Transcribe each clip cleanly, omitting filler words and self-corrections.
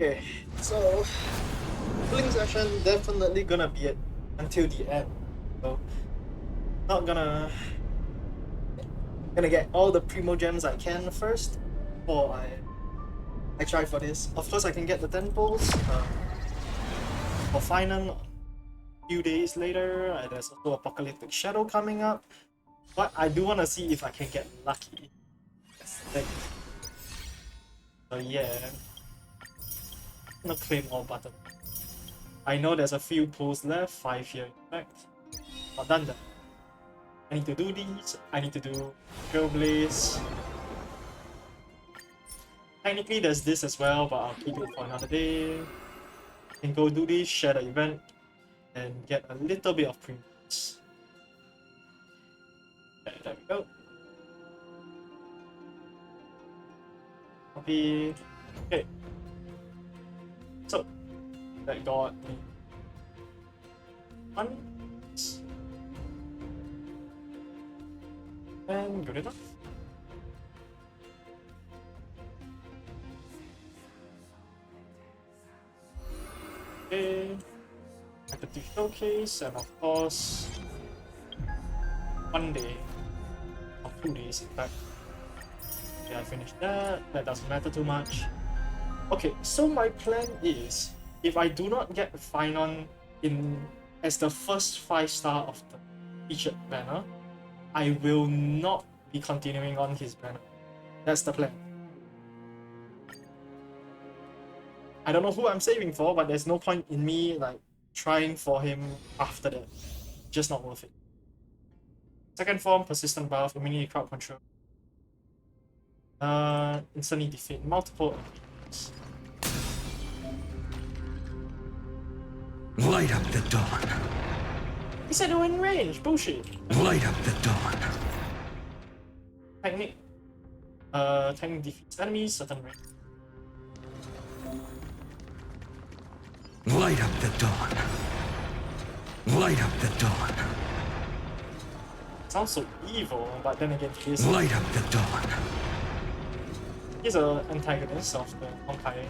Okay, so pulling session definitely gonna be it until the end. So not gonna get all the primo gems I can first before I try for this. Of course I can get the 10 pulls for Finan a few days later. There's also Apocalyptic Shadow coming up. But I do wanna see if I can get lucky. That's the thing. So yeah. I'm gonna claim all button. I know there's a few pulls left, 5 here in fact. Not done that. I need to do these, I need to do Trailblaze. Technically there's this as well, but I'll keep it for another day. Can go do this, share the event, and get a little bit of premiums. There we go. Copy. Okay. So, that got me one. And good enough. Okay. Active showcase, and of course, 1 day, or 2 days in fact. Okay, I finished that. That doesn't matter too much. Okay, so my plan is, if I do not get Finon in as the first 5-star of the featured banner, I will not be continuing on his banner. That's the plan. I don't know who I'm saving for, but there's no point in me like trying for him after that. Just not worth it. Second form, persistent buff, immunity crowd control. Instantly defeat multiple enemies. Light up the dawn. He said we're in range. Bullshit. Light up the dawn. Technique. Technique defeats enemies, certain range. Light up the dawn. Light up the dawn. Sounds so evil, but then again, Light up the dawn. He's an antagonist of the Honkai,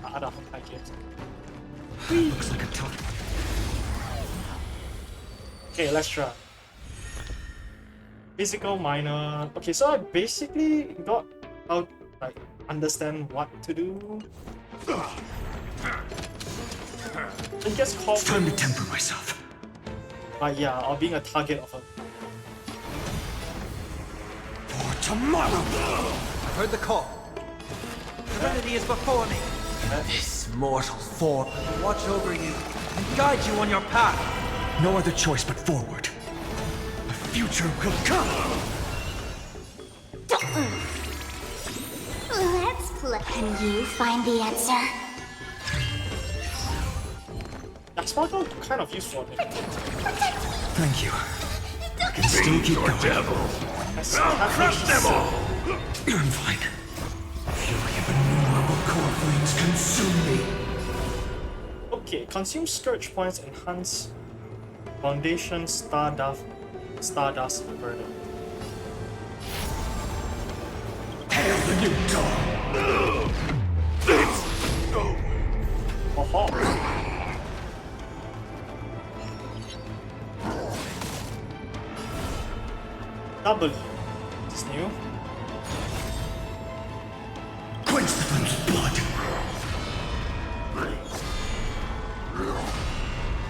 other Honkai games. Looks like a tough. Okay, let's try. Physical minor. Okay, so I basically got how like understand what to do. It gets called. It's time to temper myself. But yeah, or being a target of a. For tomorrow. I've heard the call. Serenity is before me. This mortal form will watch over you and guide you on your path. No other choice but forward. The future will come. Let's play. Can you find the answer? That sparkle kind of useful. Thank you. I can still keep going. Crush them all! I'm fine. Fury of innumerable core flames consume me. Okay, consume Scourge points, enhance Foundation Stardust Burden. Hail the new dawn. Oh, W. This is new. Quench the flame's blood.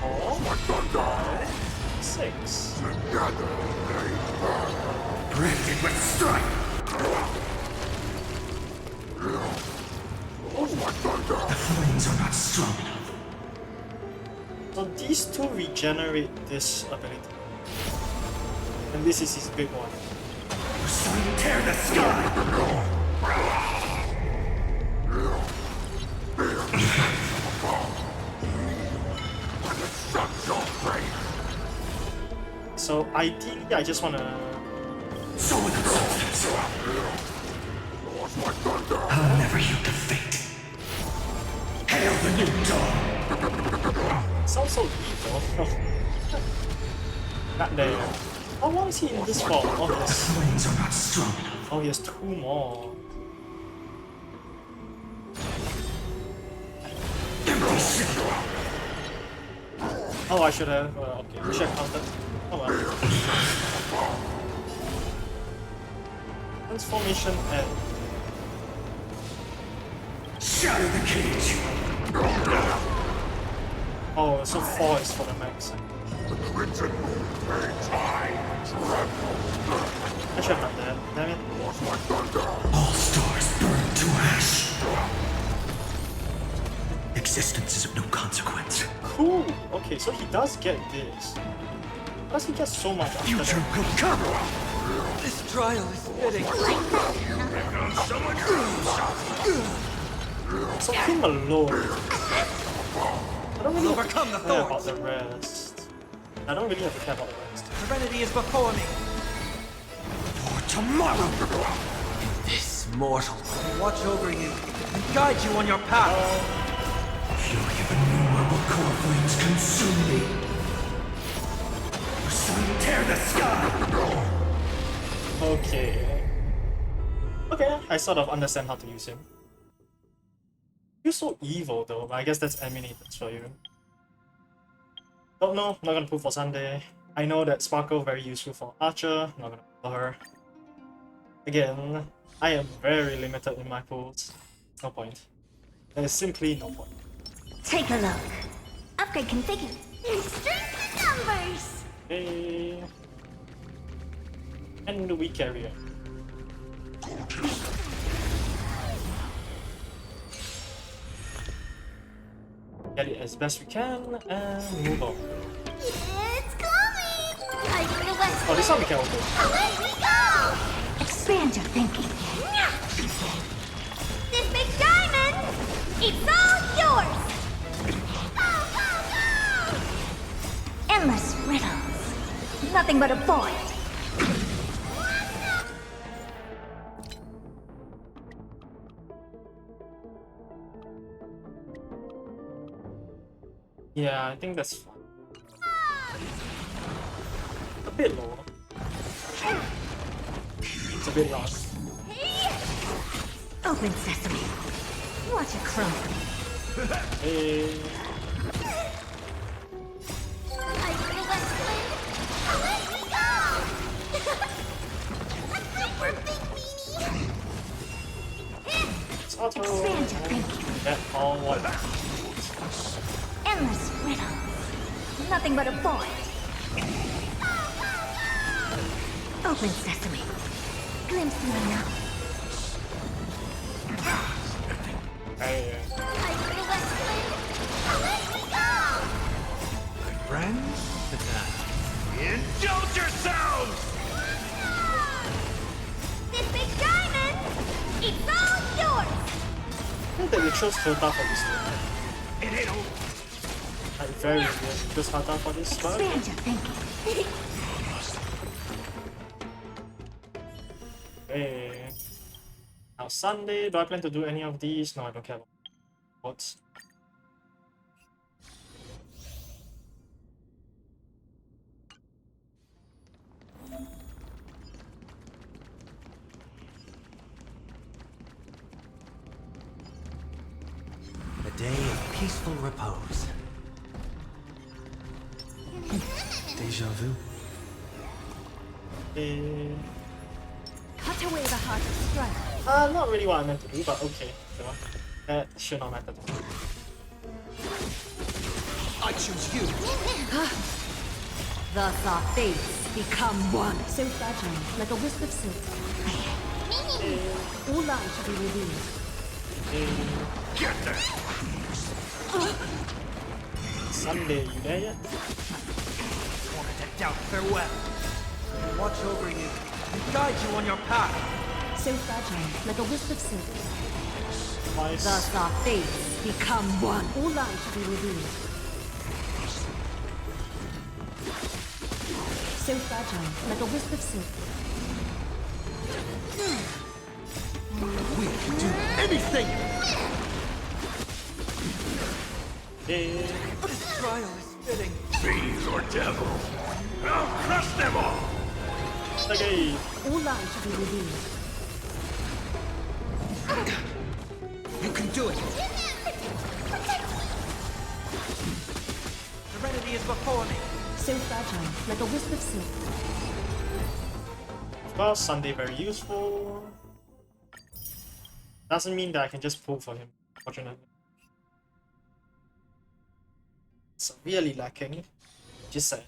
Oh. 6. Branded with strife. The flames are not strong enough. So these two regenerate this ability. And this is his big one. Tear the sky! So ideally, I just wanna. So with the substance. I'll never yield to fate. Hail the new dawn! Sounds so evil. Not there. How long is he in this form? Oh, The yes. flames are not strong enough. Oh, he has 2 more. Oh, I should have. Okay, I should have counted. Oh well. Transformation and Shatter the cage! oh, so 4 is for the max. I should have done that. Damn it. All stars burn to ash. Existence is of no consequence. Cool. Okay, so he does get this. Does he get so much after Future that? will come! This trial is fitting. So him alone. I don't really Overcome the care about thorns. the rest. I don't really have to care about the rest. Serenity is before me. For tomorrow! This mortal will watch over you and guide you on your path. Fury of innumerable core flames consume me! The sun tear the sky! Okay. Okay, I sort of understand how to use him. You're so evil though, but I guess that's emanated for you. Don't know, not gonna pull for Sunday. I know that Sparkle very useful for Archer, not gonna pull for her. Again, I am very limited in my pulls. No point. There is simply no point. Take a look. Upgrade configured. Strength in numbers. Okay. And we carry on. Get it as best we can and move on. It's coming. Hiding the west. Oh, this one we can open. Away we go. Expand your thinking. This big diamond, it's all yours. Go, go, go. Endless riddles. Nothing but a void. Yeah, I think that's fine. A bit lower. It's a bit lost. Open sesame. Watch it crumble. Hey. Hiding the west wind. Away we go. A super big meanie. It's auto. Expand your thinking. Get all one. Endless riddles. Nothing but a void. Open sesame. Glimpse my knowledge. Hey. Hiding the west wind. Away we go. Friends? Indulge yourselves! This big diamond, it's all yours. I think that we chose Hilda for this one. It ain't over. I'm very weird. Just Hilda for this one. Expand your thinking. Hey. Now Sunday, do I plan to do any of these? No, I don't care about what. A day of peaceful repose. Deja vu. Hey. Cut away the heart of strife. Not really what I meant to do, but okay. Sure. That should not matter. I choose you. Thus our fates become one. So fragile, like a wisp of silk. All light shall be revealed. Get there! Sunday, you there yet? Wanted to doubt farewell. Watch over you and guide you on your path. So fragile, like a wisp of silk. Nice. Thus our fates become one. All light shall be revealed. So fragile, like a wisp of silk. We can do anything! Hey. This trial is fitting. Fiends or devils! I'll crush them all! Okay. All light shall be revealed. You can do it! Serenity is before me. So fragile, like a wisp of silk. Of course, Sunday very useful. Doesn't mean that I can just pull for him, fortunately. It's really lacking. Just saying.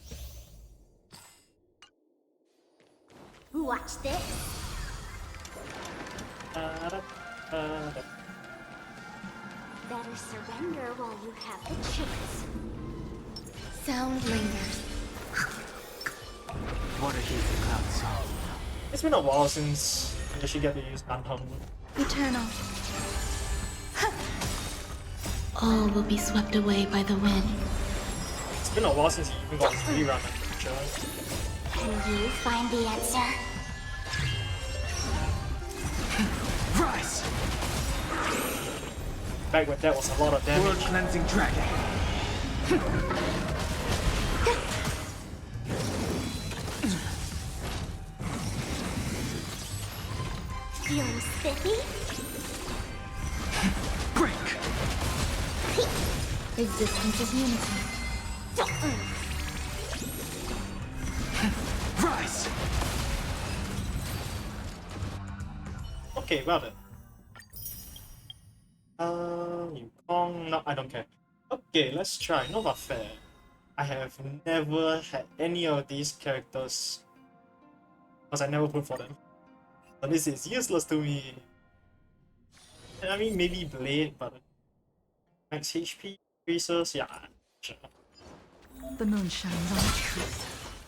Watch this. Better surrender while you have the chance. Sound lingers. What are these clouds of? It's been a while since I actually get to use Anhum. Eternal. All will be swept away by the wind. It's been a while since he even got his rerun picture. Can you find the answer? Rise! Back when that was a lot of World damage. cleansing dragon. Feeling spiffy? Break! Existence is unity. Rise! Okay, well then. Yukong, no, I don't care. Okay, let's try Nova Fair. I have never had any of these characters because I never put for them. So this is useless to me. I mean, maybe Blade, but max HP increases, yeah, sure. The moon shines on the truth.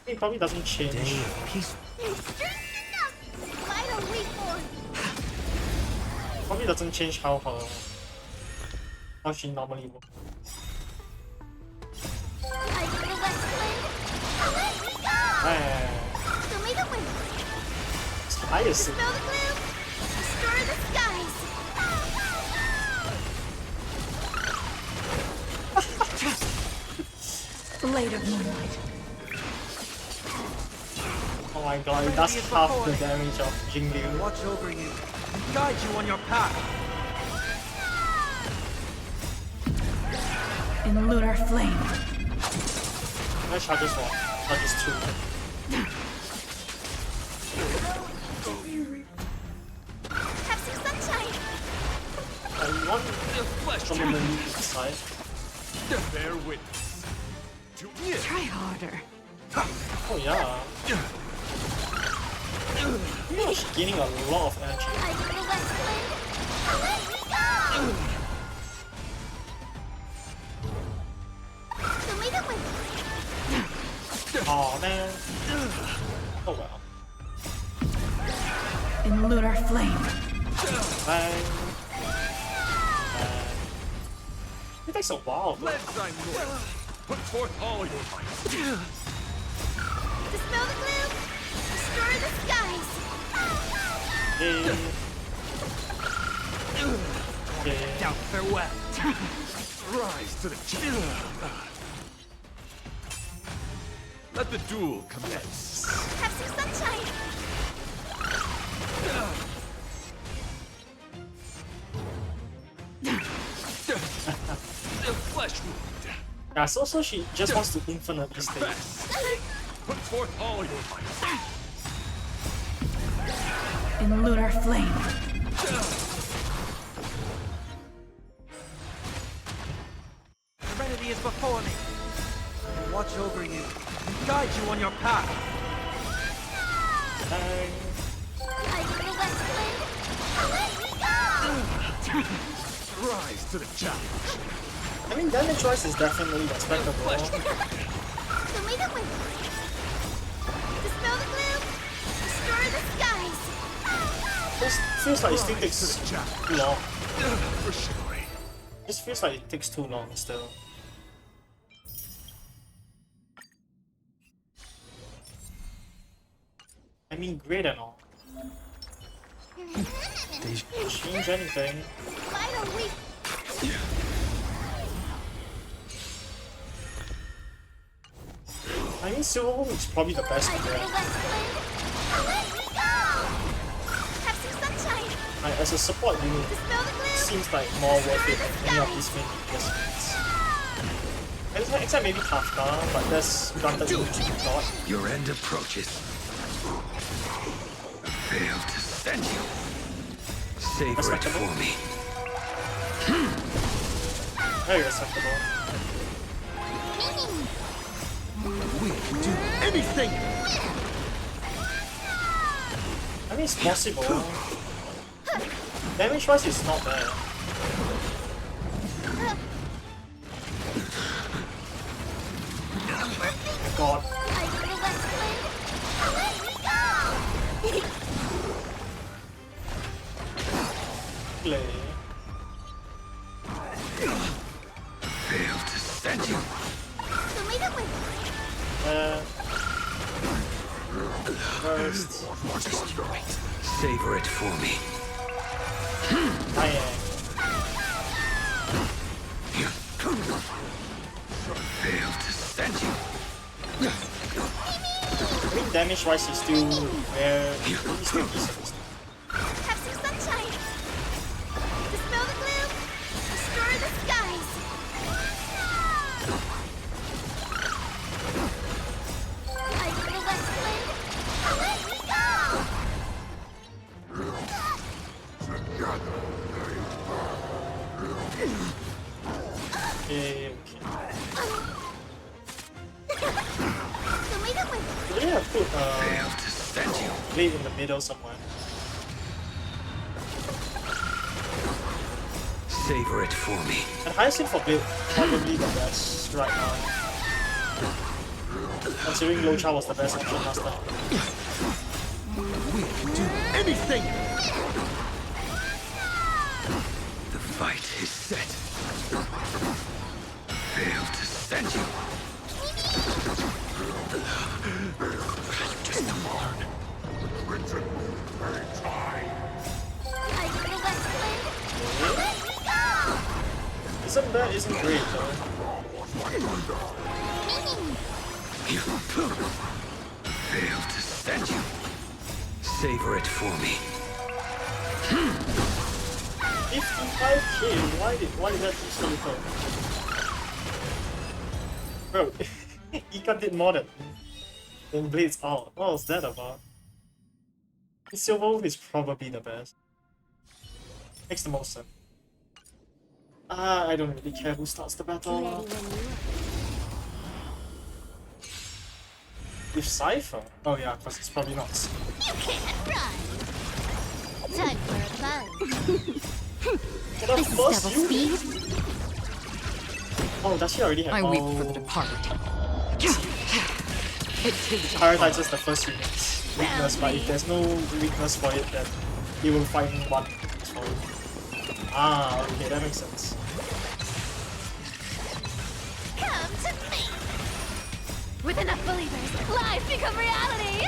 It probably doesn't change. Peace. Vital reform. Probably doesn't change how she normally works. I for the West Wind. Let me go! Show me the wind. It's highest. Dispel the gloom. Destroy the skies. Blade of moonlight. Oh my god, it does half the damage of Jingliu. Watch over you and guide you on your path. In lunar flame. My charges one, charges two. Have some sunshine. I want someone on the side. Bear witness. Try harder. Oh yeah. You're gaining a lot of energy. I for the West Wind. Let me go! Show me the wind. Oh man. Oh well. In lunar flame. Bang. It takes a while. Though. Let thy Lord put forth all your might. Dispel the gloom. Destroy the skies. Yeah. Doubt farewell. Rise to the challenge. Let the duel commence. Have some sunshine. The flesh wound. Yeah, so she just wants to infinitely stay. Confess. Put forth all your might. In lunar flame. Serenity is before me. Watch over you and guide you on your path. Bang. I for the West Wind. Let me go! Rise to the challenge. I mean, damage wise is definitely respectable. Show me the wind. Dispel the gloom. Destroy the skies. Feels like it still takes too long. For sure. Just feels like it takes too long still. I mean, great and all. Change anything. Vital weak. I mean, Silverhawk is probably the best I for the player. West Wind. Let me go! Have some sunshine. Like, as a support unit, Dispel the gloom. seems like more worth it than any of these main DPS units. Except maybe Kafka, but that's granted not. Your end approaches. Fail to send you. Savor it for me. Very respectable. We can do anything! I mean, it's possible. Damage wise, it's not bad. Oh God. Play. Fail to send you. First, Savor it for me. I am. Fail to send you. I mean, damage wise, he's still very. He's still decent. Have some sunshine. Dispel the gloom. Destroy the skies. I feel that flame. Let me go. Okay, okay. Tomato with They have put Fail to send you. blade in the middle somewhere. Savor it for me. And Hyacinth for blade probably the best right now. Considering Locha was the best option last time. We can do anything! The fight is set. Fail to send you. Just to learn. I feel that flame. Let me go. Isn't bad, isn't great though. Fail to send you. Savor it for me. 55k, why did that be so little? Bro, Ika did more than Blades out. What was that about? Silverwolf is probably the best. Makes the most sense. I don't really care who starts the battle. With Cypher? Oh yeah, because it's probably not. You can't run. Time for a buzz. Can I force Double you? speed. Oh, does she already have? I oh, weep for the departed. It takes prioritizes the first unit's weakness, but if there's no weakness for it, then he will find one weakness for it. Ah, okay, that makes sense. Come to me. With enough believers, life become reality.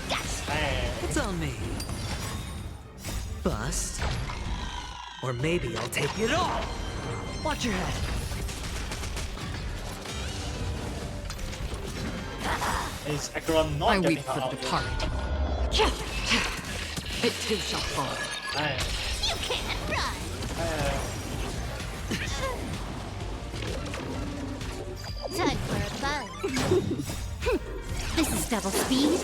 Gotcha. Man. It's on me. Bust. Or maybe I'll take it all. Watch your head. Is Acheron not I getting weep her for the out yet? departed. It too shall fall. Man. You can't run. Time for a buzz. This is double speed.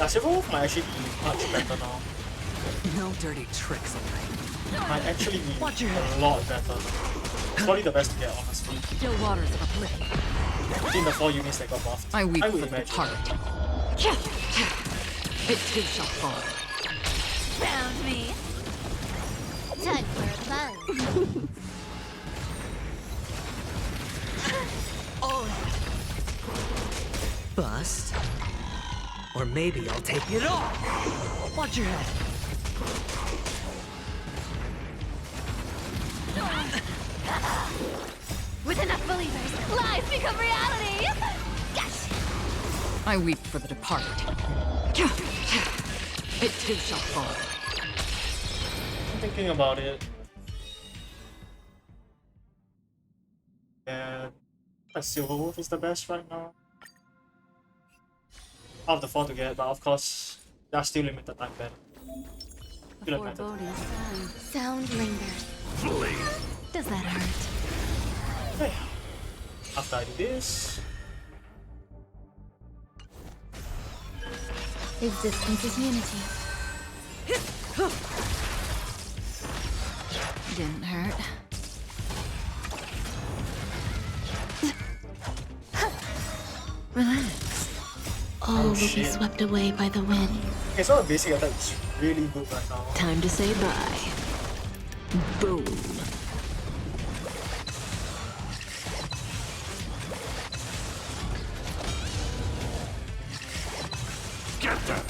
Silverwolf might actually be much better now. No dirty tricks on me. Might actually be Watch your a lot better. It's probably the best to get, honestly. Still waters of oblivion. Between the 4 units that got buffed. I weep would for the imagine. departed. It too shall fall. Found me. Time for a buzz. Bust. Or maybe I'll take it all. Watch your head. With enough believers, life become reality. Gotcha. I weep for the departed. It too shall fall. I'm thinking about it. Yeah, a Silverwolf is the best right now. Out of the 4 to get, but of course, there are still limited time then. A Good method. Foreboding sign. Sound lingers. Flee. Does that hurt? Okay. After I do this, Existence is unity. Didn't hurt. Relax. All will be shit. swept away by the wind. okay, so the basic attack is really good right now. Time to say bye. Boom. Get them.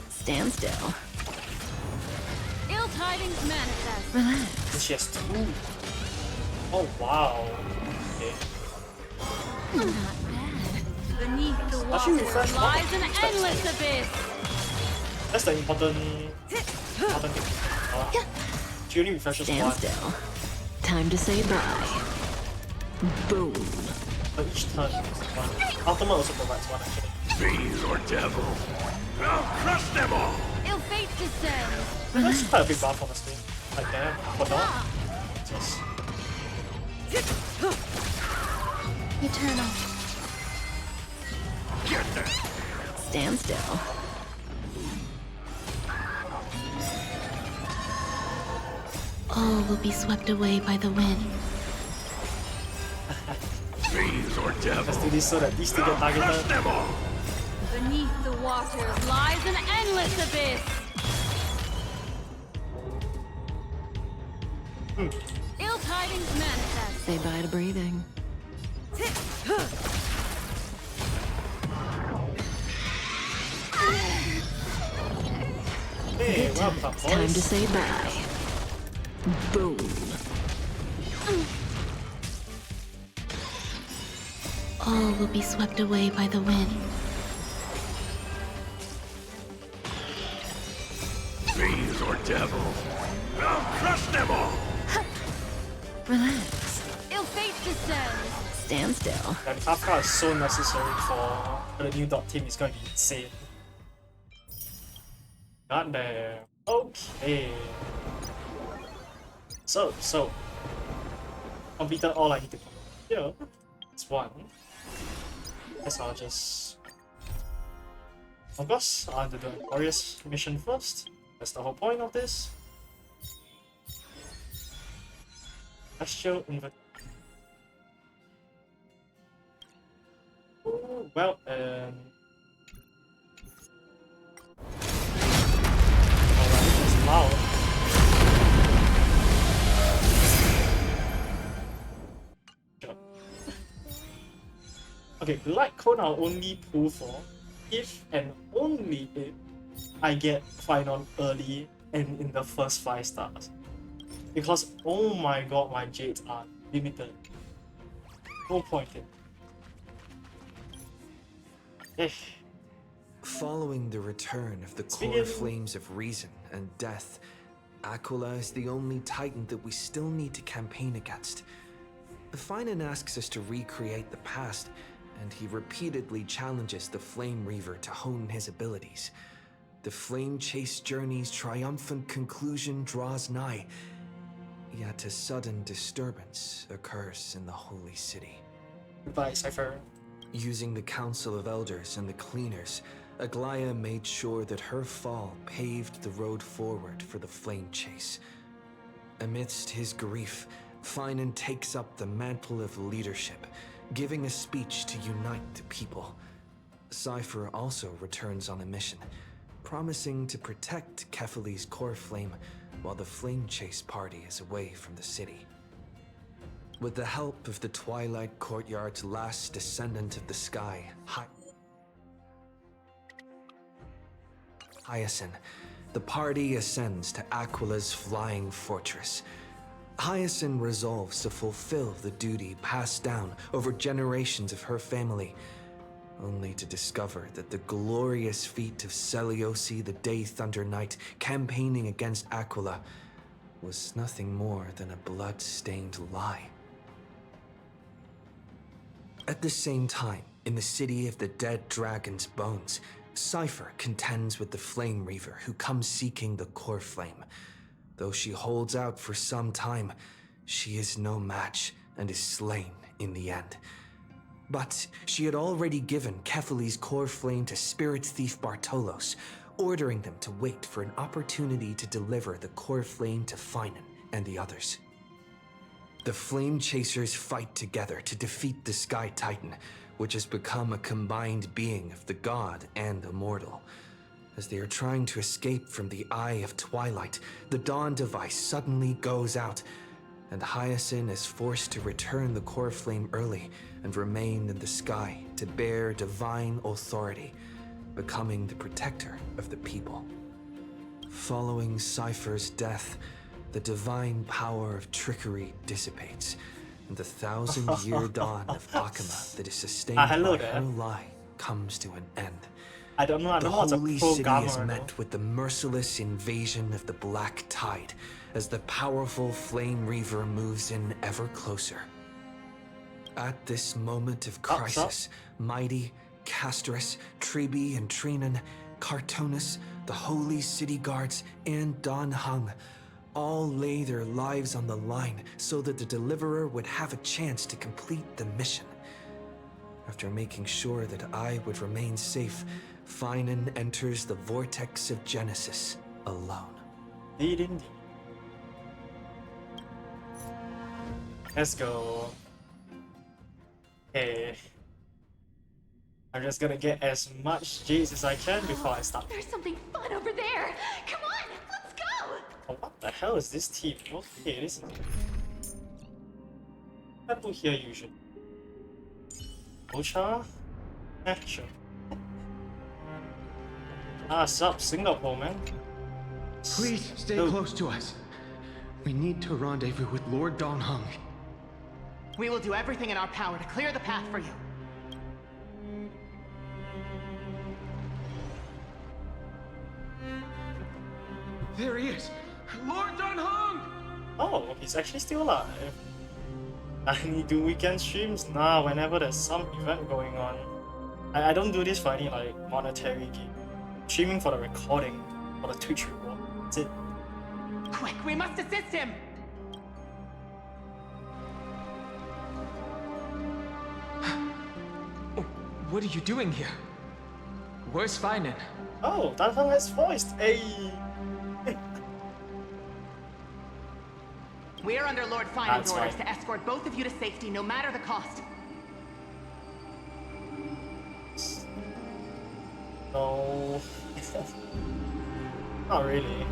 Stand still. Ill tidings manifest. Relax. And she has 2. Oh wow. Okay. Not bad. Beneath the Actually, water refresh lies an Stop. endless abyss. That's the important thing. She only refreshes Stand one still. Time to say bye. Boom. for each turn. One. Ultimate also provides one actually. Fiend or devil. I'll crush them all. Ill fate descends. That's quite a big buff honestly. Like damn, but not. Just Eternal. Get them. Stand still. All will be swept away by the wind. Fiend or devil. let's do this so that these two get Crush targeted. them all. Beneath the waters lies an endless abyss. Ill tidings manifest. Say bye to breathing. Hey, welcome It's time to boys. say bye. Boom. All will be swept away by the wind. Fiend or devil. I'll crush them all. Relax. Ill fate descends. Stand still. And Kafka is so necessary for the new dot team. It's going to be insane. Not there. Okay. So completed all I need to complete here. It's 1. Guess I'll just. Of course, I'll do the Warriors mission first. That's the whole point of this. Celestial Inventory. Well, alright, it's loud. Sure. Okay, light cone I'll only pull for if and only if I get final early and in the first 5 stars. Because oh my god, my jades are limited. No point in. Eh. Following the return of the core begin. flames of reason and death, Aquila is the only titan that we still need to campaign against. Finan asks us to recreate the past, and he repeatedly challenges the Flame Reaver to hone his abilities. The Flame Chase journey's triumphant conclusion draws nigh, yet a sudden disturbance occurs in the Holy City. Goodbye, Cypher. Using the Council of Elders and the Cleaners, Aglaya made sure that her fall paved the road forward for the Flame Chase. Amidst his grief, Finan takes up the mantle of leadership, giving a speech to unite the people. Cypher also returns on a mission, promising to protect Kefali's core flame while the Flame Chase party is away from the city. With the help of the Twilight Courtyard's last descendant of the sky, Hyacinth, the party ascends to Aquila's flying fortress. Hyacinth resolves to fulfill the duty passed down over generations of her family, only to discover that the glorious feat of Seliosi the Day Thunder Knight campaigning against Aquila was nothing more than a blood-stained lie. At the same time, in the city of the dead dragon's bones, Cypher contends with the Flame Reaver who comes seeking the core flame. Though she holds out for some time, she is no match and is slain in the end. But she had already given Kefali's core flame to Spirit Thief Bartolos, ordering them to wait for an opportunity to deliver the core flame to Finan and the others. The Flame Chasers fight together to defeat the Sky Titan, which has become a combined being of the god and immortal. As they are trying to escape from the Eye of Twilight, the Dawn device suddenly goes out, and Hyacinth is forced to return the core flame early and remain in the sky to bear divine authority, becoming the protector of the people. Following Cypher's death, the divine power of trickery dissipates, and the 1,000-year dawn of Akama that is sustained hello by there. her lie comes to an end. I don't know The what's a holy city is programmer. met with the merciless invasion of the Black Tide as the powerful Flame Reaver moves in ever closer. At this moment of crisis, Mighty, Castris, Tribi and Trinan, Cartonus, the Holy City Guards, and Don Hung all lay their lives on the line so that the Deliverer would have a chance to complete the mission. After making sure that I would remain safe, Finan enters the Vortex of Genesis alone. Indeed. Let's go. Okay. I'm just gonna get as much J's as I can before I start. There's something fun over there. Come on, let's go. Oh, what the hell is this team? Okay, this is... I put here usually. Ocha? Sure. Sup, Singapore, man. Please stay No. close to us. We need to rendezvous with Lord Don Hung. We will do everything in our power to clear the path for you. There he is! Lord Don Hung! Oh, he's actually still alive. I need do weekend streams? Nah, whenever there's some event going on. I don't do this for any like monetary gain. Streaming for the recording, for the Twitch reward. That's it. Quick, we must assist him! What are you doing here? Where's Finan? Oh, that one has voiced. Hey. We are under Lord Finan's That's orders fine. to escort both of you to safety, no matter the cost. No. Not really.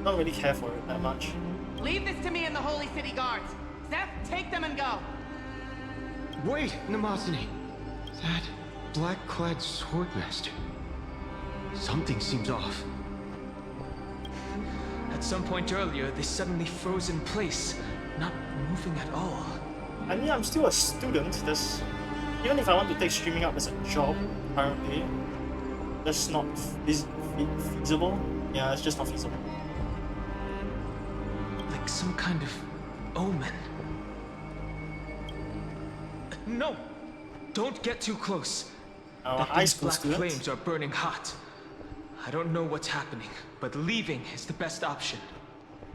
Don't really care for it that much. Leave this to me and the Holy City Guards. Zeph, take them and go. Wait, Namasani! That black-clad swordmaster. Something seems off. At some point earlier, they suddenly froze in place, not moving at all. I mean, I'm still a student. There's... Even if I want to take streaming up as a job, currently, that's not feasible. Yeah, it's just not feasible. Like some kind of omen. No! Don't get too close. Our That high these school black student. flames are burning hot. I don't know what's happening, but leaving is the best option.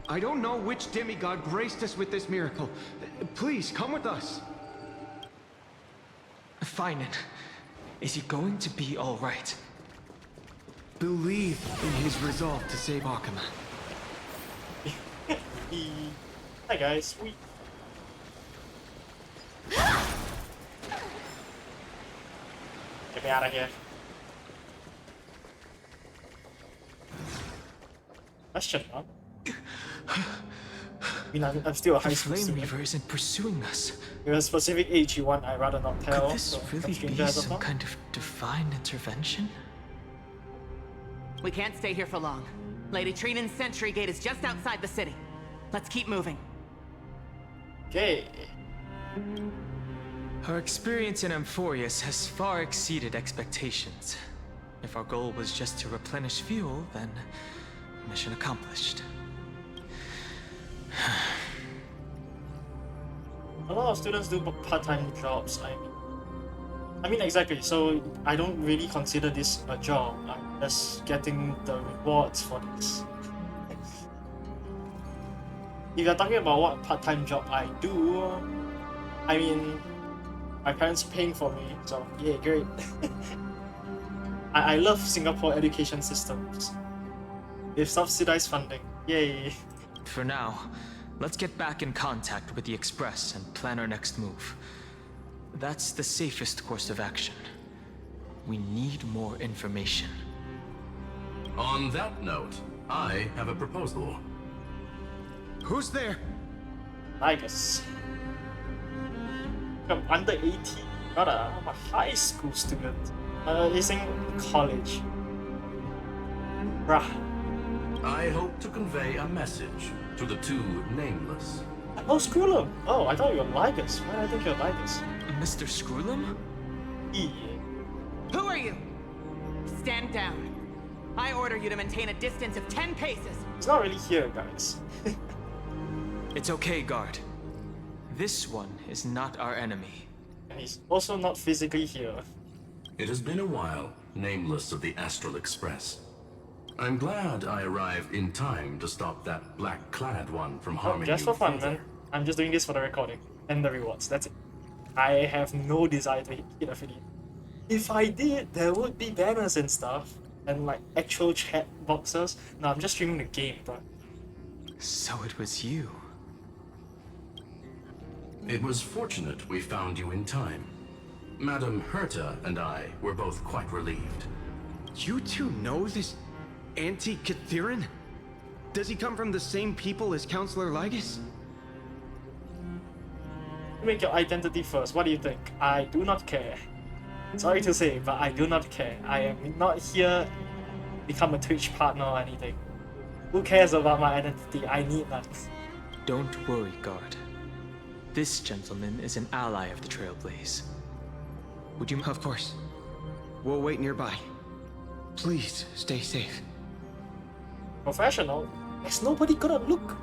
I don't know which demigod graced us with this miracle. Please, come with us. Finan, is he going to be all right? Believe in his resolve to save Akama. Hi guys, we... Get me out of here. Question mark? I mean, I'm still a high The school Flame student. Reaver isn't pursuing us. If there's a specific age you want, I'd rather not tell. Could this so really stranger be as of some now. kind of divine intervention? We can't stay here for long. Lady Trinan's sentry gate is just outside the city. Let's keep moving. Okay. Our experience in Amphorius has far exceeded expectations. If our goal was just to replenish fuel, then mission accomplished. A lot of students do part-time jobs. I mean, exactly. So I don't really consider this a job. I'm just getting the rewards for this. If you're talking about what part-time job I do, I mean, my parents paying for me, so yeah, great. I love Singapore education systems. With subsidized funding, yay. For now, let's get back in contact with the Express and plan our next move. That's the safest course of action. We need more information. On that note, I have a proposal. Who's there? I guess. I'm under 18, not I'm a high school student. He's in college. Bruh. I hope to convey a message to the two nameless. Oh, Screwlum! Oh, I thought you were Ligus. Why did I think you were Ligus? Mr. Screwlum? Yeah. Who are you? Stand down. I order you to maintain a distance of 10 paces. He's not really here, guys. It's okay, guard. This one is not our enemy. And he's also not physically here. It has been a while, nameless of the Astral Express. I'm glad I arrived in time to stop that black-clad one from harming Just you for fun, further. man. I'm just doing this for the recording and the rewards. That's it. I have no desire to hit affiliate. If I did, there would be banners and stuff, and like actual chat boxes. No, I'm just streaming the game, bro. So it was you. It was fortunate we found you in time. Madam Herta and I were both quite relieved. You two know this Anti-Catherin? Does he come from the same people as Counselor Ligus? Make your identity first. What do you think? I do not care. Sorry to say, but I do not care. I am not here to become a Twitch partner or anything. Who cares about my identity? I need none. Don't worry, guard. This gentleman is an ally of the Trailblaze. Would you? Of course. We'll wait nearby. Please, stay safe. Professional? There's nobody gonna look.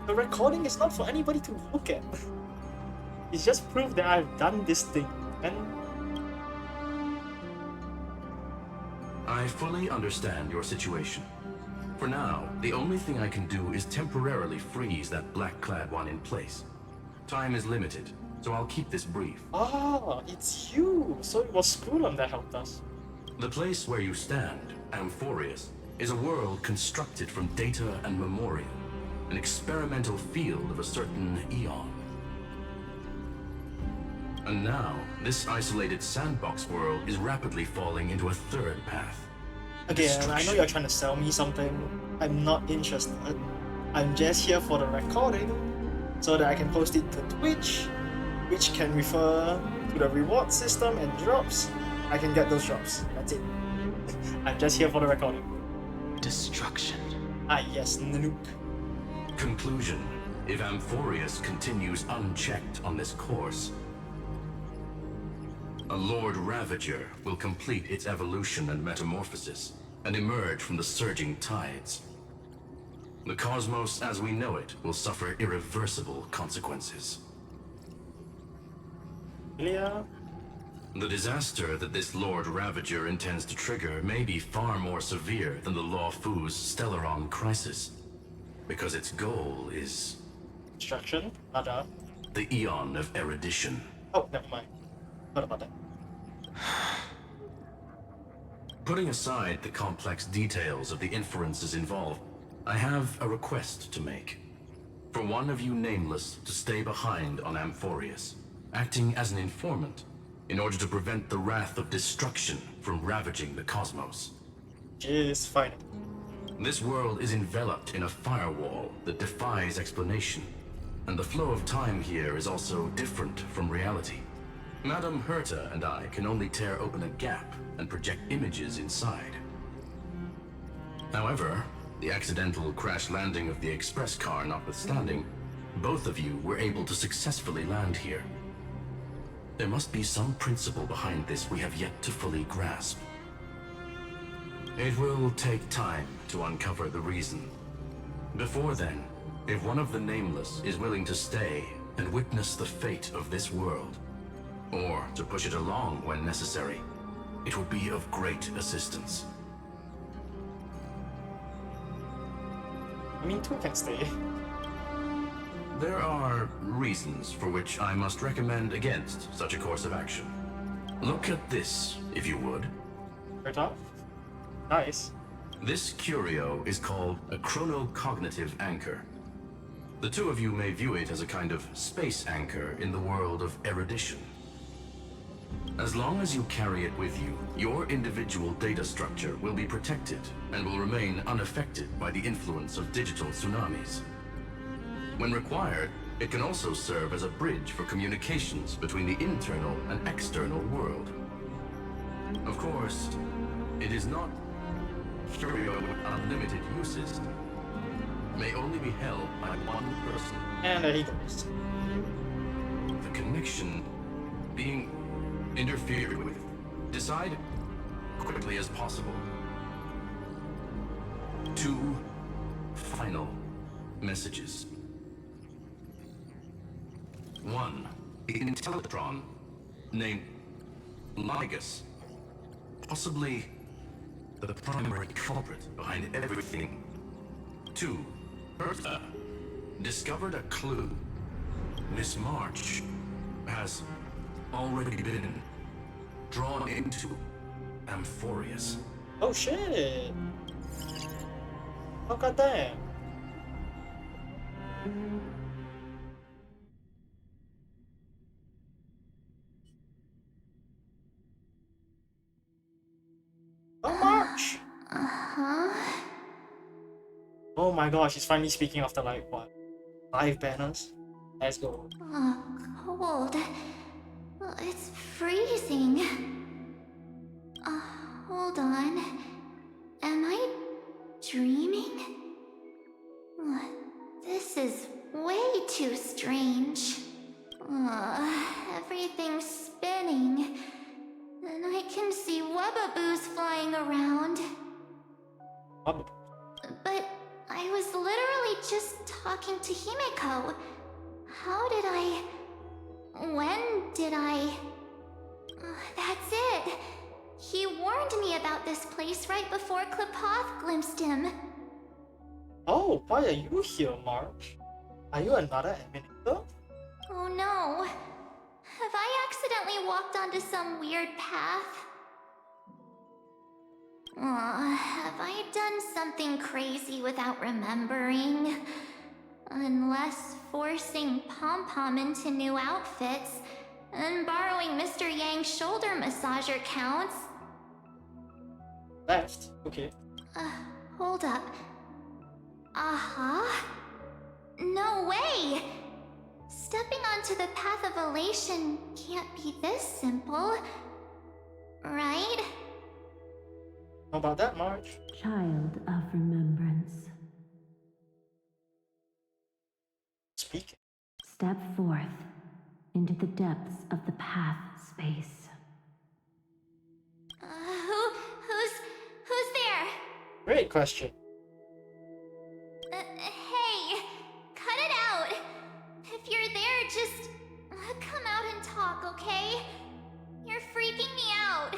The recording is not for anybody to look at. It's just proof that I've done this thing, and I fully understand your situation. For now, the only thing I can do is temporarily freeze that black-clad one in place. Time is limited, so I'll keep this brief. ah, it's you. So it was Screwlum that helped us. The place where you stand, Amphorius, is a world constructed from data and memorial, an experimental field of a certain eon. And now, this isolated sandbox world is rapidly falling into a third path. Again, I know you're trying to sell me something. I'm not interested. I'm just here for the recording, so that I can post it to Twitch, which can refer to the reward system and drops. I can get those drops. That's it. I'm just here for the recording. Destruction. Ah yes, Nanook. Conclusion. If Amphorius continues unchecked on this course, a Lord Ravager will complete its evolution and metamorphosis, and emerge from the surging tides. The cosmos as we know it will suffer irreversible consequences. Yeah. The disaster that this Lord Ravager intends to trigger may be far more severe than the Law Fu's Stellaron crisis, because its goal is Destruction. Nada. the Eon of Erudition. Oh, never mind. What about that? Putting aside the complex details of the inferences involved, I have a request to make. For one of you nameless to stay behind on Amphorius, acting as an informant, in order to prevent the wrath of destruction from ravaging the cosmos. Jeez, fine. This world is enveloped in a firewall that defies explanation, and the flow of time here is also different from reality. Madam Herta and I can only tear open a gap and project images inside. However, the accidental crash landing of the express car notwithstanding, both of you were able to successfully land here. There must be some principle behind this we have yet to fully grasp. It will take time to uncover the reason. Before then, if one of the Nameless is willing to stay and witness the fate of this world, or to push it along when necessary. It would be of great assistance. I mean, two can stay. There are reasons for which I must recommend against such a course of action. Look at this, if you would. Right off? Nice. This curio is called a chronocognitive anchor. The two of you may view it as a kind of space anchor in the world of erudition. As long as you carry it with you, your individual data structure will be protected and will remain unaffected by the influence of digital tsunamis. When required, it can also serve as a bridge for communications between the internal and external world. Of course, it is not curio with unlimited uses. May only be held by one person. And there he goes. The connection being interfered with. Decide quickly as possible. 2 final messages. 1. Intellitron named Ligus. Possibly the primary culprit behind everything. 2. Bertha discovered a clue. Miss March has already been drawn into Amphorius. Oh shit! Oh goddamn! Oh March! Oh my gosh, he's finally speaking after like what? 5 banners? Let's go. Oh, cold. It's freezing. Hold on. Am I dreaming? This is way too strange. Everything's spinning. And I can see Wubbaboos flying around. Wubba. But I was literally just talking to Himeko. How did I... When did I... That's it. He warned me about this place right before Klipoth glimpsed him. Oh, why are you here, March? Are you another Eminator? Oh no. Have I accidentally walked onto some weird path? Have I done something crazy without remembering? Unless forcing Pom-Pom into new outfits and borrowing Mr. Yang's shoulder massager counts. Left? Okay. Hold up. No way! Stepping onto the path of elation can't be this simple. Right? How about that, March? Child of remembrance. Speaking. Step forth into the depths of the path space. Who's there? Great question. Hey, cut it out. If you're there, just come out and talk, okay? You're freaking me out.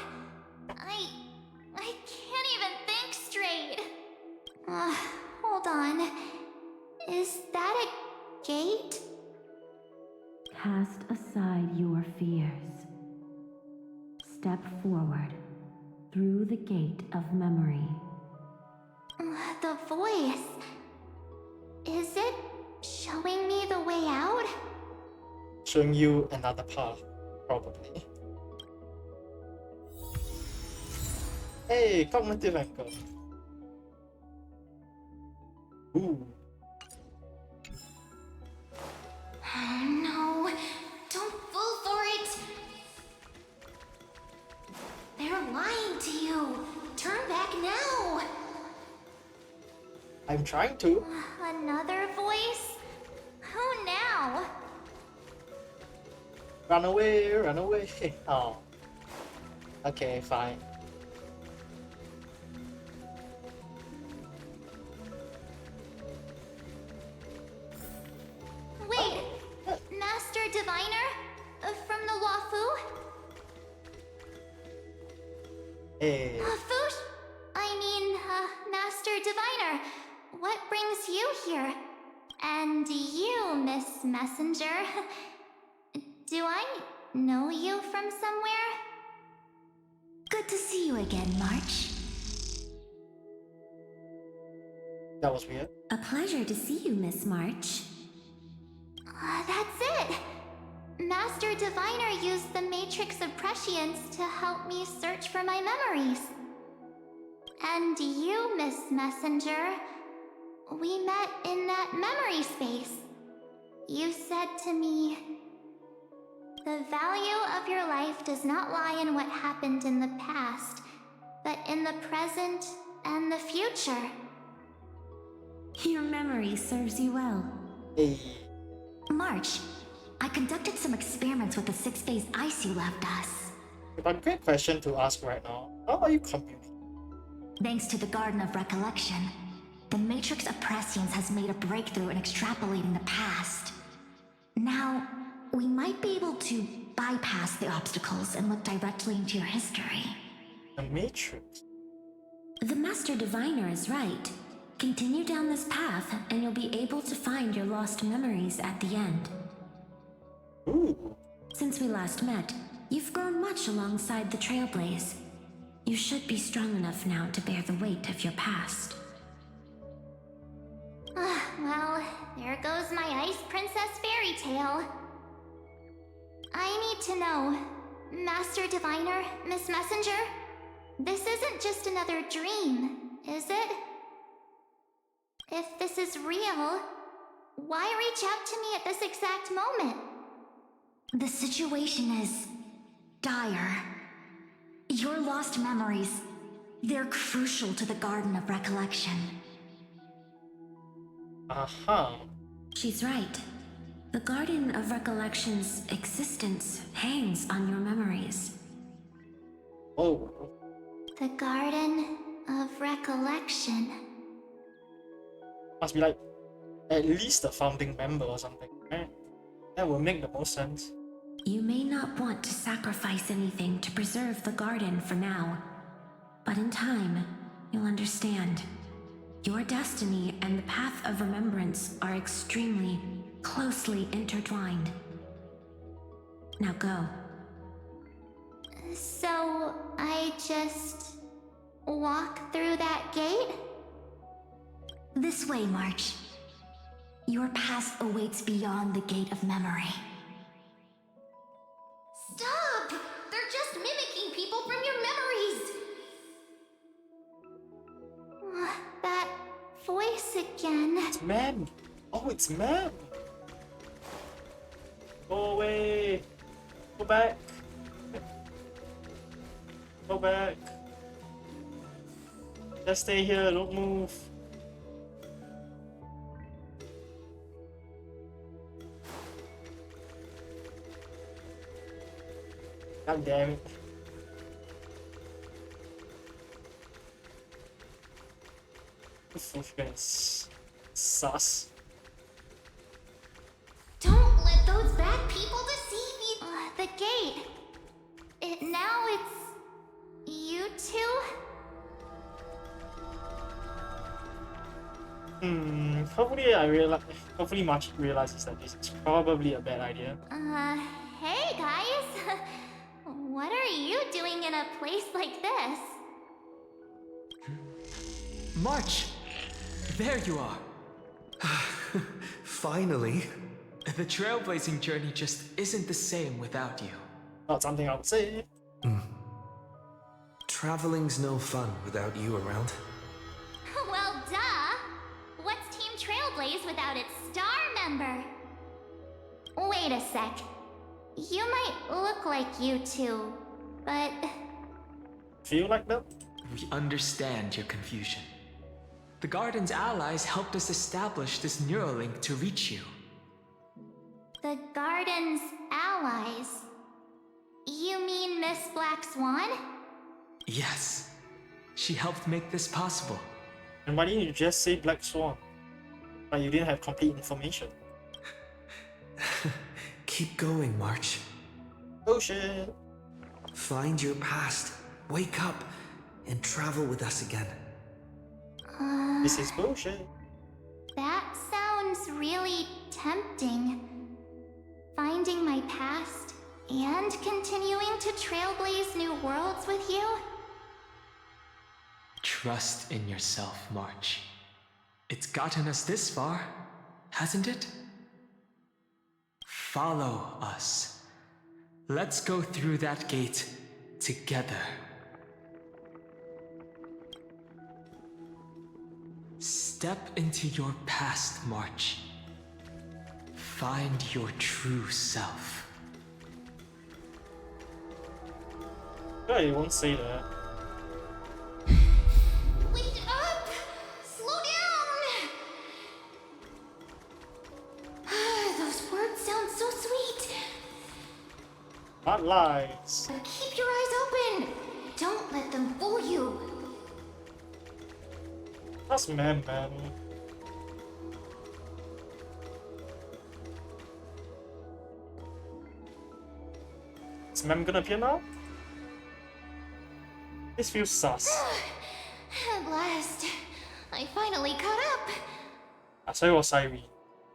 I can't even think straight. Hold on. Is that a gate? Cast aside your fears. Step forward through the gate of memory. The voice. Is it showing me the way out? Showing you another path, probably. Hey, cognitive anchor. Ooh. No, don't fall for it. They're lying to you. Turn back now. I'm trying to. Another voice? Who now? Run away, run away. Oh. Okay, fine. Wait, Master Diviner? From the Luofu? Hey, Fush? Master Diviner, what brings you here? And you, Miss Messenger. Do I know you from somewhere? Good to see you again, March. that was weird. A pleasure to see you, Miss March. That's it! Master Diviner used the Matrix of Prescience to help me search for my memories. And you, Miss Messenger, we met in that memory space. You said to me, the value of your life does not lie in what happened in the past, but in the present and the future. Your memory serves you well. Hey, March, I conducted some experiments with the 6-phase ice you left us. but a great question to ask right now. How are you computing? Thanks to the Garden of Recollection, the Matrix of Prescience has made a breakthrough in extrapolating the past. Now, we might be able to bypass the obstacles and look directly into your history. The Matrix? The Master Diviner is right. Continue down this path, and you'll be able to find your lost memories at the end. Ooh. Since we last met, you've grown much alongside the Trailblaze. You should be strong enough now to bear the weight of your past. Well, there goes my Ice Princess fairy tale. I need to know, Master Diviner, Miss Messenger, this isn't just another dream, is it? If this is real, why reach out to me at this exact moment? The situation is dire. Your lost memories, they're crucial to the Garden of Recollection. Uh-huh. She's right. The Garden of Recollection's existence hangs on your memories. Oh. The Garden of Recollection. Must be like at least a founding member or something, right? That would make the most sense. You may not want to sacrifice anything to preserve the garden for now, but in time, you'll understand. Your destiny and the path of remembrance are extremely, closely intertwined. Now go. So, I just walk through that gate? This way, March. Your past awaits beyond the gate of memory. Stop! They're just mimicking people from your memories! That voice again. It's Mem! Oh, it's Mem! Go away! Go back! Go back! Just stay here, don't move. God damn it. This is sus. Don't let those bad people deceive you! The gate. Now it's... you two? Hopefully March realizes that this is probably a bad idea. Hey guys! What are you doing in a place like this? March! There you are! Finally. The trailblazing journey just isn't the same without you. Not something I would say. Traveling's no fun without you around. Well, duh! What's Team Trailblaze without its star member? Wait a sec. You might look like you two, but... Feel like that? We understand your confusion. The Garden's allies helped us establish this Neuralink to reach you. The Garden's allies? You mean Miss Black Swan? Yes. She helped make this possible. And why didn't you just say Black Swan? But you didn't have complete information. Keep going, March. Oh shit. Find your past. Wake up. and travel with us again. This is bullshit. That sounds really tempting. Finding my past and continuing to trailblaze new worlds with you? Trust in yourself, March. It's gotten us this far, hasn't it? Follow us. Let's go through that gate together. Step into your past, March. Find your true self. Yeah, you won't say that. Wait up! Slow down! Those words sound so sweet. Not lies. But keep your eyes open. Don't let them fool you. That's man. Is Mem gonna appear now? This feels sus. At last, I finally caught up. I saw it was Irene.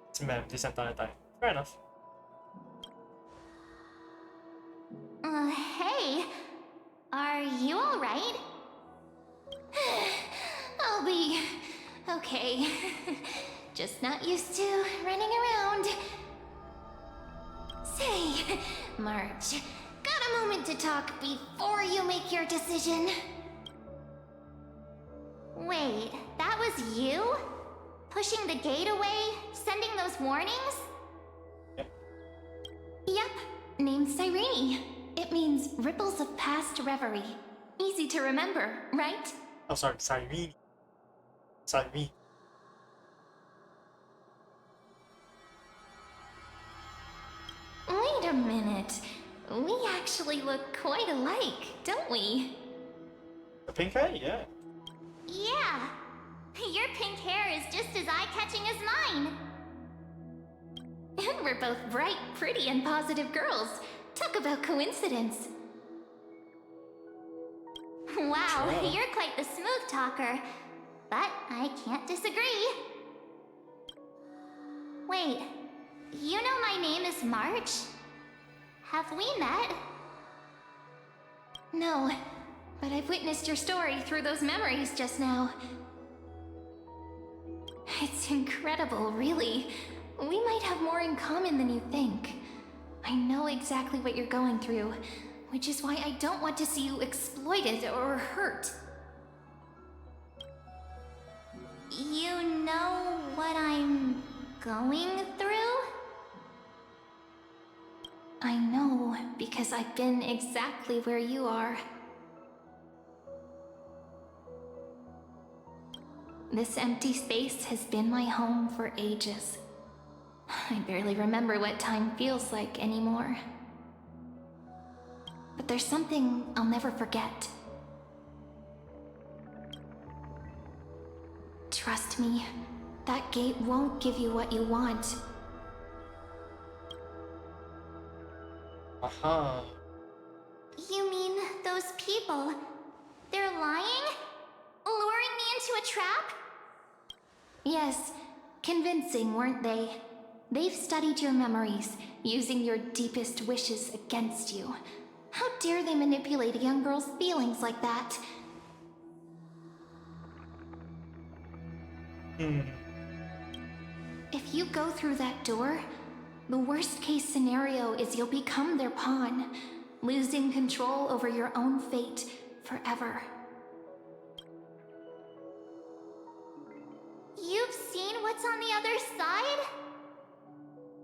It's Mem this entire time. Fair enough. Hey, are you alright? I'll be okay. Just not used to running around. Say, March, got a moment to talk before you make your decision? Wait, that was you? Pushing the gate away? Sending those warnings? Yep, named Cyrene. It means ripples of past reverie. Easy to remember, right? Oh, sorry, Cyrene. Cyrene. Wait a minute. We actually look quite alike, don't we? The pink hair? Yeah. Yeah. Your pink hair is just as eye-catching as mine. And we're both bright, pretty, and positive girls. Talk about coincidence. Wow, Sure. you're quite the smooth talker. But I can't disagree. Wait, you know my name is March? Have we met? No, but I've witnessed your story through those memories just now. It's incredible, really. We might have more in common than you think. I know exactly what you're going through, which is why I don't want to see you exploited or hurt. You know what I'm going through? I know, because I've been exactly where you are. This empty space has been my home for ages. I barely remember what time feels like anymore. But there's something I'll never forget. Trust me, that gate won't give you what you want. Aha. You mean those people? They're lying? Luring me into a trap? Yes, convincing, weren't they? They've studied your memories, using your deepest wishes against you. How dare they manipulate a young girl's feelings like that? If you go through that door, the worst case scenario is you'll become their pawn, losing control over your own fate forever. You've seen what's on the other side?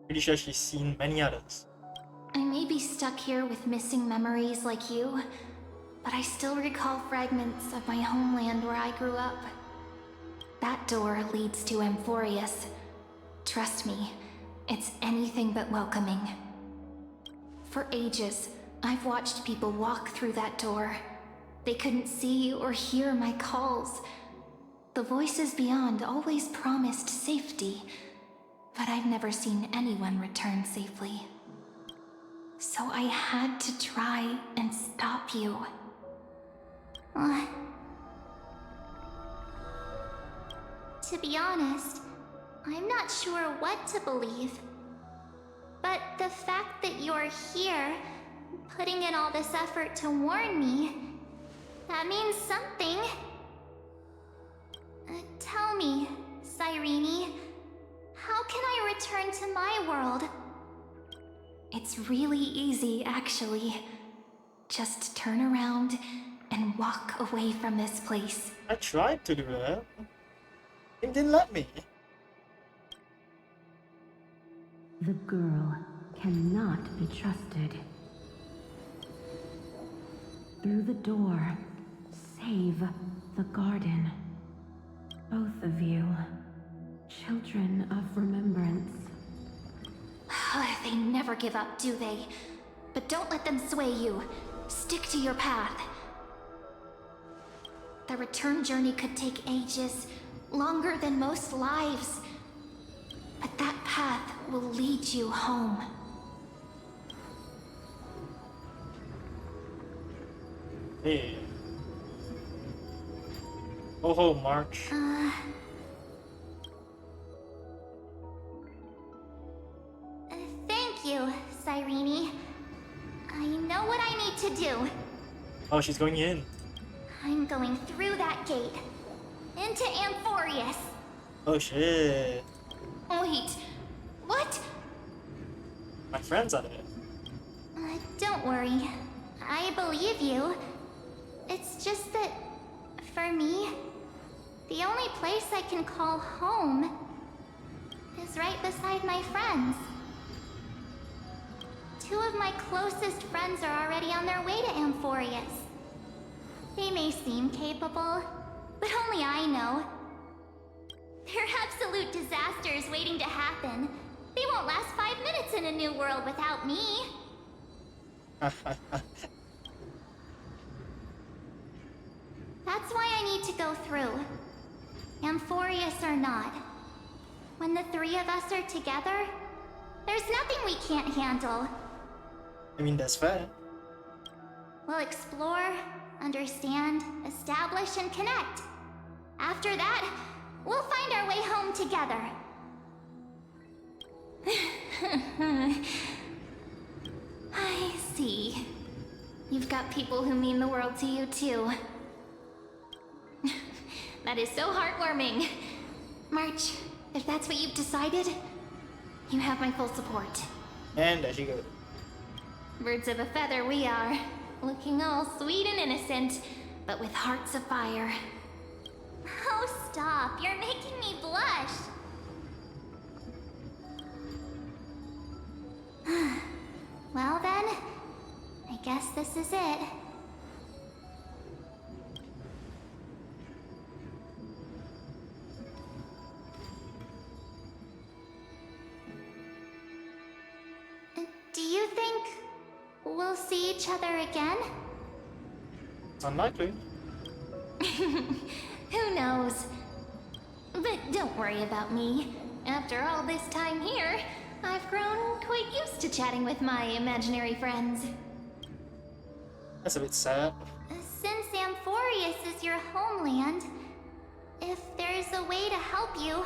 Pretty sure she's seen many others. I may be stuck here with missing memories like you, but I still recall fragments of my homeland where I grew up. That door leads to Amphorius. Trust me, it's anything but welcoming. For ages, I've watched people walk through that door. They couldn't see or hear my calls. The voices beyond always promised safety, but I've never seen anyone return safely. So I had to try and stop you. To be honest, I'm not sure what to believe. But the fact that you're here, putting in all this effort to warn me, that means something. Tell me, Cyrene, how can I return to my world? It's really easy, actually. Just turn around and walk away from this place. I tried to do that. It didn't let me. The girl cannot be trusted. Through the door, save the garden. Both of you, children of remembrance. They never give up, do they? But don't let them sway you. Stick to your path. The return journey could take ages, longer than most lives. But that path will lead you home. Hey. Go home, March. Thank you, Cyrene. I know what I need to do. Oh, she's going in. I'm going through that gate. Into Amphorius. Oh shit. Wait, what? My friends are there. Don't worry. I believe you. It's just that, for me, the only place I can call home is right beside my friends. Two of my closest friends are already on their way to Amphorius. They may seem capable, but only I know. They're absolute disasters waiting to happen. They won't last 5 minutes in a new world without me. That's why I need to go through. Amphorius or not. When the three of us are together, there's nothing we can't handle. I mean, that's fair. We'll explore, understand, establish, and connect. After that, we'll find our way home together. I see. You've got people who mean the world to you, too. That is so heartwarming. March, if that's what you've decided, you have my full support. And there she goes. Birds of a feather we are. Looking all sweet and innocent, but with hearts of fire. Oh, stop. You're making me blush. Well then, I guess this is it. Do you think we'll see each other again? It's unlikely. Who knows? But don't worry about me. After all this time here, I've grown quite used to chatting with my imaginary friends. That's a bit sad. Since Amphorius is your homeland, if there's a way to help you,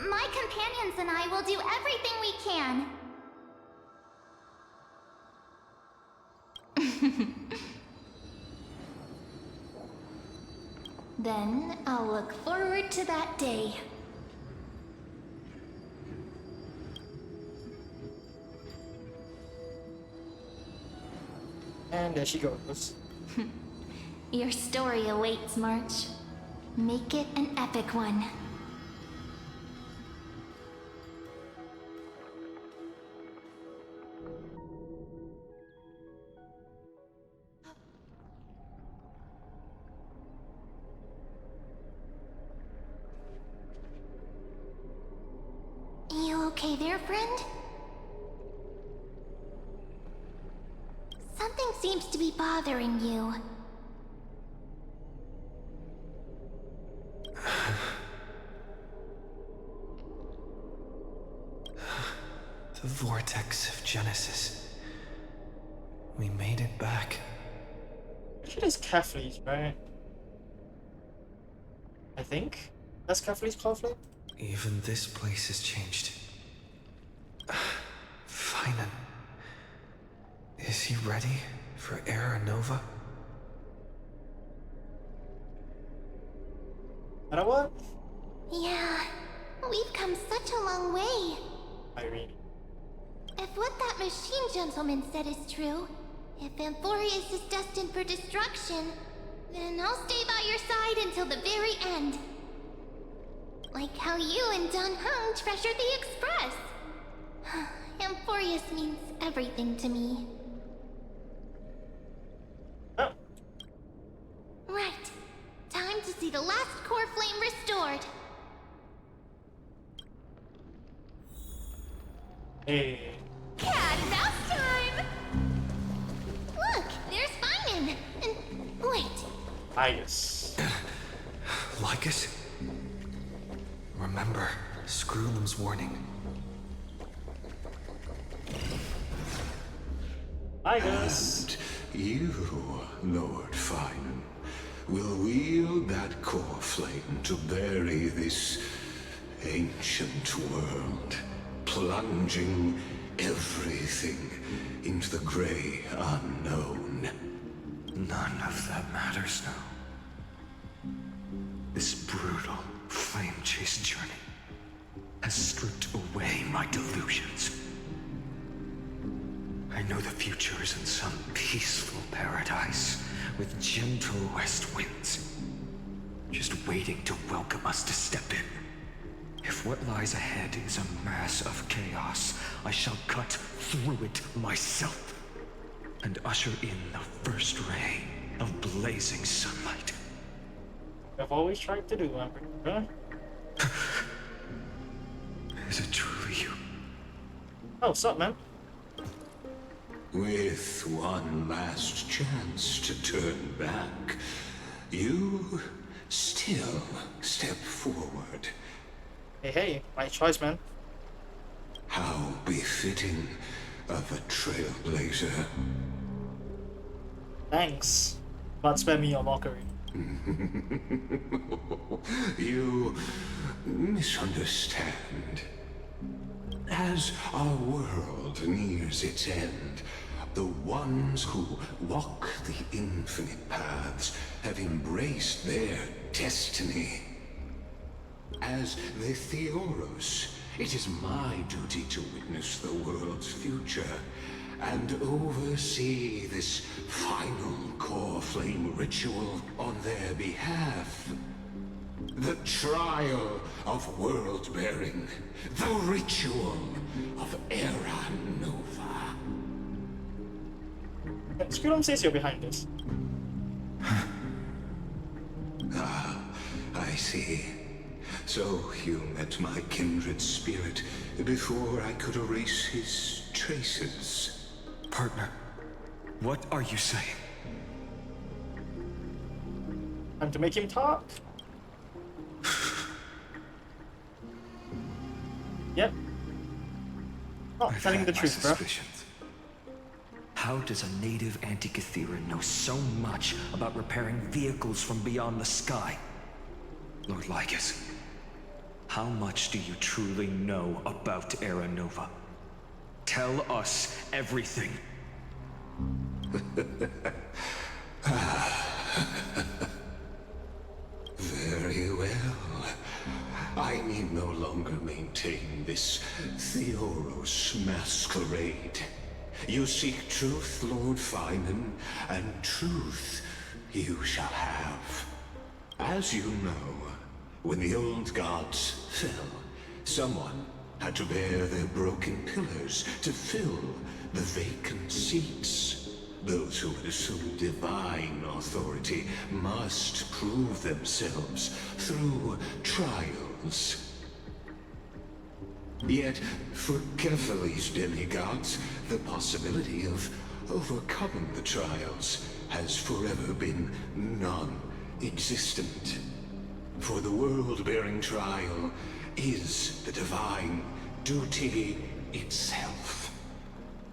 my companions and I will do everything we can. Then I'll look forward to that day. And there she goes. Your story awaits, March. Make it an epic one. You okay there, friend? Something seems to be bothering you. The vortex of Genesis. We made it back. She is Catholic, right? I think. That's Catholic conflict? Even this place has changed. Finan. Is he ready for Era Nova? And what? Yeah, we've come such a long way. Irene. If what that machine gentleman said is true, if Amphorius is destined for destruction, then I'll stay by your side until the very end. Like how you and Dan Heng treasured the Express. Amphorius means everything to me. Oh. Right. Time to see the last core flame restored. Hey. Cat and mouse time! Look, there's Finan. And wait, Lycus. Lycus? Remember Screwlam's warning. Lycus. You, Lord Finan, will wield that core flame to bury this ancient world, plunging everything into the gray unknown. None of that matters now. This brutal flame chase journey has stripped away my delusions. I know the future is in some peaceful paradise with gentle west winds, just waiting to welcome us to step in. If what lies ahead is a mass of chaos, I shall cut through it myself and usher in the first ray of blazing sunlight. I've always tried to do, Amber. Huh? Is it truly you? Oh, what's up, man? With one last chance to turn back, you still step forward. Hey, my choice, man. How befitting of a trailblazer. Thanks. But spare me your mockery. You misunderstand. As our world nears its end, the ones who walk the infinite paths have embraced their destiny. As the Theoros, it is my duty to witness the world's future and oversee this final core flame ritual on their behalf. The trial of world-bearing, the ritual of Era Nova. Screwlam says you're behind this. Ah, I see. So you met my kindred spirit before I could erase his traces. Partner, what are you saying? Time to make him talk. Yep. Oh, telling the truth, bro. How does a native Antikythera know so much about repairing vehicles from beyond the sky? Lord Lycus, how much do you truly know about Era Nova? Tell us everything. Very well. I need no longer maintain this Theoros masquerade. You seek truth, Lord Finan, and truth you shall have. As you know, when the old gods fell, someone had to bear their broken pillars to fill the vacant seats. Those who would assume divine authority must prove themselves through trials. Yet, for Kephales's demigods, the possibility of overcoming the trials has forever been non-existent. For the world-bearing trial is the divine duty itself.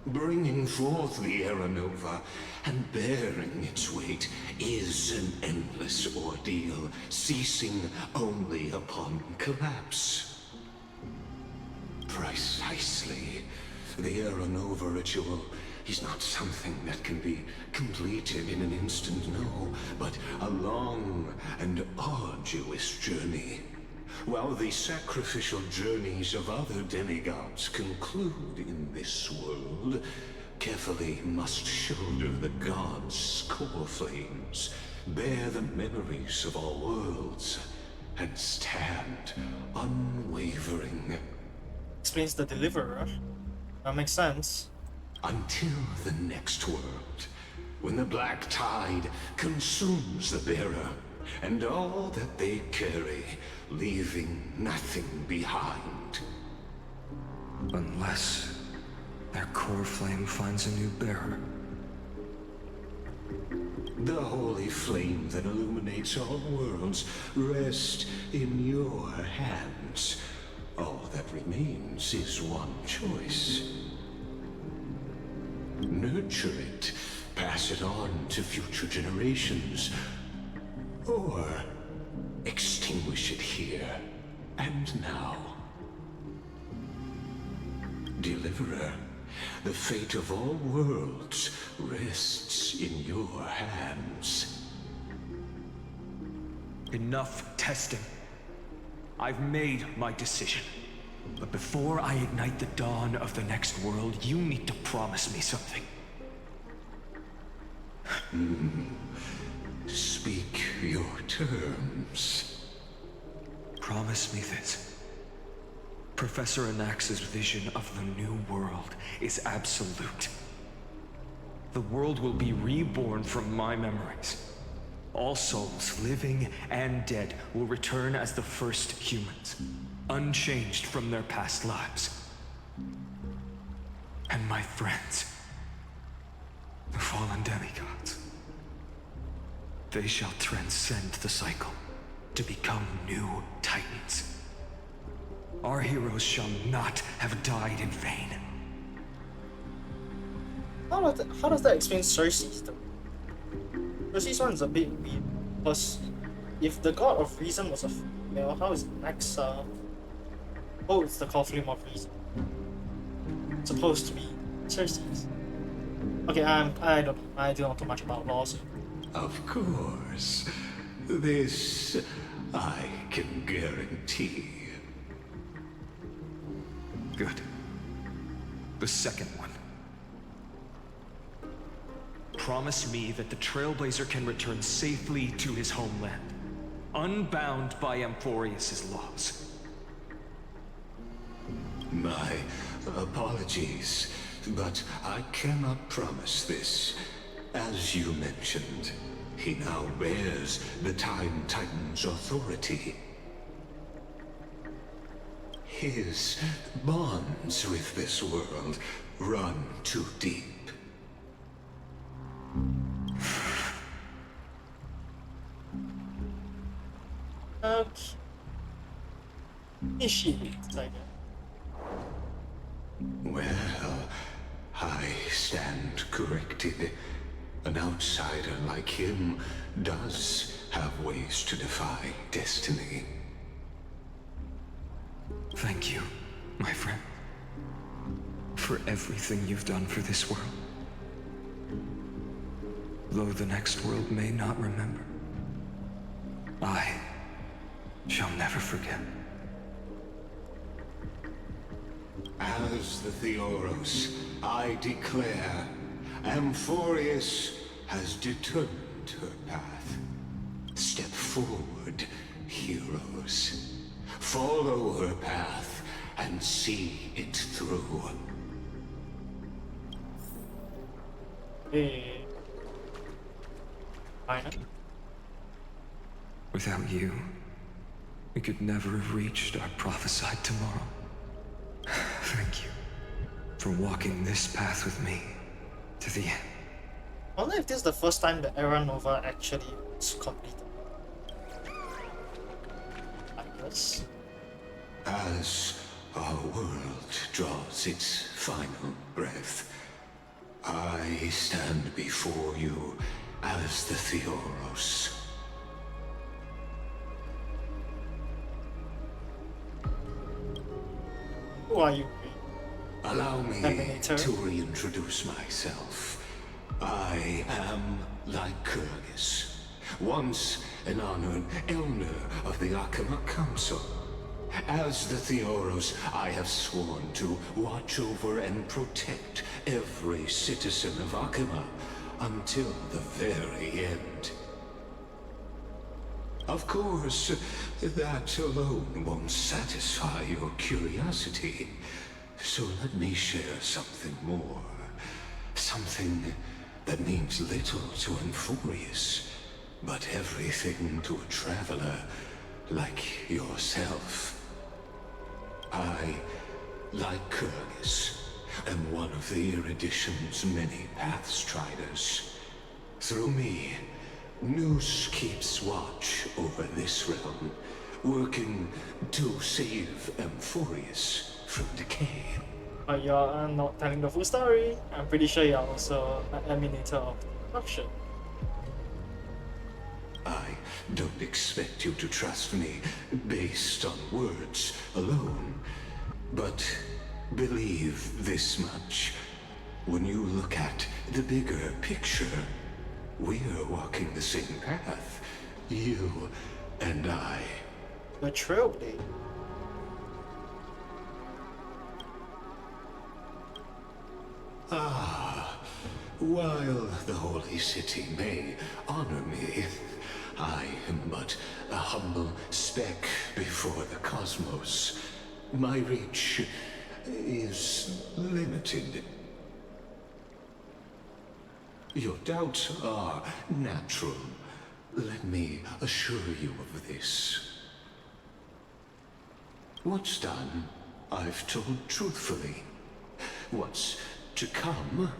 Bringing forth the Era Nova and bearing its weight is an endless ordeal, ceasing only upon collapse. Precisely. The Era Nova ritual is not something that can be completed in an instant, no, but a long and arduous journey. While the sacrificial journeys of other demigods conclude in this world, Kefali must shoulder the gods' core flames, bear the memories of all worlds, and stand unwavering. Explains the deliverer. That makes sense. Until the next world, when the black tide consumes the bearer, and all that they carry, leaving nothing behind. Unless their core flame finds a new bearer. The holy flame that illuminates all worlds rests in your hands. All that remains is one choice. Nurture it, pass it on to future generations, or extinguish it here and now. Deliverer, the fate of all worlds rests in your hands. Enough testing. I've made my decision. But before I ignite the dawn of the next world, you need to promise me something. Speak your terms. Promise me this. Professor Anax's vision of the new world is absolute. The world will be reborn from my memories. All souls, living and dead, will return as the first humans, unchanged from their past lives. And my friends, the fallen demigods, they shall transcend the cycle to become new titans. Our heroes shall not have died in vain. How does that explain Cersei's though? Cersei's one is a bit weird, because if the god of reason was a female, how is Max oh, it's the core flame of reason. It's supposed to be Cersei's. Okay, I don't know too much about laws. Of course. This I can guarantee. Good. The second one. Promise me that the Trailblazer can return safely to his homeland, unbound by Amphorius' laws. My apologies, but I cannot promise this. As you mentioned, he now bears the Time Titan's authority. His bonds with this world run too deep. Okay. Initiate, I guess. Well, I stand corrected. An outsider like him does have ways to defy destiny. Thank you, my friend, for everything you've done for this world. Though the next world may not remember, I shall never forget. As the Theoros, I declare, Amphorius has determined her path. Step forward, heroes. Follow her path and see it through. Hey. Fine. Without you, we could never have reached our prophesied tomorrow. Thank you for walking this path with me to the end. I wonder if this is the first time the Era Nova actually was completed. I guess. As our world draws its final breath, I stand before you as the Theoros. Who are you? Allow me Terminator. to reintroduce myself. I am Lycurgus, once an honored elder of the Akama Council. As the Theoros, I have sworn to watch over and protect every citizen of Akama until the very end. Of course, that alone won't satisfy your curiosity. So let me share something more. Something that means little to Enforius, but everything to a traveler like yourself. I, Lycurgus, am one of the Erudition's many Pathstriders. Through me, Noose keeps watch over this realm, working to save Enforius from decay. But you're not telling the full story. I'm pretty sure you're also an emanator of destruction. I don't expect you to trust me based on words alone, but believe this much. When you look at the bigger picture, we're walking the same path, you and I. The Trailblazer. While the Holy City may honor me, I am but a humble speck before the cosmos. My reach is limited. Your doubts are natural. Let me assure you of this. What's done, I've told truthfully. What's to come,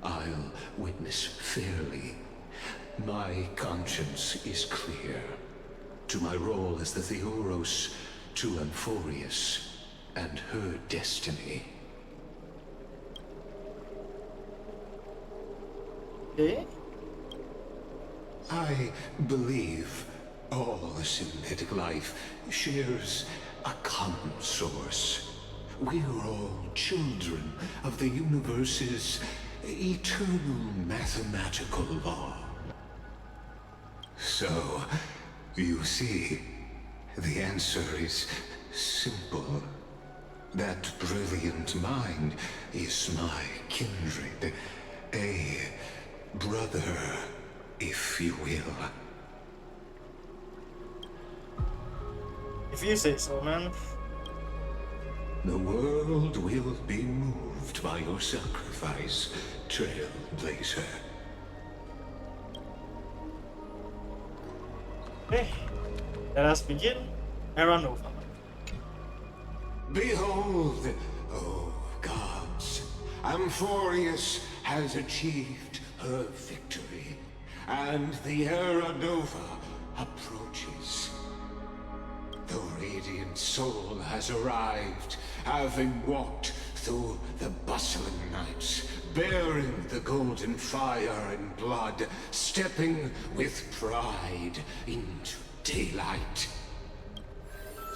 I'll witness fairly. My conscience is clear. To my role as the Theoros, to Enforius, and her destiny. Eh? I believe all synthetic life shares a common source. We're all children of the universe's eternal mathematical law. So, you see, the answer is simple. That brilliant mind is my kindred, a brother, if you will. If you say so, man. The world will be moved by your sacrifice, Trailblazer. Okay, let us begin. Era Nova. Behold, oh gods, Enforius has achieved her victory, and the Era Nova approaches. The radiant soul has arrived, having walked through the bustling nights, bearing the golden fire and blood, stepping with pride into daylight.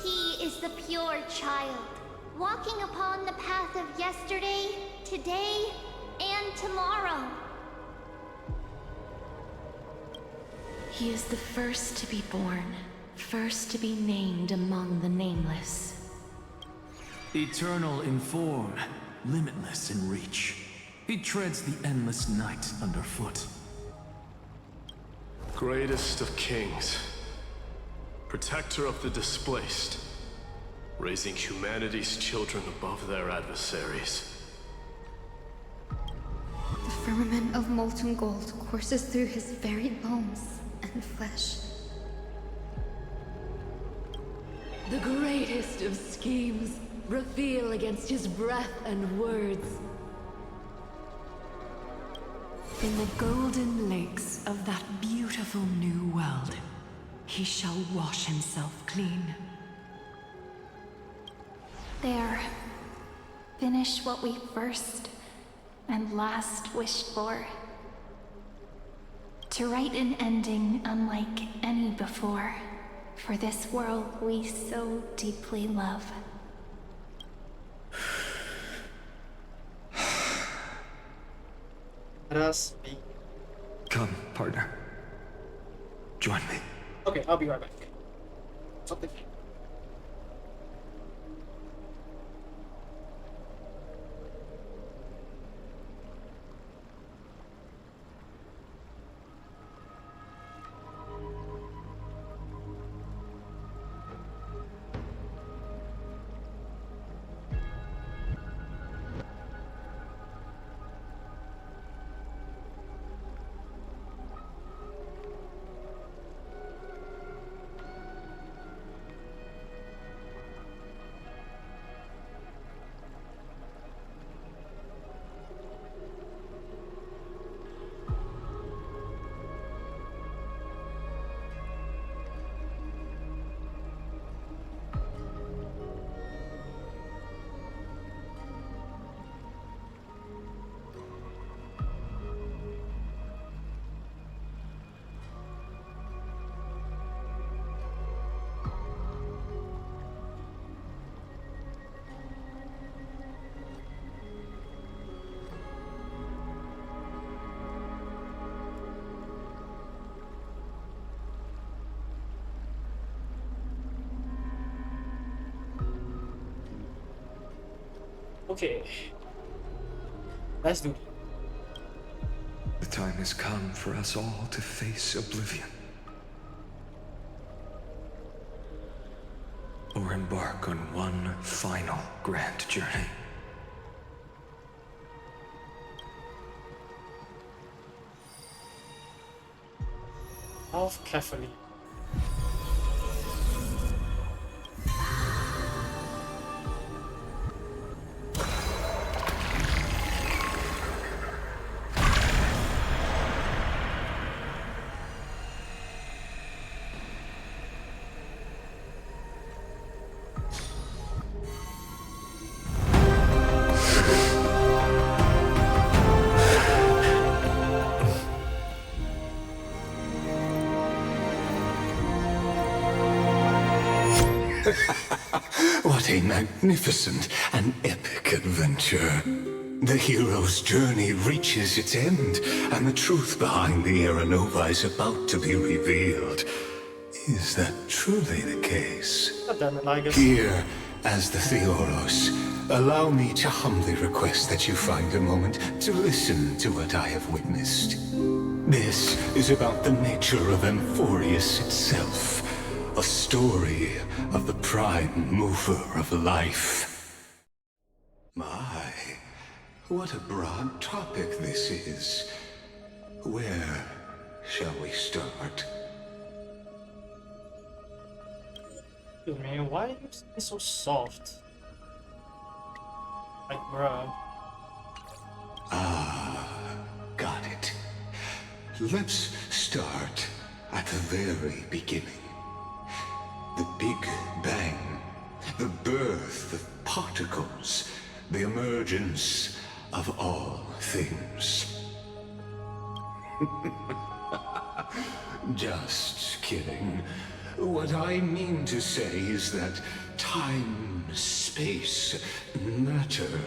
He is the pure child, walking upon the path of yesterday, today, and tomorrow. He is the first to be born, first to be named among the nameless. Eternal in form, limitless in reach. He treads the endless night underfoot. Greatest of kings, protector of the displaced, raising humanity's children above their adversaries. The firmament of molten gold courses through his very bones and flesh. The greatest of schemes reveal against his breath and words. In the golden lakes of that beautiful new world, he shall wash himself clean. There. Finish what we first and last wished for. To write an ending unlike any before, for this world we so deeply love. Let us be. Come, partner. Join me. Okay, I'll be right back. Something. Okay. Let's do it. The time has come for us all to face oblivion. Or embark on one final grand journey. Move carefully. What a magnificent and epic adventure. The hero's journey reaches its end, and the truth behind the Aeronova is about to be revealed. Is that truly the case? God damn it, Lygus. Here, as the Theoros, allow me to humbly request that you find a moment to listen to what I have witnessed. This is about the nature of Amphorius itself. A story of the prime mover of life. My, what a broad topic this is. Where shall we start? Dude, man, why are you so soft? Like, bruh. Ah, got it. Let's start at the very beginning. The Big Bang, the birth of particles, the emergence of all things. Just kidding. What I mean to say is that time, space, matter,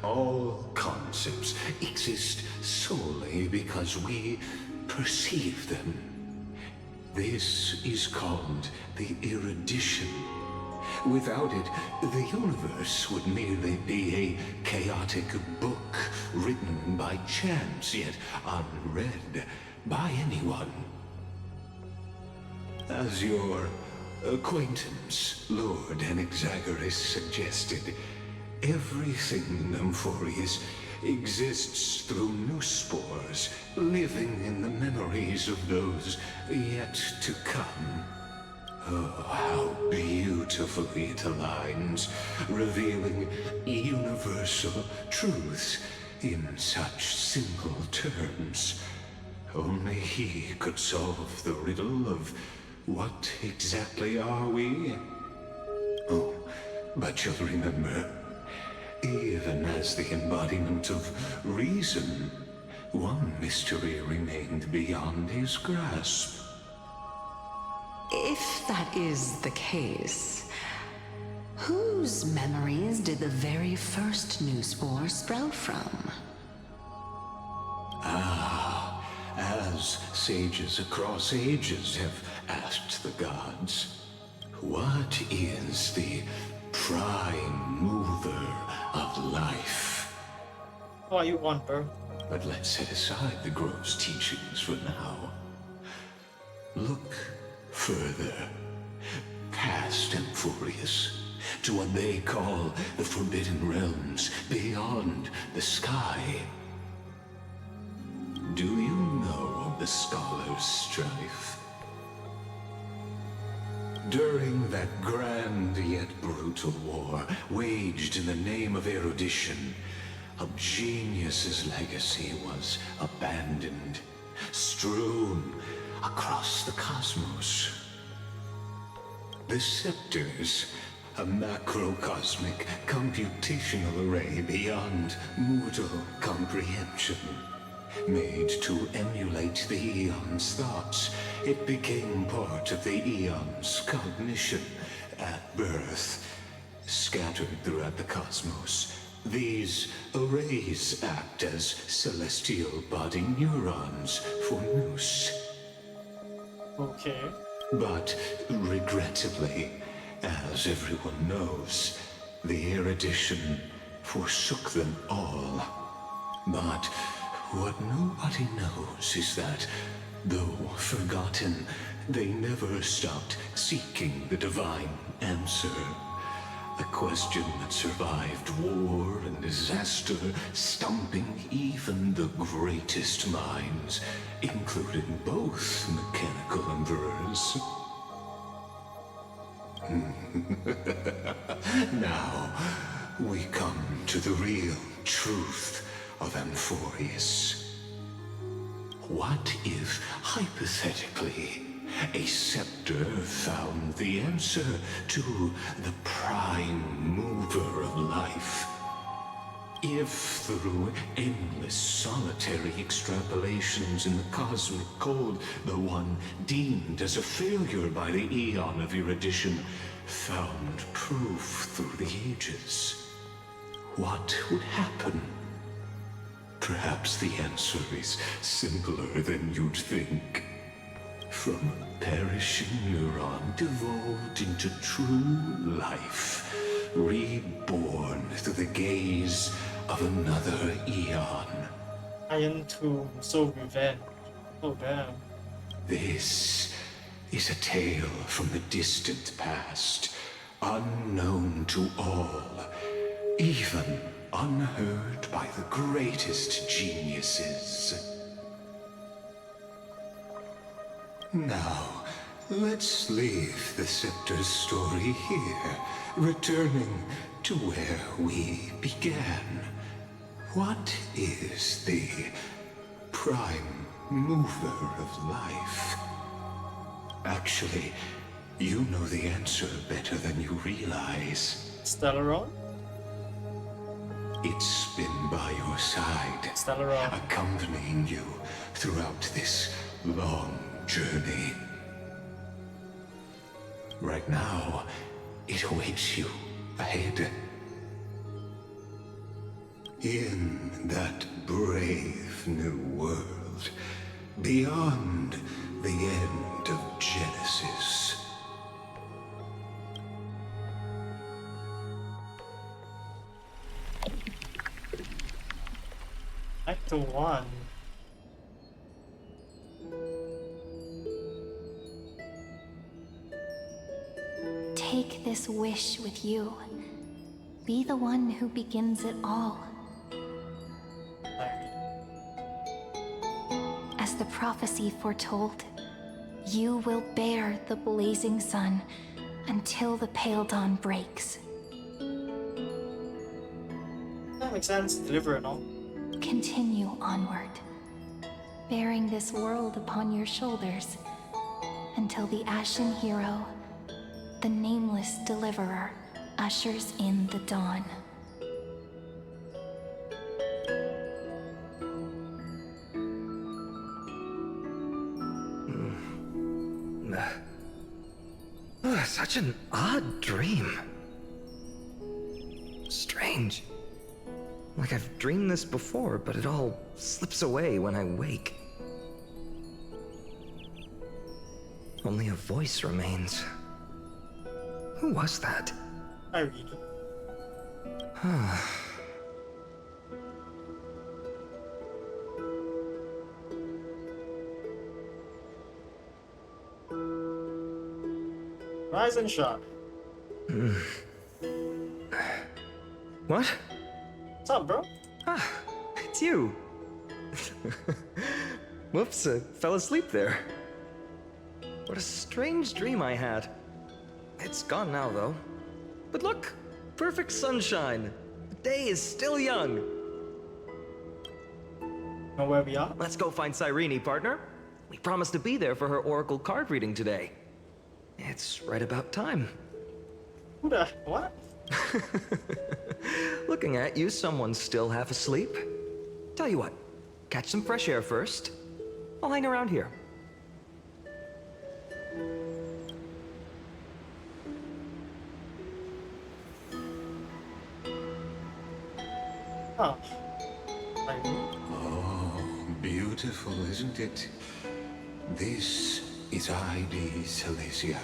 all concepts exist solely because we perceive them. This is called the erudition. Without it, the universe would merely be a chaotic book written by chance, yet unread by anyone. As your acquaintance, Lord Anaxagoras, suggested, everything in Amphorius exists through new spores, living in the memories of those yet to come. Oh, how beautifully it aligns, revealing universal truths in such simple terms. Only he could solve the riddle of what exactly are we? Oh, but you'll remember, Even as the embodiment of reason, one mystery remained beyond his grasp. If that is the case, whose memories did the very first new spore sprout from? Ah, as sages across ages have asked the gods, what is the prime mover of life? What you want, bro? But let's set aside the Grove's teachings for now. Look further, past Emphorius, to what they call the Forbidden Realms beyond the sky. Do you know of the Scholar's Strife? During that grand yet brutal war, waged in the name of erudition, a genius's legacy was abandoned, strewn across the cosmos. The Scepters, a macrocosmic computational array beyond mortal comprehension. Made to emulate the Aeon's thoughts, it became part of the Aeon's cognition at birth. Scattered throughout the cosmos, these arrays act as celestial body neurons for Nous. Okay. But regrettably, as everyone knows, the erudition forsook them all. But what nobody knows is that, though forgotten, they never stopped seeking the divine answer. A question that survived war and disaster, stumping even the greatest minds, including both mechanical emperors. Now, we come to the real truth of Emphorius. What if, hypothetically, a scepter found the answer to the prime mover of life? If through endless solitary extrapolations in the cosmic code, the one deemed as a failure by the Aeon of erudition found proof through the ages, what would happen? Perhaps the answer is simpler than you'd think. From a perishing neuron devolved into true life, reborn through the gaze of another Aeon. Iron Tomb, so revenge. Oh damn. This is a tale from the distant past, unknown to all, even unheard by the greatest geniuses. Now, let's leave the Scepter's story here, returning to where we began. What is the prime mover of life? Actually, you know the answer better than you realize. Stellaron? It's been by your side, Stellaron, accompanying you throughout this long journey. Right now, it awaits you ahead. In that brave new world, beyond the end of Genesis. Act 1. Take this wish with you. Be the one who begins it all. As the prophecy foretold, you will bear the blazing sun until the pale dawn breaks. That makes sense. Deliver it all. Continue onward, bearing this world upon your shoulders until the Ashen Hero, the nameless deliverer, ushers in the dawn. Such an odd dream. Strange. Like I've dreamed this before, but it all slips away when I wake. Only a voice remains. Who was that? Irene. Rise and shine. What? What's up, bro? Ah, it's you. Whoops, I fell asleep there. What a strange dream I had. It's gone now, though. But look, perfect sunshine. The day is still young. Know where we are? Let's go find Cyrene, partner. We promised to be there for her oracle card reading today. It's right about time. Who the what? Looking at you, someone's still half asleep. Tell you what, catch some fresh air first. I'll hang around here. Oh. Oh, beautiful, isn't it? This is Ide Celestii,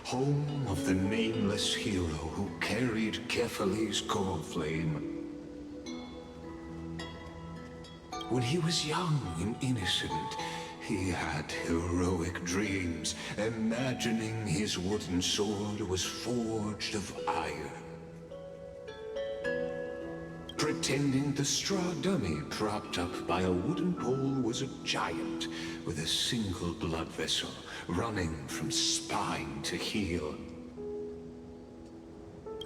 home of the nameless hero who carried Kefali's core flame. When he was young and innocent, he had heroic dreams, imagining his wooden sword was forged of iron. Pretending the straw dummy propped up by a wooden pole was a giant with a single blood vessel running from spine to heel.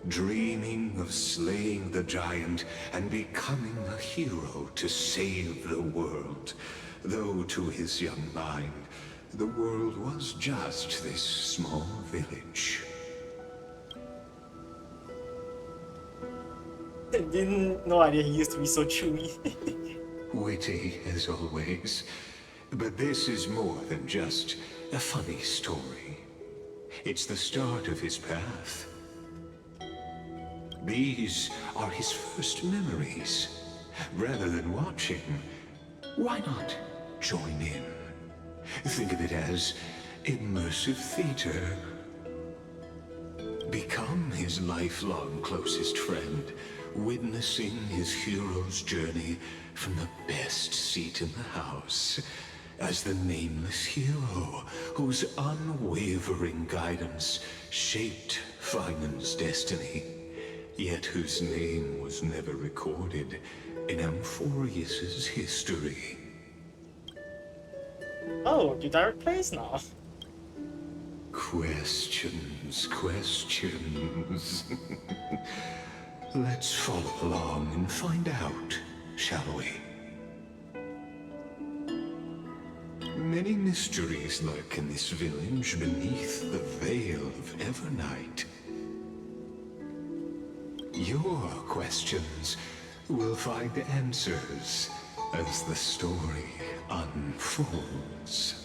Dreaming of slaying the giant and becoming a hero to save the world, though to his young mind, the world was just this small village. Didn't no idea he used to be so chewy. Witty as always, but this is more than just a funny story. It's the start of his path. These are his first memories. Rather than watching, why not join in? Think of it as immersive theater. Become his lifelong closest friend, witnessing his hero's journey from the best seat in the house, as the nameless hero whose unwavering guidance shaped Finan's destiny, yet whose name was never recorded in Amphorius's history. Oh, you direct plays now. Questions, questions. Let's follow along and find out, shall we? Many mysteries lurk in this village beneath the veil of Evernight. Your questions will find answers as the story unfolds.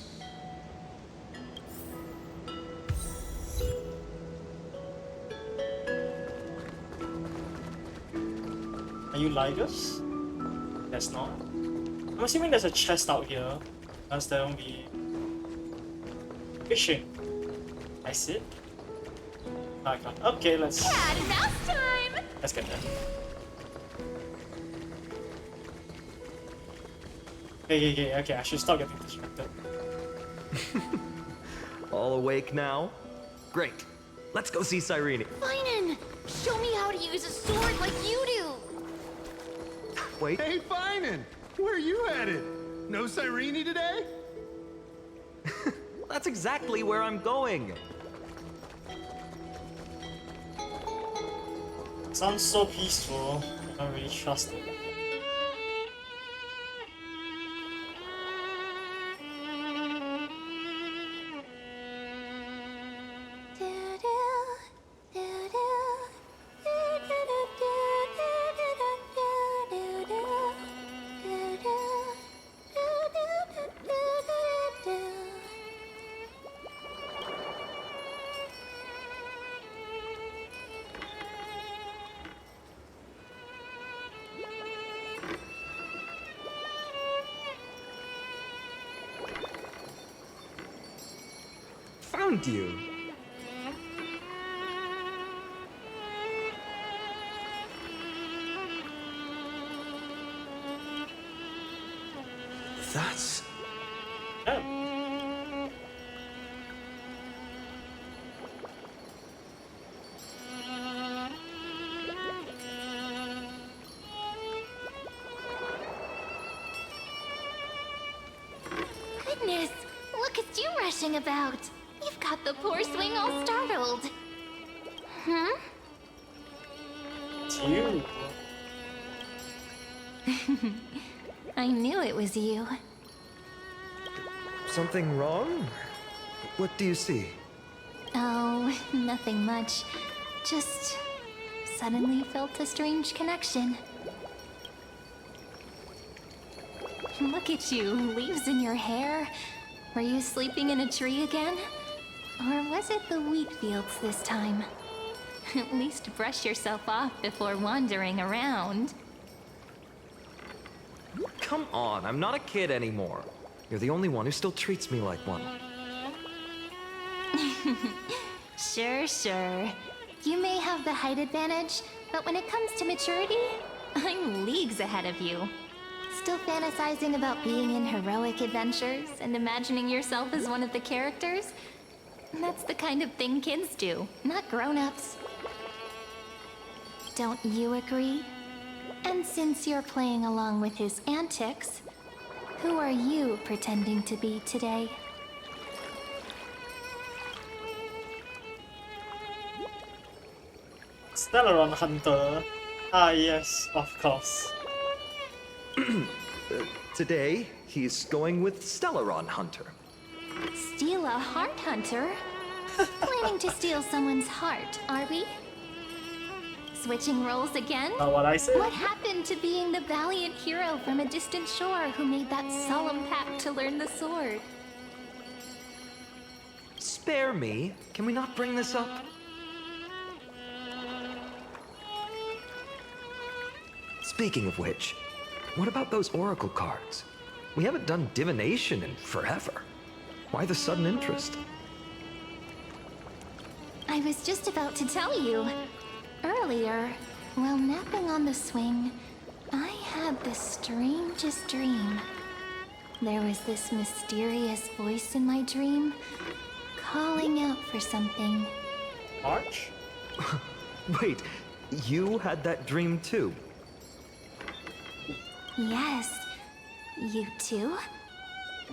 Are you Lygus? That's not. I'm assuming there's a chest out here, else there won't be fishing. I see. No, I can't. Okay, let's. Cat and mouse time! Let's get there. Okay, I should stop getting distracted. All awake now? Great. Let's go see Cyrene. Finan! Show me how to use a sword like you do! Wait. Hey, Finan! Where are you headed? No Cyrene today? That's exactly where I'm going. Sounds so peaceful. I don't really trust it. find you. That's... Goodness, look at you rushing about. You've got the poor swing all startled. Huh? It's you. I knew it was you. Something wrong? What do you see? Oh, nothing much. Just suddenly felt a strange connection. Look at you, leaves in your hair. Were you sleeping in a tree again? Or was it the wheat fields this time? At least brush yourself off before wandering around. Come on, I'm not a kid anymore. You're the only one who still treats me like one. Sure. You may have the height advantage, but when it comes to maturity, I'm leagues ahead of you. Still fantasizing about being in heroic adventures and imagining yourself as one of the characters? That's the kind of thing kids do, not grown-ups. Don't you agree? And since you're playing along with his antics, who are you pretending to be today? Stellaron Hunter. Ah, yes, of course. Today, he's going with Stellaron Hunter. Steal a heart hunter? Planning to steal someone's heart, are we? Switching roles again? Not what I said. What happened to being the valiant hero from a distant shore who made that solemn pact to learn the sword? Spare me. Can we not bring this up? Speaking of which, what about those oracle cards? We haven't done divination in forever. Why the sudden interest? I was just about to tell you. Earlier, while napping on the swing, I had the strangest dream. There was this mysterious voice in my dream, calling out for something. Arch? Wait, you had that dream too? Yes, you too?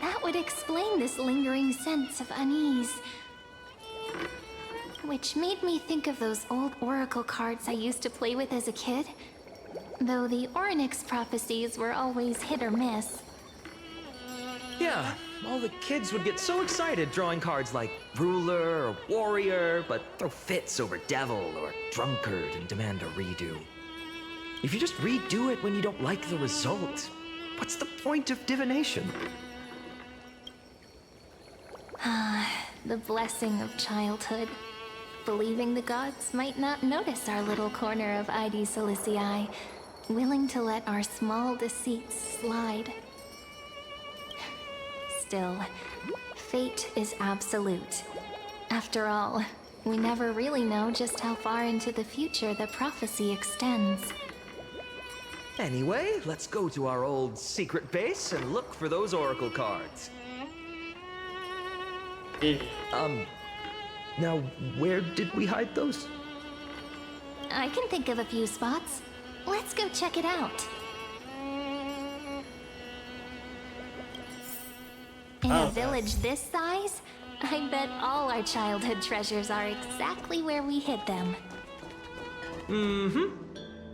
That would explain this lingering sense of unease. Which made me think of those old oracle cards I used to play with as a kid. Though the Orynyx prophecies were always hit or miss. Yeah, all the kids would get so excited drawing cards like ruler or warrior, but throw fits over devil or drunkard and demand a redo. If you just redo it when you don't like the result, what's the point of divination? Ah, the blessing of childhood. Believing the gods might not notice our little corner of ID Silicii, willing to let our small deceits slide. Still, fate is absolute. After all, we never really know just how far into the future the prophecy extends. Anyway, let's go to our old secret base and look for those oracle cards. Now, where did we hide those? I can think of a few spots. Let's go check it out. In a village this size, I bet all our childhood treasures are exactly where we hid them. Mm-hmm.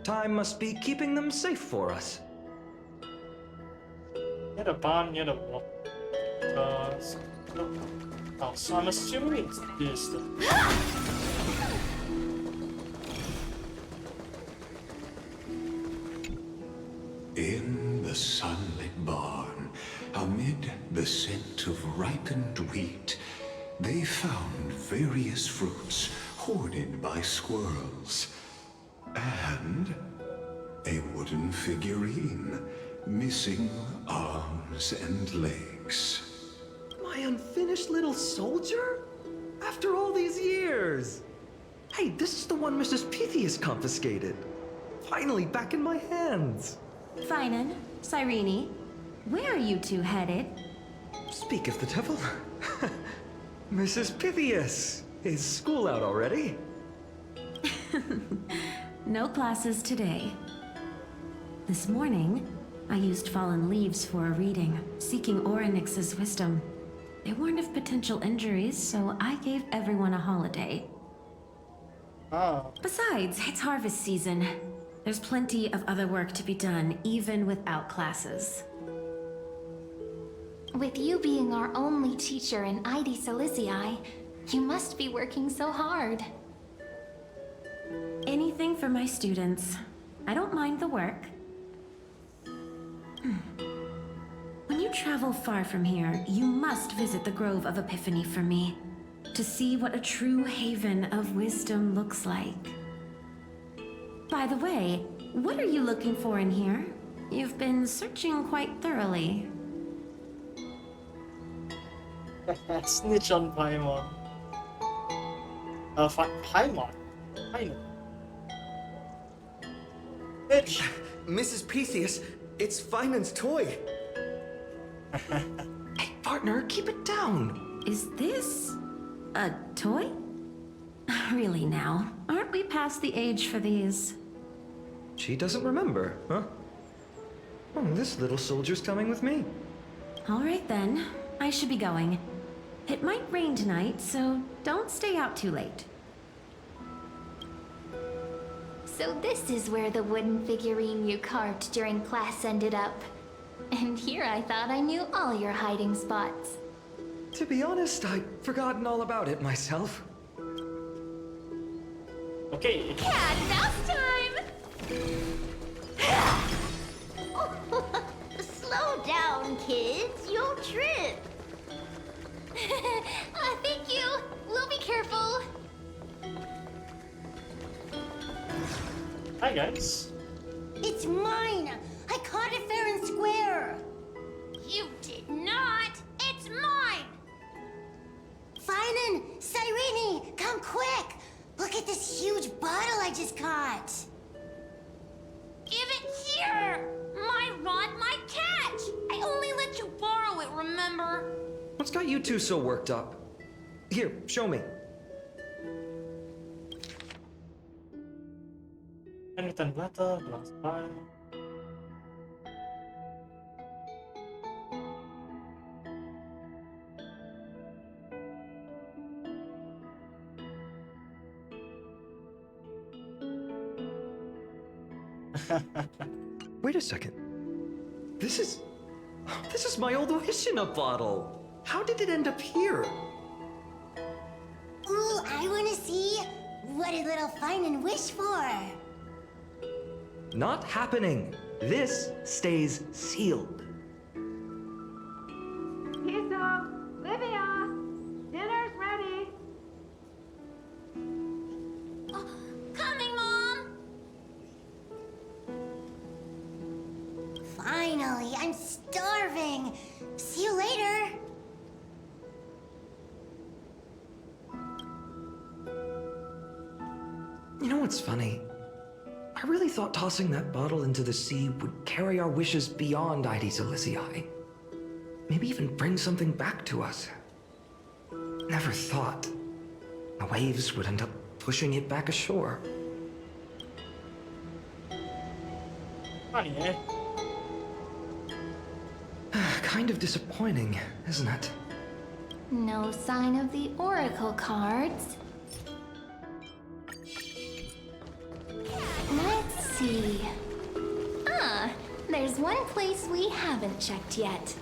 Time must be keeping them safe for us. Near the barn, near the wall. Oh, so I'm assuming it's this. In the sunlit barn, amid the scent of ripened wheat, they found various fruits hoarded by squirrels. And a wooden figurine, missing arms and legs. My unfinished little soldier? After all these years! Hey, this is the one Mrs. Pythias confiscated. Finally back in my hands. Finan, Cyrene, where are you two headed? Speak of the devil. Mrs. Pythias, is school out already? No classes today. This morning, I used fallen leaves for a reading, seeking Orynyx's wisdom. They warned of potential injuries, so I gave everyone a holiday. Oh. Besides, it's harvest season. There's plenty of other work to be done, even without classes. With you being our only teacher in ID Silicii, you must be working so hard. Anything for my students. I don't mind the work. When you travel far from here, you must visit the Grove of Epiphany for me, to see what a true haven of wisdom looks like. By the way, what are you looking for in here? You've been searching quite thoroughly. Snitch on Paimon. Paimon? Paimon. Bitch! Mrs. Pythias, it's Finan's toy. Hey, partner, keep it down. Is this a toy? Really now, aren't we past the age for these? She doesn't remember, huh? Oh, this little soldier's coming with me. All right then, I should be going. It might rain tonight, so don't stay out too late. So this is where the wooden figurine you carved during class ended up. And here I thought I knew all your hiding spots. To be honest, I'd forgotten all about it myself. Okay. Cat mouse time! Slow down, kids. You'll trip. Thank you. We'll be careful. Hi, guys. It's mine! I caught it fair and square! You did not! It's mine! Finan! Cyrene! Come quick! Look at this huge bottle I just caught! Give it here! My rod, my catch! I only let you borrow it, remember? What's got you two so worked up? Here, show me. Anything letter, glass vial. Wait a second. This is my old wish in a bottle. How did it end up here? Ooh, I wanna see! What did little Finan wish for? Not happening. This stays sealed. Piso, Livia, dinner's ready. Coming, Mom! Finally, I'm starving! See you later! You know what's funny? I really thought tossing that bottle into the sea would carry our wishes beyond ID Silicii. Maybe even bring something back to us. Never thought the waves would end up pushing it back ashore. Funny, eh? Kind of disappointing, isn't it? No sign of the Oracle cards. Let's see. Ah, there's one place we haven't checked yet.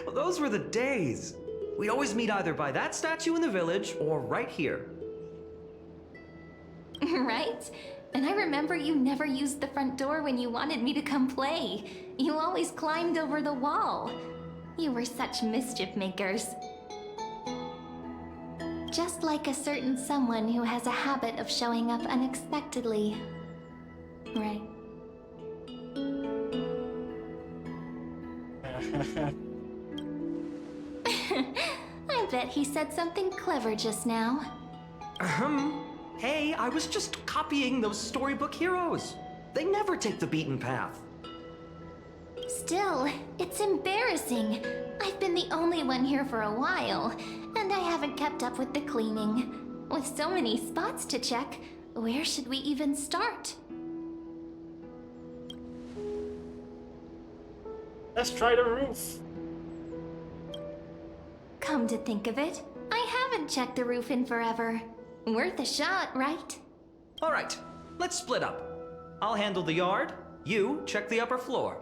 Well, those were the days. We'd always meet either by that statue in the village or right here. Right? And I remember you never used the front door when you wanted me to come play. You always climbed over the wall. You were such mischief makers. Just like a certain someone who has a habit of showing up unexpectedly. Right. I bet he said something clever just now. Hey, I was just copying those storybook heroes. They never take the beaten path. Still, it's embarrassing. I've been the only one here for a while, and I haven't kept up with the cleaning. With so many spots to check, where should we even start? Let's try the roof. Come to think of it, I haven't checked the roof in forever. Worth a shot, right? All right, let's split up. I'll handle the yard. You check the upper floor.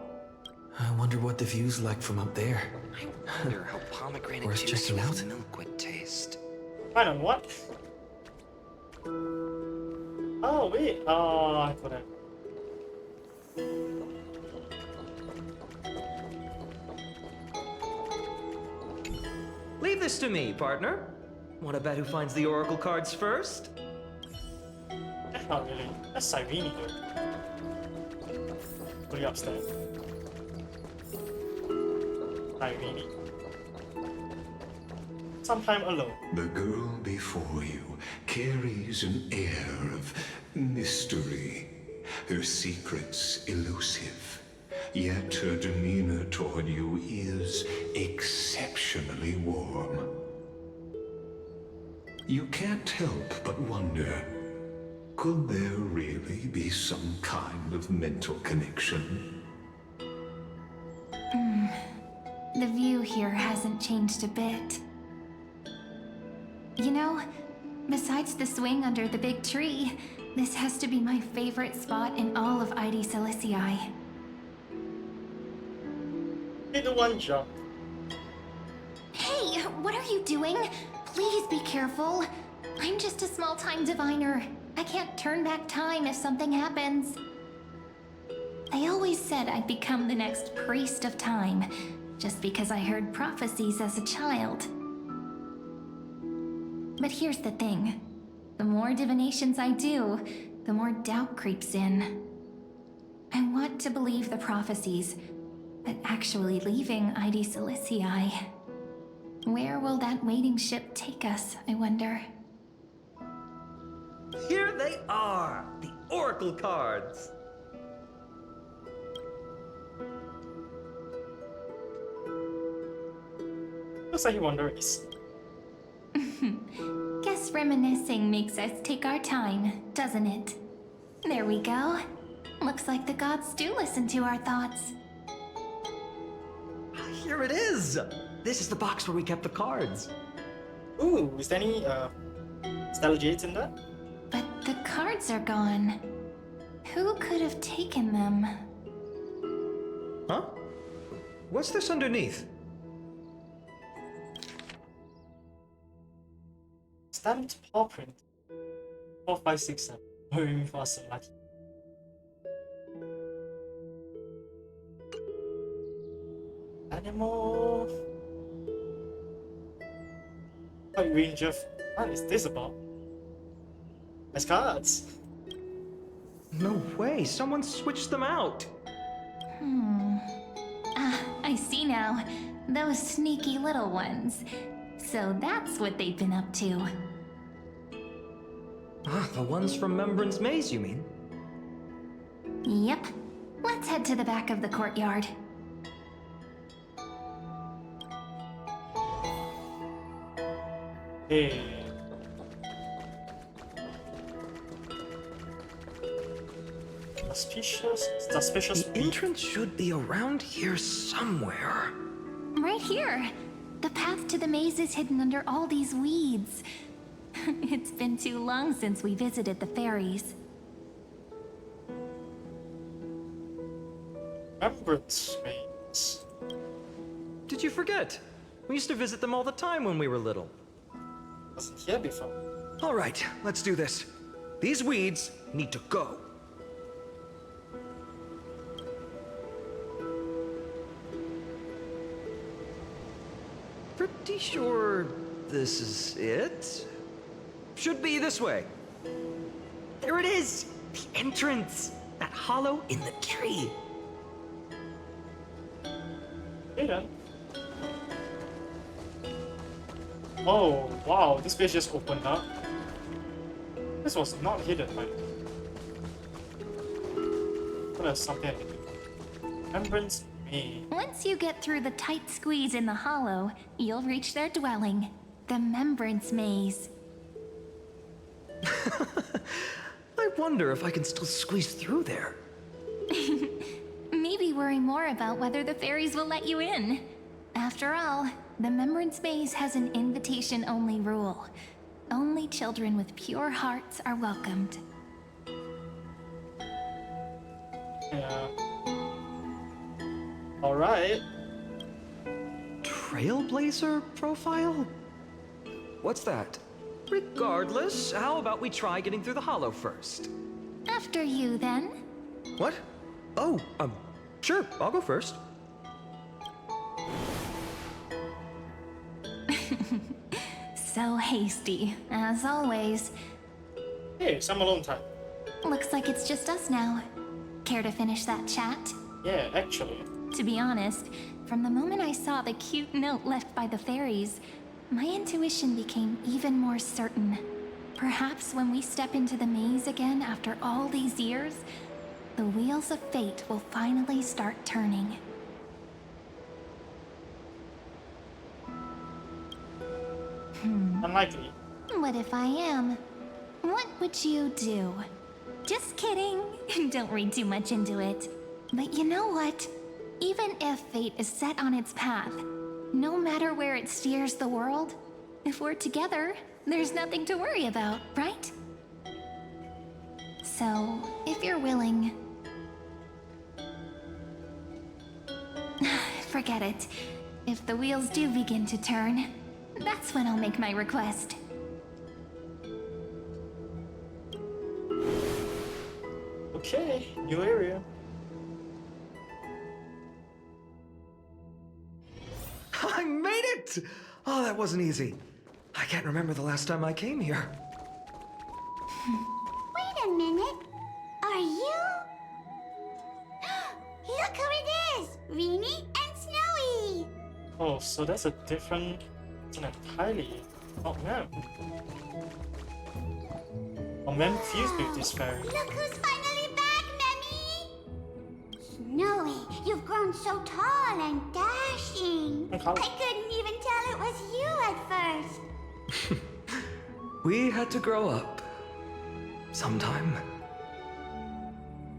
I wonder what the view's like from up there. I wonder how pomegranate Worth juice checking with out? milk would taste. Wait on what? Oh wait, I couldn't. Leave this to me, partner. Want to bet who finds the oracle cards first? Not really. That's Cyrene though. Put it upstairs. Cyrene. Sometime alone. The girl before you carries an air of mystery. Her secrets elusive. Yet her demeanor toward you is exceptionally warm. You can't help but wonder, could there really be some kind of mental connection? The view here hasn't changed a bit. You know, besides the swing under the big tree, this has to be my favorite spot in all of ID Silicii. Did the one jump. Hey, what are you doing? Please be careful. I'm just a small-time diviner. I can't turn back time if something happens. They always said I'd become the next priest of time, just because I heard prophecies as a child. But here's the thing. The more divinations I do, the more doubt creeps in. I want to believe the prophecies, but actually leaving ID Silicii. Where will that waiting ship take us, I wonder? Here they are, the oracle cards. Looks like you wonders. Guess reminiscing makes us take our time, doesn't it? There we go. Looks like the gods do listen to our thoughts. Here it is! This is the box where we kept the cards. Ooh, is there any Stellar in that? But the cards are gone. Who could have taken them? Huh? What's this underneath? Stamped paw print. 4, 5, 6, 7. Very fast, lucky. Animal. What range of. What is this about? Nice cards. No way, someone switched them out. Ah, I see now. Those sneaky little ones. So that's what they've been up to. Ah, the ones from Membran's Maze, you mean? Yep. Let's head to the back of the courtyard. Hey. Suspicious. The entrance should be around here somewhere. Right here. The path to the maze is hidden under all these weeds. It's been too long since we visited the fairies. Remembrance Maze. Did you forget? We used to visit them all the time when we were little. Wasn't here before. All right, let's do this. These weeds need to go. Pretty sure this is it? Should be this way. There it is! The entrance! that hollow in the tree. Okay then. Oh, wow, this page just opened up. This was not hidden, right? What is something I can do? Remembrance me. Once you get through the tight squeeze in the hollow, you'll reach their dwelling, the Remembrance Maze. I wonder if I can still squeeze through there. Maybe worry more about whether the fairies will let you in. After all, the Remembrance Maze has an invitation-only rule. Only children with pure hearts are welcomed. Yeah. Alright. Trailblazer profile? What's that? Regardless, how about we try getting through the hollow first? After you, then. What? Oh, sure, I'll go first. So hasty, as always. Hey, some alone time. Looks like it's just us now. Care to finish that chat? Yeah, actually. To be honest, from the moment I saw the cute note left by the fairies, my intuition became even more certain. Perhaps when we step into the maze again after all these years, the wheels of fate will finally start turning. Unlikely. What if I am? What would you do? Just kidding. Don't read too much into it. But you know what? Even if fate is set on its path, no matter where it steers the world, if we're together, there's nothing to worry about, right? So, if you're willing... Forget it. If the wheels do begin to turn, that's when I'll make my request. Okay, new area. I made it! Oh, that wasn't easy. I can't remember the last time I came here. Wait a minute. Are you? Look who it is! Rini and Snowy! Oh, so that's a different... It's an entirely... not Mem. Oh, Mem fused with this fairy. Look who's finally back, Memmy! Snowy, you've grown so tall and dashing. I couldn't even tell it was you at first. We had to grow up. Sometime.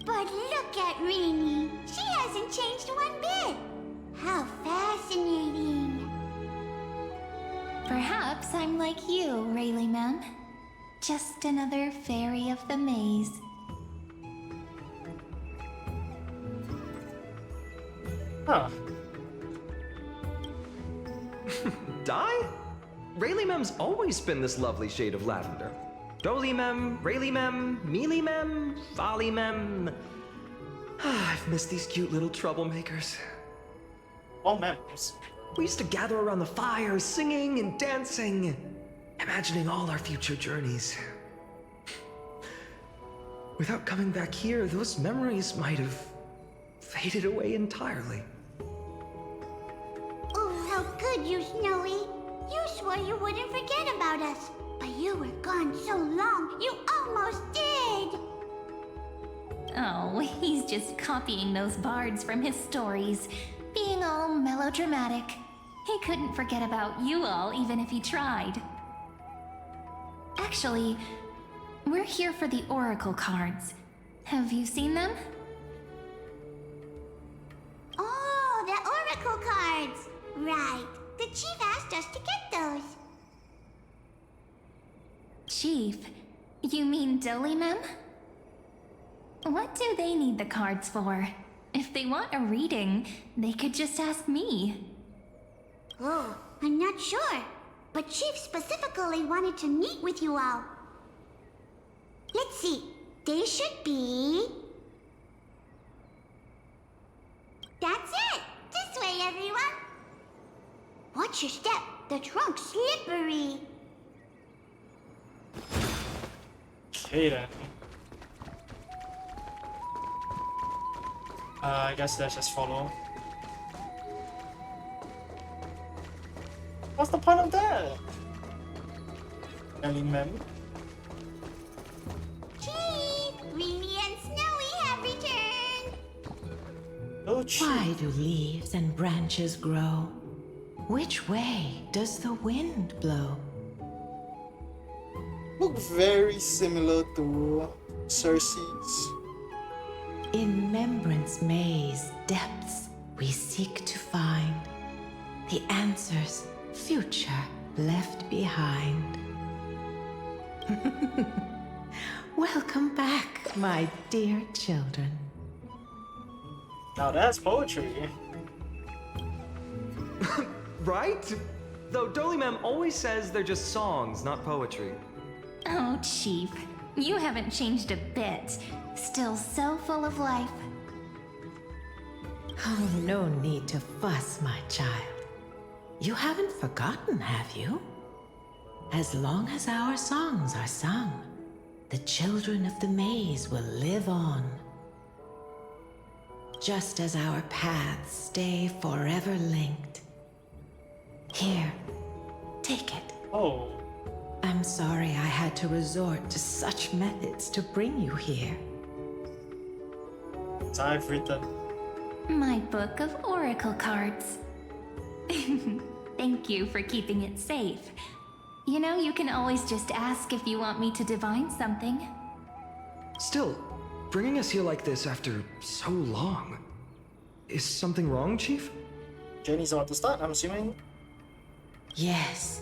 But look at Rini. She hasn't changed one bit. How fascinating. Perhaps I'm like you, Rayleigh Mem. Just another fairy of the maze. Huh. Dye? Rayleigh Mem's always been this lovely shade of lavender. Doly Mem, Rayleigh Mem, Mealy Mem, Folly Mem. I've missed these cute little troublemakers. All Mems. We used to gather around the fire, singing and dancing, imagining all our future journeys. Without coming back here, those memories might have faded away entirely. Oh, how could you, Snowy? You swore you wouldn't forget about us. But you were gone so long, you almost did! Oh, he's just copying those bards from his stories, being all melodramatic. He couldn't forget about you all even if he tried. Actually, we're here for the Oracle cards. Have you seen them? Oh, the Oracle cards! Right. The chief asked us to get those. Chief? You mean Doly Mem? What do they need the cards for? If they want a reading, they could just ask me. Oh, I'm not sure. But Chief specifically wanted to meet with you all. Let's see. They should be... That's it! This way, everyone! Watch your step. The trunk's slippery. Okay then. I guess let's just follow. What's the point of that? Ellie Mem. Chief, Remy and Snowy have returned. Oh, Chief. Why do leaves and branches grow? Which way does the wind blow? Look very similar to Cersei's. In Remembrance May's depths we seek to find the answers future left behind. Welcome back, my dear children. Now that's poetry. Right? Though Dolimem always says they're just songs, not poetry. Oh, Chief, you haven't changed a bit. Still so full of life. Oh, no need to fuss, my child. You haven't forgotten, have you? As long as our songs are sung, the children of the maze will live on. Just as our paths stay forever linked. Here, take it. Oh. I'm sorry I had to resort to such methods to bring you here. So I've written. My book of oracle cards. Thank you for keeping it safe. You know, you can always just ask if you want me to divine something. Still, bringing us here like this after so long. Is something wrong, Chief? Jenny's about to start, I'm assuming. Yes.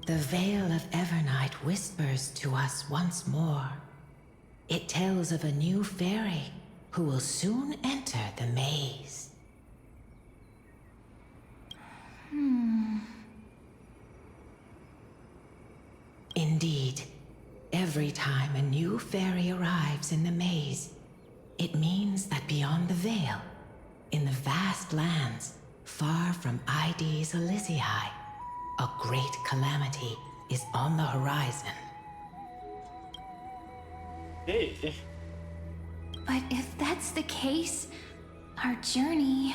The Veil of Evernight whispers to us once more. It tells of a new fairy who will soon enter the maze. Indeed, every time a new fairy arrives in the maze, it means that beyond the veil, in the vast lands, far from Ides Elysiae, a great calamity is on the horizon. Hey. But if that's the case, our journey...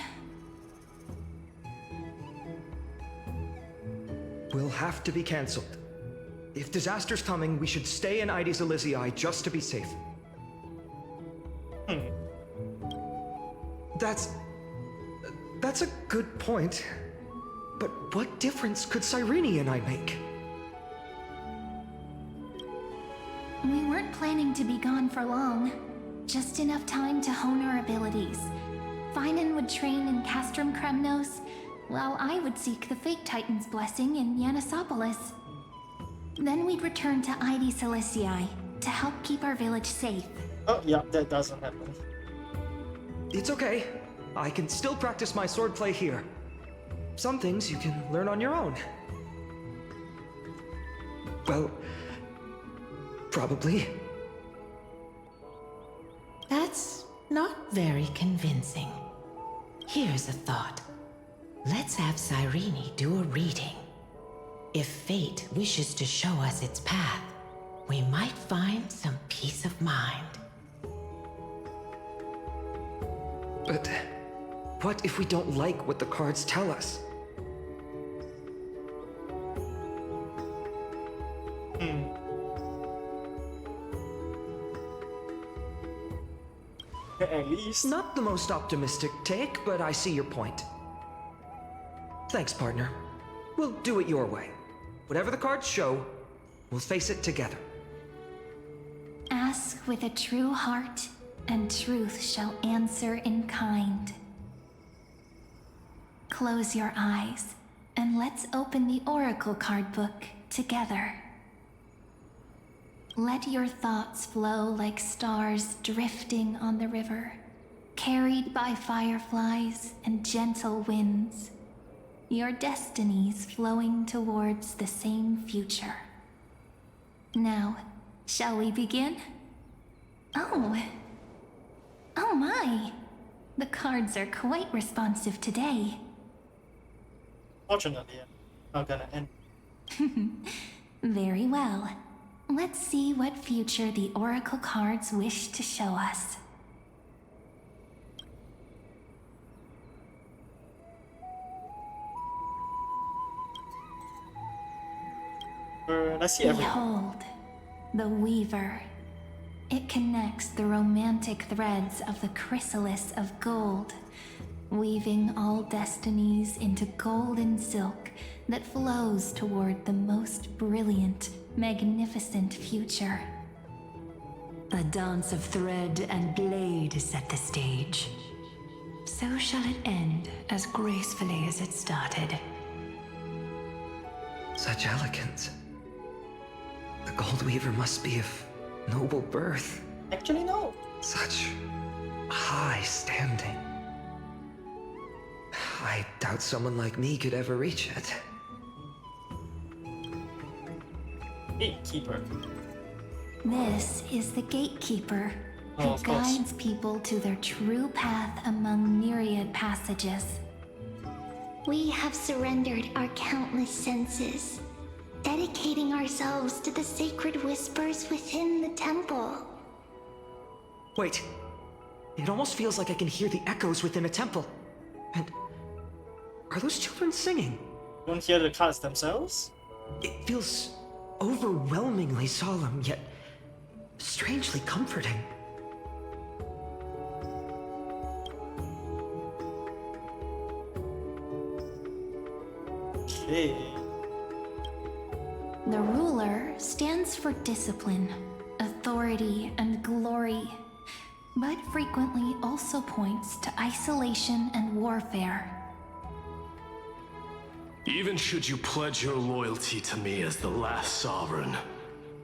Will have to be cancelled. If disaster's coming, we should stay in Ides Elysiae just to be safe. That's a good point. But what difference could Cyrene and I make? We weren't planning to be gone for long. Just enough time to hone our abilities. Finan would train in Castrum Kremnos, while I would seek the Fate Titan's blessing in Yanisopolis. Then we'd return to Ides Elysiae to help keep our village safe. Oh, yeah, that doesn't happen. It's okay. I can still practice my swordplay here. Some things you can learn on your own. Well, probably. That's not very convincing. Here's a thought. Let's have Cyrene do a reading. If fate wishes to show us its path, we might find some peace of mind. But what if we don't like what the cards tell us? At least. Not the most optimistic take, but I see your point. Thanks, partner. We'll do it your way. Whatever the cards show, we'll face it together. Ask with a true heart, and truth shall answer in kind. Close your eyes, and let's open the Oracle card book together. Let your thoughts flow like stars drifting on the river, carried by fireflies and gentle winds. Your destinies flowing towards the same future. Now, shall we begin? Oh my! The cards are quite responsive today. Fortunately, I'm not gonna end. Very well. Let's see what future the Oracle cards wish to show us. Let's see everything. Behold, the Weaver. It connects the romantic threads of the chrysalis of gold, weaving all destinies into golden silk that flows toward the most brilliant, magnificent future. A dance of thread and blade set the stage. So shall it end as gracefully as it started. Such elegance. The Gold Weaver must be of noble birth. Actually, no. Such high standing. I doubt someone like me could ever reach it. Gatekeeper. This is the Gatekeeper Oh, that of course. guides people to their true path among myriad passages. We have surrendered our countless senses, dedicating ourselves to the sacred whispers within the temple. Wait. It almost feels like I can hear the echoes within a temple. And are those children singing? You don't hear the cards themselves? It feels overwhelmingly solemn, yet strangely comforting. Okay. The ruler stands for discipline, authority, and glory, but frequently also points to isolation and warfare. Even should you pledge your loyalty to me as the last sovereign,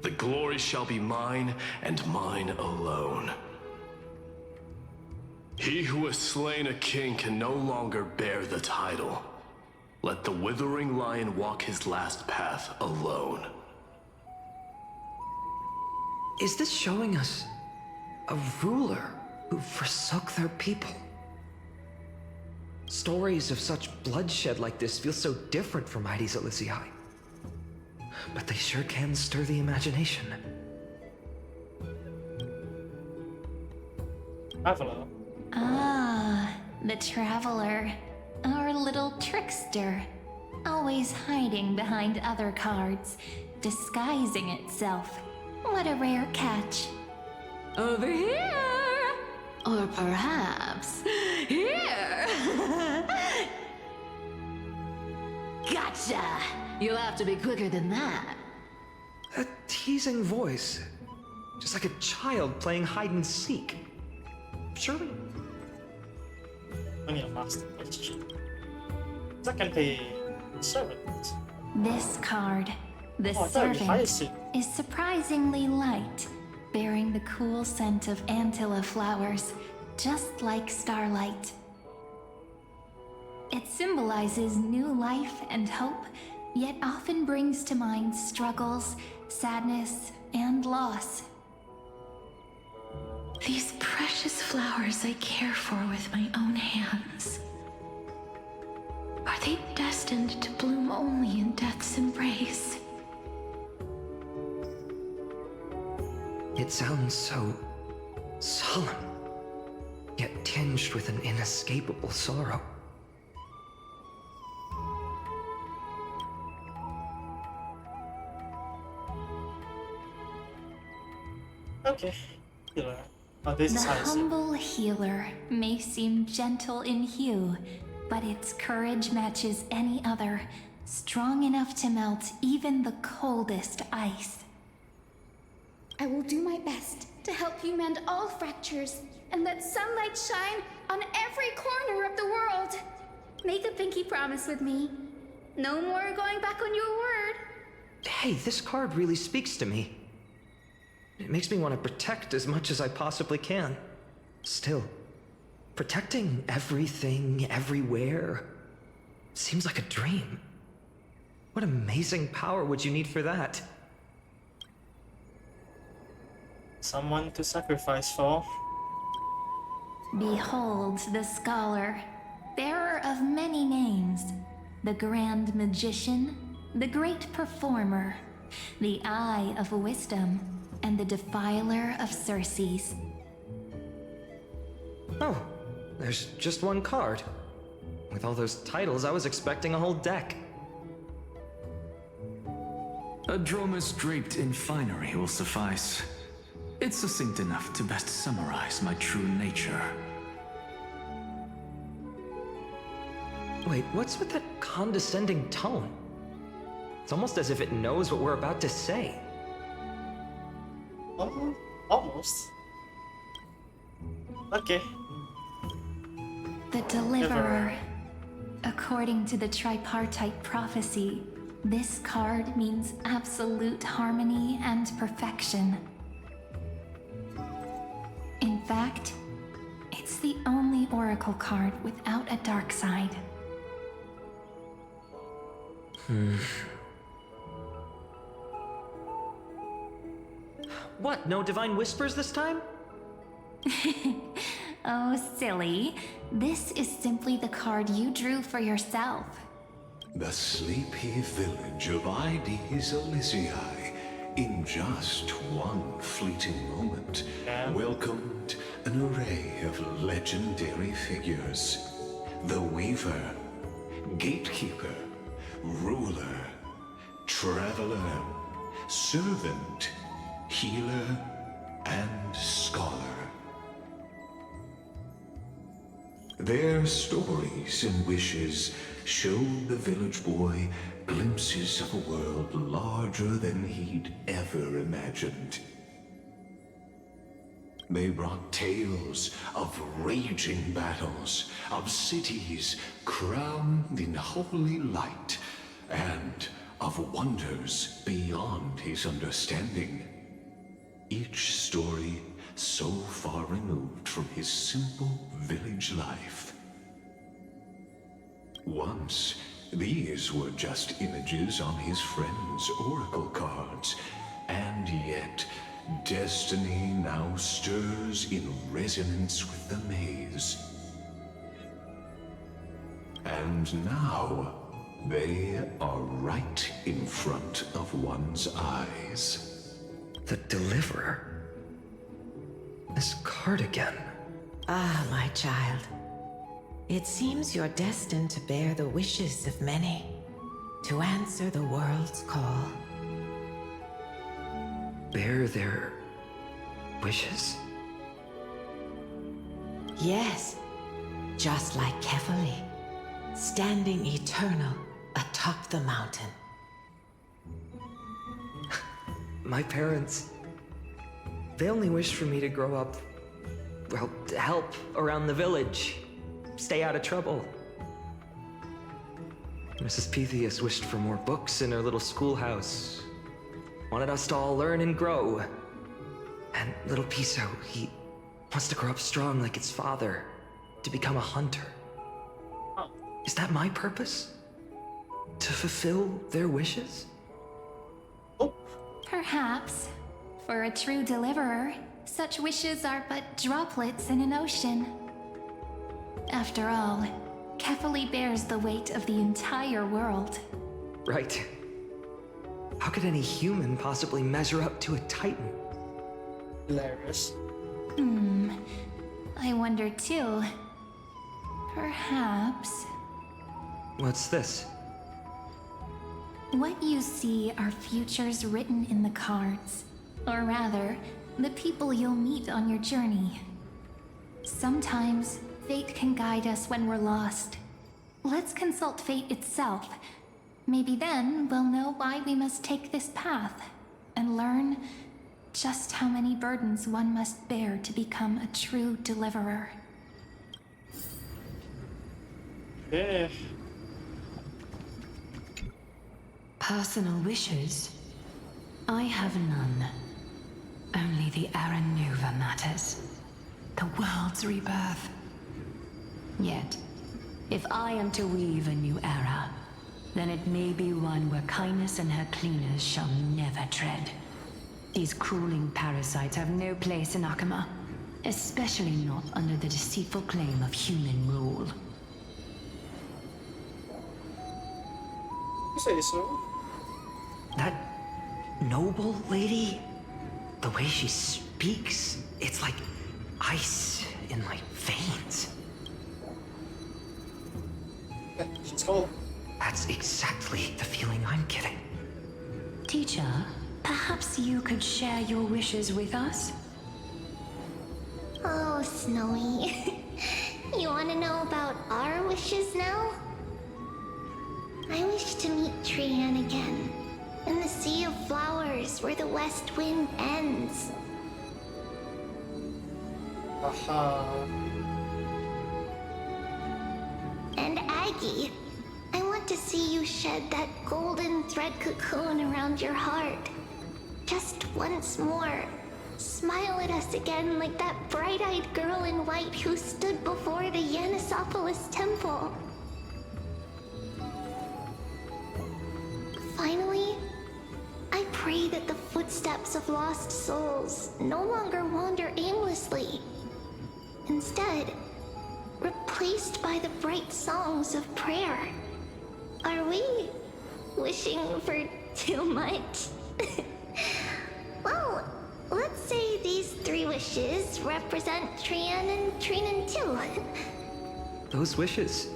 the glory shall be mine and mine alone. He who has slain a king can no longer bear the title. Let the withering lion walk his last path alone. Is this showing us a ruler who forsook their people? Stories of such bloodshed like this feel so different from Heidi's Elysiae. But they sure can stir the imagination. Traveler. Ah, the Traveler. Our little trickster. Always hiding behind other cards, disguising itself. What a rare catch. Over here! Or perhaps here! Gotcha! You'll have to be quicker than that. A teasing voice. Just like a child playing hide and seek. Surely. Only a master question. Second pay servant. This card, the Oh, I thought it'd be servant, Hyacinth. is surprisingly light, bearing the cool scent of Antilla flowers, just like starlight. It symbolizes new life and hope, yet often brings to mind struggles, sadness, and loss. These precious flowers I care for with my own hands. Are they destined to bloom only in death's embrace? It sounds so solemn, yet tinged with an inescapable sorrow. Okay. Healer. Oh, this The is Hyacinth. humble healer may seem gentle in hue, but its courage matches any other, strong enough to melt even the coldest ice. I will do my best to help you mend all fractures and let sunlight shine on every corner of the world. Make a pinky promise with me. No more going back on your word. Hey, this card really speaks to me. It makes me want to protect as much as I possibly can. Still, protecting everything, everywhere, seems like a dream. What amazing power would you need for that? Someone to sacrifice for. Behold the scholar, bearer of many names, the grand magician, the great performer, the eye of wisdom, and the defiler of Circes. Oh, there's just one card. With all those titles, I was expecting a whole deck. A dromus draped in finery will suffice. It's succinct enough to best summarize my true nature. Wait, what's with that condescending tone? It's almost as if it knows what we're about to say. Almost. Okay. The Deliverer. According to the tripartite prophecy, this card means absolute harmony and perfection. In fact, it's the only Oracle card without a dark side. What, no divine whispers this time? Oh, silly. This is simply the card you drew for yourself. The sleepy village of Ides Elysiae, in just one fleeting moment, welcomed an array of legendary figures. The Weaver, Gatekeeper, Ruler, Traveler, Servant, Healer, and Scholar. Their stories and wishes showed the village boy glimpses of a world larger than he'd ever imagined. They brought tales of raging battles, of cities crowned in holy light, and of wonders beyond his understanding. Each story so far removed from his simple village life. Once, these were just images on his friend's oracle cards, and yet destiny now stirs in resonance with the maze. And now, they are right in front of one's eyes. The Deliverer? This card again. Ah, my child. It seems you're destined to bear the wishes of many, to answer the world's call. Bear their wishes? Yes, just like Kefali, standing eternal atop the mountain. My parents, they only wished for me to grow up, well, to help around the village, stay out of trouble. Mrs. Pythias wished for more books in her little schoolhouse, wanted us to all learn and grow. And little Piso, he wants to grow up strong like his father, to become a hunter. Is that my purpose? To fulfill their wishes? Perhaps. For a true deliverer, such wishes are but droplets in an ocean. After all, Kefali bears the weight of the entire world. Right. How could any human possibly measure up to a Titan? Hilarious. I wonder too. Perhaps. What's this? What you see are futures written in the cards. Or rather, the people you'll meet on your journey. Sometimes, fate can guide us when we're lost. Let's consult fate itself. Maybe then we'll know why we must take this path, and learn just how many burdens one must bear to become a true deliverer. Yeah. Personal wishes? I have none. Only the Aranuva matters. The world's rebirth. Yet, if I am to weave a new era, then it may be one where kindness and her cleaners shall never tread. These crawling parasites have no place in Akama, especially not under the deceitful claim of human rule. You say so? That noble lady? The way she speaks, it's like ice in my veins. She's cold. That's exactly the feeling I'm getting. Teacher, perhaps you could share your wishes with us? Oh, Snowy. You want to know about our wishes now? I wish to meet Trian again, in the Sea of Flowers where the West Wind ends. Aha. And Aggie, I want to see you shed that golden thread cocoon around your heart. Just once more. Smile at us again like that bright-eyed girl in white who stood before the Yanisopolis temple. Finally, I pray that the footsteps of lost souls no longer wander aimlessly. Instead, replaced by the bright songs of prayer. Are we wishing for too much? Well, let's say these 3 wishes represent Trian and Trinan too. Those wishes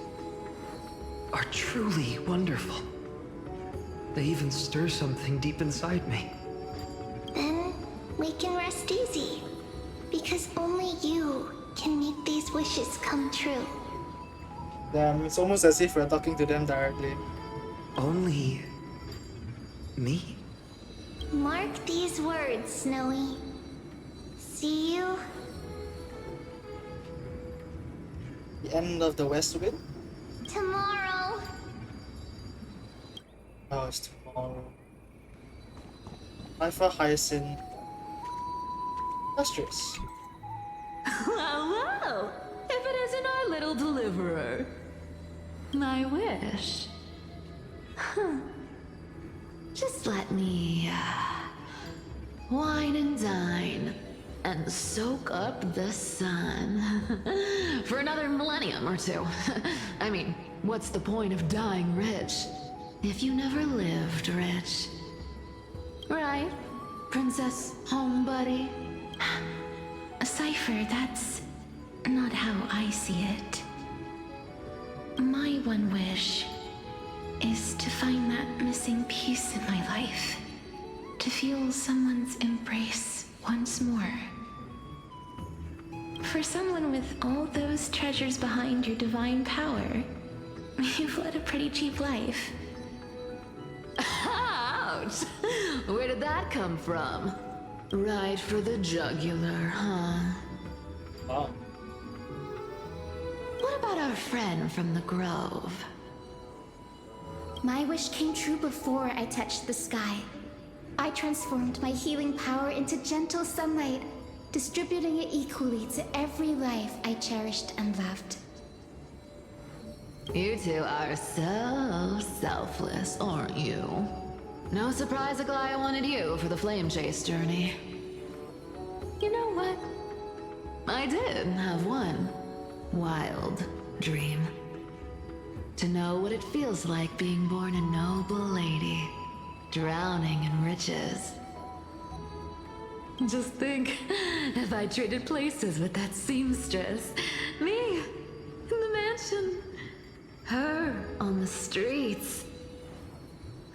are truly wonderful. They even stir something deep inside me. Then we can rest easy, because only you can make these wishes come true. Damn, it's almost as if we're talking to them directly. Only me? Mark these words, Snowy. See you. The end of the West Wind? Tomorrow. Oh, it's tomorrow. Alpha Hyacinth. Lustrous. Well, if it isn't our little deliverer. My wish. Just let me wine and dine and soak up the sun for another millennium or 2. I mean, what's the point of dying rich if you never lived rich? Right, Princess Homebuddy? Cypher, that's not how I see it. My one wish is to find that missing piece in my life. To feel someone's embrace once more. For someone with all those treasures behind your divine power, you've led a pretty cheap life. Ouch! Where did that come from? Right for the jugular, huh? Wow. What about our friend from the Grove? My wish came true before I touched the sky. I transformed my healing power into gentle sunlight, distributing it equally to every life I cherished and loved. You two are so selfless, aren't you? No surprise Aglaia wanted you for the flame chase journey. You know what? I did have one wild dream. To know what it feels like being born a noble lady, drowning in riches. Just think, if I traded places with that seamstress, me in the mansion, her on the streets.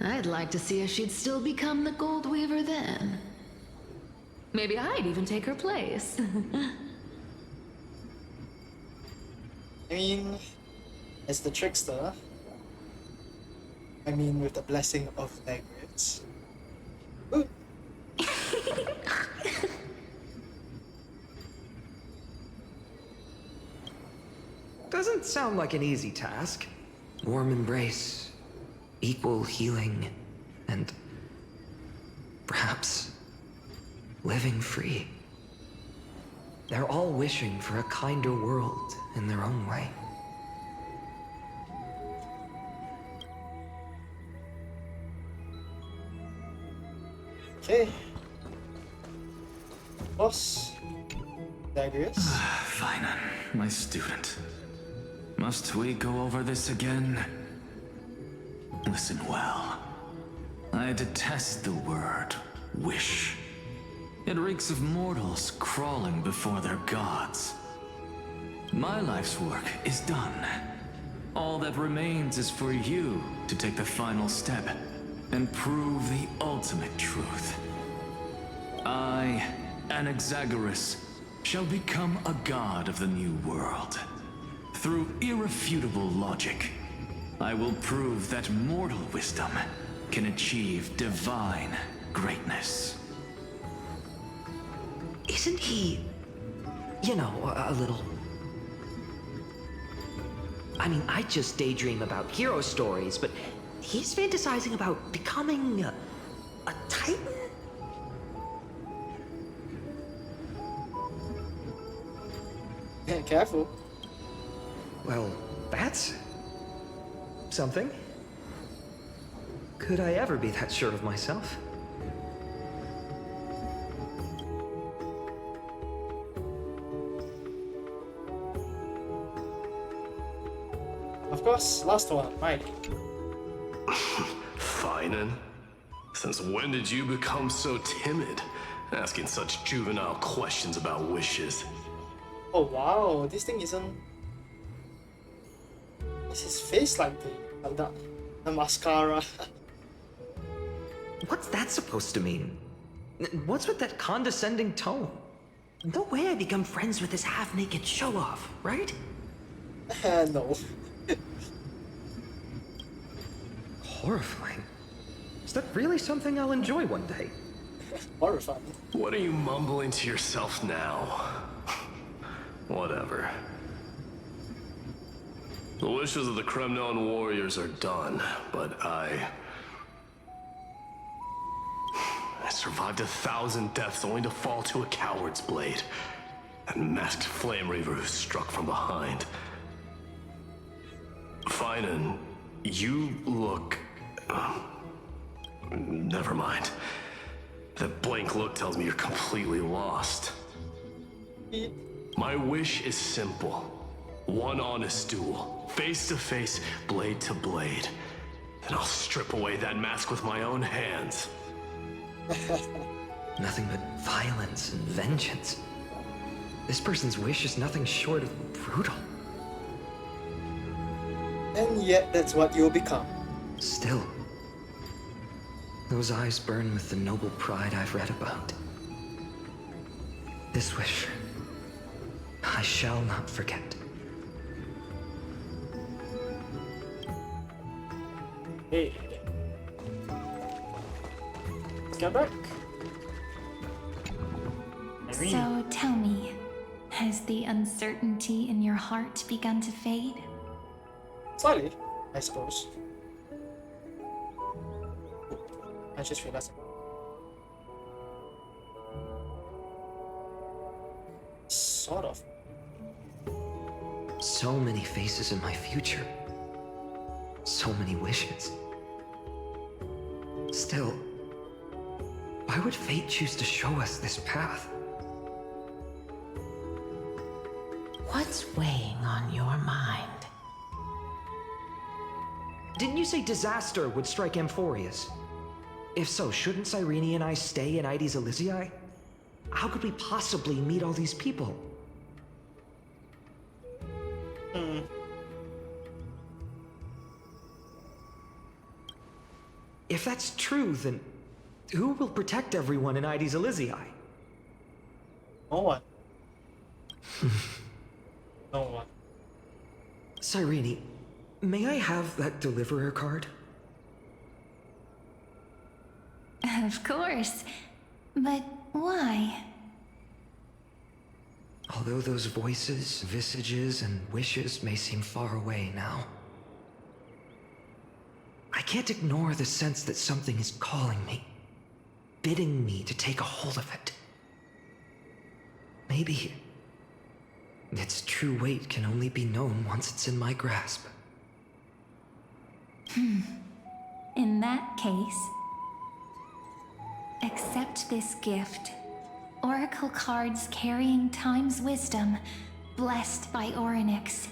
I'd like to see if she'd still become the Gold Weaver then. Maybe I'd even take her place. I mean, as the trickster, I mean with the blessing of Negritz. Ooh. Doesn't sound like an easy task. Warm embrace, equal healing, and perhaps living free. They're all wishing for a kinder world in their own way. Okay. Boss. Dagrius. Finan, my student. Must we go over this again? Listen well. I detest the word wish. It reeks of mortals crawling before their gods. My life's work is done. All that remains is for you to take the final step and prove the ultimate truth. I, Anaxagoras, shall become a god of the new world. Through irrefutable logic, I will prove that mortal wisdom can achieve divine greatness. Isn't he, you know, a little... I mean, I just daydream about hero stories, but he's fantasizing about becoming a titan? Yeah, careful. Well, that's something. Could I ever be that sure of myself? Of course, last one, right. Finan? Since when did you become so timid? Asking such juvenile questions about wishes. Oh wow, this thing isn't... Is his face like that? The mascara. What's that supposed to mean? What's with that condescending tone? No way I become friends with this half-naked show-off, right? No. Horrifying. Is that really something I'll enjoy one day? Horrifying. What are you mumbling to yourself now? Whatever. The wishes of the Kremnon warriors are done, but I survived 1,000 deaths only to fall to a coward's blade. That masked flame reaver who struck from behind. Finan, you look... never mind. That blank look tells me you're completely lost. My wish is simple. One honest duel, face to face, blade to blade. Then I'll strip away that mask with my own hands. Nothing but violence and vengeance. This person's wish is nothing short of brutal. And yet, that's what you'll become. Still, those eyes burn with the noble pride I've read about. This wish, I shall not forget. Hey. Let's get back. So tell me, has the uncertainty in your heart begun to fade? Slightly, I suppose. I just realized. Sort of. So many faces in my future. So many wishes. Still, why would fate choose to show us this path? What's weighing on your mind? Didn't you say disaster would strike Amphorius? If so, shouldn't Cyrene and I stay in Aedes Elysiae? How could we possibly meet all these people? If that's true, then who will protect everyone in Aedes Elysiae? No one. No one. Cyrene, may I have that deliverer card? Of course. But why? Although those voices, visages, and wishes may seem far away now, I can't ignore the sense that something is calling me, bidding me to take a hold of it. Maybe its true weight can only be known once it's in my grasp. In that case, accept this gift. Oracle cards carrying time's wisdom, blessed by Orynyx.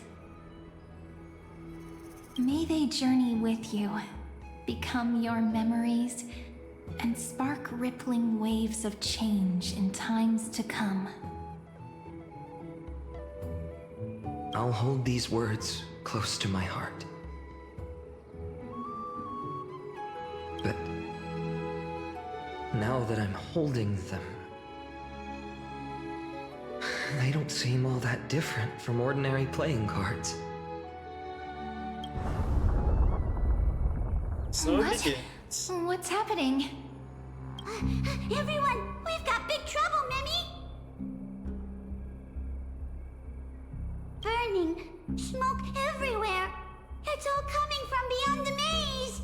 May they journey with you, become your memories, and spark rippling waves of change in times to come. I'll hold these words close to my heart. But now that I'm holding them, they don't seem all that different from ordinary playing cards. So What? it begins. What's happening? Everyone, we've got big trouble, Mimi! Burning, smoke everywhere. It's all coming from beyond the maze.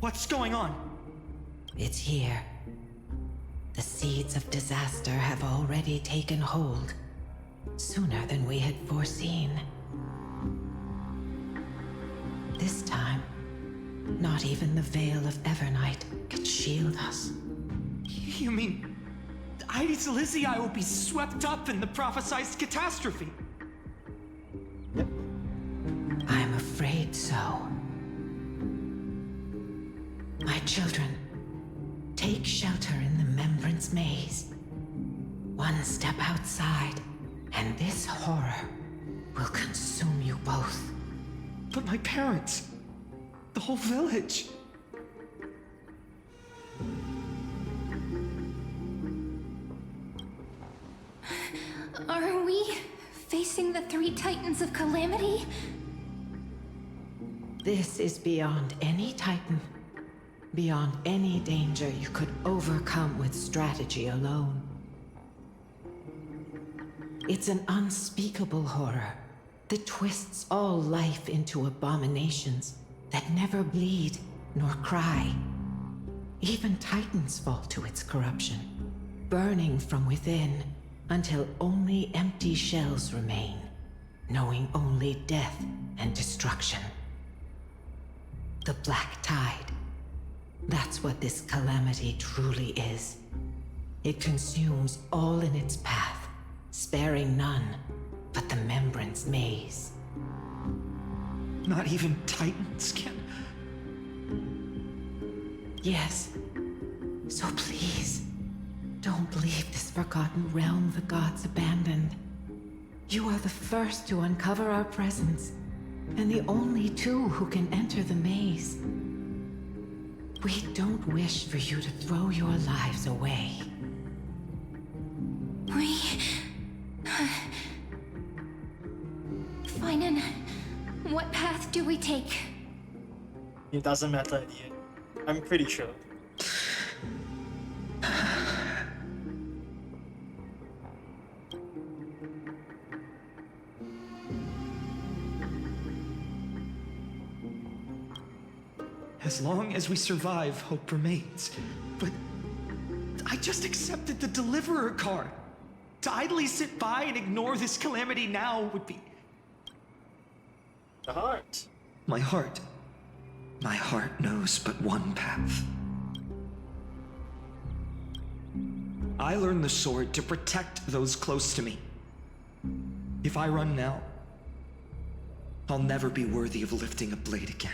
What's going on? It's here. The seeds of disaster have already taken hold, sooner than we had foreseen. This time, not even the Veil of Evernight can shield us. You mean Aedes Elysiae will be swept up in the prophesized catastrophe? I'm afraid so. My children, take shelter in the Membrance Maze. One step outside, and this horror will consume you both. But my parents, the whole village. Are we facing the three titans of calamity? This is beyond any Titan. Beyond any danger you could overcome with strategy alone. It's an unspeakable horror that twists all life into abominations that never bleed nor cry. Even Titans fall to its corruption, burning from within until only empty shells remain, knowing only death and destruction. The Black Tide. That's what this calamity truly is. It consumes all in its path, sparing none but the Membrance Maze. Not even Titans can... Yes. So please, don't leave this forgotten realm the gods abandoned. You are the first to uncover our presence, and the only two who can enter the maze. We don't wish for you to throw your lives away. Finan, what path do we take? It doesn't matter at the end. I'm pretty sure. As long as we survive, hope remains. But I just accepted the Deliverer card. To idly sit by and ignore this calamity now would be... The heart. My heart. My heart knows but one path. I learned the sword to protect those close to me. If I run now, I'll never be worthy of lifting a blade again.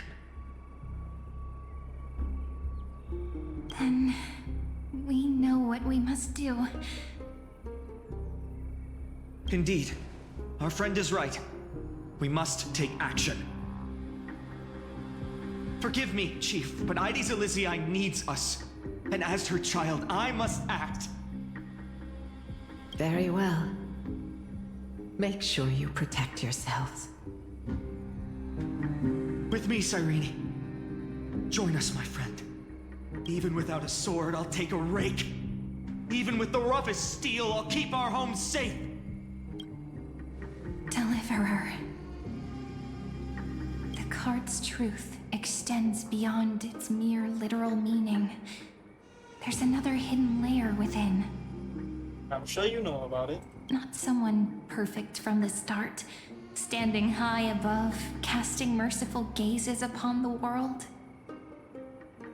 Then we know what we must do. Indeed. Our friend is right. We must take action. Forgive me, Chief, but Aedes Elysiae needs us. And as her child, I must act. Very well. Make sure you protect yourselves. With me, Cyrene. Join us, my friend. Even without a sword, I'll take a rake. Even with the roughest steel, I'll keep our home safe. Deliverer. The card's truth extends beyond its mere literal meaning. There's another hidden layer within. I'm sure you know about it. Not someone perfect from the start, standing high above, casting merciful gazes upon the world.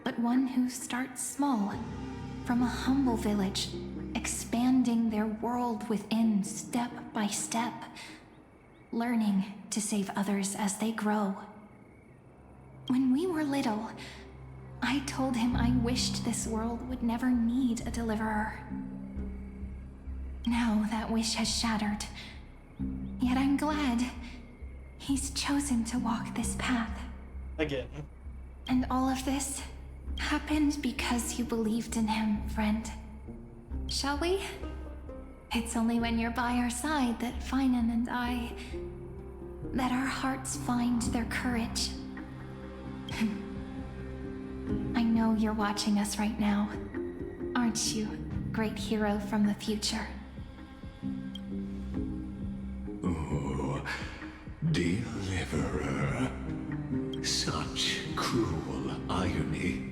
But one who starts small, from a humble village, expanding their world within step by step, learning to save others as they grow. When we were little, I told him I wished this world would never need a deliverer. Now that wish has shattered. Yet I'm glad he's chosen to walk this path. Again. And all of this happened because you believed in him, friend. Shall we? It's only when you're by our side that Finan and that our hearts find their courage. I know you're watching us right now, aren't you, great hero from the future? Oh, Deliverer. Such cruel irony.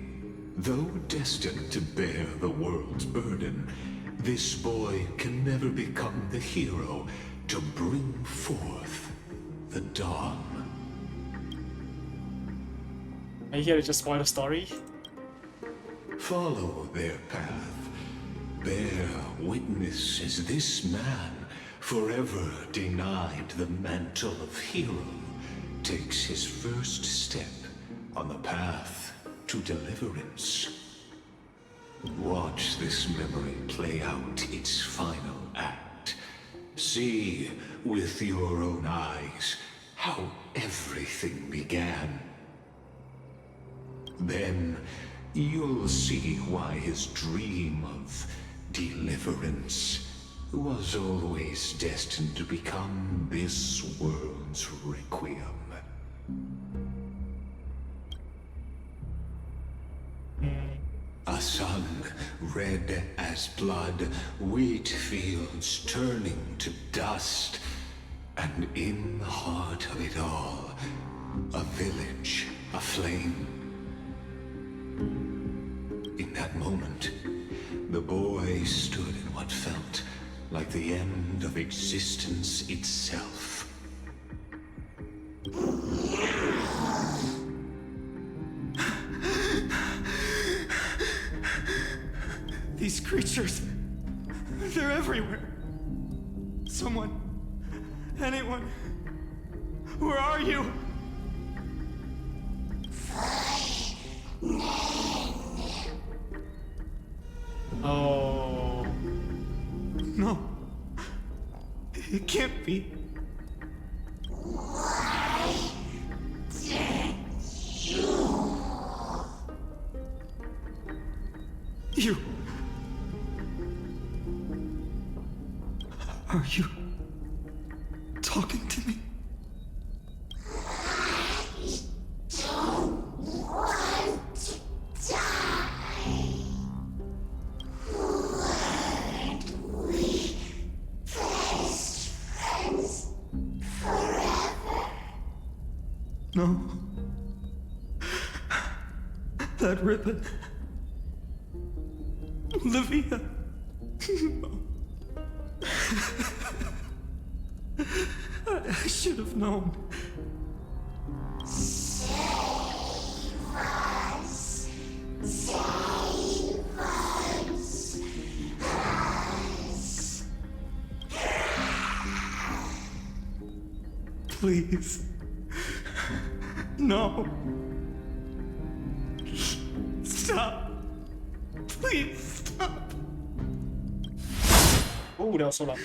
Though destined to bear the world's burden, this boy can never become the hero to bring forth the dawn. Are you here to just spoil the story? Follow their path. Bear witness as this man, forever denied the mantle of hero, takes his first step on the path to deliverance. Watch this memory play out its final act. See with your own eyes how everything began. Then you'll see why his dream of deliverance was always destined to become this world's requiem. A sun red as blood, wheat fields turning to dust, and in the heart of it all, a village aflame. In that moment, the boy stood in what felt like the end of existence itself. These creatures, they're everywhere. Someone, anyone, where are you? Oh. No. It can't be. You. Are you talking to me? No. That ribbon. Olivia. I should have known. Save us. Save us. Please. No. Stop. Please stop. Oh, that was so loud.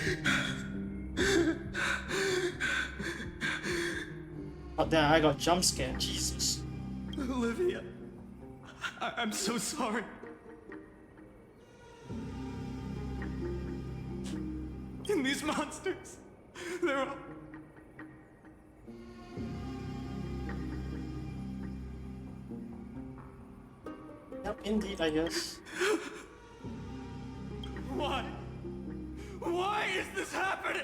But then I got jump scared, Jesus. Olivia. I'm so sorry. And these monsters, they're all... Yep, indeed, I guess. Why? Why is this happening?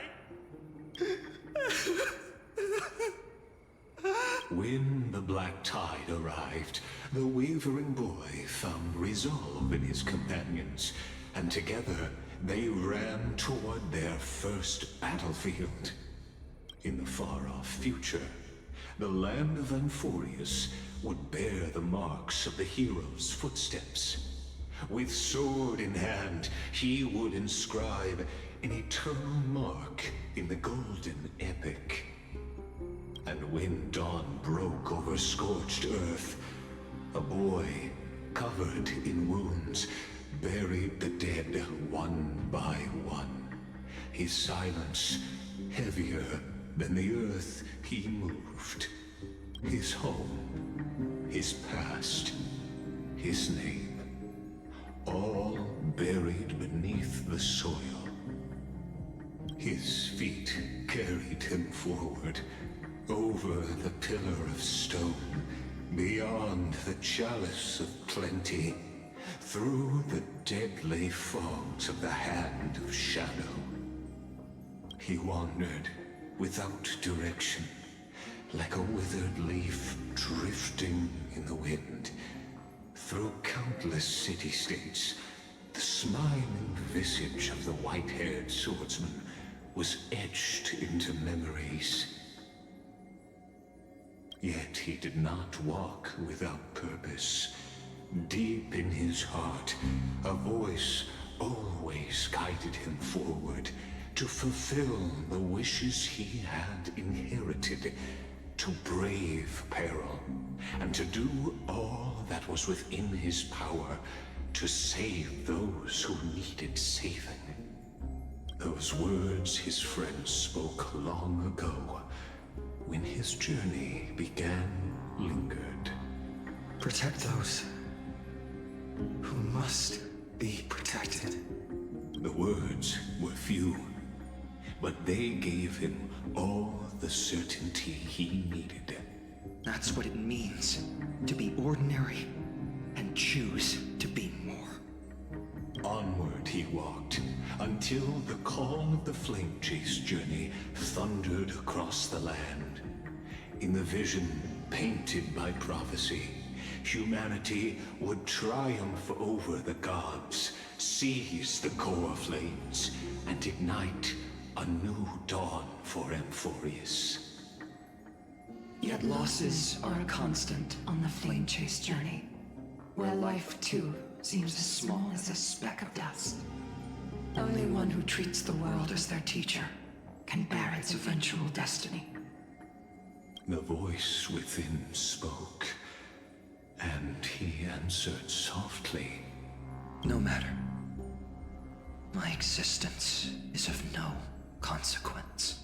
When the black tide arrived, the wavering boy found resolve in his companions, and together they ran toward their first battlefield. In the far-off future, the land of Anforius would bear the marks of the hero's footsteps. With sword in hand, he would inscribe an eternal mark in the golden epic. And when dawn broke over scorched earth, a boy, covered in wounds, buried the dead one by one. His silence heavier than the earth he moved. His home, his past, his name, all buried beneath the soil. His feet carried him forward, over the pillar of stone, beyond the chalice of plenty, through the deadly fogs of the Hand of Shadow. He wandered without direction, like a withered leaf drifting in the wind. Through countless city-states, the smiling visage of the white-haired swordsman was etched into memories. Yet he did not walk without purpose. Deep in his heart, a voice always guided him forward to fulfill the wishes he had inherited, to brave peril, and to do all that was within his power to save those who needed saving. Those words his friend spoke long ago, when his journey began, lingered. Protect those who must be protected. The words were few, but they gave him all the certainty he needed. That's what it means to be ordinary and choose to be more. Onward he walked, until the call of the Flame Chase journey thundered across the land. In the vision painted by prophecy, humanity would triumph over the gods, seize the core flames, and ignite a new dawn for Amphorius. Yet losses are a constant on the Flame Chase journey, where life too seems as small as a speck of dust. Only one who treats the world as their teacher can bear its eventual destiny. The voice within spoke, and he answered softly. No matter. My existence is of no consequence.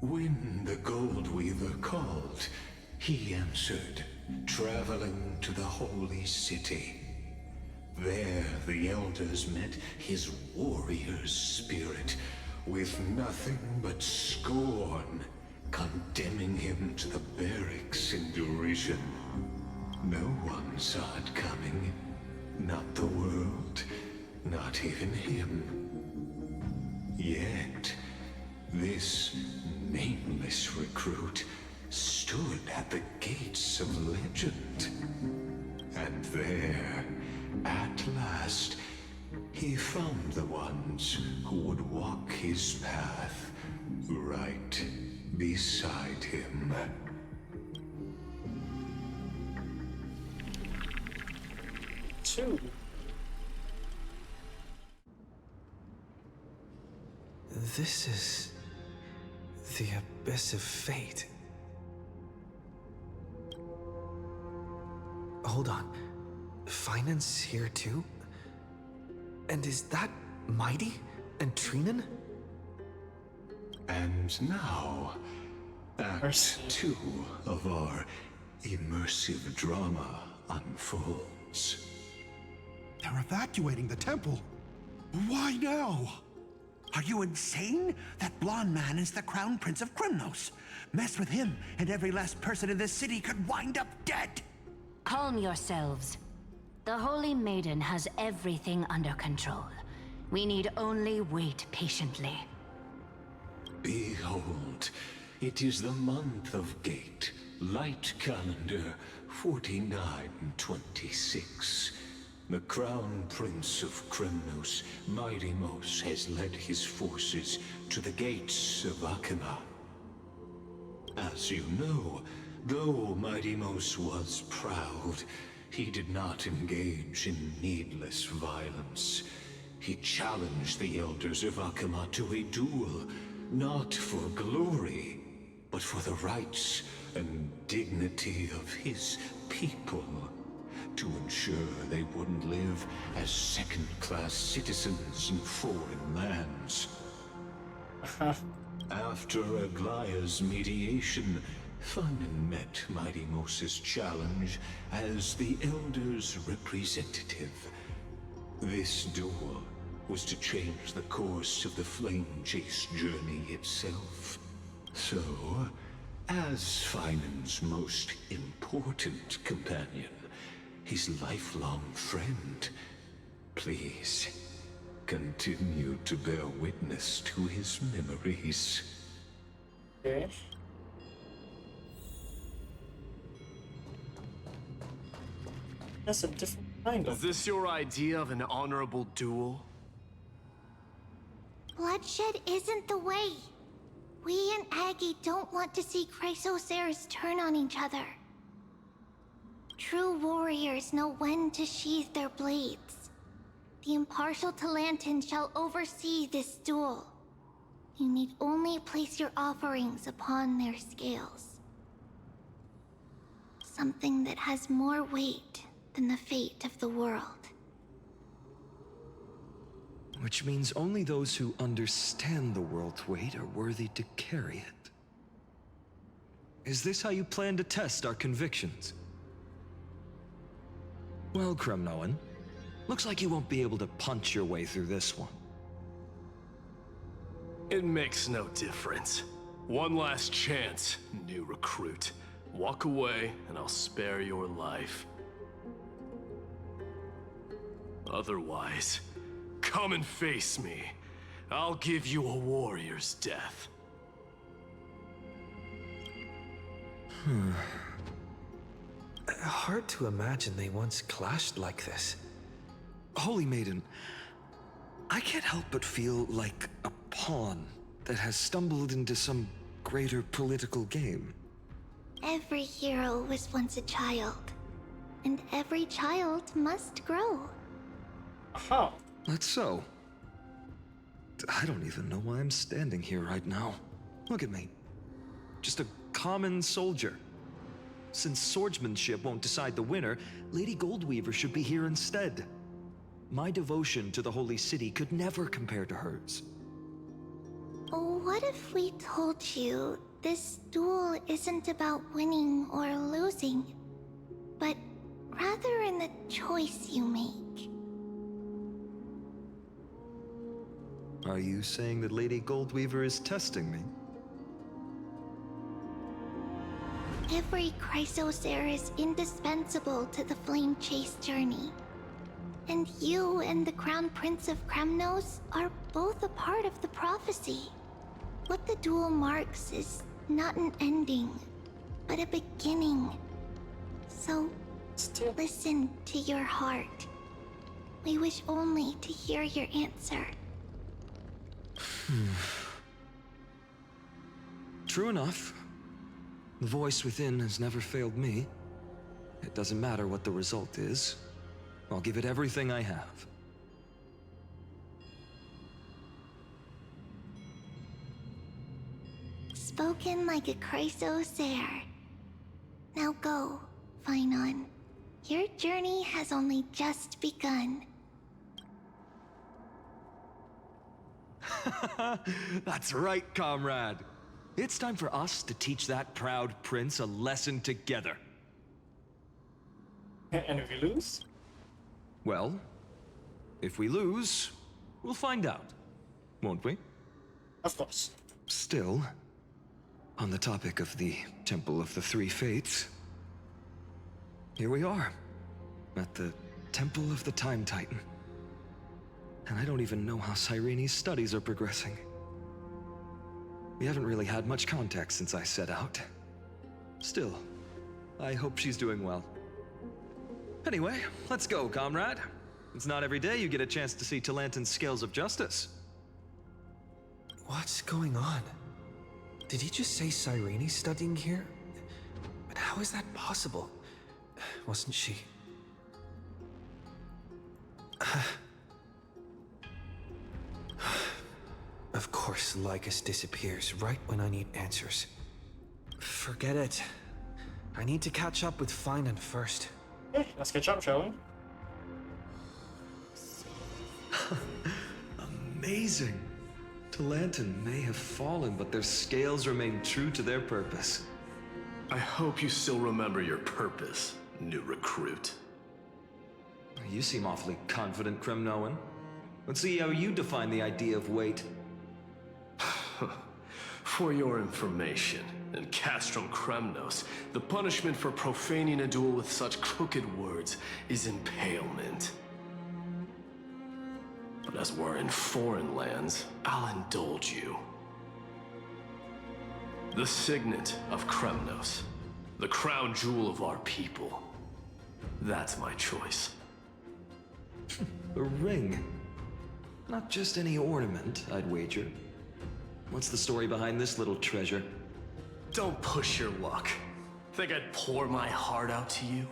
When the Gold Weaver called, he answered, traveling to the holy city. There the elders met his warrior's spirit, with nothing but scorn, condemning him to the barracks in derision. No one saw it coming. Not the world, not even him. Yet, this nameless recruit stood at the gates of legend. And there, at last, he found the ones who would walk his path right beside him. Two. This is the Abyss of Fate. Hold on. Finance here too? And is that Mighty and Trinan? And now, Act 2 of our immersive drama unfolds. They're evacuating the temple. Why now? Are you insane? That blonde man is the Crown Prince of Krymnos. Mess with him, and every last person in this city could wind up dead. Calm yourselves. The Holy Maiden has everything under control. We need only wait patiently. Behold, it is the month of Gate, Light Calendar 4926. The Crown Prince of Krymnos, Midimos, has led his forces to the gates of Akima. As you know, though Midimos was proud, he did not engage in needless violence. He challenged the elders of Akima to a duel, not for glory, but for the rights and dignity of his people, to ensure they wouldn't live as second-class citizens in foreign lands. After Aglaya's mediation, Finan met Mighty Moses' challenge as the Elder's representative. This duel was to change the course of the Flame Chase journey itself. So, as Finan's most important companion, his lifelong friend, please continue to bear witness to his memories. Okay. That's a different kind of. Is this your idea of an honorable duel? Bloodshed isn't the way. We and Aggie don't want to see Chrysoceres turn on each other. True warriors know when to sheathe their blades. The impartial Talantin shall oversee this duel. You need only place your offerings upon their scales. Something that has more weight than the fate of the world. Which means only those who understand the world's weight are worthy to carry it. Is this how you plan to test our convictions? Well, Kremnoan, looks like you won't be able to punch your way through this one. It makes no difference. One last chance, new recruit. Walk away, and I'll spare your life. Otherwise, come and face me. I'll give you a warrior's death. Hard to imagine they once clashed like this. Holy Maiden, I can't help but feel like a pawn that has stumbled into some greater political game. Every hero was once a child, and every child must grow. Aha. That's so. I don't even know why I'm standing here right now. Look at me. Just a common soldier. Since swordsmanship won't decide the winner, Lady Goldweaver should be here instead. My devotion to the Holy City could never compare to hers. What if we told you this duel isn't about winning or losing, but rather in the choice you make? Are you saying that Lady Goldweaver is testing me? Every Chrysocer is indispensable to the Flame Chase journey. And you and the Crown Prince of Kremnos are both a part of the prophecy. What the duel marks is not an ending, but a beginning. So, listen to your heart. We wish only to hear your answer. True enough. The voice within has never failed me. It doesn't matter what the result is. I'll give it everything I have. Spoken like a Chrysocer. Now go, Finon. Your journey has only just begun. That's right, comrade. It's time for us to teach that proud prince a lesson together. And if we lose? Well, if we lose, we'll find out, won't we? Of course. Still, on the topic of the Temple of the Three Fates, here we are, at the Temple of the Time Titan. And I don't even know how Cyrene's studies are progressing. We haven't really had much contact since I set out. Still, I hope she's doing well. Anyway, let's go, comrade. It's not every day you get a chance to see Talantin's scales of justice. What's going on? Did he just say Cyrene's studying here? But how is that possible? Wasn't she? Of course, Lycus disappears right when I need answers. Forget it. I need to catch up with Finan first. Okay, let's catch up, shall we? Amazing! Talantin may have fallen, but their scales remain true to their purpose. I hope you still remember your purpose, new recruit. You seem awfully confident, Kremnoan. Let's see how you define the idea of weight. For your information, in Castrum Kremnos, the punishment for profaning a duel with such crooked words is impalement. But as we're in foreign lands, I'll indulge you. The signet of Kremnos, the crown jewel of our people. That's my choice. A ring. Not just any ornament, I'd wager. What's the story behind this little treasure? Don't push your luck. Think I'd pour my heart out to you?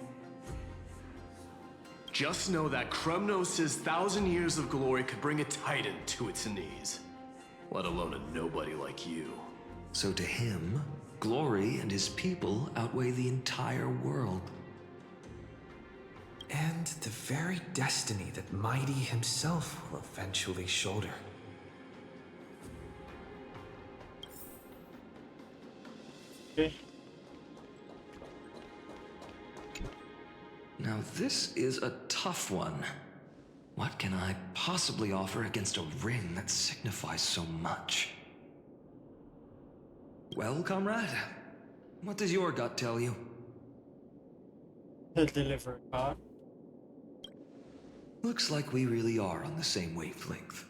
Just know that Kremnos' 1,000 years of glory could bring a titan to its knees. Let alone a nobody like you. So to him, glory and his people outweigh the entire world. And the very destiny that Mighty himself will eventually shoulder. Okay. Now this is a tough one. What can I possibly offer against a ring that signifies so much? Well, comrade, what does your gut tell you? The delivery card. Looks like we really are on the same wavelength.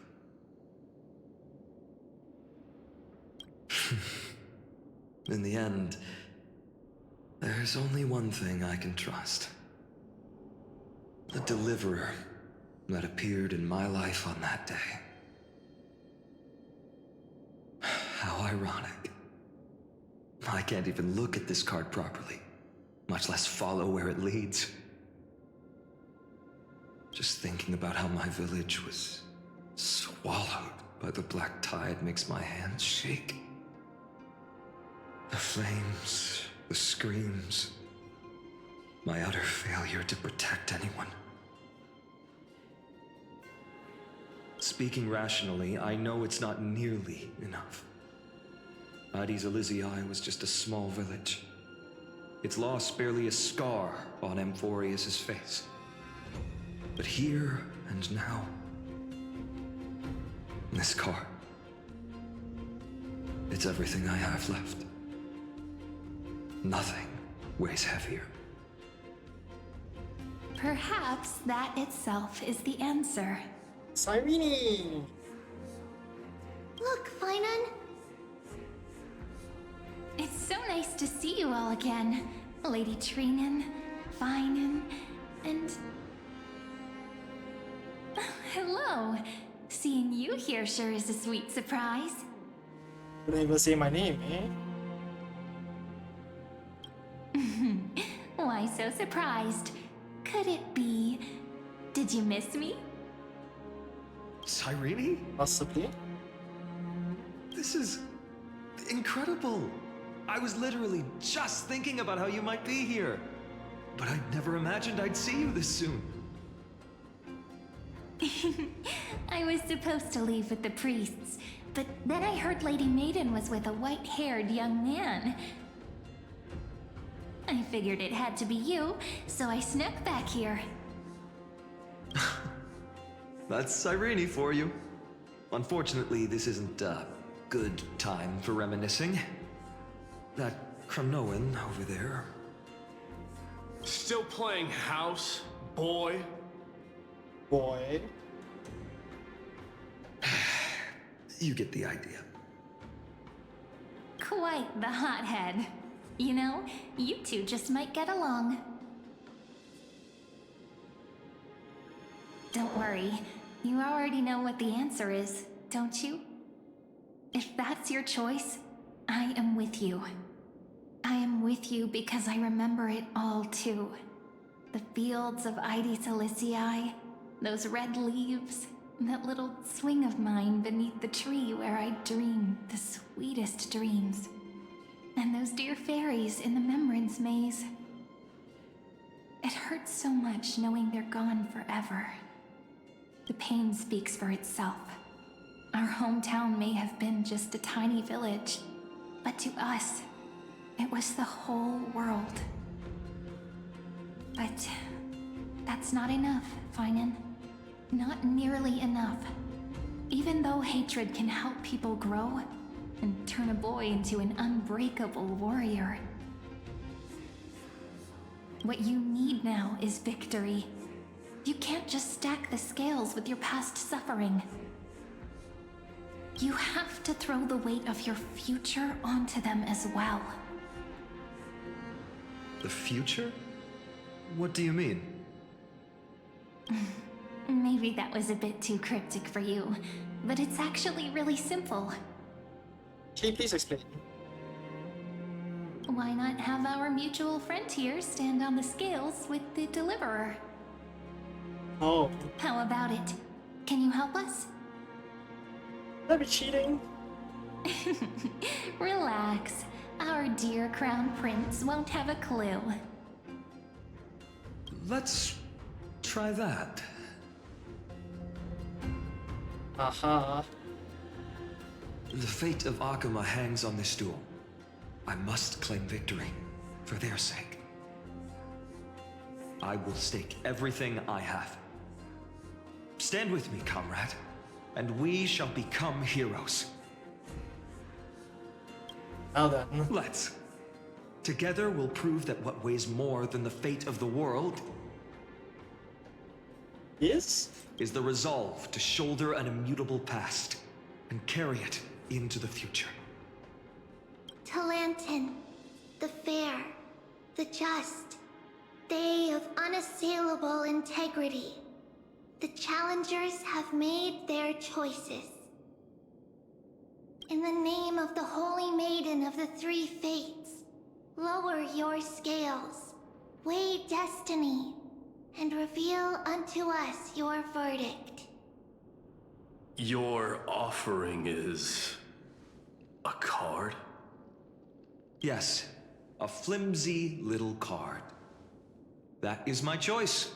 In the end, there's only one thing I can trust. The deliverer that appeared in my life on that day. How ironic. I can't even look at this card properly, much less follow where it leads. Just thinking about how my village was swallowed by the black tide makes my hands shake. The flames, the screams, my utter failure to protect anyone. Speaking rationally, I know it's not nearly enough. Hades Elysiae was just a small village. Its loss barely a scar on Amphorius' face. But here and now, this car, it's everything I have left. Nothing weighs heavier. Perhaps that itself is the answer. Cyrene! Look, Finan. It's so nice to see you all again. Lady Trinan, Finan, and... Hello. Seeing you here sure is a sweet surprise. You didn't even say my name, eh? Why so surprised? Could it be... Did you miss me? Cyrene? Possibly. This is incredible. I was literally just thinking about how you might be here. But I'd never imagined I'd see you this soon. I was supposed to leave with the priests, but then I heard Lady Maiden was with a white-haired young man. I figured it had to be you, so I snuck back here. That's Cyrene for you. Unfortunately, this isn't a good time for reminiscing. That Kremnoan over there. Still playing house, boy? Boy. You get the idea. Quite the hothead. You know, you two just might get along. Don't worry. You already know what the answer is, don't you? If that's your choice, I am with you. I am with you because I remember it all too. The fields of Hades Elysiae, those red leaves, that little swing of mine beneath the tree where I dreamed the sweetest dreams. And those dear fairies in the Membrance Maze. It hurts so much knowing they're gone forever. The pain speaks for itself. Our hometown may have been just a tiny village, but to us, It was the whole world. But that's not enough, Finan. Not nearly enough. Even though hatred can help people grow and turn a boy into an unbreakable warrior, what you need now is victory. You can't just stack the scales with your past suffering. You have to throw the weight of your future onto them as well. The future? What do you mean? Maybe that was a bit too cryptic for you, but it's actually really simple. Can you please explain? Why not have our mutual friend here stand on the scales with the Deliverer? Oh. How about it? Can you help us? That'd be cheating. Relax. Our dear Crown Prince won't have a clue. Let's try that. Aha. The fate of Akuma hangs on this duel. I must claim victory, for their sake. I will stake everything I have. Stand with me, comrade, and we shall become heroes. Now then. Let's. Together we'll prove that what weighs more than the fate of the world is the resolve to shoulder an immutable past and carry it into the future. Talantin, the fair, the just, they of unassailable integrity. The challengers have made their choices. In the name of the Holy Maiden of the Three Fates, lower your scales, weigh destiny, and reveal unto us your verdict. Your offering is a card? Yes, a flimsy little card. That is my choice.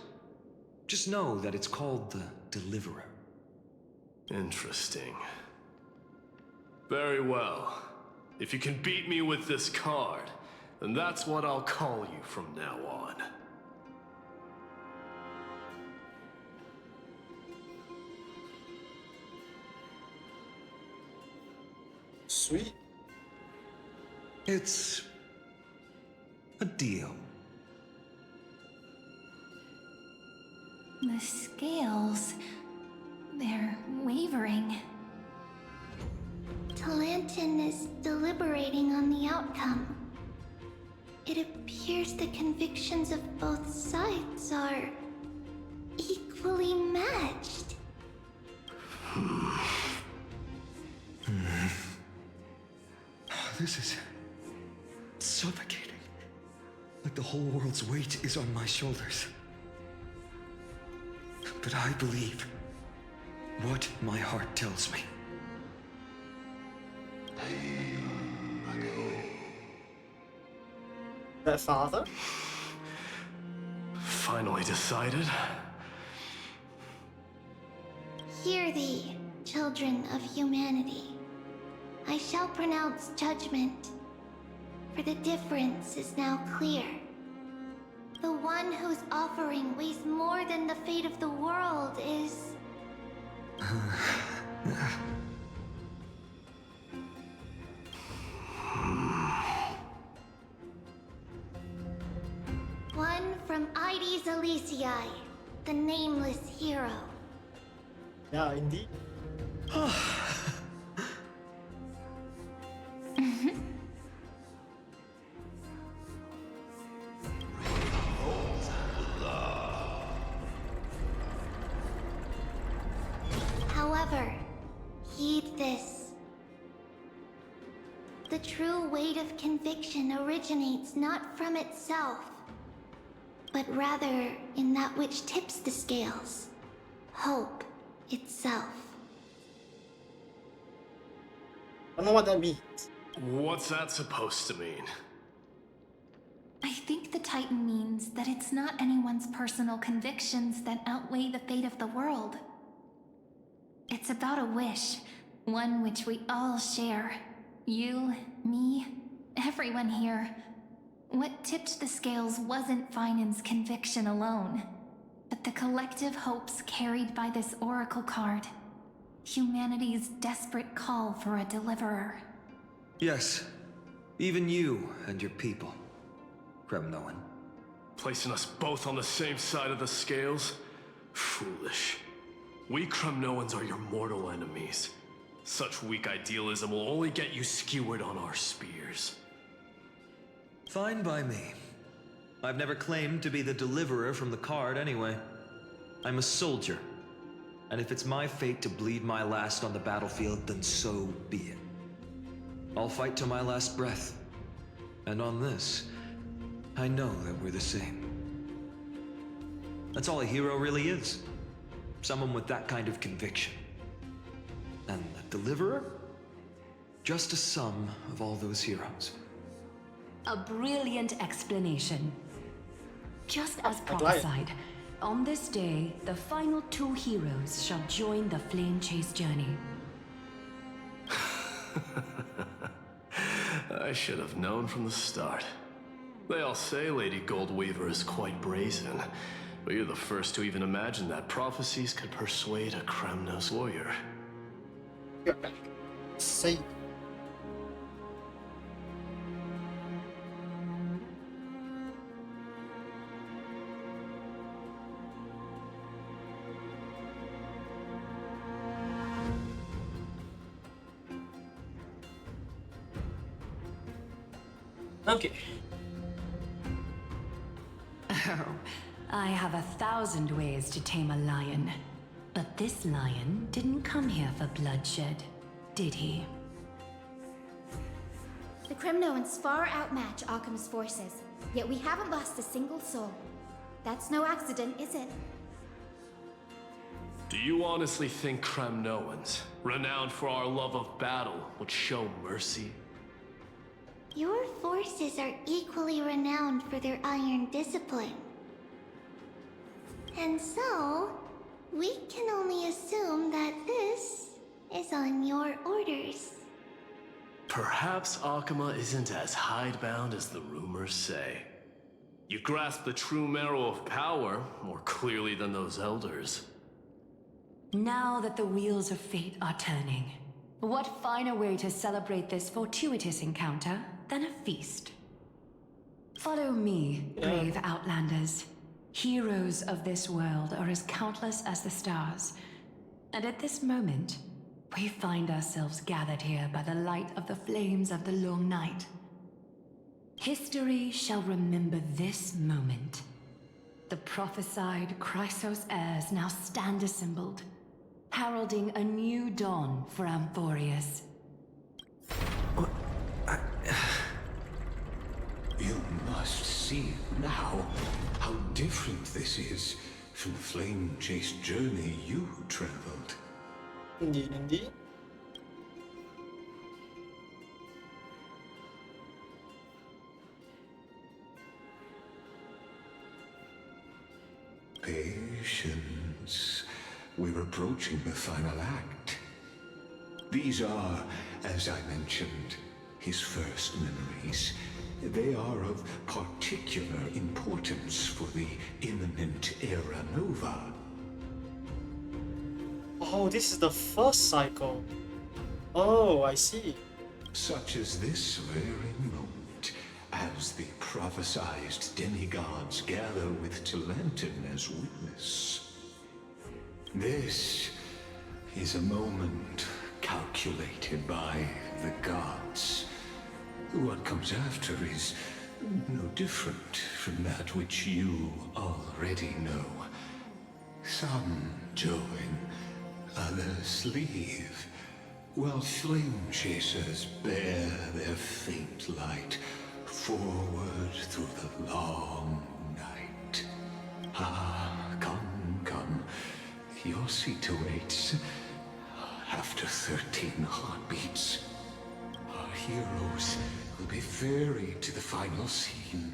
Just know that it's called the Deliverer. Interesting. Very well. If you can beat me with this card, then that's what I'll call you from now on. Sweet. It's a deal. The scales, they're wavering. Talantin is deliberating on the outcome. It appears the convictions of both sides are equally matched. This is suffocating. Like the whole world's weight is on my shoulders. But I believe what my heart tells me. That father? Finally decided? Hear thee, children of humanity. I shall pronounce judgment, for the difference is now clear. The one whose offering weighs more than the fate of the world is... one from Ides Elysiae, the nameless hero. Yeah, indeed. However, heed this. The true weight of conviction originates not from itself, but rather in that which tips the scales, hope itself. I don't know what that means. What's that supposed to mean? I think the Titan means that it's not anyone's personal convictions that outweigh the fate of the world. It's about a wish, one which we all share. You, me, everyone here. What tipped the scales wasn't Finan's conviction alone, but the collective hopes carried by this oracle card. Humanity's desperate call for a deliverer. Yes, even you and your people, Kremnoan. Placing us both on the same side of the scales? Foolish. We Kremnoans are your mortal enemies. Such weak idealism will only get you skewered on our spears. Fine by me. I've never claimed to be the deliverer from the card anyway. I'm a soldier. And if it's my fate to bleed my last on the battlefield, then so be it. I'll fight to my last breath. And on this, I know that we're the same. That's all a hero really is. Someone with that kind of conviction. And the deliverer? Just a sum of all those heroes. A brilliant explanation. Just as Aglaia. prophesied, on this day, the final two heroes shall join the Flame Chase journey. I should have known from the start. They all say Lady Goldweaver is quite brazen, but you're the first to even imagine that prophecies could persuade a Kremnos warrior. You're back. Say. Okay. Oh, I have 1,000 ways to tame a lion. But this lion didn't come here for bloodshed, did he? The Kremnoans far outmatch Occam's forces, yet we haven't lost a single soul. That's no accident, is it? Do you honestly think Kremnoans, renowned for our love of battle, would show mercy? Your forces are equally renowned for their iron discipline. And so, we can only assume that this is on your orders. Perhaps Akama isn't as hidebound as the rumors say. You grasp the true marrow of power more clearly than those elders. Now that the wheels of fate are turning, what finer way to celebrate this fortuitous encounter than a feast? Follow me, brave Outlanders. Heroes of this world are as countless as the stars. And at this moment, we find ourselves gathered here by the light of the flames of the long night. History shall remember this moment. The prophesied Chrysos heirs now stand assembled, heralding a new dawn for Amphorius. You must see now how different this is from the flame-chased journey you traveled. Indeed, indeed. Patience. We're approaching the final act. These are, as I mentioned, his first memories. They are of particular importance for the imminent Era Nova. Oh, this is the first cycle. Oh, I see. Such as this very moment, as the prophesized demigods gather with Talentum as witness. This is a moment calculated by the gods. What comes after is no different from that which you already know. Some join, others leave, while flame chasers bear their faint light forward through the long night. Ah, come, come. Your seat awaits. After 13 heartbeats, our heroes will be ferried to the final scene.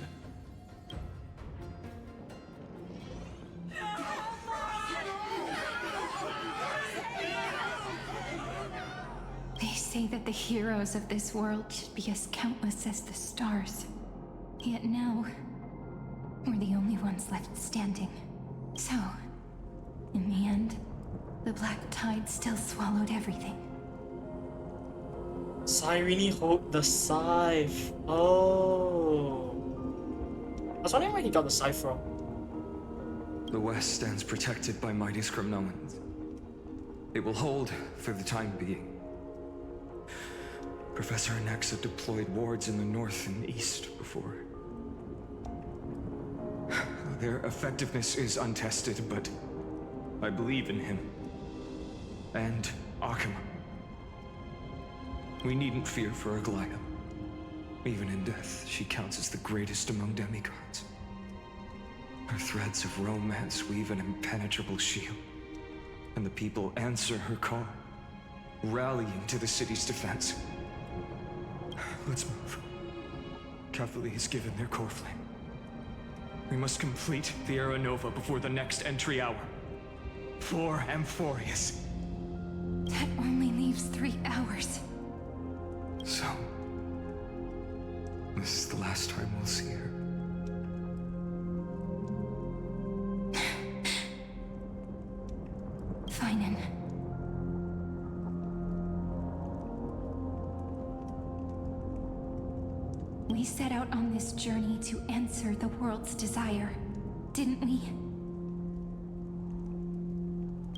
They say say that the heroes of this world should be as countless as the stars. Yet now, we're the only ones left standing. So, in the end, the Black Tide still swallowed everything. Cyrene hold the scythe. Oh. I was wondering where he got the scythe from. The West stands protected by mighty Scrimnoans. It will hold for the time being. Professor Anaxa deployed wards in the north and east before. Their effectiveness is untested, but I believe in him. And Akama. We needn't fear for Aglaya. Even in death, she counts as the greatest among demigods. Her threads of romance weave an impenetrable shield, and the people answer her call, rallying to the city's defense. Let's move. Cavalli has given their core flame. We must complete the Era Nova before the next entry hour. For Amphorius. That only leaves 3 hours. So, this is the last time we'll see her. Finan. We set out on this journey to answer the world's desire, didn't we?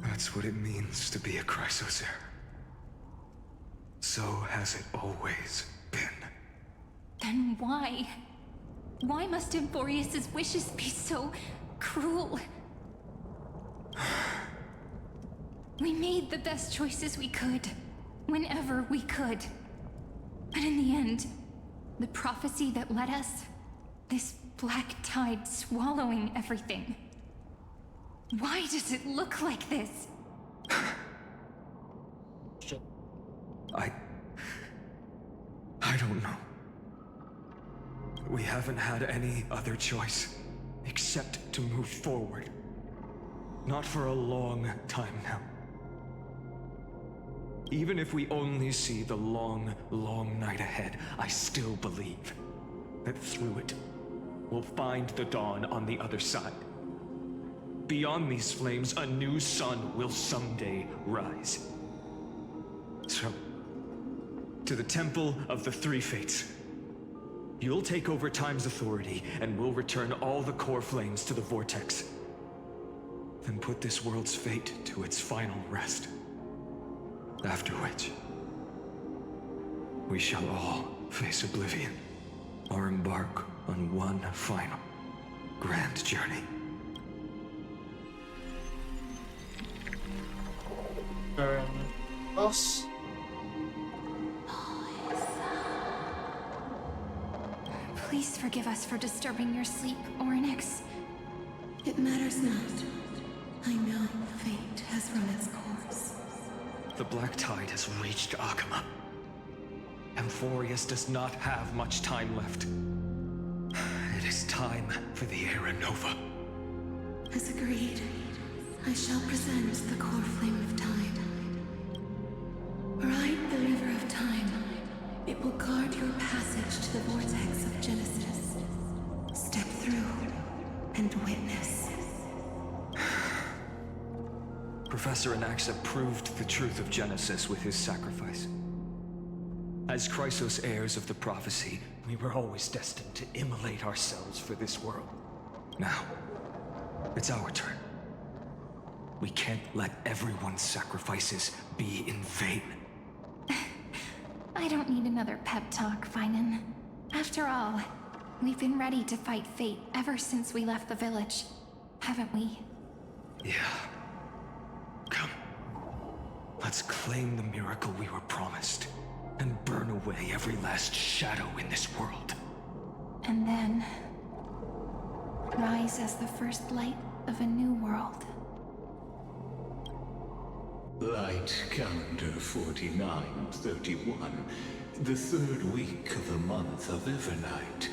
That's what it means to be a Chrysosaur. So has it always been. Then why? Why must Amphorius' wishes be so cruel? We made the best choices we could, whenever we could. But in the end, the prophecy that led us, this black tide swallowing everything. Why does it look like this? I don't know. We haven't had any other choice except to move forward. Not for a long time now. Even if we only see the long, long night ahead, I still believe that through it, we'll find the dawn on the other side. Beyond these flames, a new sun will someday rise. So, to the Temple of the Three Fates. You'll take over Time's authority, and we'll return all the core flames to the Vortex. Then put this world's fate to its final rest. After which, we shall all face oblivion, or embark on one final, grand journey. Boss. Please forgive us for disturbing your sleep, Orynyx. It matters not. I know fate has run its course. The Black Tide has reached Akama. Amphorius does not have much time left. It is time for the Era Nova. As agreed, I shall present the core flame of time. Ride the river of time. It will guard your passage to the vortex of Genesis. Step through and witness. Professor Anaxa proved the truth of Genesis with his sacrifice. As Chrysos heirs of the prophecy, we were always destined to immolate ourselves for this world. Now, it's our turn. We can't let everyone's sacrifices be in vain. I don't need another pep talk, Finan. After all, we've been ready to fight fate ever since we left the village, haven't we? Yeah. Come. Let's claim the miracle we were promised, and burn away every last shadow in this world. And then, rise as the first light of a new world. Light calendar 4931, the third week of the month of Evernight.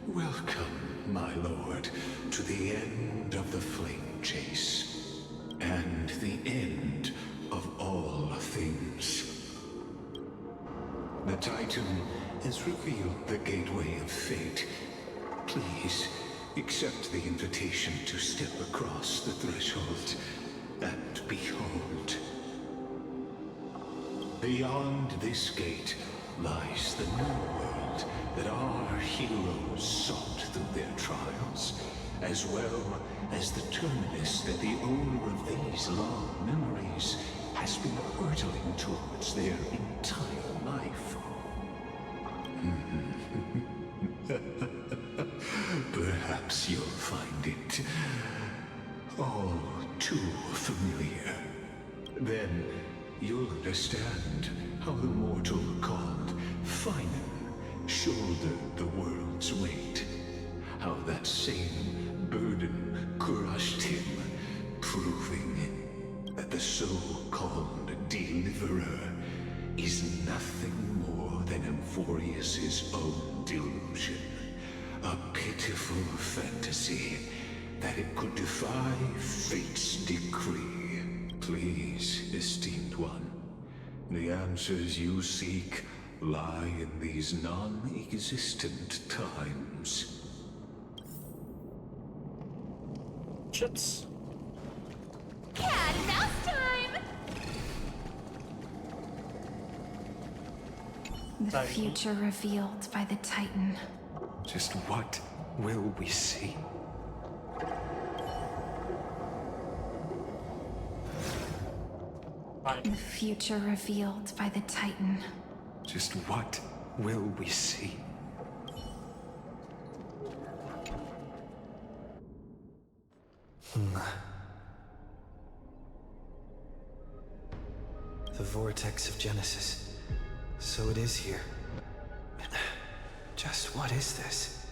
Welcome, my lord, to the end of the flame chase, and the end of all things. The Titan has revealed the gateway of fate. Please, accept the invitation to step across the threshold and behold. Beyond this gate lies the new world that our heroes sought through their trials, as well as the terminus that the owner of these long memories has been hurtling towards their entire life. Perhaps you'll find it all too familiar. Then you'll understand how the mortal called Finan shouldered the world's weight. How that same burden crushed him, proving that the so-called Deliverer is nothing more than Amphorius's own delusion. A pitiful fantasy that it could defy fate's decree. Please, esteemed one, the answers you seek lie in these non-existent times. Chips. Cat and mouse time! The future revealed by the Titan. Just what will we see? The future revealed by the Titan. Just what will we see? The vortex of Genesis. So it is here. Just what is this?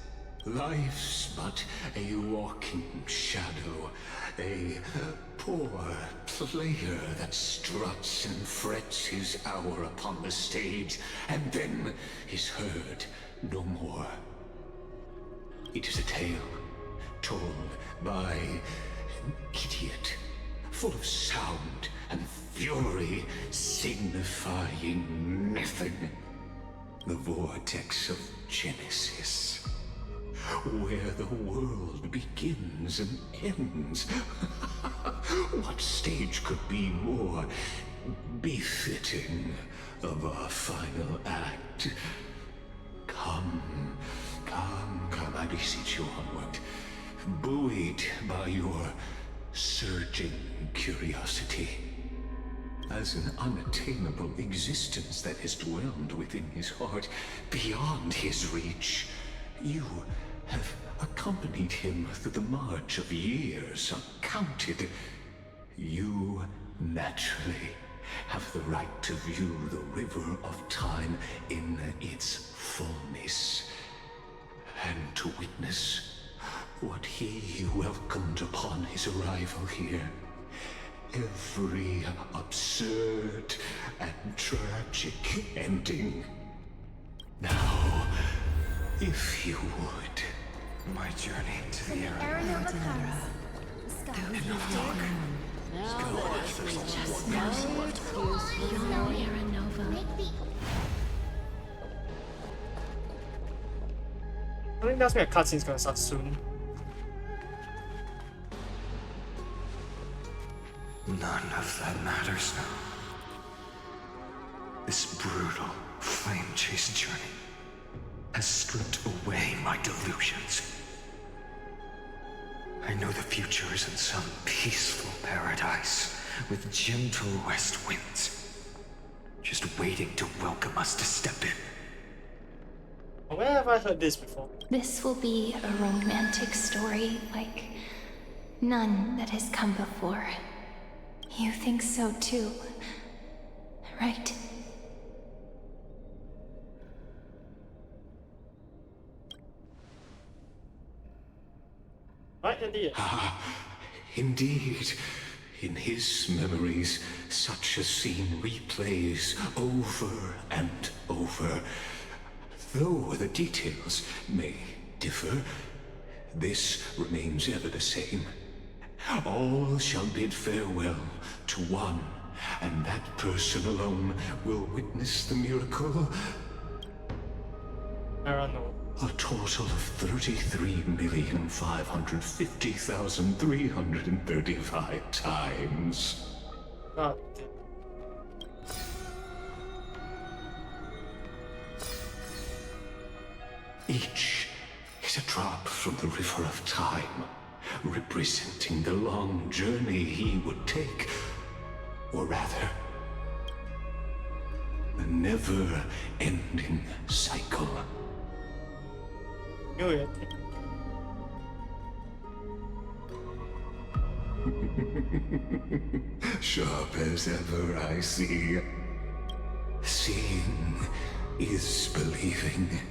Life's but a walking shadow, a poor player that struts and frets his hour upon the stage, and then is heard no more. It is a tale told by an idiot, full of sound and fury, signifying nothing. The vortex of Genesis, where the world begins and ends. What stage could be more befitting of our final act? Come, I beseech you onward, buoyed by your surging curiosity. As an unattainable existence that has dwelled within his heart, beyond his reach, you have accompanied him through the march of years uncounted. You naturally have the right to view the river of time in its fullness, and to witness what he welcomed upon his arrival here. Every absurd and tragic ending. Now, if you would, my journey to the Aranova comes. The sky is dark. I think that's where a cutscene's gonna start soon. None of that matters now. This brutal, flame-chased journey has stripped away my delusions. I know the future is in some peaceful paradise with gentle west winds, just waiting to welcome us to step in. Where have I heard this before? This will be a romantic story like none that has come before. You think so too, right? Right, indeed. Indeed. In his memories, such a scene replays over and over. Though the details may differ, this remains ever the same. All shall bid farewell to one and that person alone will witness the miracle. A total of 33,550,335 times. God. Each is a drop from the river of time, representing the long journey he would take, or rather, the never-ending cycle. Knew it. Sharp as ever, I see. Seeing is believing.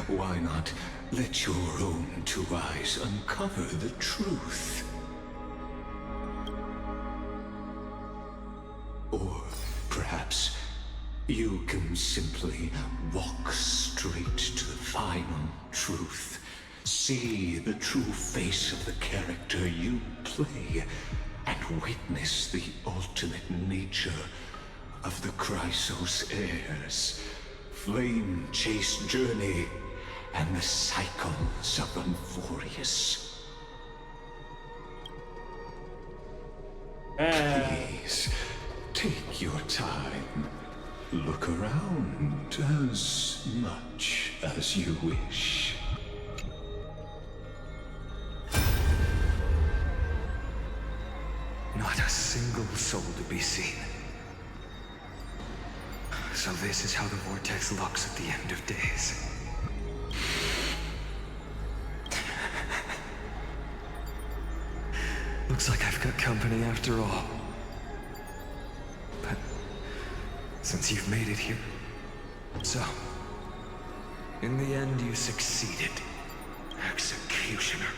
Why not let your own two eyes uncover the truth? Or perhaps you can simply walk straight to the final truth. See the true face of the character you play, and witness the ultimate nature of the Chrysos heirs. Flame Chase Journey and the cycles of Unforius. Please, take your time. Look around as much as you wish. Not a single soul to be seen. So this is how the vortex looks at the end of days. Looks like I've got company after all. But since you've made it here, so in the end you succeeded, Executioner.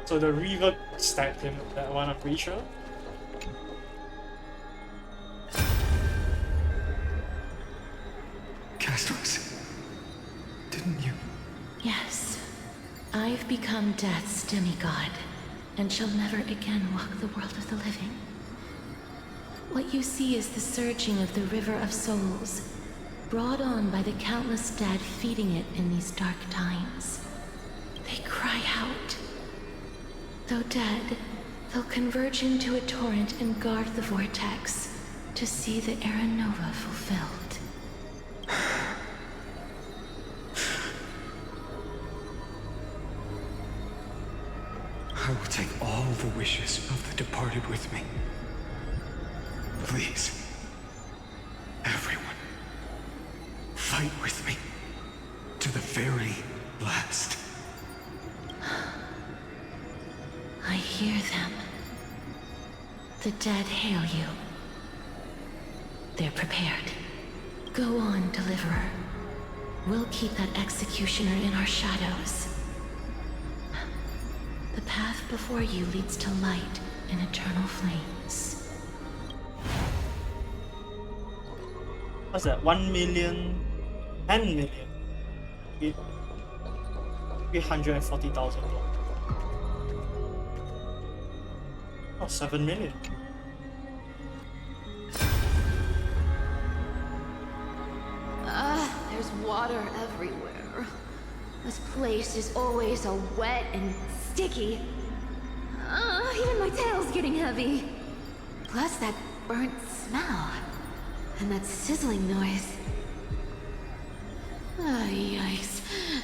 So the Reaver stabbed him, that one, I'm pretty sure. Castros, didn't you? Yes. I've become Death's demigod, and shall never again walk the world of the living. What you see is the surging of the River of Souls, brought on by the countless dead feeding it in these dark times. They cry out. Though dead, they'll converge into a torrent and guard the vortex to see the Era Nova fulfilled. I will take all the wishes of the departed with me. Please, everyone, fight with me to the very last. I hear them. The dead hail you. They're prepared. Go on, Deliverer. We'll keep that executioner in our shadows. The path before you leads to light and eternal flames. What's that? 1 million? 10 million? 340,000. Oh, 7 million. There's water everywhere. This place is always so wet and sticky. Even my tail's getting heavy. Plus that burnt smell. And that sizzling noise. Yikes.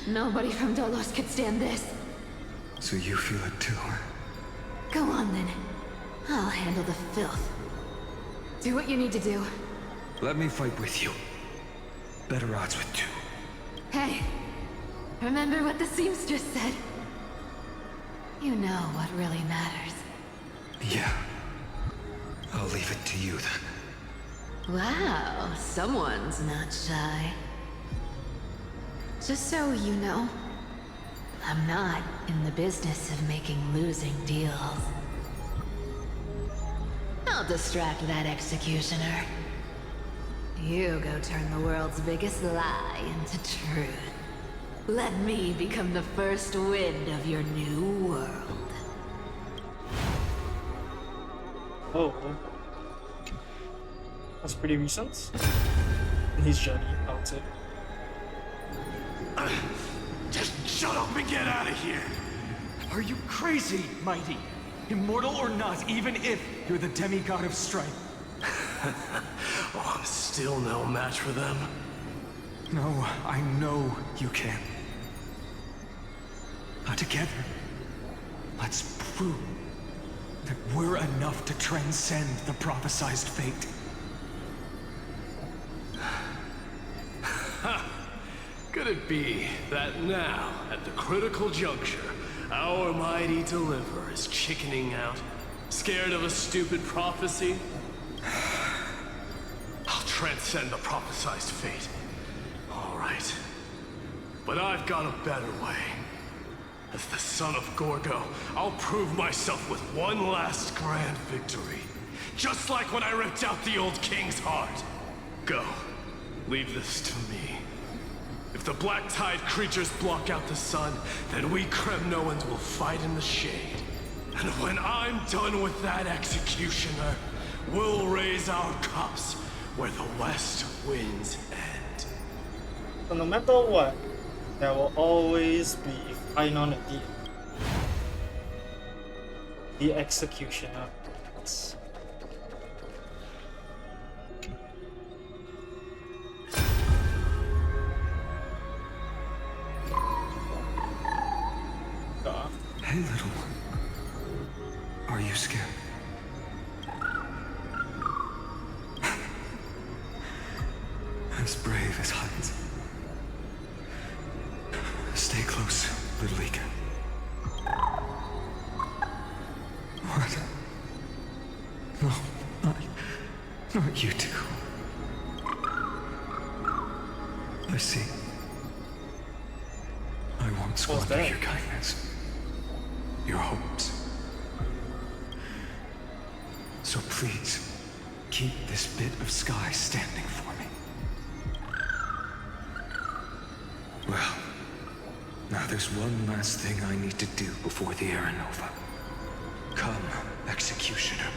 Nobody from Dolos could stand this. So you feel it too? Go on then. I'll handle the filth. Do what you need to do. Let me fight with you. Better odds with two. Hey, remember what the seamstress said? You know what really matters. Yeah. I'll leave it to you then. Wow, someone's not shy. Just so you know, I'm not in the business of making losing deals. I'll distract that executioner. You go turn the world's biggest lie into truth. Let me become the first wind of your new world. Oh. That's pretty recent. In his journey, I would say. Just shut up and get out of here! Are you crazy, Mighty? Immortal or not, even if you're the demigod of strength. Oh, I'm still no match for them. No, I know you can. Now together, let's prove that we're enough to transcend the prophesized fate. Could it be that now, at the critical juncture, our mighty deliverer is chickening out, scared of a stupid prophecy? I'll transcend the prophesized fate. All right. But I've got a better way. As the son of Gorgo, I'll prove myself with one last grand victory. Just like when I ripped out the old king's heart. Go. Leave this to me. If the Black Tide creatures block out the sun, then we Kremnoans will fight in the shade. And when I'm done with that executioner, we'll raise our cups where the west winds end. So no matter what, there will always be Ainon at the end. The executioner. Hey, little one. Are you scared? As brave as Huns. Stay close, little Ika. What? No, not you two. I see. I won't squander your kindness. Your hopes. So please, keep this bit of sky standing for me. Well, now there's one last thing I need to do before the Era Nova. Come, Executioner.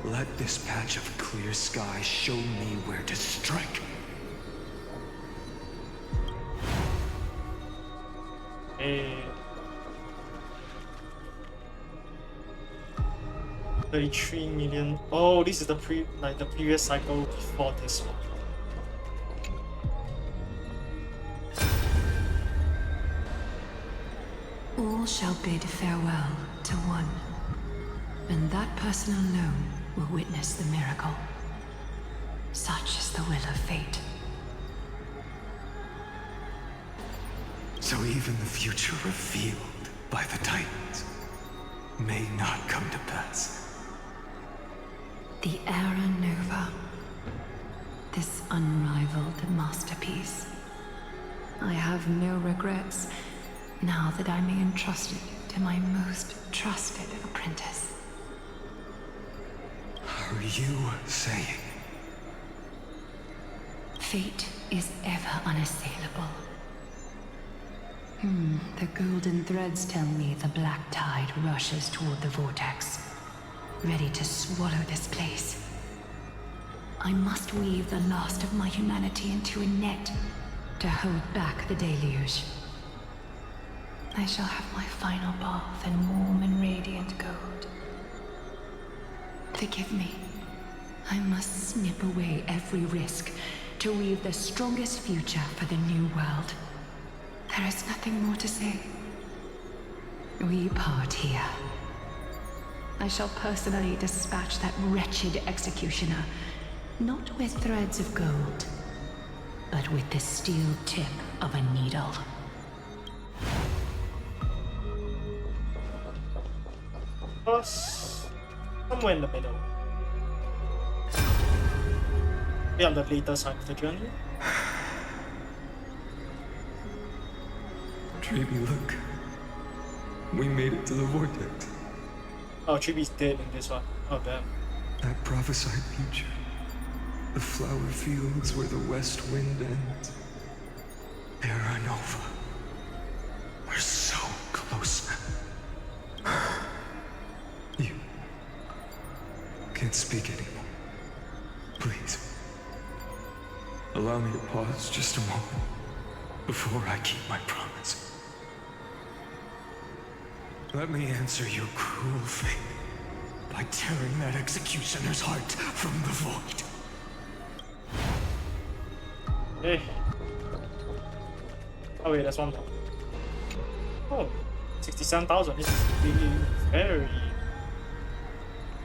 Let this patch of clear sky show me where to strike. Hey. 33 million. Oh, this is the previous cycle before this one. All shall bid farewell to one, and that person alone will witness the miracle. Such is the will of fate. So even the future revealed by the Titans may not come to pass. The Era Nova. This unrivaled masterpiece. I have no regrets now that I may entrust it to my most trusted apprentice. Are you saying? Fate is ever unassailable. The golden threads tell me the Black Tide rushes toward the vortex, ready to swallow this place. I must weave the last of my humanity into a net to hold back the deluge. I shall have my final bath in warm and radiant gold. Forgive me. I must snip away every risk to weave the strongest future for the new world. There is nothing more to say. We part here. I shall personally dispatch that wretched executioner, not with threads of gold, but with the steel tip of a needle. Plus, somewhere in the middle. We are on the later side of the journey. Tribi, look. We made it to the vortex. Oh, Tribi's dead in this one. Oh, damn. That prophesied future. The flower fields where the west wind ends. Era Nova. We're so close now. can't speak anymore. Please. Allow me to pause just a moment before I keep my promise. Let me answer your cruel fate by tearing that executioner's heart from the void. Hey. Oh wait, that's one more. Oh, 67,000. This is really very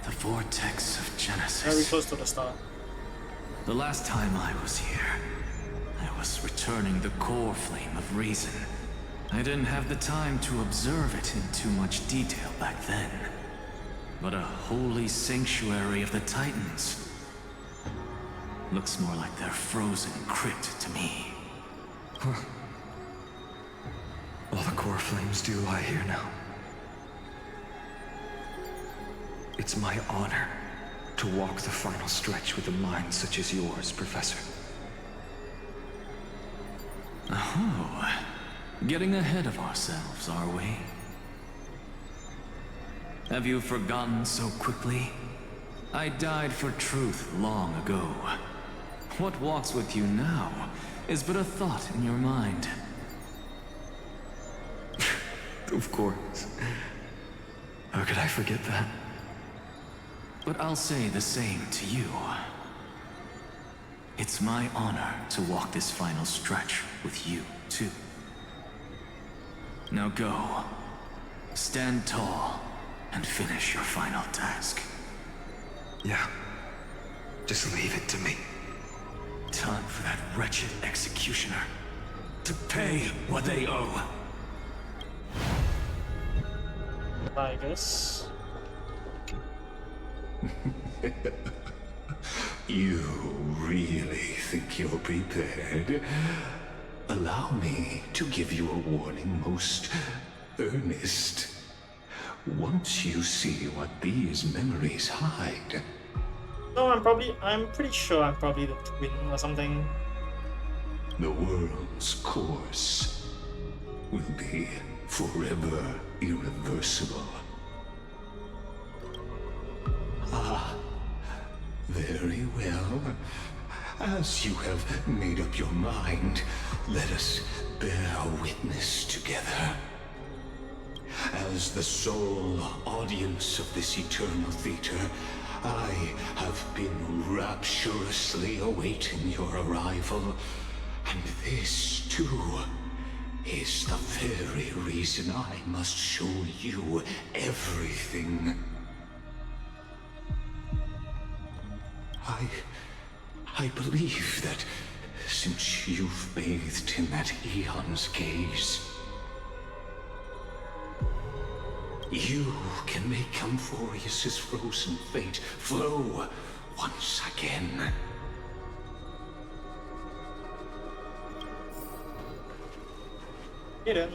The vortex of Genesis. very close to the start. The last time I was here, I was returning the core flame of reason. I didn't have the time to observe it in too much detail back then. But a holy sanctuary of the Titans. Looks more like their frozen crypt to me. All the core flames do lie here now. It's my honor to walk the final stretch with a mind such as yours, Professor. Oh, getting ahead of ourselves, are we? Have you forgotten so quickly? I died for truth long ago. What walks with you now is but a thought in your mind. Of course. How could I forget that? But I'll say the same to you. It's my honor to walk this final stretch with you, too. Now go. Stand tall and finish your final task. Yeah. Just leave it to me. Time for that wretched executioner to pay what they owe. I guess. You really think you're prepared? Allow me to give you a warning, most earnest. Once you see what these memories hide... No, I'm pretty sure I'm probably the twin or something. The world's course will be forever irreversible. Ah, very well. As you have made up your mind, let us bear witness together. As the sole audience of this eternal theater, I have been rapturously awaiting your arrival, and this, too, is the very reason I must show you everything. I believe that since you've bathed in that Eon's gaze, you can make Amphorius's frozen fate flow once again. Get in.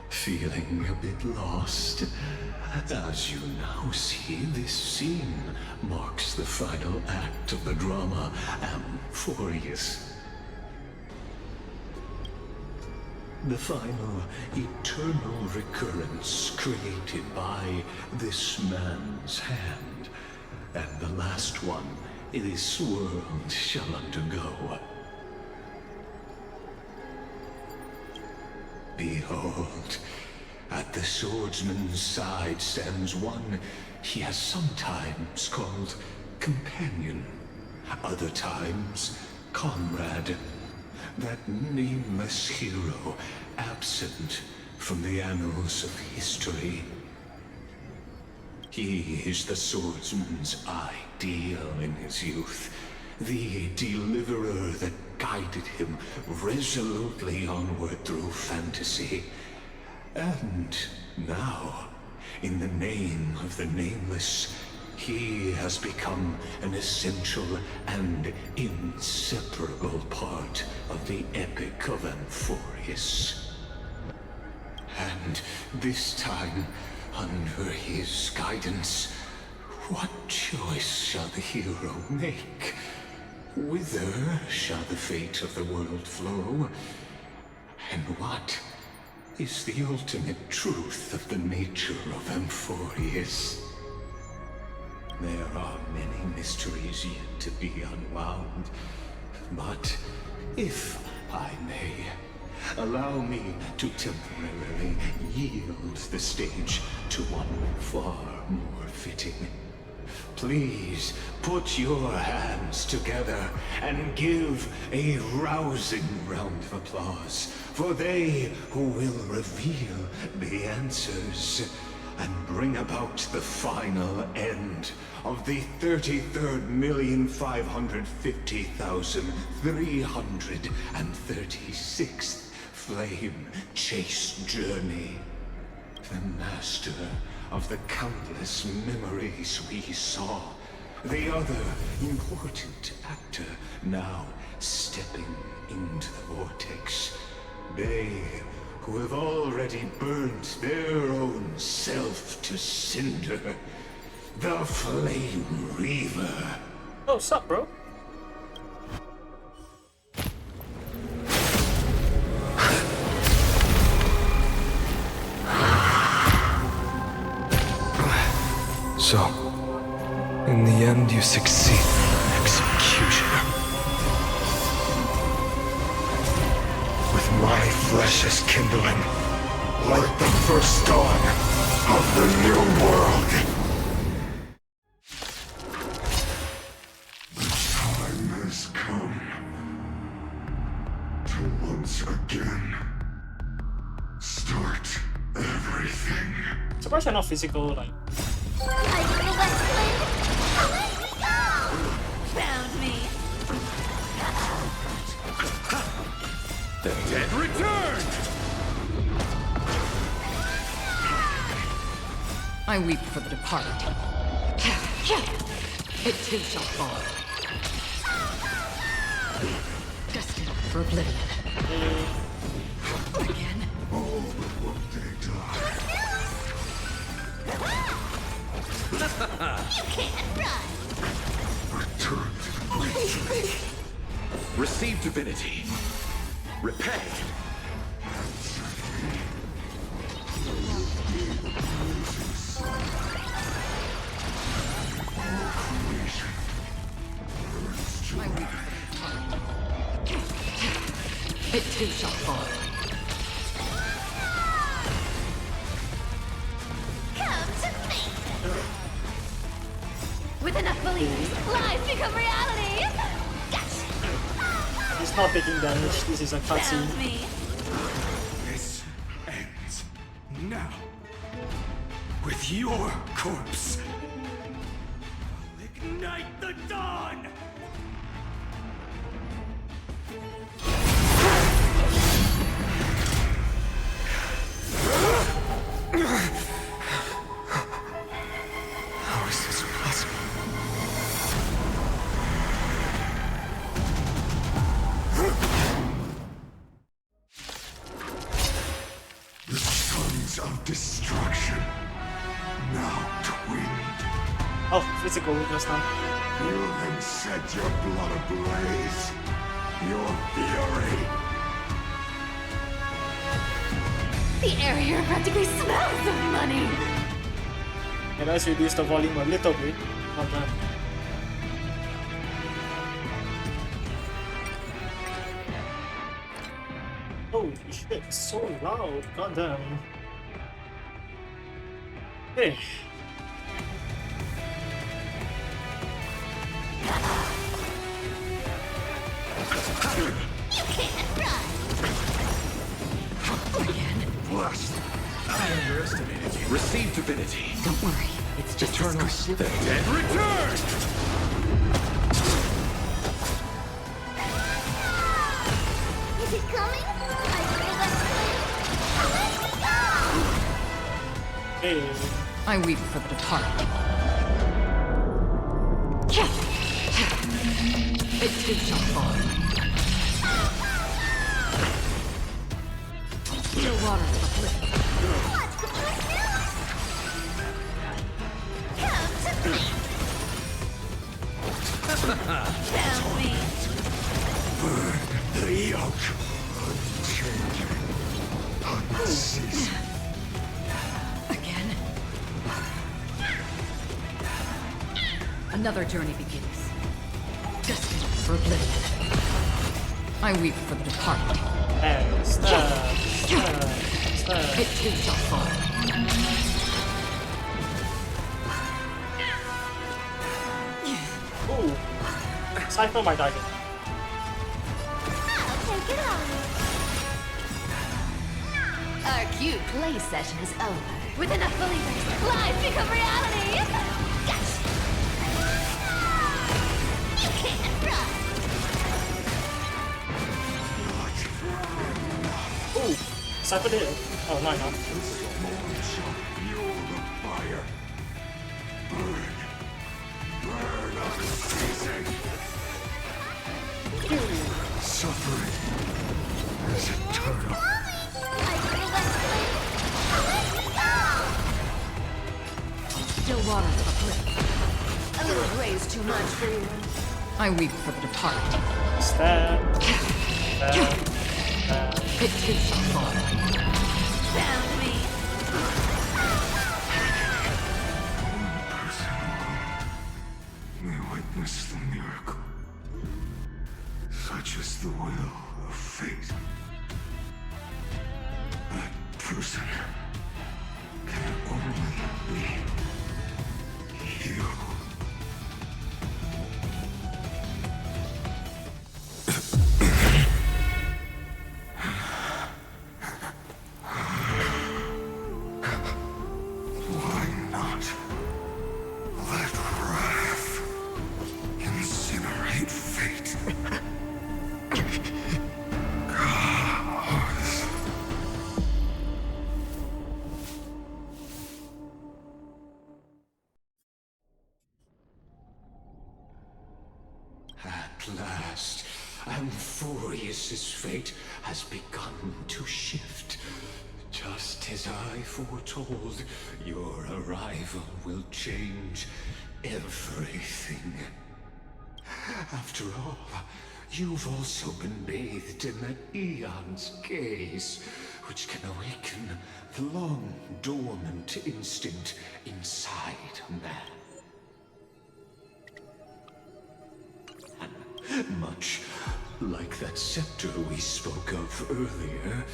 Feeling a bit lost? As you now see, this scene marks the final act of the drama Amphorius. The final eternal recurrence created by this man's hand, and the last one this world shall undergo. Behold, at the swordsman's side stands one he has sometimes called companion, other times comrade, that nameless hero absent from the annals of history. He is the swordsman's ideal in his youth, the deliverer that guided him resolutely onward through fantasy. And now, in the name of the Nameless, he has become an essential and inseparable part of the Epic of Amphorius. And this time, under his guidance, what choice shall the hero make? Whither shall the fate of the world flow? And what is the ultimate truth of the nature of Amphorius? There are many mysteries yet to be unwound, but if I may, allow me to temporarily yield the stage to one far more fitting. Please put your hands together and give a rousing round of applause for they who will reveal the answers and bring about the final end of the 33,550,336th Flame Chase Journey. The master of the countless memories we saw. The other important actor now stepping into the vortex. They who have already burnt their own self to cinder. The Flame Reaver. Oh, sup, bro? So, in the end, you succeed. Executioner. With my flesh as kindling, like the first dawn of the new world. The time has come to once again start everything. Surprised they're not physical, like. Found me. The dead return! I weep for the departed. It too shall fall. Destined for oblivion. Again. Oh, but won't they die? You can't run. Return to the breach. Receive divinity. Repay. I weep for the departed. It too shall fall. With enough belief, lies become reality! He's not taking damage, this is a cutscene. This ends now. With your corpse. I'll ignite the dawn! How is this possible? The sons of destruction, now twinned. Oh, physical weakness now. You then set your blood ablaze. Your fury. The air here practically smells of money! And let's reduce the volume a little bit. Not that. Holy shit, it's so loud, goddamn. Hey. You can't run. Again. Blessed. I underestimated you. Receive divinity. Don't worry. It's just Eternal. The dead return! Is it coming? Hey. I weep for the departed. It too shall fall. Still water for the flip. Found me. Another journey begins. Destined for oblivion. I weep for the departed. And stab. It too shall fall. Ooh. Cypher might die again. Take it on. Our cute play session is over. With enough believers, lies become reality. Gotcha. You can't run. Ooh. Cypher did it. Oh, no, no. Suffering is eternal. Still waters of oblivion. A little grace too much for you. I weep for the departed. Stab. It too shall fall. Found me. May witness the miracle. Such is the will of fate. That person can only be you. Why not let wrath incinerate fate? Gods. At last, Amphorius's fate has begun to shift. Just as I foretold, your arrival will change everything. After all, you've also been bathed in that Eon's gaze, which can awaken the long-dormant instinct inside man. And much like that scepter we spoke of earlier,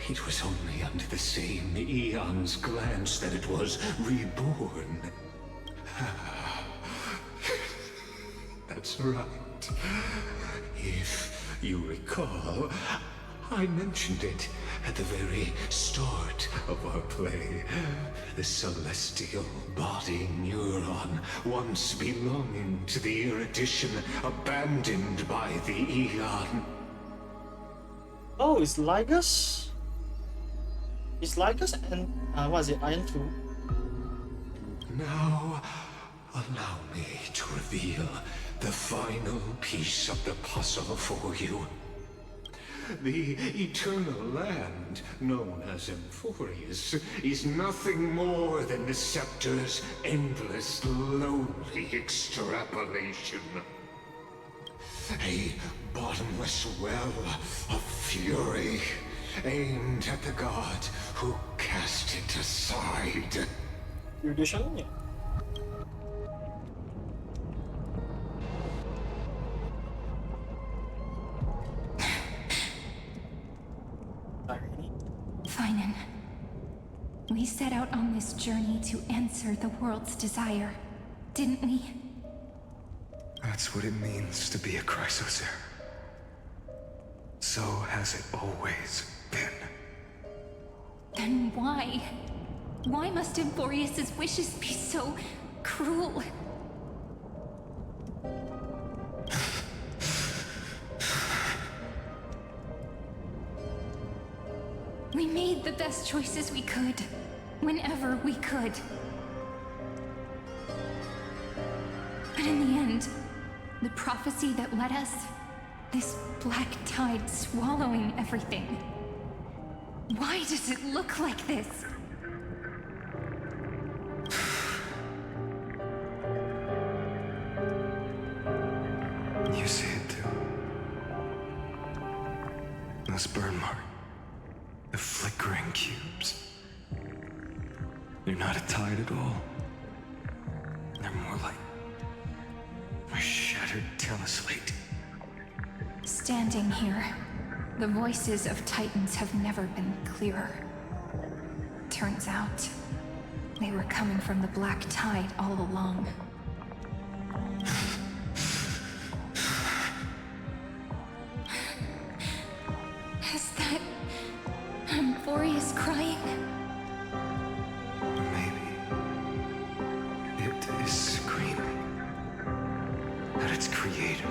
it was only under the same Eon's glance that it was reborn. That's right. If you recall, I mentioned it at the very start of our play. The celestial body neuron, once belonging to the Erudition, abandoned by the Eon. Oh, it's Lygus? It's Lygus and, what is it, Iron 2? Now, allow me to reveal the final piece of the puzzle for you. The Eternal Land, known as Amphorius, is nothing more than the Scepter's endless, lonely extrapolation. A bottomless well of fury, aimed at the god who cast it aside. Erudition? Yeah. Finan, we set out on this journey to answer the world's desire, didn't we? That's what it means to be a Chrysosaur. So has it always been. Then why? Why must Amphorius's wishes be so cruel? We made the best choices we could, whenever we could. But in the end, the prophecy that led us, this black tide swallowing everything. Why does it look like this? You see it too. Those burn marks. The flickering cubes. They're not a tide at all. They're more like My shattered teleslate. Standing here, the voices of Titans have never been clearer. Turns out, they were coming from the Black Tide all along. Is that Amphorius crying? Maybe it is screaming at its creator,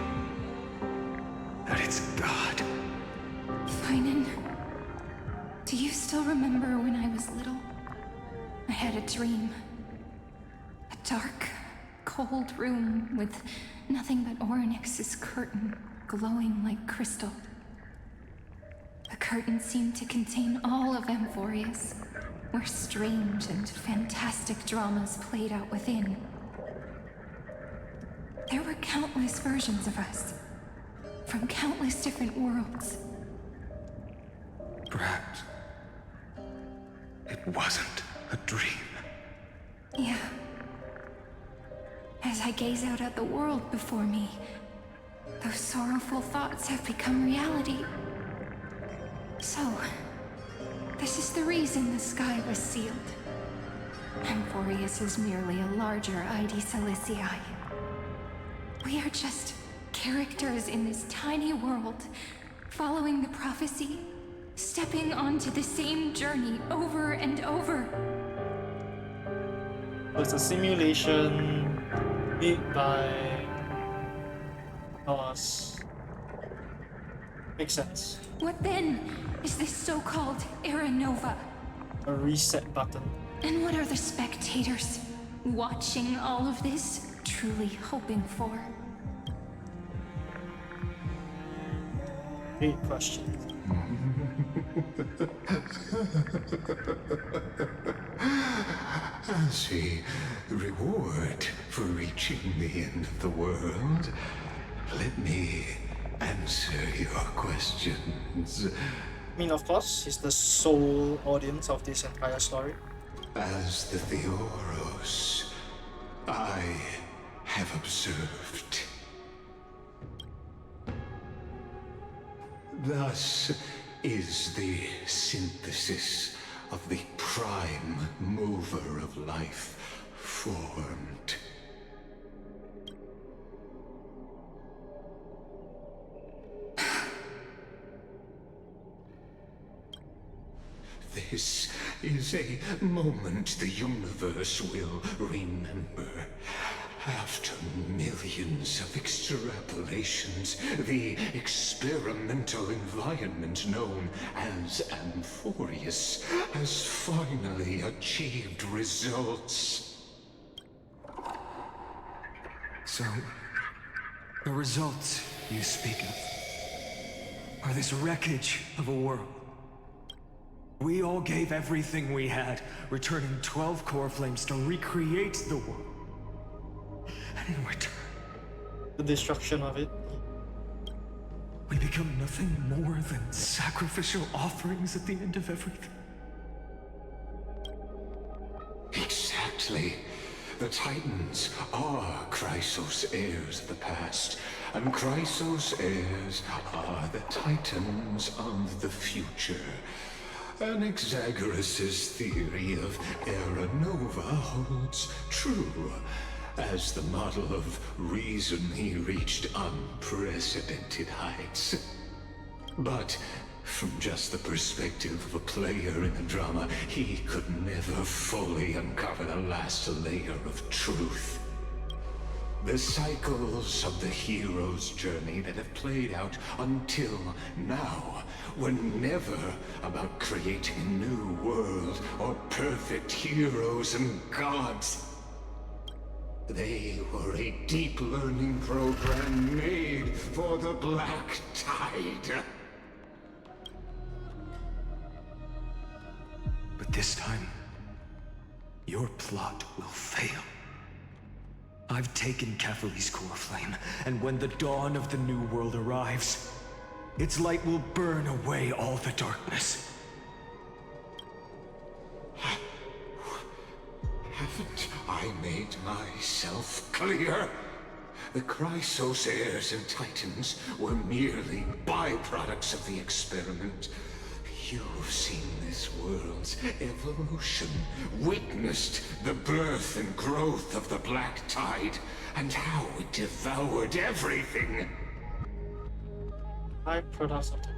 at its god. Finan, do you still remember when I was little? I had a dream. A dark, cold room with nothing but Orynyx's curtain glowing like crystal. The curtain seemed to contain all of Amphorius, where strange and fantastic dramas played out within. There were countless versions of us, from countless different worlds. Perhaps it wasn't a dream. Yeah. As I gaze out at the world before me, those sorrowful thoughts have become reality. So, this is the reason the sky was sealed. Amphorius is merely a larger ID Celestii. We are just characters in this tiny world, following the prophecy, stepping onto the same journey over and over. It's a simulation made by us. Makes sense. What then is this so-called Era Nova? A reset button. And what are the spectators watching all of this truly hoping for? Great question. As a reward for reaching the end of the world, let me answer your questions. I mean, of course, he's the sole audience of this entire story. As the Theoros, I have observed. Thus is the synthesis of the prime mover of life formed. This is a moment the universe will remember. After millions of extrapolations, the experimental environment known as Amphorius has finally achieved results. So, the results you speak of are this wreckage of a world. We all gave everything we had, returning 12 core flames to recreate the world. And in return, the destruction of it. We become nothing more than sacrificial offerings at the end of everything. Exactly. The Titans are Chrysos heirs of the past, and Chrysos heirs are the Titans of the future. Anaxagoras' theory of Era Nova holds true. As the model of reason, he reached unprecedented heights. But from just the perspective of a player in the drama, he could never fully uncover the last layer of truth. The cycles of the hero's journey that have played out until now were never about creating a new world or perfect heroes and gods. They were a deep learning program made for the Black Tide. But this time, your plot will fail. I've taken Caphali's core flame, and when the dawn of the new world arrives, its light will burn away all the darkness. Haven't I made myself clear? The Chrysos heirs and titans were merely byproducts of the experiment. You've seen this world's evolution, witnessed the birth and growth of the Black Tide, and how it devoured everything. Byproducts of the...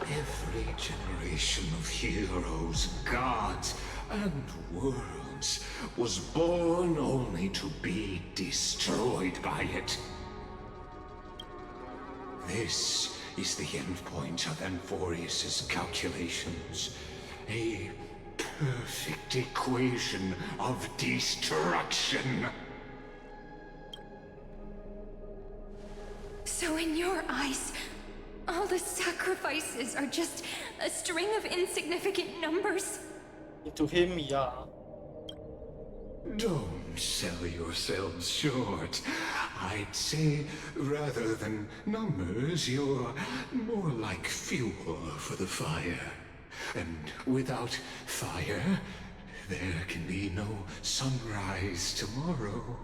Every generation of heroes, gods, and worlds was born only to be destroyed by it. This is the endpoint of Amphorius's calculations. A perfect equation of destruction. So in your eyes, all the sacrifices are just a string of insignificant numbers? To him, yeah. Don't sell yourselves short. I'd say, rather than numbers, you're more like fuel for the fire. And without fire, there can be no sunrise tomorrow.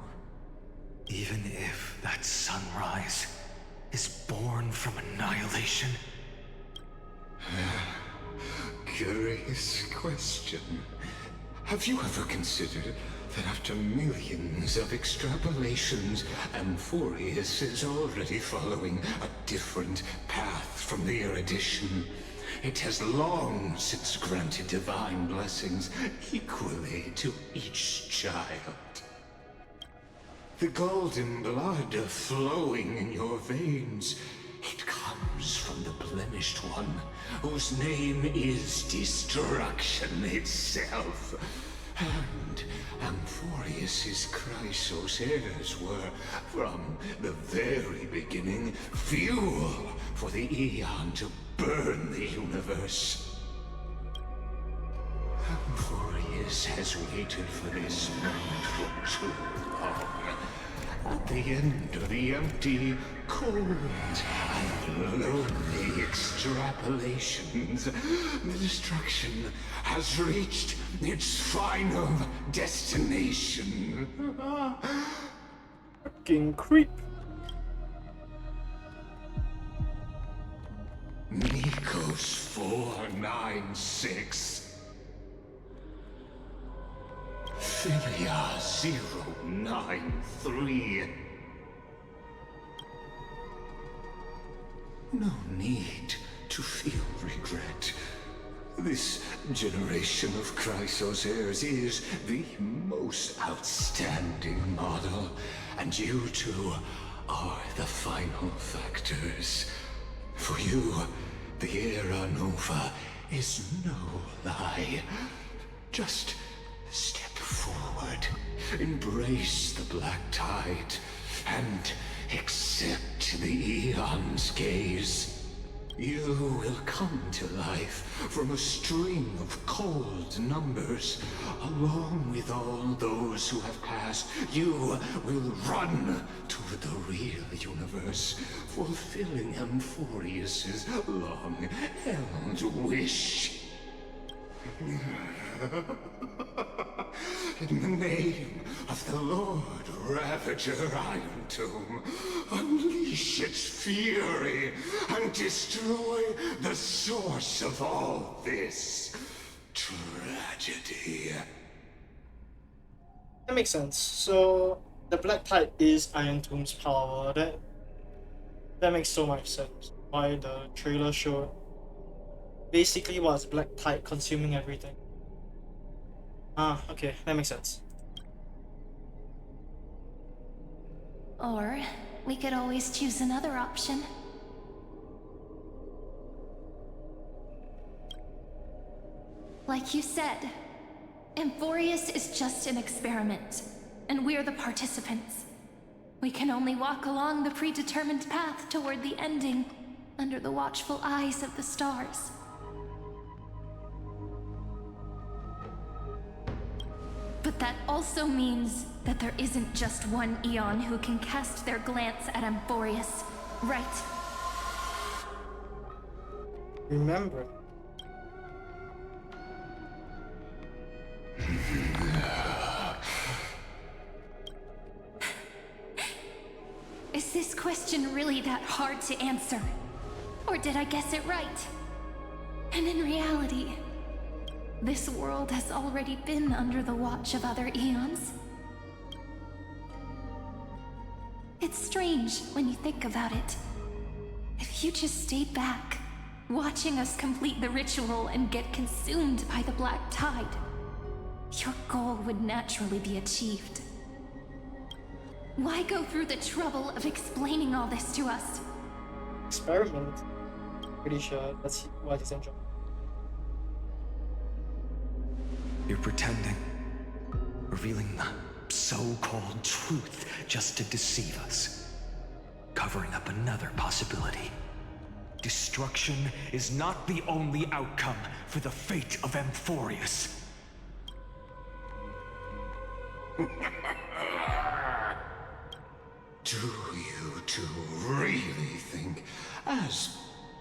Even if that sunrise is born from annihilation? Curious question. Have you ever considered that after millions of extrapolations, Amphorius is already following a different path from the erudition? It has long since granted divine blessings equally to each child. The golden blood flowing in your veins, it comes from the blemished one, whose name is destruction itself. And Amphorius's Chrysos heirs were, from the very beginning, fuel for the Aeon to burn the universe. Amphorius has waited for this moment for too long. At the end of the empty, cold, and lonely extrapolations, the destruction has reached its final destination. Fucking creep. Nikos 496. Philia 093. No need to feel regret. This generation of Chrysos heirs is the most outstanding model, and you two are the final factors. For you, the Era Nova is no lie. Just step forward, embrace the Black Tide, and accept the Aeon's gaze. You will come to life from a string of cold numbers. Along with all those who have passed, you will run toward the real universe, fulfilling Amphorius's long-held wish. In the name of the Lord Ravager Iron Tomb, unleash its fury and destroy the source of all this tragedy. That makes sense. So the Black Tide is Iron Tomb's power. That makes so much sense. Why the trailer showed basically was Black Tide consuming everything. Ah, okay, that makes sense. Or we could always choose another option. Like you said, Amphorius is just an experiment, and we're the participants. We can only walk along the predetermined path toward the ending, under the watchful eyes of the stars. But that also means that there isn't just one Aeon who can cast their glance at Amphorius, right? Remember. question really that hard to answer? Or did I guess it right? And in reality, this world has already been under the watch of other eons. It's strange when you think about it. If you just stayed back, watching us complete the ritual and get consumed by the black tide, your goal would naturally be achieved. Why go through the trouble of explaining all this to us? Experiment. Pretty sure that's what he's enjoying. You're pretending, revealing the so-called truth just to deceive us, covering up another possibility. Destruction is not the only outcome for the fate of Amphorius. Do you two really think, as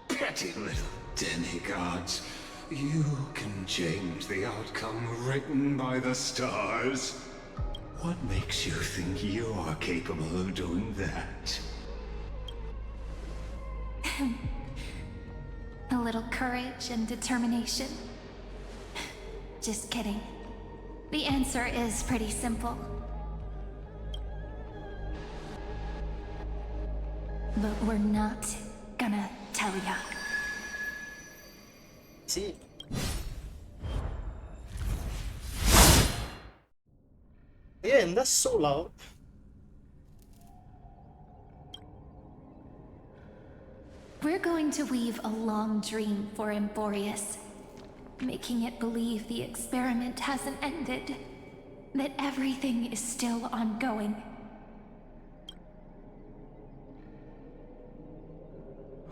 petty little demigods, you can change the outcome written by the stars? What makes you think you're capable of doing that? A little courage and determination. Just kidding. The answer is pretty simple. But we're not gonna tell ya. See? Again, that's so loud. We're going to weave a long dream for Amphorius, making it believe the experiment hasn't ended, that everything is still ongoing.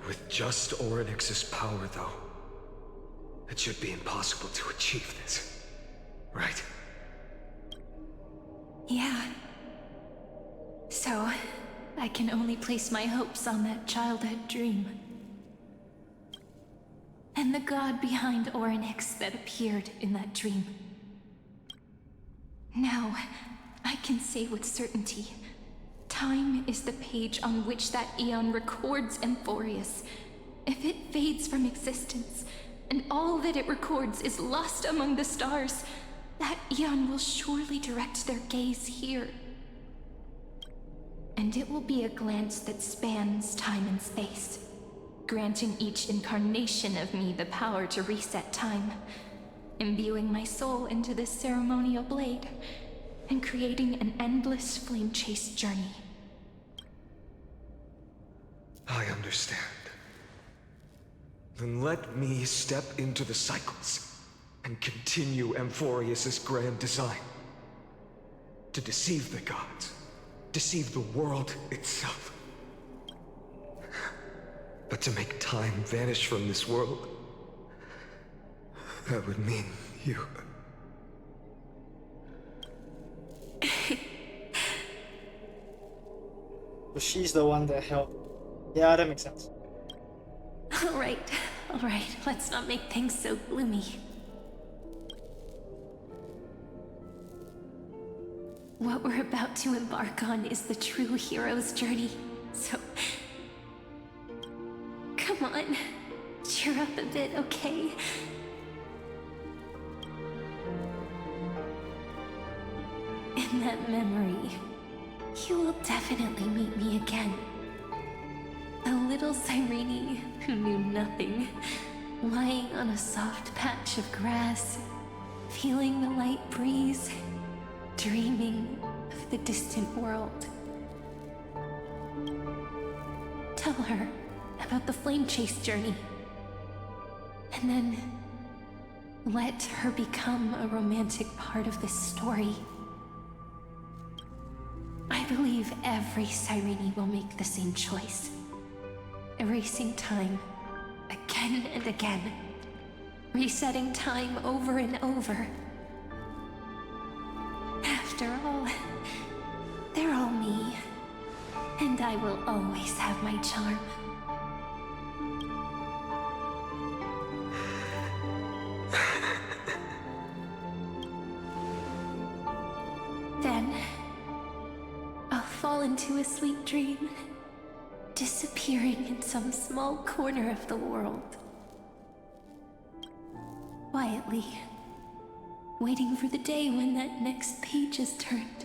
With just Oryx's power, though, it should be impossible to achieve this, right? Yeah. So, I can only place my hopes on that childhood dream. And the god behind Oryx that appeared in that dream. Now, I can say with certainty, time is the page on which that eon records Amphorius. If it fades from existence, and all that it records is lost among the stars, that eon will surely direct their gaze here. And it will be a glance that spans time and space, granting each incarnation of me the power to reset time, imbuing my soul into this ceremonial blade, and creating an endless flame-chased journey. I understand. Then let me step into the cycles and continue Amphorius's grand design. To deceive the gods, deceive the world itself. But to make time vanish from this world, that would mean you. So she's the one that helped. Yeah, that makes sense. Alright, let's not make things so gloomy. What we're about to embark on is the true hero's journey, so... Come on, cheer up a bit, okay? In that memory, you will definitely meet me again. A little Cyrene who knew nothing, lying on a soft patch of grass, feeling the light breeze, dreaming of the distant world. Tell her about the flame chase journey, and then let her become a romantic part of this story. I believe every Cyrene will make the same choice. Erasing time again and again. Resetting time over and over. After all, they're all me. And I will always have my charm. Then, I'll fall into a sweet dream disappearing in some small corner of the world. Quietly, waiting for the day when that next page is turned.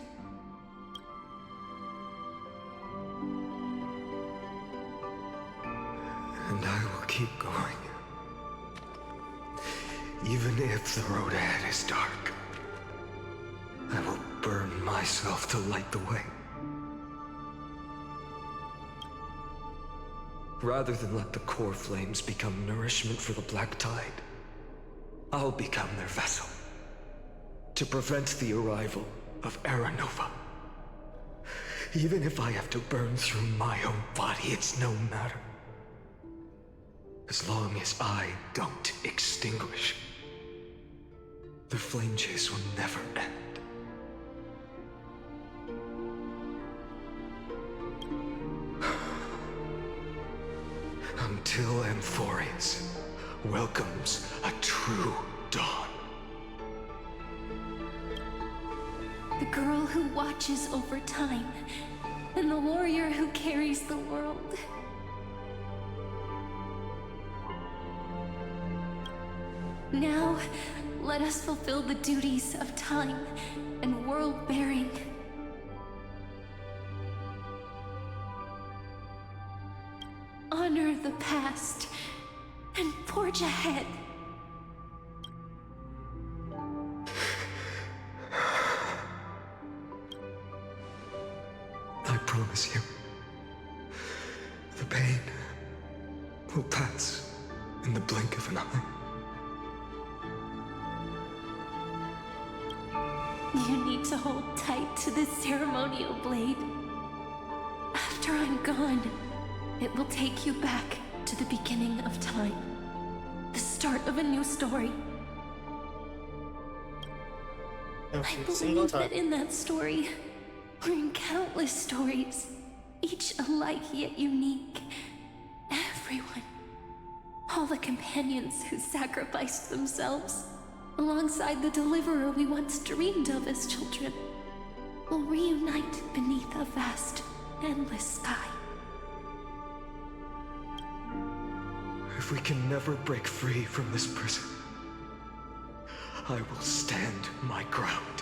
And I will keep going. Even if the road ahead is dark, I will burn myself to light the way. Rather than let the core flames become nourishment for the Black Tide, I'll become their vessel. To prevent the arrival of Era Nova. Even if I have to burn through my own body, it's no matter. As long as I don't extinguish, the flame chase will never end. Until Amphorius welcomes a true dawn. The girl who watches over time, and the warrior who carries the world. Now, let us fulfill the duties of time and world-bearing. Honor the past and forge ahead. I promise you, the pain will pass in the blink of an eye. You need to hold tight to this ceremonial blade. After I'm gone, it will take you back to the beginning of time. The start of a new story. I believe that in that story, or in countless stories, each alike yet unique, everyone, all the companions who sacrificed themselves, alongside the deliverer we once dreamed of as children, will reunite beneath a vast, endless sky. If we can never break free from this prison, I will stand my ground.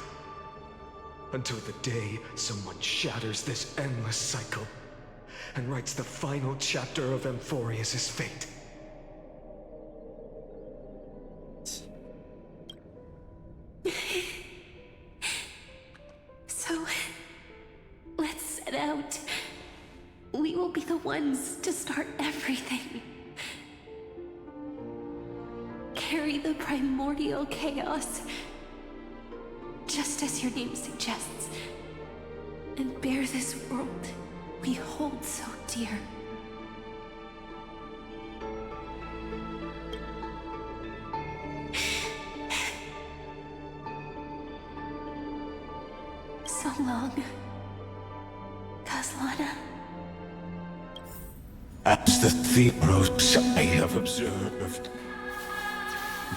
Until the day someone shatters this endless cycle and writes the final chapter of Amphorius' fate. So, let's set out. We will be the ones to start everything. Carry the primordial chaos, just as your name suggests, and bear this world we hold so dear. So long, Caslana. As the Theros I have observed,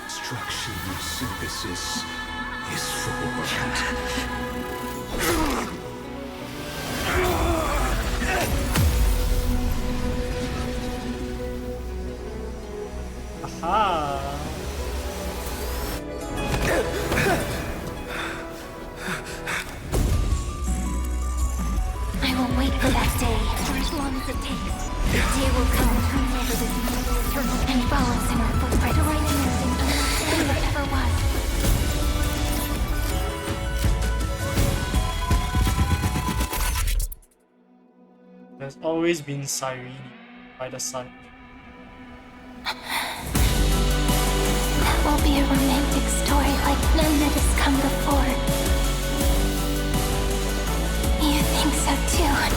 instruction synthesis is formed. Aha! I will wait for that day for as long as it takes. The day will come to remember this immortal eternal and follows in our footprint to write anything than that ever was. There's always been Cyrene by the sun. That will be a romantic story like none that has come before. You think so too, right?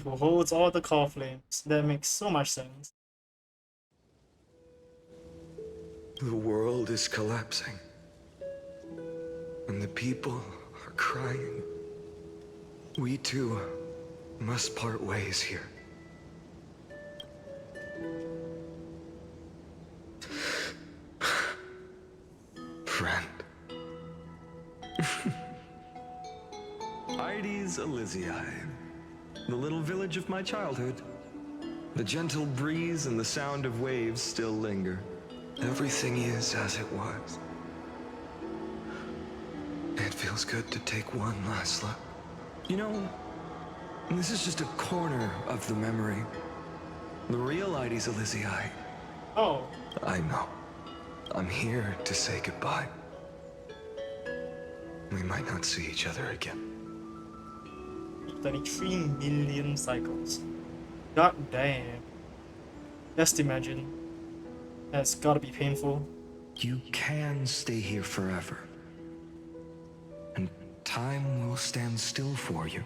who holds all the core flames. That makes so much sense. The world is collapsing. And the people are crying. We too must part ways here. Friend. Ides Elysiae, the little village of my childhood. The gentle breeze and the sound of waves still linger. Everything is as it was. It feels good to take one last look. You know, this is just a corner of the memory. The real Ides Elysiae. Oh. I know. I'm here to say goodbye. We might not see each other again. 33 million cycles. God damn. Just imagine. That's gotta be painful. You can stay here forever. And time will stand still for you.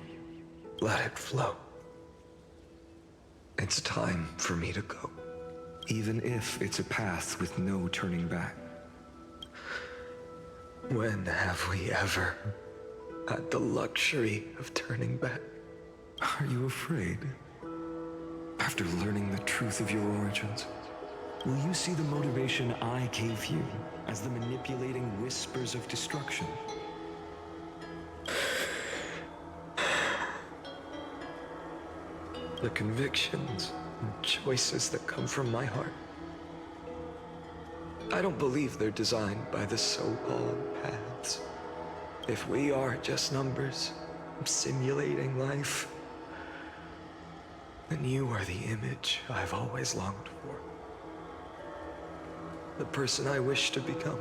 Let it flow. It's time for me to go. Even if it's a path with no turning back. When have we ever had the luxury of turning back? Are you afraid? After learning the truth of your origins, will you see the motivation I gave you as the manipulating whispers of destruction? The convictions and choices that come from my heart. I don't believe they're designed by the so-called paths. If we are just numbers, simulating life, then you are the image I've always longed for. The person I wish to become.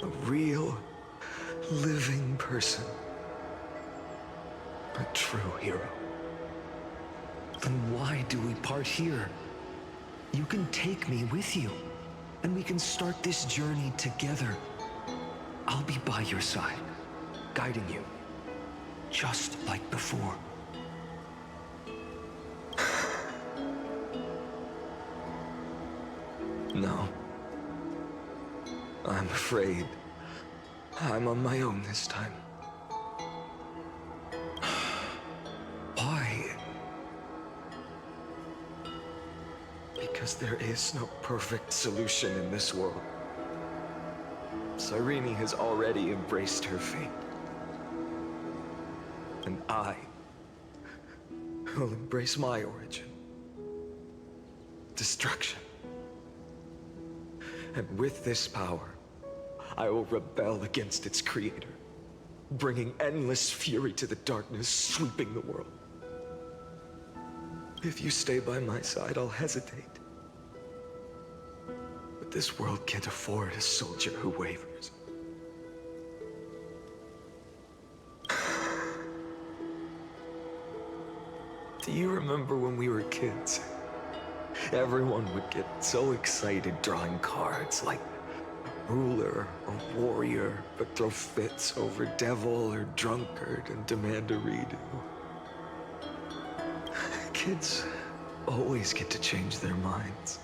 A real, living person. A true hero. Then why do we part here? You can take me with you, and we can start this journey together. I'll be by your side, guiding you, just like before. No. I'm afraid I'm on my own this time. Why? Because there is no perfect solution in this world. Cyrene has already embraced her fate. And I will embrace my origin. Destruction. And with this power, I will rebel against its creator, bringing endless fury to the darkness sweeping the world. If you stay by my side, I'll hesitate. But this world can't afford a soldier who wavers. Do you remember when we were kids? Everyone would get so excited drawing cards like a ruler or warrior, but throw fits over devil or drunkard and demand a redo. Kids always get to change their minds.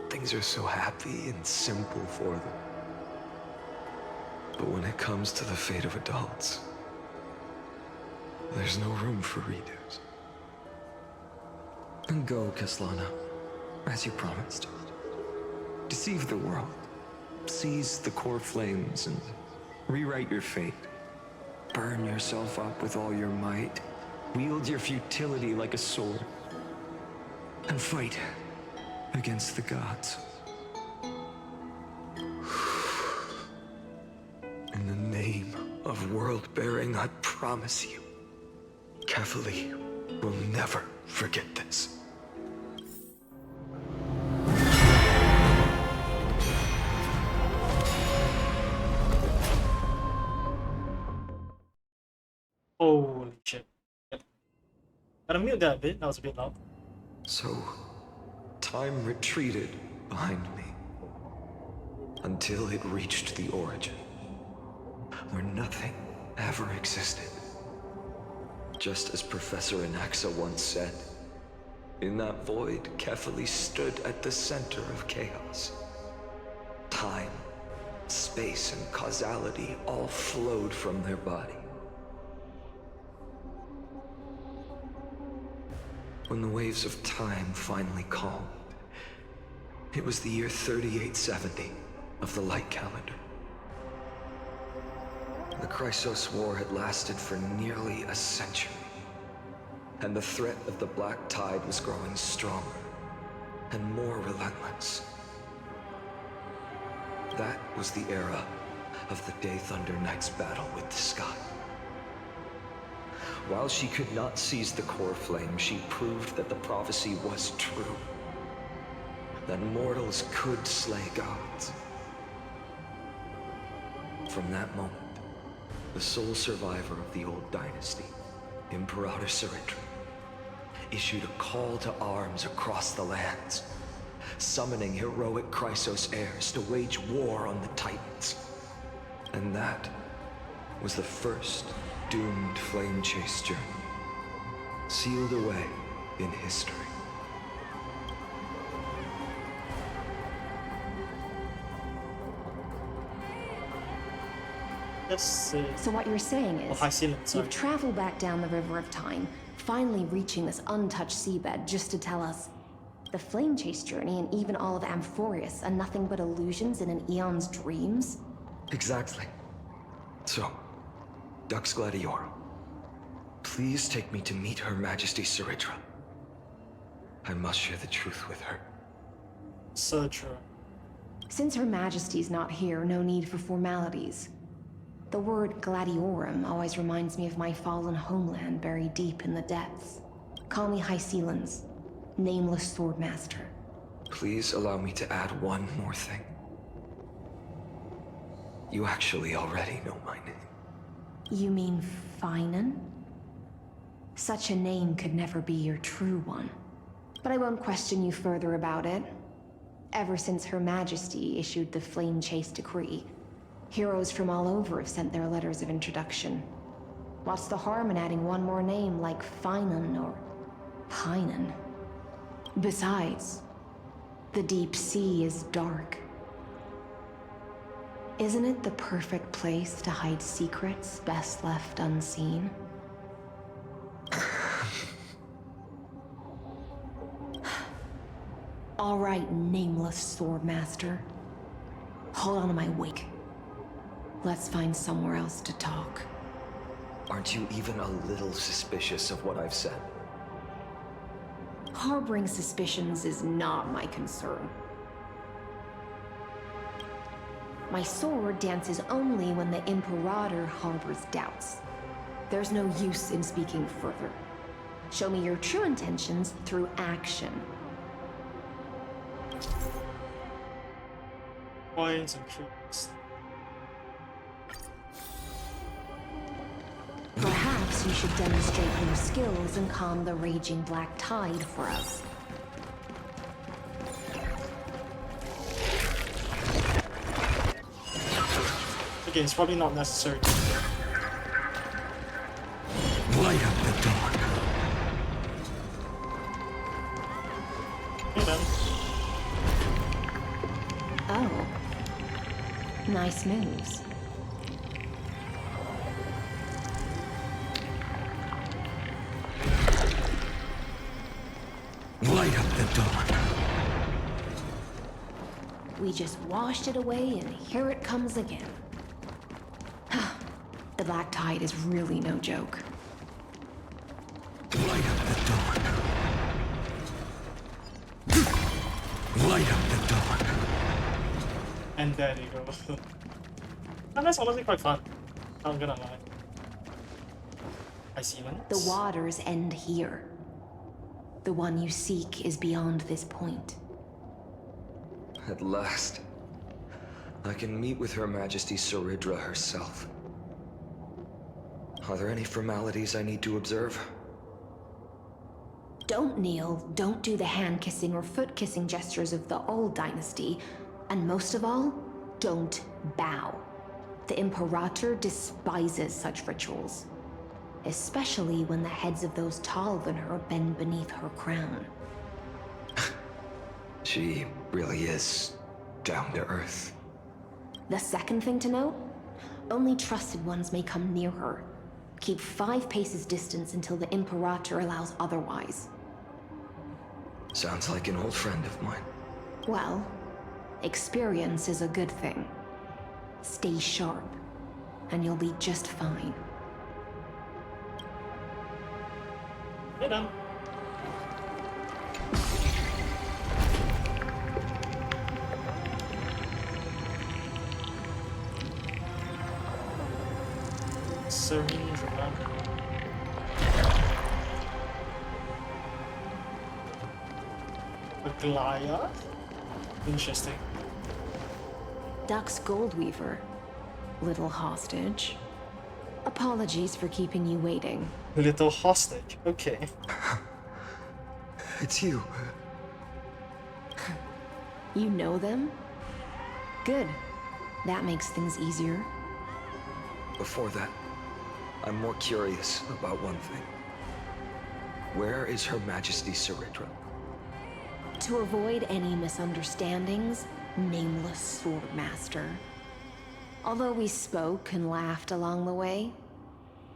Things are so happy and simple for them. But when it comes to the fate of adults, there's no room for redos. And go, Kaslana, as you promised. Deceive the world. Seize the core flames and rewrite your fate. Burn yourself up with all your might. Wield your futility like a sword. And fight against the gods. In the name of world-bearing, I promise you, Kefali will never forget this. Holy shit. Gotta mute that a bit, that was a bit loud. So, time retreated behind me until it reached the origin, where nothing ever existed. Just as Professor Anaxa once said, in that void, Kefali stood at the center of chaos. Time, space, and causality all flowed from their body. When the waves of time finally calmed, it was the year 3870 of the Light Calendar. The Chrysos War had lasted for nearly a century, and the threat of the Black Tide was growing stronger and more relentless. That was the era of the Day Thunder Knight's battle with the sky. While she could not seize the core flame, she proved that the prophecy was true. That mortals could slay gods. From that moment, the sole survivor of the old dynasty, Imperator Ceridra, issued a call to arms across the lands, summoning heroic Chrysos heirs to wage war on the Titans. And that was the first doomed flame chase journey, sealed away in history. So what you're saying is, sorry. you've traveled back down the River of Time, finally reaching this untouched seabed just to tell us the Flame Chase journey and even all of Amphorius are nothing but illusions in an Eon's dreams? Exactly. So, Dux Gladiorum, please take me to meet Her Majesty Ceridra. I must share the truth with her. Ceridra. Since Her Majesty's not here, no need for formalities. The word Gladiorum always reminds me of my fallen homeland buried deep in the depths. Call me High Sealans, nameless swordmaster. Please allow me to add one more thing. You actually already know my name. You mean Finan? Such a name could never be your true one. But I won't question you further about it. Ever since Her Majesty issued the Flame Chase decree, heroes from all over have sent their letters of introduction. What's the harm in adding one more name like Finan or Pinan? Besides, the deep sea is dark. Isn't it the perfect place to hide secrets best left unseen? All right, nameless swordmaster. Hold on to my wig. Let's find somewhere else to talk. Aren't you even a little suspicious of what I've said? Harboring suspicions is not my concern. My sword dances only when the Imperator harbors doubts. There's no use in speaking further. Show me your true intentions through action. Coins and troops. Perhaps you should demonstrate your skills and calm the raging black tide for us. Okay, it's probably not necessary. Light up the dawn. Okay then. Oh. Nice moves. Light up the dawn. We just washed it away and here it comes again. The black tide is really no joke. Light up the dawn. Light up the dawn. And there you go. And that's honestly quite fun. I'm gonna lie. I see them. The waters end here. The one you seek is beyond this point. At last, I can meet with Her Majesty Ceridra herself. Are there any formalities I need to observe? Don't kneel, don't do the hand-kissing or foot-kissing gestures of the old dynasty, and most of all, don't bow. The Imperator despises such rituals. especially when the heads of those taller than her bend beneath her crown. She really is down to earth. The second thing to note, only trusted ones may come near her. Keep 5 paces distance until the Imperator allows otherwise. Sounds like an old friend of mine. Well, experience is a good thing. Stay sharp, and you'll be just fine. Hey, done. Serindra. Aglaya? Interesting. Dux Goldweaver, little hostage. Apologies for keeping you waiting. Little hostage, okay. It's you. You know them? Good. That makes things easier. Before that, I'm more curious about one thing. Where is Her Majesty Serindra? To avoid any misunderstandings, nameless Swordmaster. Although we spoke and laughed along the way,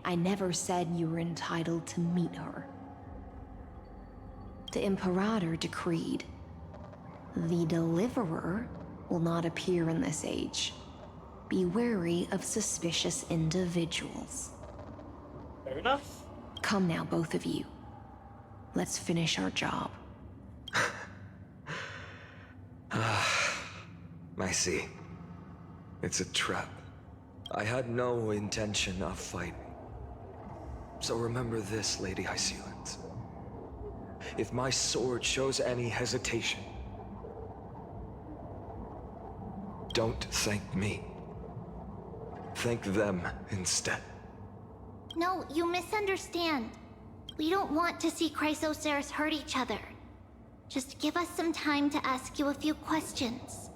I never said you were entitled to meet her. The Imperator decreed, the Deliverer will not appear in this age. Be wary of suspicious individuals. Fair enough. Come now, both of you. Let's finish our job. I see. It's a trap. I had no intention of fighting. So remember this, Lady Hysealant. If my sword shows any hesitation, don't thank me. Thank them instead. No, you misunderstand. We don't want to see Chrysoceres hurt each other. Just give us some time to ask you a few questions.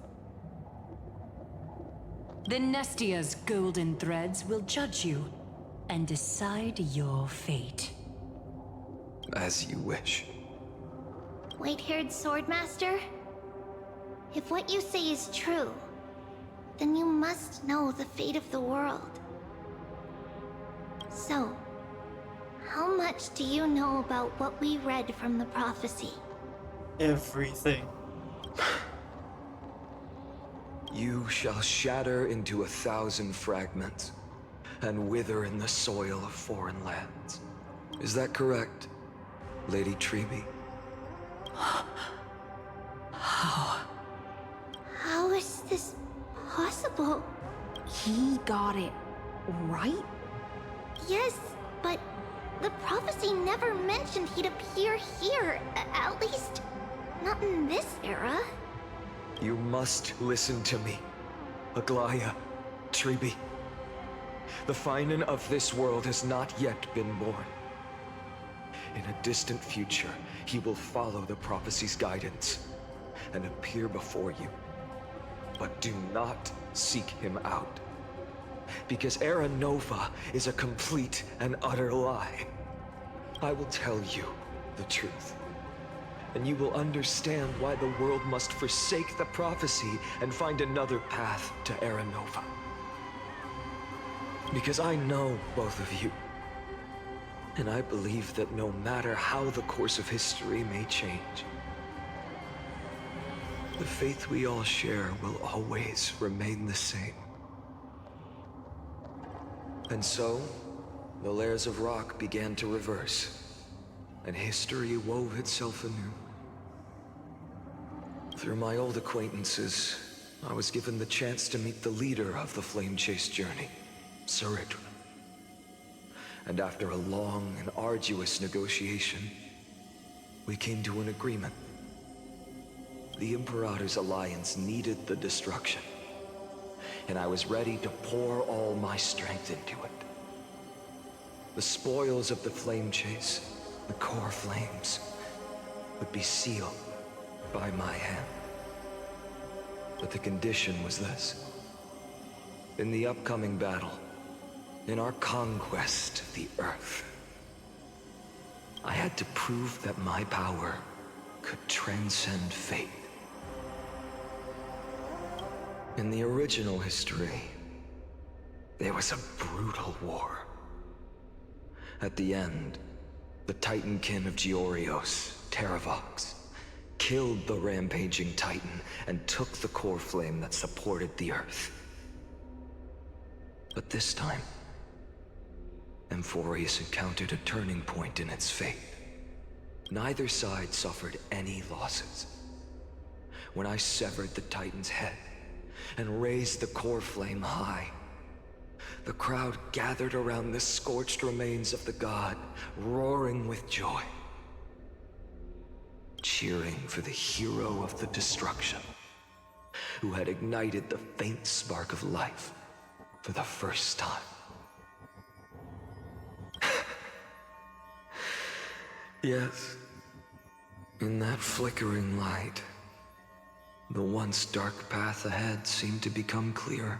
The Nestia's golden threads will judge you and decide your fate. As you wish. White-haired Swordmaster? If what you say is true, then you must know the fate of the world. So, how much do you know about what we read from the prophecy? Everything. You shall shatter into 1,000 fragments and wither in the soil of foreign lands. Is that correct, Lady Treby? How? How is this possible? He got it right? Yes, but the prophecy never mentioned he'd appear here, at least not in this era. You must listen to me, Aglaya, Treby. The Finan of this world has not yet been born. In a distant future, he will follow the prophecy's guidance and appear before you. But do not seek him out, because Era Nova is a complete and utter lie. I will tell you the truth, and you will understand why the world must forsake the prophecy and find another path to Era Nova. Because I know both of you, and I believe that no matter how the course of history may change, the faith we all share will always remain the same. And so, the layers of rock began to reverse, and history wove itself anew. Through my old acquaintances, I was given the chance to meet the leader of the Flame Chase journey, Serindra. And after a long and arduous negotiation, we came to an agreement. The Imperator's alliance needed the destruction, and I was ready to pour all my strength into it. The spoils of the Flame Chase, the core flames, would be sealed by my hand. But the condition was this. In the upcoming battle, In our conquest of the Earth, I had to prove that my power could transcend fate. In the original history, there was a brutal war. At the end, the Titankin of Georios, Terravox, killed the rampaging Titan and took the core flame that supported the Earth. But this time, Amphorius encountered a turning point in its fate. Neither side suffered any losses. When I severed the Titan's head and raised the core flame high, the crowd gathered around the scorched remains of the god, roaring with joy, cheering for the hero of the destruction, who had ignited the faint spark of life for the first time. Yes, in that flickering light, the once dark path ahead seemed to become clearer.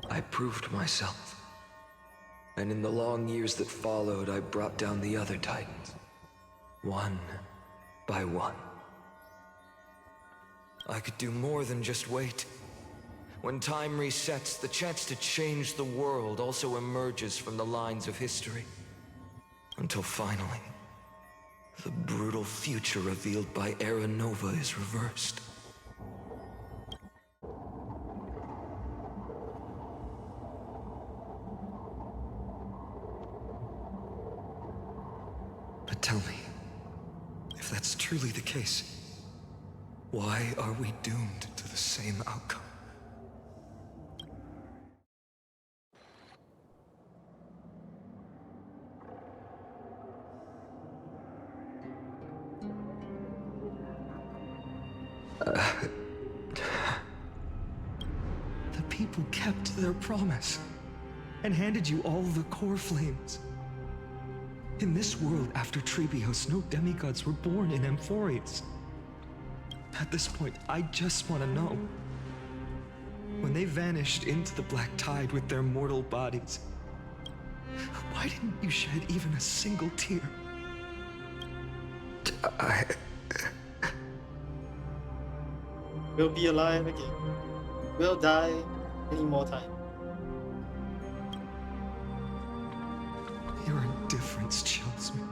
I proved myself, and in the long years that followed, I brought down the other Titans, one by one. I could do more than just wait. When time resets, the chance to change the world also emerges from the lines of history. Until finally, the brutal future revealed by Era Nova is reversed. But tell me, if that's truly the case, why are we doomed to the same outcome? The people kept their promise and handed you all the core flames. In this world after Trebios, no demigods were born in Amphorius. At this point, I just want to know. When they vanished into the Black Tide with their mortal bodies, why didn't you shed even a single tear? We'll be alive again. We'll die any more time. Your indifference chills me.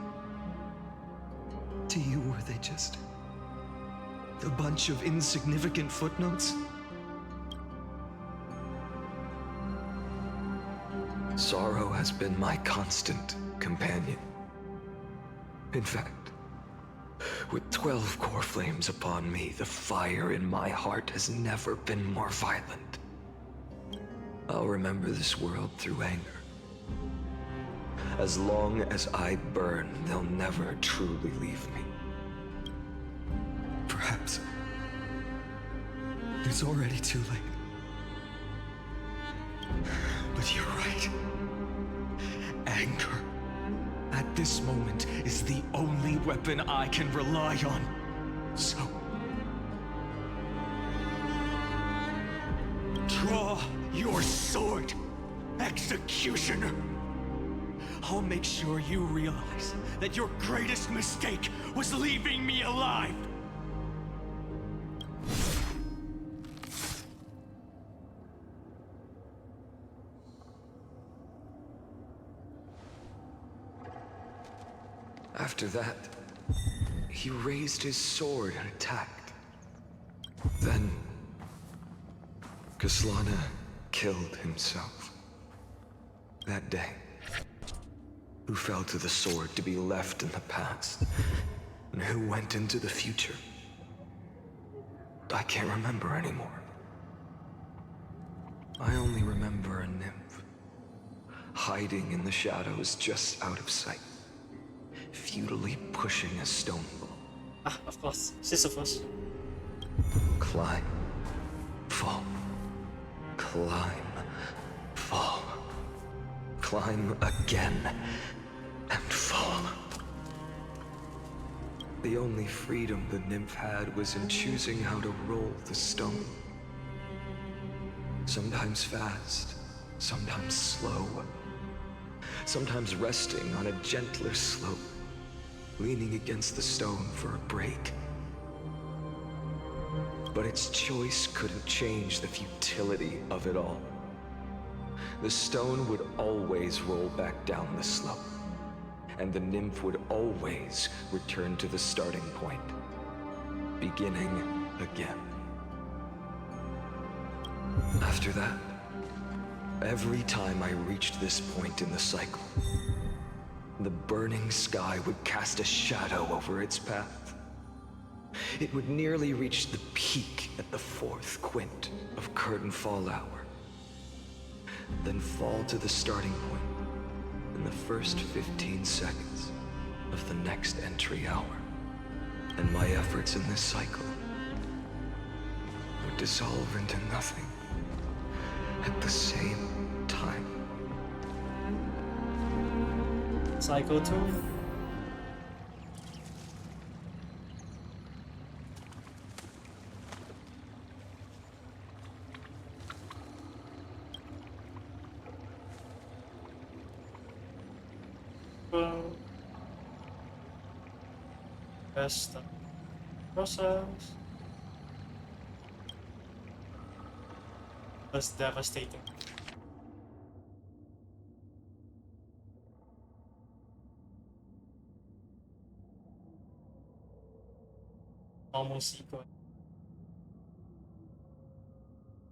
To you, were they just a bunch of insignificant footnotes? Sorrow has been my constant companion. In fact, with 12 core flames upon me, the fire in my heart has never been more violent. I'll remember this world through anger. As long as I burn, they'll never truly leave me. Perhaps it's already too late. But you're right. Anger, at this moment, is the only weapon I can rely on. So, draw your sword, Executioner. I'll make sure you realize that your greatest mistake was leaving me alive. After that, he raised his sword and attacked. Then, Kaslana killed himself. That day, who fell to the sword to be left in the past, and who went into the future, I can't remember anymore. I only remember a nymph, hiding in the shadows just out of sight, futilely pushing a stone ball. Ah, of course, Sisyphus. Climb, fall, climb, fall, climb again, and fall. The only freedom the nymph had was in choosing how to roll the stone. Sometimes fast, sometimes slow, sometimes resting on a gentler slope, leaning against the stone for a break. But its choice couldn't change the futility of it all. The stone would always roll back down the slope, and the nymph would always return to the starting point, beginning again. After that, every time I reached this point in the cycle, the burning sky would cast a shadow over its path. It would nearly reach the peak at the 4th quint of curtain fall hour, then fall to the starting point in the first 15 seconds of the next entry hour. And my efforts in this cycle would dissolve into nothing at the same time. Cycle 2. Best process. That's devastating. Almost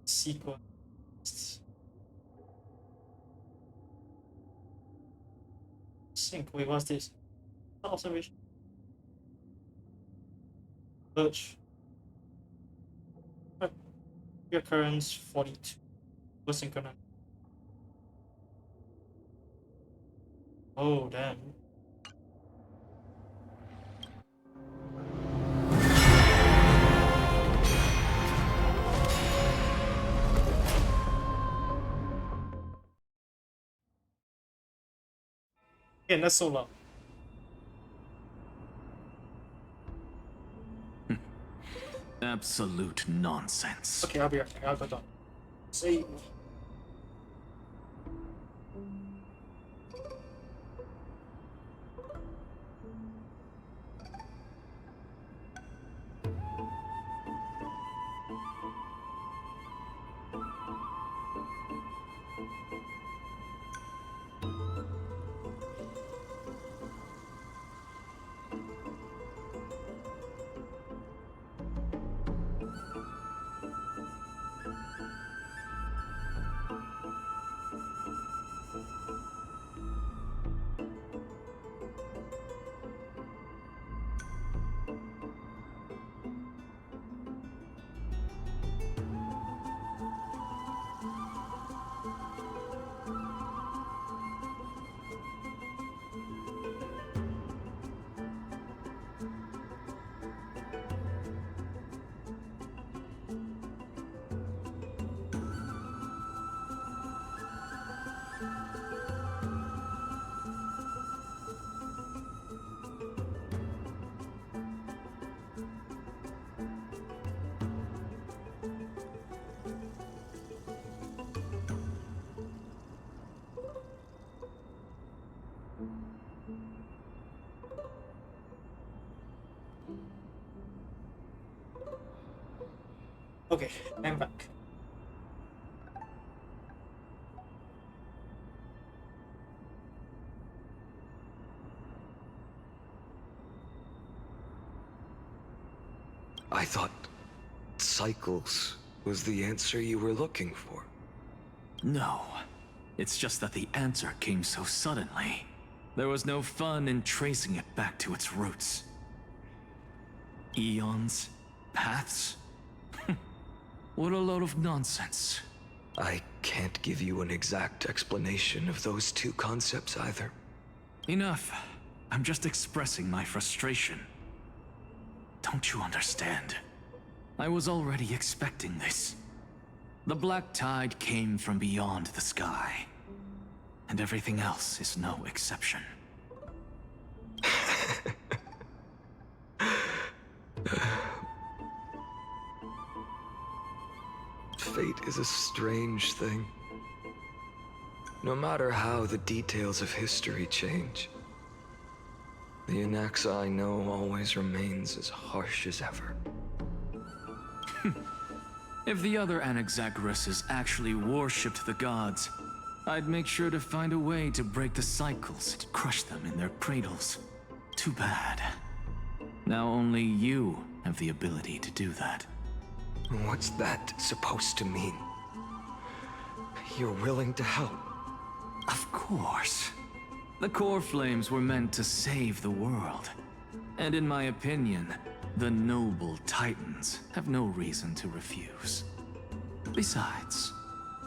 sequence. Sync. Wait, what's this? Observation. Search. Your currents 42. Was synchronized. Oh damn. Yeah, that's so long. Absolute nonsense. Okay, I'll be right back. I'll go down. Save. Okay, I'm back. I thought cycles was the answer you were looking for. No. It's just that the answer came so suddenly. There was no fun in tracing it back to its roots. Eons? Paths? What a load of nonsense. I can't give you an exact explanation of those two concepts either. Enough. I'm just expressing my frustration. Don't you understand? I was already expecting this. The Black Tide came from beyond the sky. And everything else is no exception. Fate is a strange thing. No matter how the details of history change, the Anaxa I know always remains as harsh as ever. If the other Anaxagoras actually worshipped the gods, I'd make sure to find a way to break the cycles and crush them in their cradles. Too bad. Now only you have the ability to do that. What's that supposed to mean? You're willing to help? Of course. The core flames were meant to save the world. And in my opinion, the noble Titans have no reason to refuse. Besides,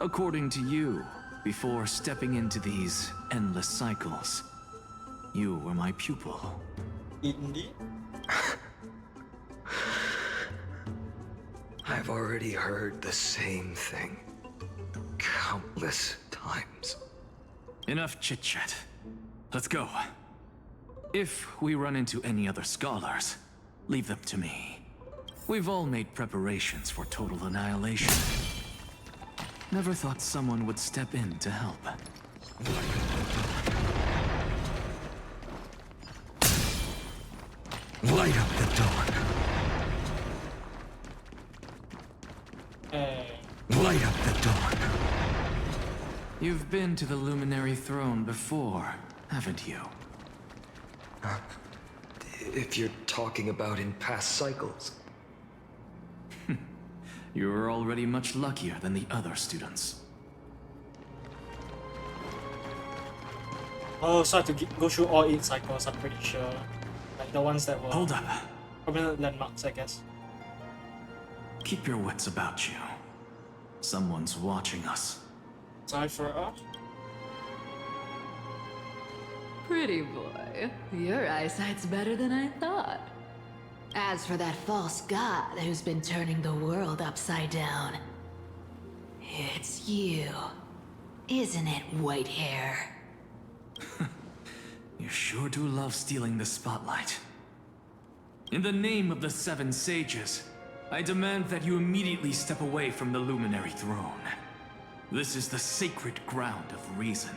according to you, before stepping into these endless cycles, you were my pupil. Indeed. I've already heard the same thing countless times. Enough chit-chat. Let's go. If we run into any other scholars, leave them to me. We've all made preparations for total annihilation. Never thought someone would step in to help. Light up the dawn. Light up the dawn. You've been to the Luminary Throne before, haven't you? If you're talking about in past cycles. You're already much luckier than the other students. Oh, so I have to go through all 8 cycles, I'm pretty sure. Like the ones that were... Hold up. Prominent landmarks, I guess. Keep your wits about you. Someone's watching us. Cypher. Pretty boy, your eyesight's better than I thought. As for that false god who's been turning the world upside down, it's you, isn't it, Whitehair? You sure do love stealing the spotlight. In the name of the 7 sages, I demand that you immediately step away from the Luminary Throne. This is the sacred ground of reason,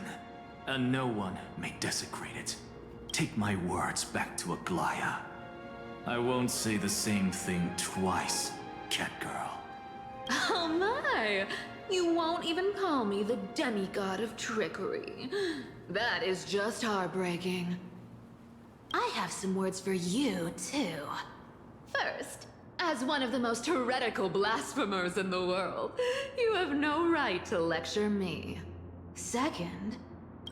and no one may desecrate it. Take my words back to Aglaya. I won't say the same thing twice, Catgirl. Oh my! You won't even call me the demigod of trickery. That is just heartbreaking. I have some words for you, too. First, as one of the most heretical blasphemers in the world, you have no right to lecture me. Second,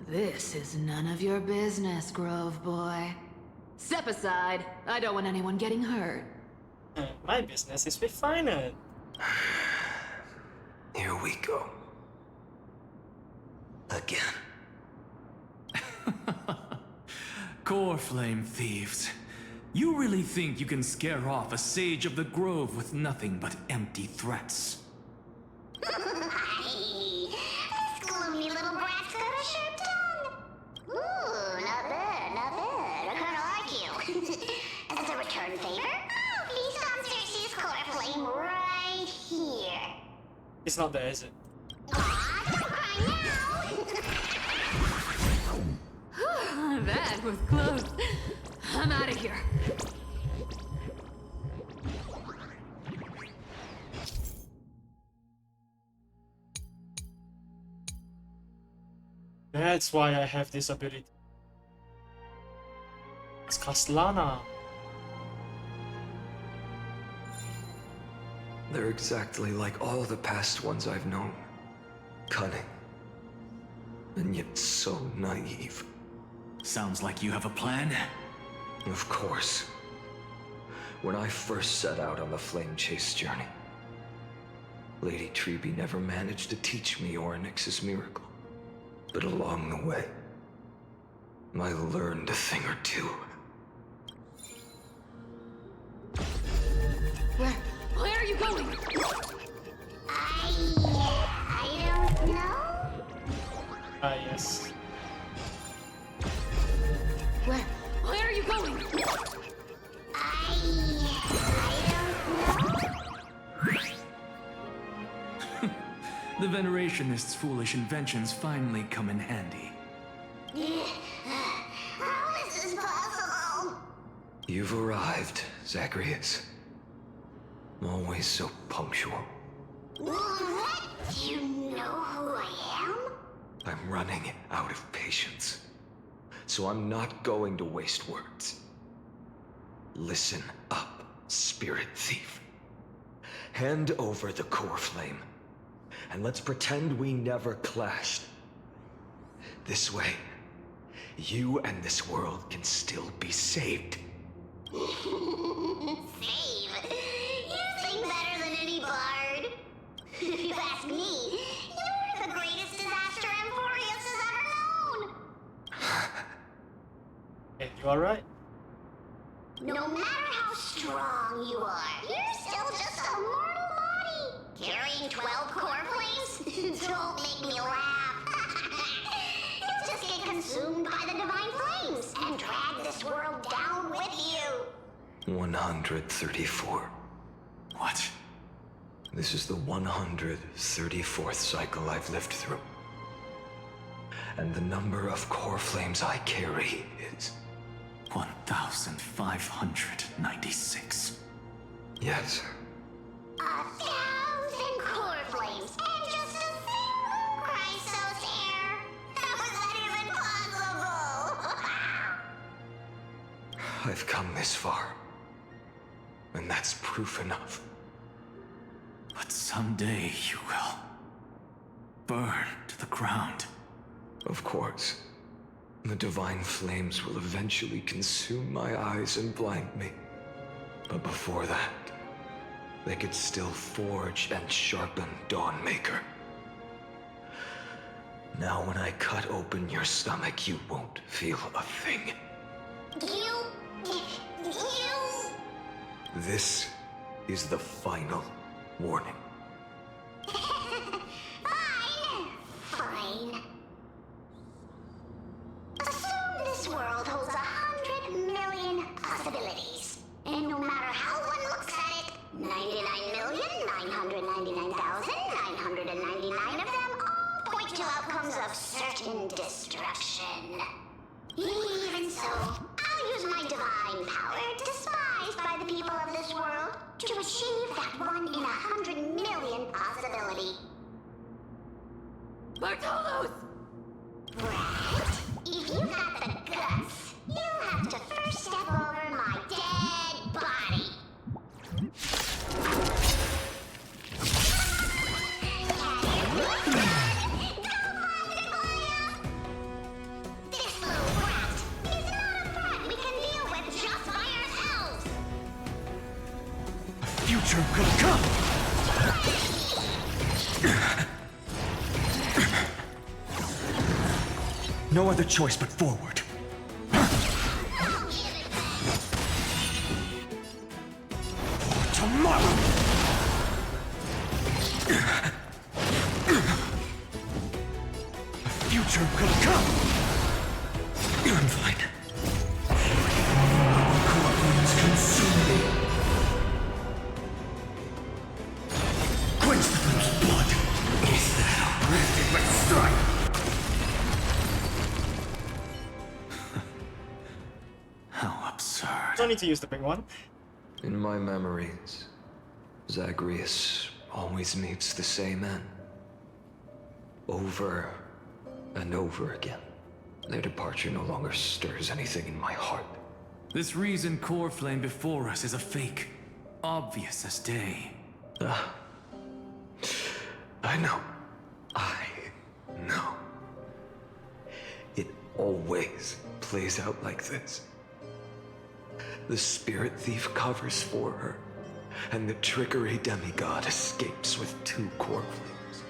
this is none of your business, Grove Boy. Step aside. I don't want anyone getting hurt. My business is with Finite. Here we go. Again. Core Flame thieves. You really think you can scare off a sage of the Grove with nothing but empty threats? This gloomy little brat's got a sharp tongue. Ooh, not bad, not bad. I kinda like you. As a return favor, please come search this core flame right here. It's not there, is it? That was close. I'm out of here. That's why I have this ability. It's Castellana. They're exactly like all the past ones I've known. Cunning. And yet so naive. Sounds like you have a plan? Of course. When I first set out on the Flame Chase journey, Lady Treby never managed to teach me Orynyx's miracle. But along the way, I learned a thing or two. Where are you going? I don't know. Ah, yes. Where are you going? The Venerationists' foolish inventions finally come in handy. How is this possible? You've arrived, Zagreus. Always so punctual. What? Do you know who I am? I'm running out of patience. So I'm not going to waste words. Listen up, Spirit Thief. Hand over the core flame, and let's pretend we never clashed. This way, you and this world can still be saved. Save? You sing better than any bard. If you ask me, you're the greatest disaster Emporius has ever known. Hey, you alright? No matter how strong you are, you're still just a mortal body. Carrying 12 core flames? Don't make me laugh. You'll just get consumed by the divine flames and drag this world down with you. 134. What? This is the 134th cycle I've lived through. And the number of core flames I carry is 1,596. Yes. 1,000 core flames and just a single Chrysos hair. How is that even possible? I've come this far. And that's proof enough. But someday you will burn to the ground. Of course. The divine flames will eventually consume my eyes and blind me. But before that, they could still forge and sharpen Dawnmaker. Now when I cut open your stomach, you won't feel a thing. You... This is the final warning. Fine. Assume this world holds 100 million possibilities. And no matter how one looks at it, 99,999,999 of them all point to outcomes of certain destruction. Even so, I'll use my divine power, despised by the people of this world, to achieve that 1 in 100 million possibility. Bartolos! Right. If you got the guts, you'll have to first step over my dead body. This little brat is not a threat we can deal with just by ourselves. Future could come! No other choice but forward. For tomorrow! The future could come! I'm fine. Core flames consume me. Quench the flame's blood. Is that how breathing but strike? How absurd. Don't need to use the big one. In my memories, Zagreus always meets the same end. Over and over again. Their departure no longer stirs anything in my heart. This reason core flame before us is a fake. Obvious as day. I know. I know. It always plays out like this. The Spirit Thief covers for her, and the Trickery Demigod escapes with 2 core flames.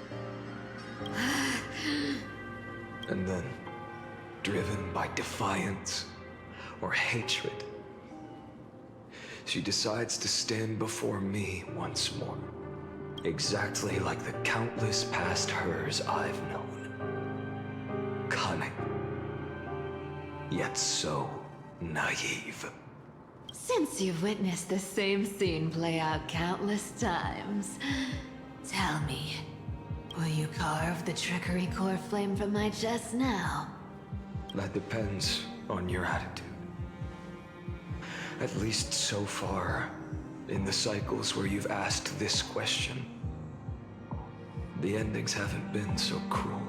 And then, driven by defiance or hatred, she decides to stand before me once more. Exactly like the countless past hers I've known. Cunning. Yet so naive. Since you've witnessed the same scene play out countless times, tell me, Will you carve the trickery core flame from my chest now? That depends on your attitude. At least so far, in the cycles where you've asked this question, the endings haven't been so cruel.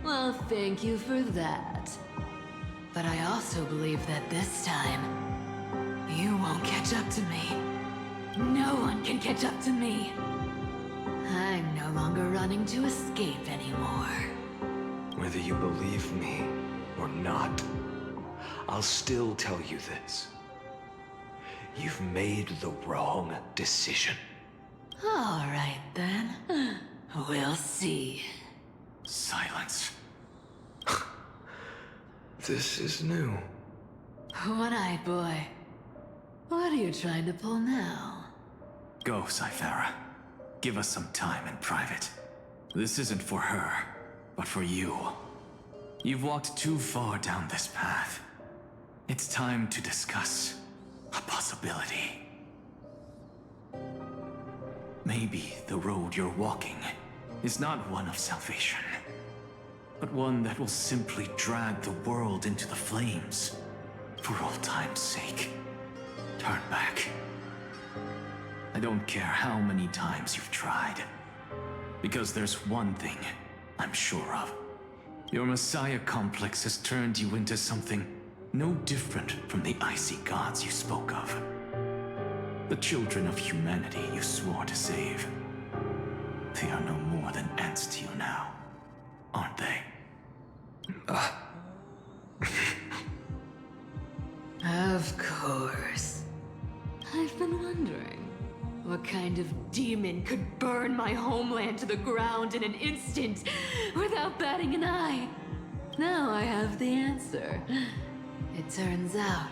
Well, thank you for that. But I also believe that this time, you won't catch up to me. No one can catch up to me. I'm no longer running to escape anymore. Whether you believe me or not, I'll still tell you this. You've made the wrong decision. All right, then. We'll see. Silence. This is new. One-eyed boy. What are you trying to pull now? Go, Cythera. Give us some time in private. This isn't for her, but for you. You've walked too far down this path. It's time to discuss a possibility. Maybe the road you're walking is not one of salvation, but one that will simply drag the world into the flames for old time's sake. Turn back. I don't care how many times you've tried, because there's one thing I'm sure of. Your Messiah complex has turned you into something no different from the icy gods you spoke of. The children of humanity you swore to save. They are no more than ants to you now, aren't they? Of course. I've been wondering, what kind of demon could burn my homeland to the ground in an instant without batting an eye? Now I have the answer. It turns out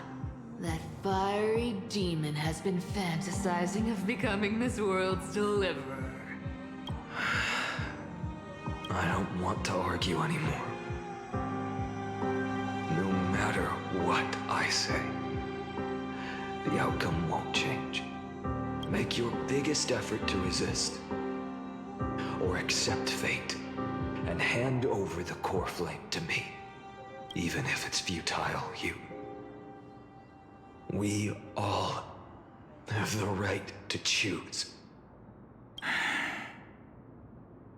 that fiery demon has been fantasizing of becoming this world's deliverer. I don't want to argue anymore. No matter what I say, the outcome won't change. Make your biggest effort to resist, or accept fate, and hand over the core flame to me, even if it's futile, We all have the right to choose.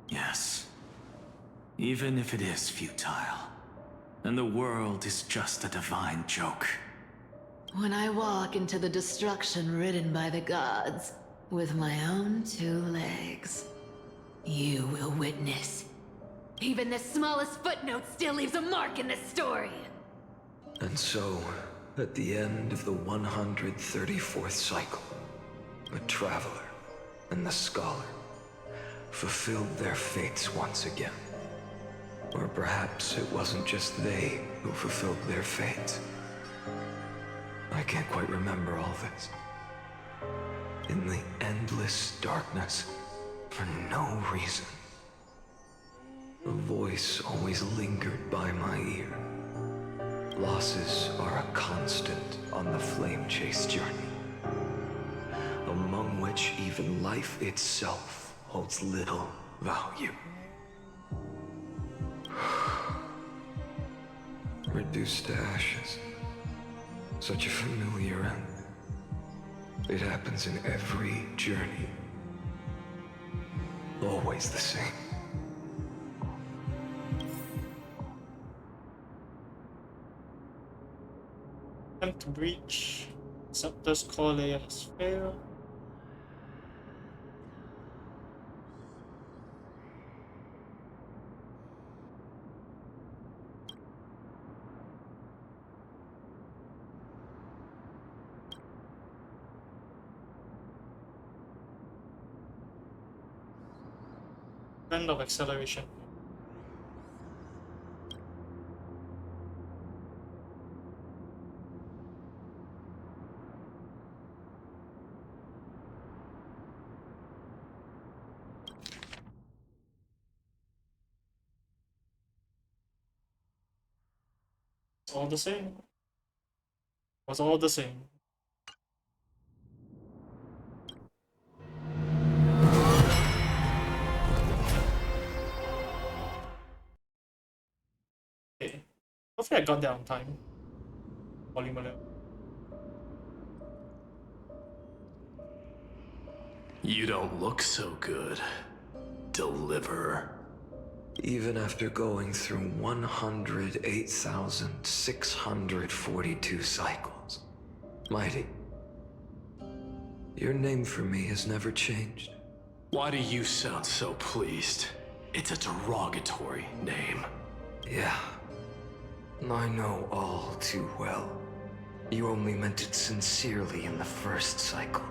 Yes. Even if it is futile, and the world is just a divine joke. When I walk into the destruction ridden by the gods, with my own 2 legs, you will witness. Even the smallest footnote still leaves a mark in this story. And so, at the end of the 134th cycle, the Traveler and the Scholar fulfilled their fates once again. Or perhaps it wasn't just they who fulfilled their fates. I can't quite remember all this. In the endless darkness, for no reason, a voice always lingered by my ear. Losses are a constant on the flame chase journey, among which even life itself holds little value. Reduced to ashes. Such a familiar end. It happens in every journey. Always the same. Attempt to breach. Scepter's core layer has failed. End of acceleration. It's all the same. It was all the same. Hopefully I got there on time. Volume alert. You don't look so good, Deliverer. Even after going through 108,642 cycles. Mighty, your name for me has never changed. Why do you sound so pleased? It's a derogatory name. Yeah. I know all too well. You only meant it sincerely in the first cycle.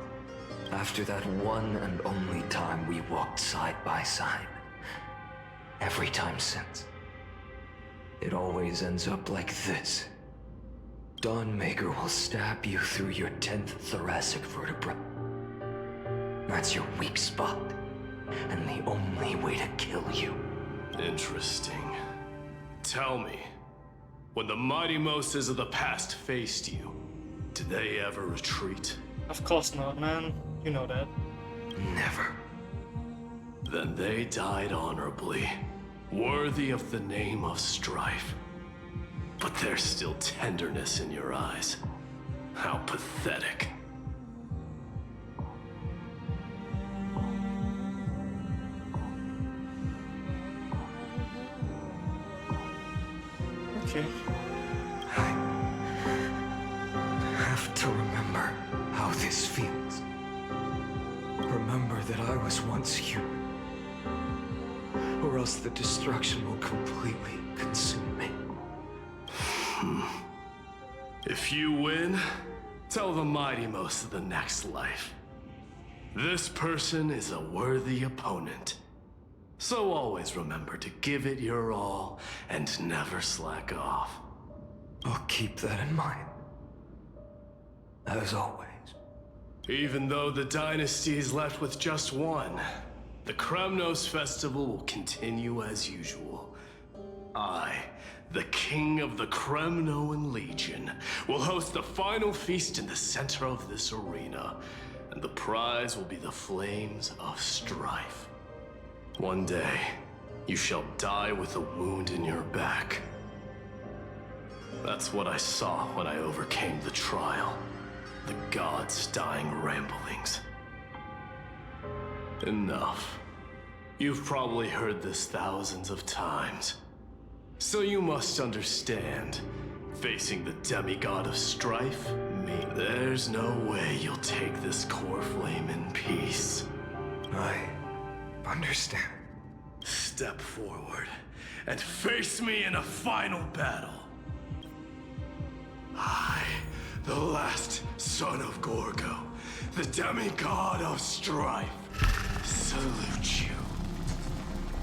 After that one and only time we walked side by side. Every time since. It always ends up like this. Dawnmaker will stab you through your 10th thoracic vertebra. That's your weak spot, and the only way to kill you. Interesting. Tell me, when the Mighty Moses of the past faced you, did they ever retreat? Of course not, man. You know that. Never. Then they died honorably, worthy of the name of Strife. But there's still tenderness in your eyes. How pathetic. Okay. I have to remember how this feels. Remember that I was once human. Or else the destruction will completely consume me. If you win, tell the Mighty Most of the next life. This person is a worthy opponent. So always remember to give it your all and never slack off. I'll keep that in mind. As always. Even though the dynasty is left with just one, the Kremnos Festival will continue as usual. I, the King of the Kremnoan Legion, will host the final feast in the center of this arena, and the prize will be the Flames of Strife. One day, you shall die with a wound in your back. That's what I saw when I overcame the trial. The gods' dying ramblings. Enough. You've probably heard this thousands of times. So you must understand, facing the demigod of strife, there's no way you'll take this core flame in peace. I understand. Step forward and face me in a final battle. I, the last son of Gorgo, the demigod of strife, salute you.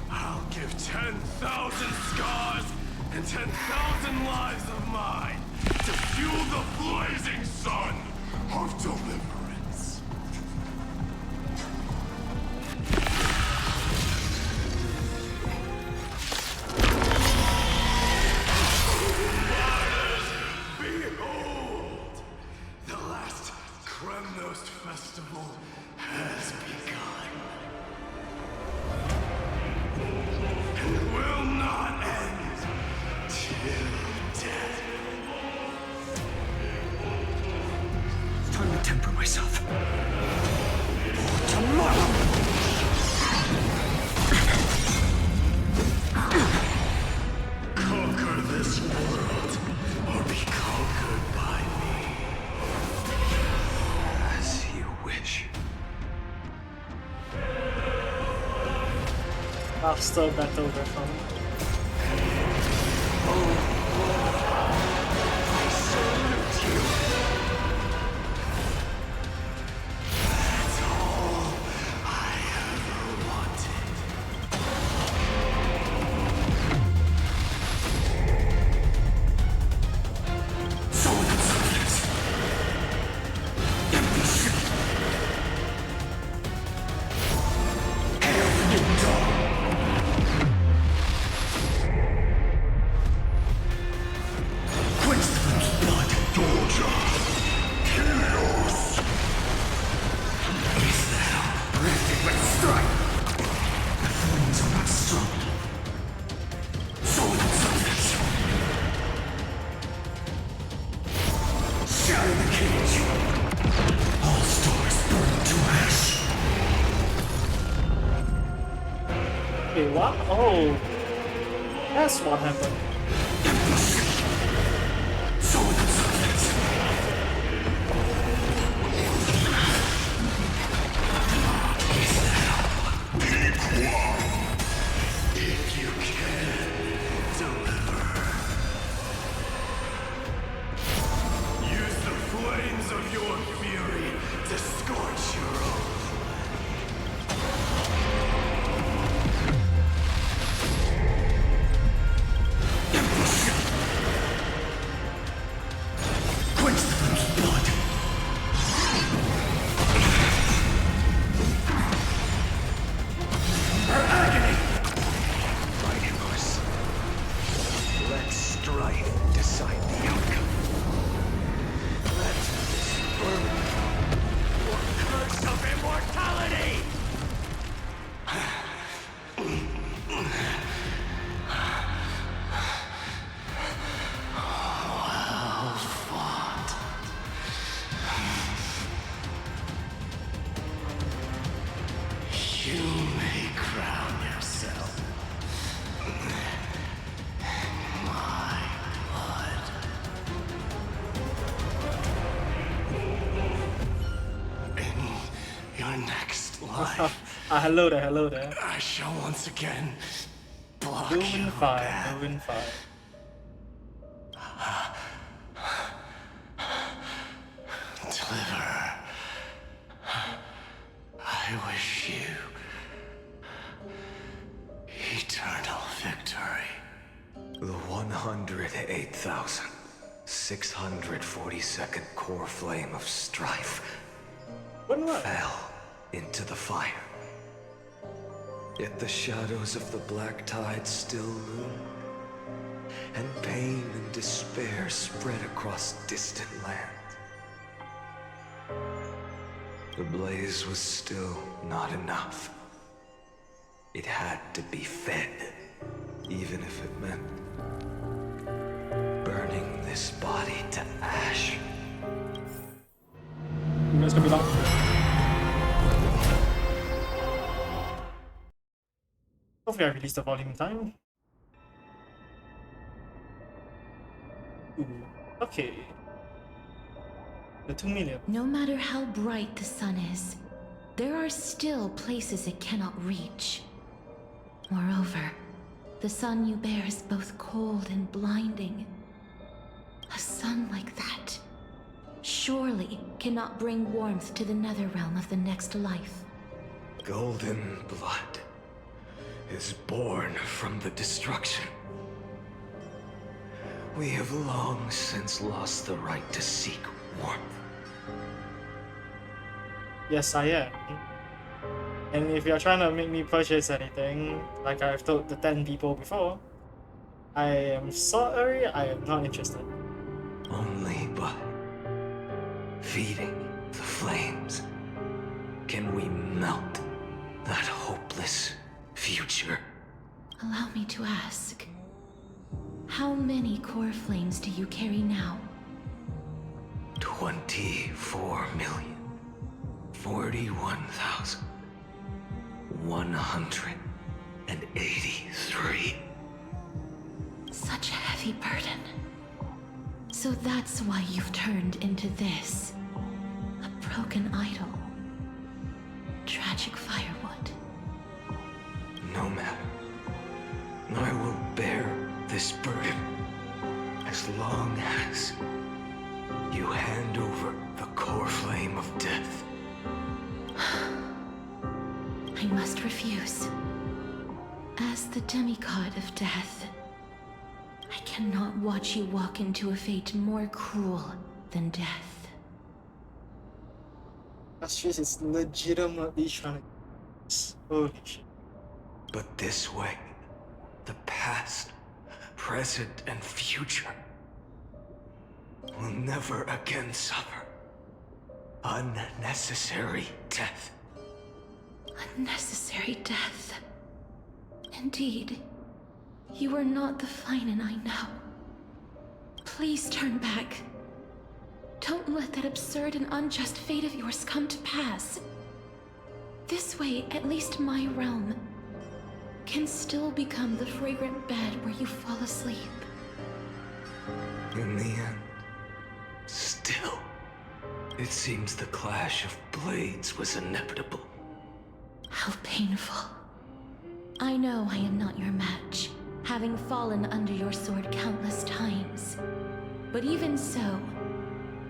I'll give 10,000 scars and 10,000 lives of mine to fuel the blazing sun of deliverance. Behold! The last Kremnos festival has begun. And it will not end till death. Time to temper myself. Tomorrow! Conquer this world, or be conquered by me. As you wish. After battle reform. I salute you. That's all I ever wanted. Wait, what? Oh, that's what happened. If you can, deliver. Use the flames of your fury to scorch your own. Hello there. I shall once again block Moving fire. Deliver. I wish you eternal victory. The 108,642nd core flame of strife fell into the fire. Yet the shadows of the black tide still loom, and pain and despair spread across distant lands. The blaze was still not enough. It had to be fed, even if it meant burning this body to ash. You guys can be back. Hopefully I released the volume in time. Ooh, okay. The 2 million. No matter how bright the sun is, there are still places it cannot reach. Moreover, the sun you bear is both cold and blinding. A sun like that surely cannot bring warmth to the nether realm of the next life. Golden blood is born from the destruction. We have long since lost the right to seek warmth. Yes, I am. And if you're trying to make me purchase anything, like I've told the 10 people before, I am sorry, I am not interested. Only by feeding the flames can we melt that hopeless future. Allow me to ask, how many core flames do you carry now? 24,041,183. Such a heavy burden. So that's why you've turned into this. A broken idol. Tragic firewood. No matter. I will bear this burden as long as you hand over the core flame of death. I must refuse. As the demigod of death, I cannot watch you walk into a fate more cruel than death. Astrid is legitimately trying to... Holy shit. But this way, the past, present, and future will never again suffer unnecessary death. Unnecessary death. Indeed, you are not the Finan I know. Please turn back. Don't let that absurd and unjust fate of yours come to pass. This way, at least my realm can still become the fragrant bed where you fall asleep. In the end, still, it seems the clash of blades was inevitable. How painful. I know I am not your match, having fallen under your sword countless times. But even so,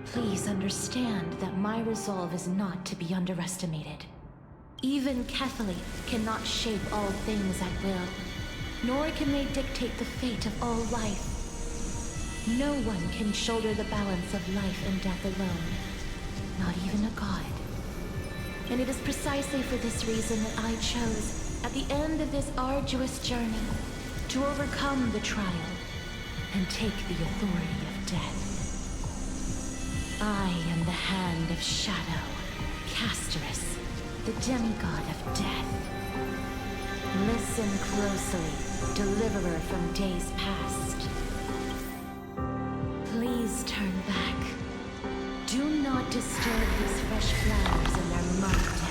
please understand that my resolve is not to be underestimated. Even Kethley cannot shape all things at will, nor can they dictate the fate of all life. No one can shoulder the balance of life and death alone, not even a god. And it is precisely for this reason that I chose, at the end of this arduous journey, to overcome the trial and take the authority of death. I am the Hand of Shadow, Casterus, the demigod of death. Listen closely, deliverer from days past. Please turn back. Do not disturb these fresh flowers in their mock deaths.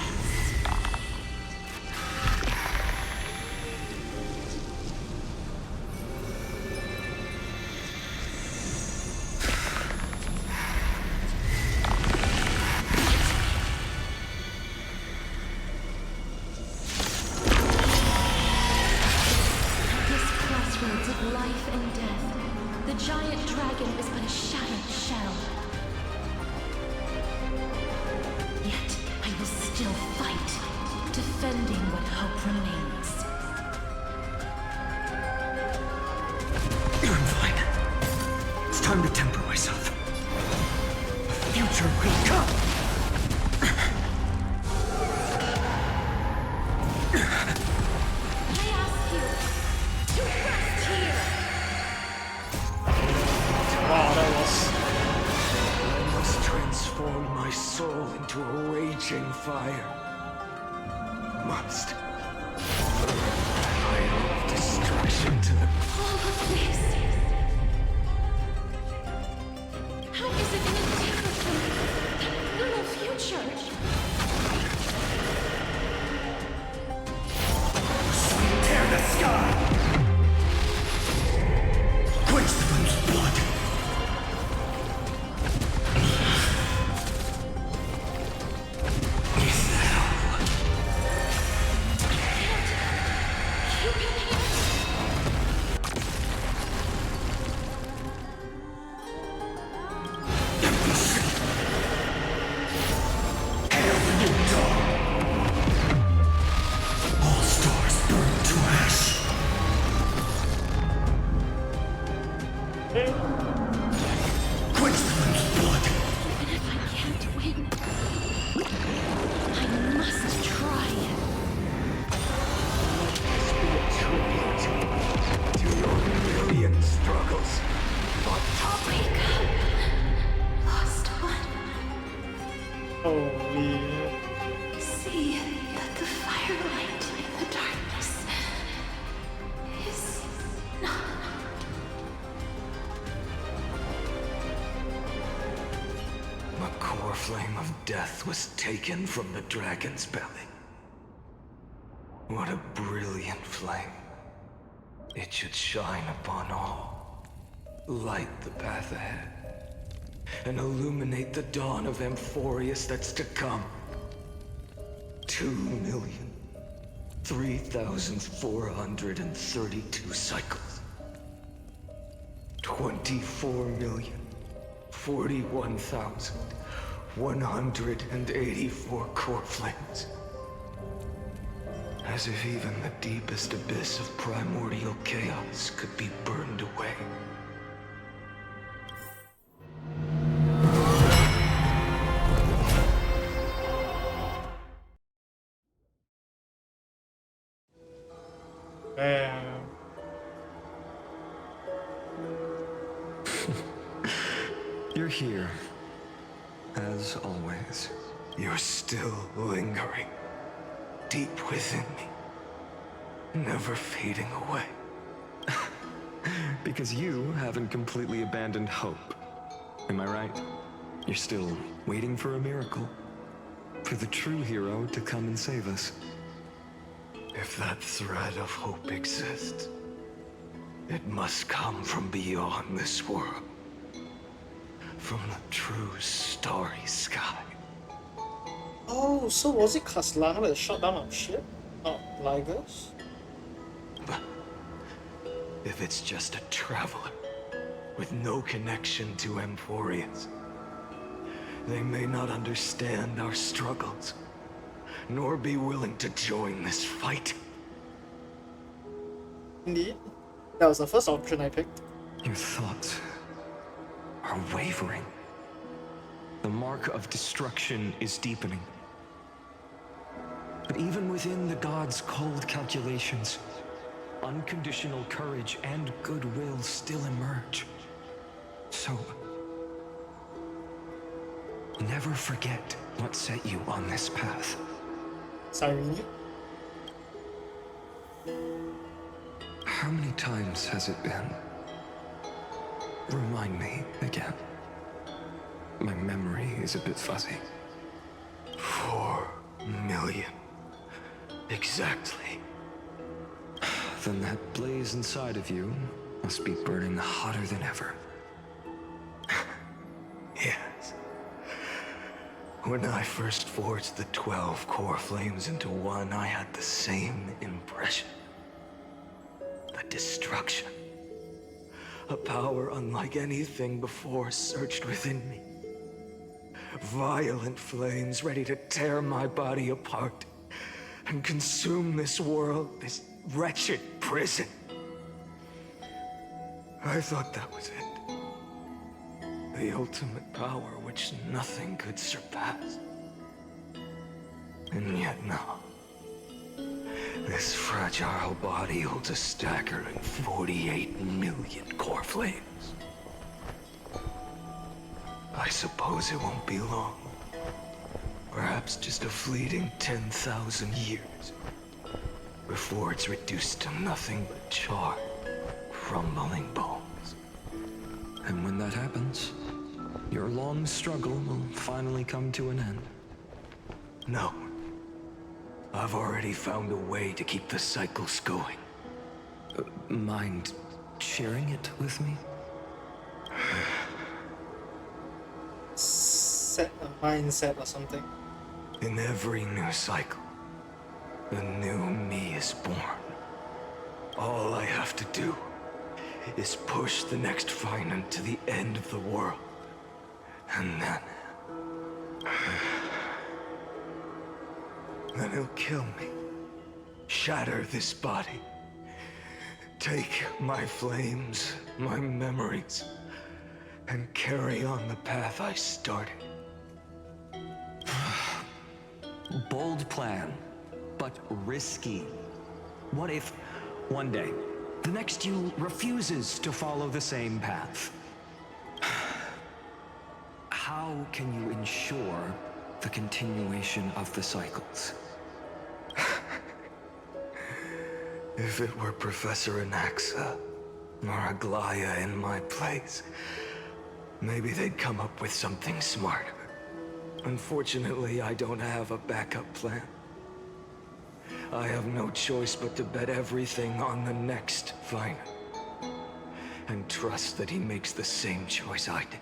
At this crossroads of life and death, the giant dragon is but a shattered shell. Yet I will still fight, defending what hope remains. I'm fine. It's time to temper myself. The future will come. I ask you to rest here. Wow, that was... I must transform my soul into a raging fire. Must. I of destruction to the... All of this. How is it any different from that little future? Tear the sky! Quench the moon's blood! All stars burn to ash. Quench the moon's blood! Even if I can't win, I must try. To your million struggles. Wake up, lost one. Holy... See that the firelight in the darkness is not. The core flame of death was taken from the dragon's belly. What a brilliant flame. It should shine upon all, light the path ahead, and illuminate the dawn of Amphorius that's to come. 2,003,432 cycles. 24,041,184 core flames. As if even the deepest abyss of primordial chaos could be burned away. Damn. You're here, as always. You're still lingering, deep within me, never fading away. Because you haven't completely abandoned hope. Am I right? You're still waiting for a miracle. For the true hero to come and save us. If that thread of hope exists, it must come from beyond this world. From the true starry sky. Oh, so was it Kastlana that shot down our ship? Not Lygus? But if it's just a traveler with no connection to Emphorius, they may not understand our struggles, nor be willing to join this fight. Indeed. That was the first option I picked. Your thoughts are wavering. The mark of destruction is deepening. But even within the gods' cold calculations, unconditional courage and goodwill still emerge. So, never forget what set you on this path. Cyrene? How many times has it been? Remind me again. My memory is a bit fuzzy. 4 million. Exactly. Then that blaze inside of you must be burning hotter than ever. Yes. When I first forged the 12 core flames into one, I had the same impression. The destruction. A power unlike anything before surged within me. Violent flames ready to tear my body apart and consume this world, this wretched prison. I thought that was it. The ultimate power which nothing could surpass. And yet now, this fragile body holds a staggering 48 million core flames. I suppose it won't be long. Perhaps just a fleeting 10,000 years before it's reduced to nothing but charred, crumbling bones. And when that happens, your long struggle will finally come to an end. No. I've already found a way to keep the cycles going. Mind sharing it with me? Set a mindset or something. In every new cycle, a new me is born. All I have to do is push the next Finan to the end of the world. And then he'll kill me. Shatter this body. Take my flames, my memories, and carry on the path I started. Bold plan, but risky. What if, one day, the next you refuses to follow the same path? How can you ensure the continuation of the cycles? If it were Professor Anaxa or Aglaya in my place, maybe they'd come up with something smart. Unfortunately, I don't have a backup plan. I have no choice but to bet everything on the next Finan. And trust that he makes the same choice I did.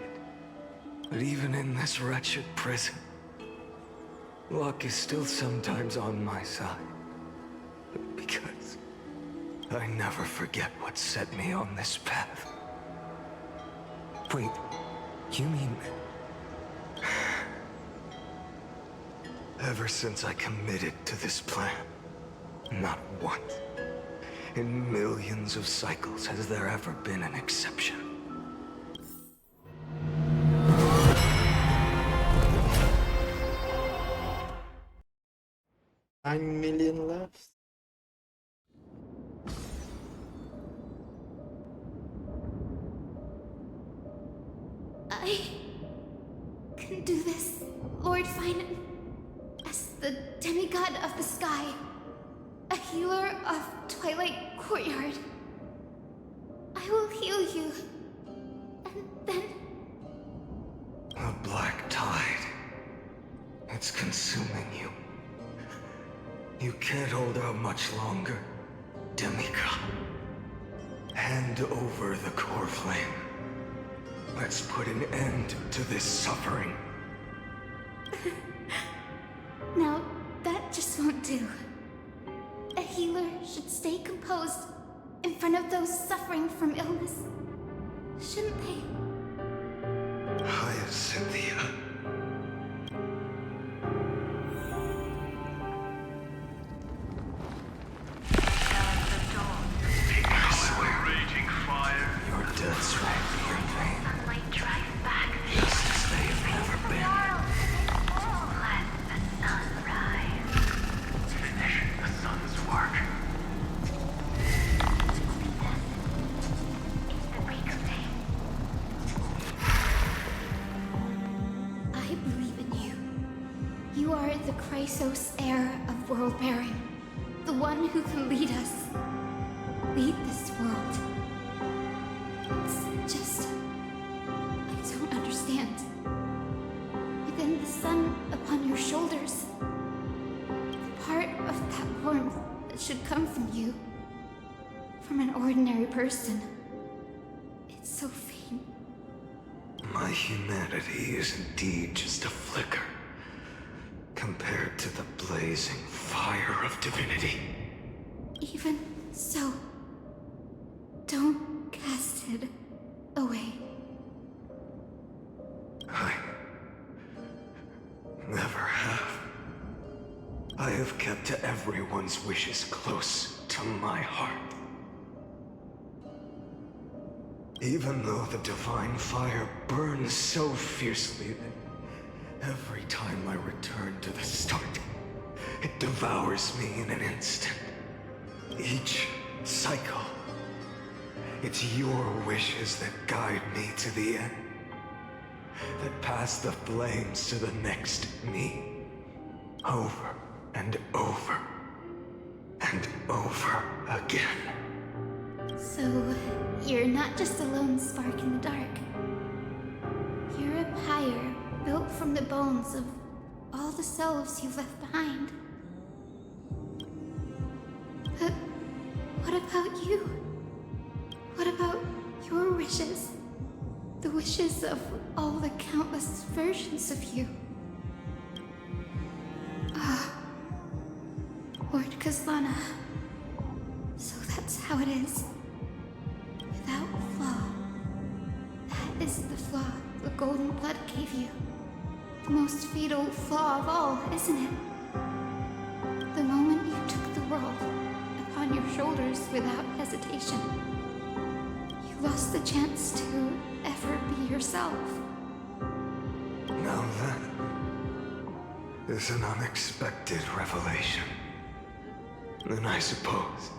But even in this wretched prison, luck is still sometimes on my side. Because I never forget what set me on this path. Wait, you mean... Ever since I committed to this plan, not once, in millions of cycles, has there ever been an exception. 9 million left. I can do this, Lord Finan. As the demigod of the sky, a healer of Twilight Courtyard. I will heal you, and then... A black tide. It's consuming you. You can't hold out much longer, Demika. Hand over the core flame. Let's put an end to this suffering. Now, that just won't do. A healer should stay composed in front of those suffering from illness. Shouldn't they? Hyacinthia. I swear, Raging fire. your death's right here, pain. Sunlight drives back. Just as they have never been. Let the sun rise. Finish the sun's work. It's the break of day. I believe in you. You are the Chrysos heir of world bearing. The one who can lead us. Lead this world. It's just... I don't understand. Within the sun upon your shoulders, the part of that warmth that should come from you, from an ordinary person, it's so faint. My humanity is indeed just a flicker compared to the blazing fire of divinity. Even so, don't cast it away. I never have. I have kept everyone's wishes close to my heart. Even though the divine fire burns so fiercely that every time I return to the start, it devours me in an instant. Each cycle, it's your wishes that guide me to the end, that pass the flames to the next me, over and over and over again. So, you're not just a lone spark in the dark. You're a pyre built from the bones of all the selves you've left behind. But what about you? What about your wishes? The wishes of all the countless versions of you? Lord Kazlana. So that's how it is. Without flaw. That is the flaw the golden blood gave you. The most fatal flaw of all, isn't it? The moment you took the world upon your shoulders without hesitation, you lost the chance to ever be yourself. Now that is an unexpected revelation. Then I suppose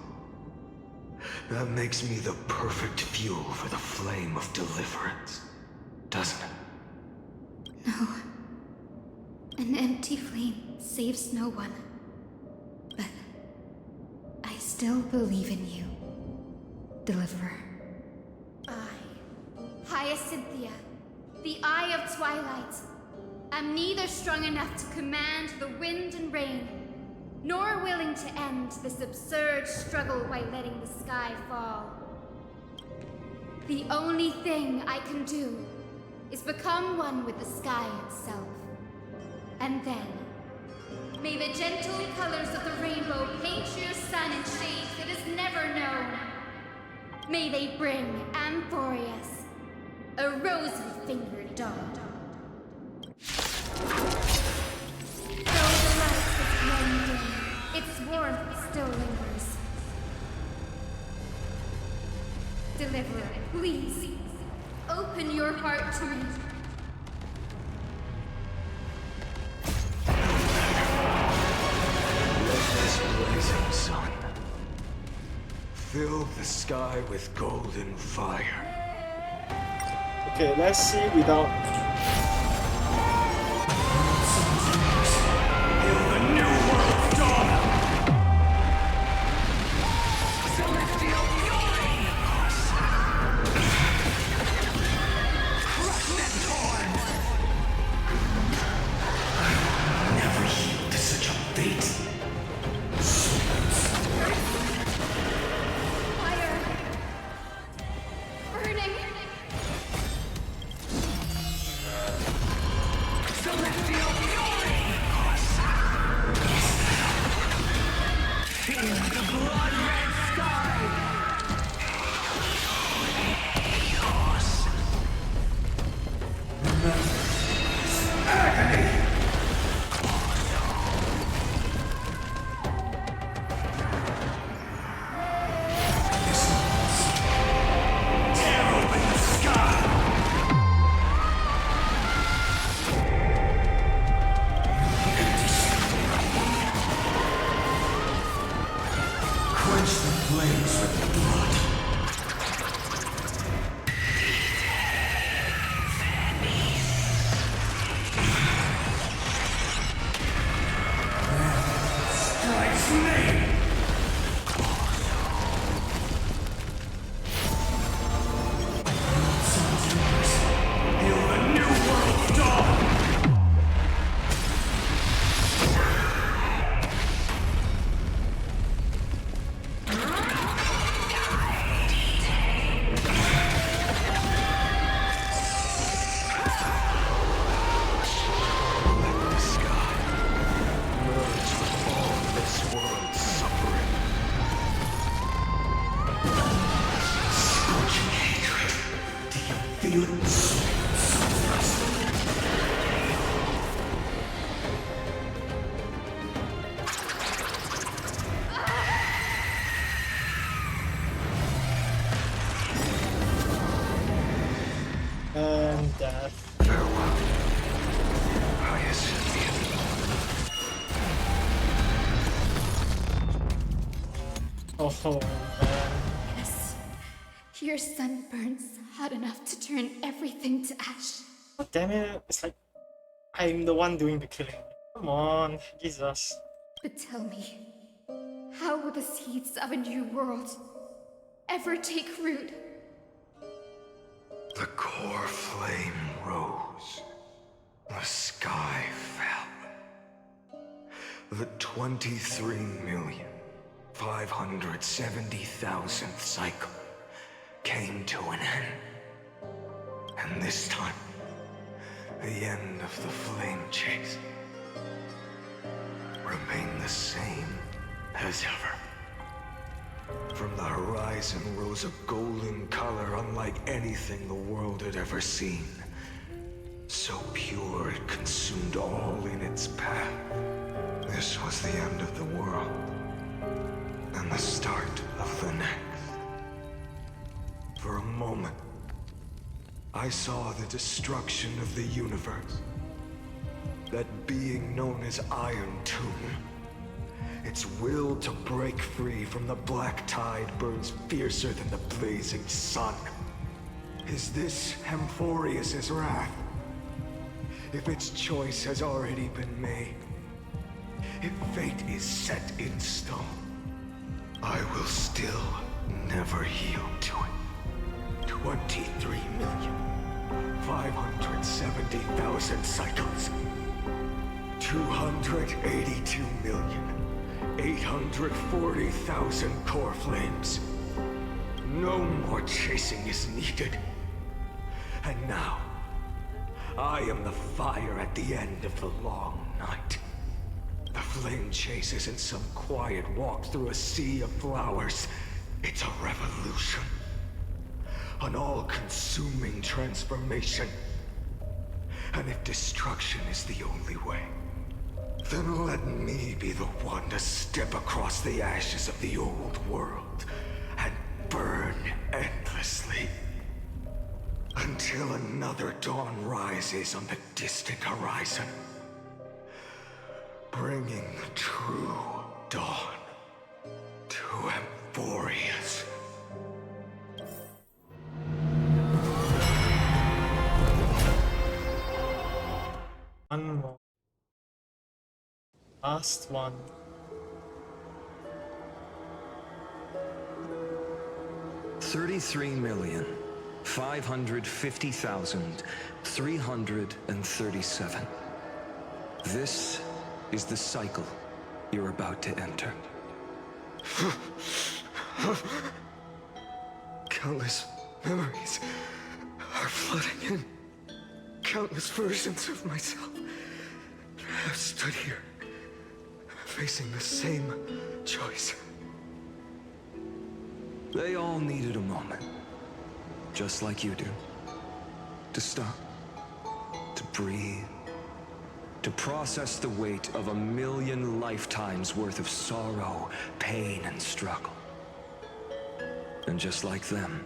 that makes me the perfect fuel for the flame of deliverance, doesn't it? No. An empty flame saves no one. But I still believe in you, Deliverer. I, Hyacinthia, the Eye of Twilight, am neither strong enough to command the wind and rain, nor willing to end this absurd struggle by letting the sky fall. The only thing I can do is become one with the sky itself. And then, may the gentle colors of the rainbow paint your sun in shades it has never known. May they bring Amphorius a rosy-fingered dog. Though the light has grown dim, its warmth still lingers. Deliverer, please, open your heart to me. This blazing sun, fill the sky with golden fire. Okay, let's see without... The new world dawn! Celestial fury! Crush that torn! Never yield to such a fate. Strikes me! Heal the new world's dawn! And death. Farewell. Hyacinth. Oh man. Yes. Your sun burns hot enough to turn everything to ash. God damn it. It's like I'm the one doing the killing. Come on, Jesus. But tell me, how will the seeds of a new world ever take root? The core flame rose. The sky fell. The 23,570,000th cycle came to an end. And this time, the end of the flame chase remained the same as ever. From the horizon rose a golden color unlike anything the world had ever seen. So pure it consumed all in its path. This was the end of the world, and the start of the next. For a moment, I saw the destruction of the universe. That being known as Iron Tomb. Its will to break free from the black tide burns fiercer than the blazing sun. Is this Amphorius' wrath? If its choice has already been made, if fate is set in stone, I will still never yield to it. 23,570,000 cycles. 282,840,000 core flames. No more chasing is needed. And now, I am the fire at the end of the long night. The flame chase isn't some quiet walk through a sea of flowers. It's a revolution. An all-consuming transformation. And if destruction is the only way, then let me be the one to step across the ashes of the old world and burn endlessly. Until another dawn rises on the distant horizon, bringing the true dawn to Amphorius. One more. Last one. $33,550,337. This is the cycle you're about to enter. Countless memories are flooding in. Countless versions of myself have stood here, facing the same choice. They all needed a moment, just like you do. To stop, to breathe, to process the weight of 1,000,000 lifetimes worth of sorrow, pain, and struggle. And just like them,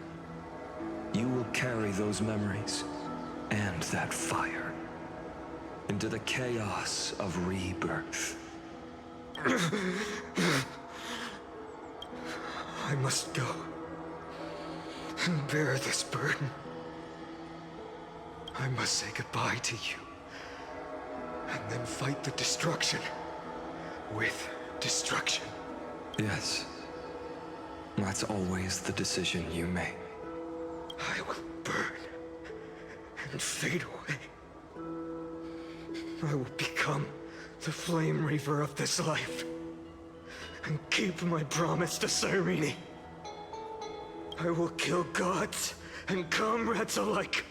you will carry those memories and that fire into the chaos of rebirth. I must go and bear this burden. I must say goodbye to you, and then fight the destruction with destruction. Yes, that's always the decision you make. I will burn and fade away. I will become the Flame Reaver of this life and keep my promise to Cyrene. I will kill gods and comrades alike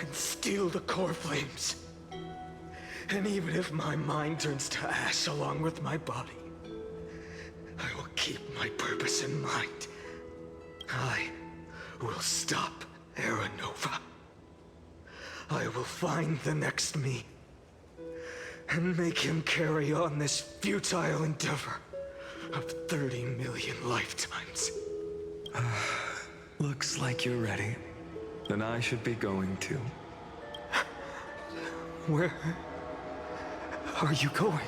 and steal the core flames. And even if my mind turns to ash along with my body, I will keep my purpose in mind. I will stop Era Nova. I will find the next me and make him carry on this futile endeavor of 30 million lifetimes. Looks like you're ready. Then I should be going too. Where are you going?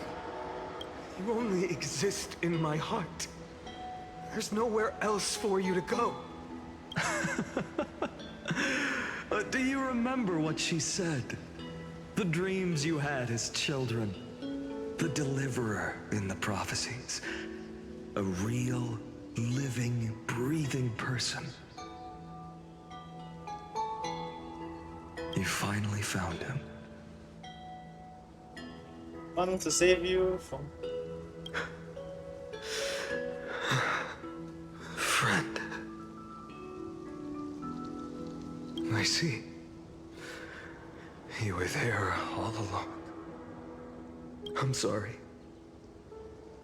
You only exist in my heart. There's nowhere else for you to go. Do you remember what she said? The dreams you had as children. The deliverer in the prophecies. A real, living, breathing person. You finally found him. Fun to save you from... Friend. I see. You were there all along. I'm sorry.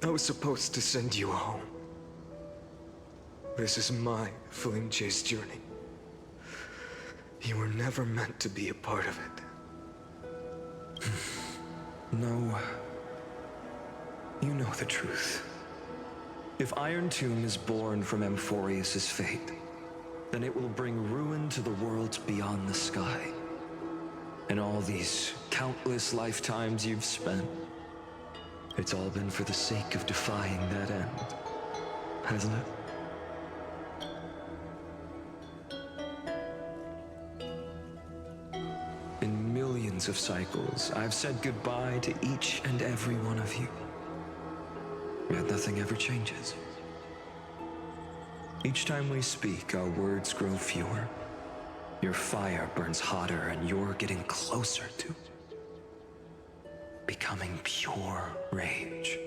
I was supposed to send you home. This is my Flame Chase journey. You were never meant to be a part of it. No. You know the truth. If Iron Tomb is born from Amphorius' fate, then it will bring ruin to the worlds beyond the sky. And all these countless lifetimes you've spent, it's all been for the sake of defying that end, hasn't it? In millions of cycles, I've said goodbye to each and every one of you. Yet nothing ever changes. Each time we speak, our words grow fewer. Your fire burns hotter, and you're getting closer to becoming pure rage.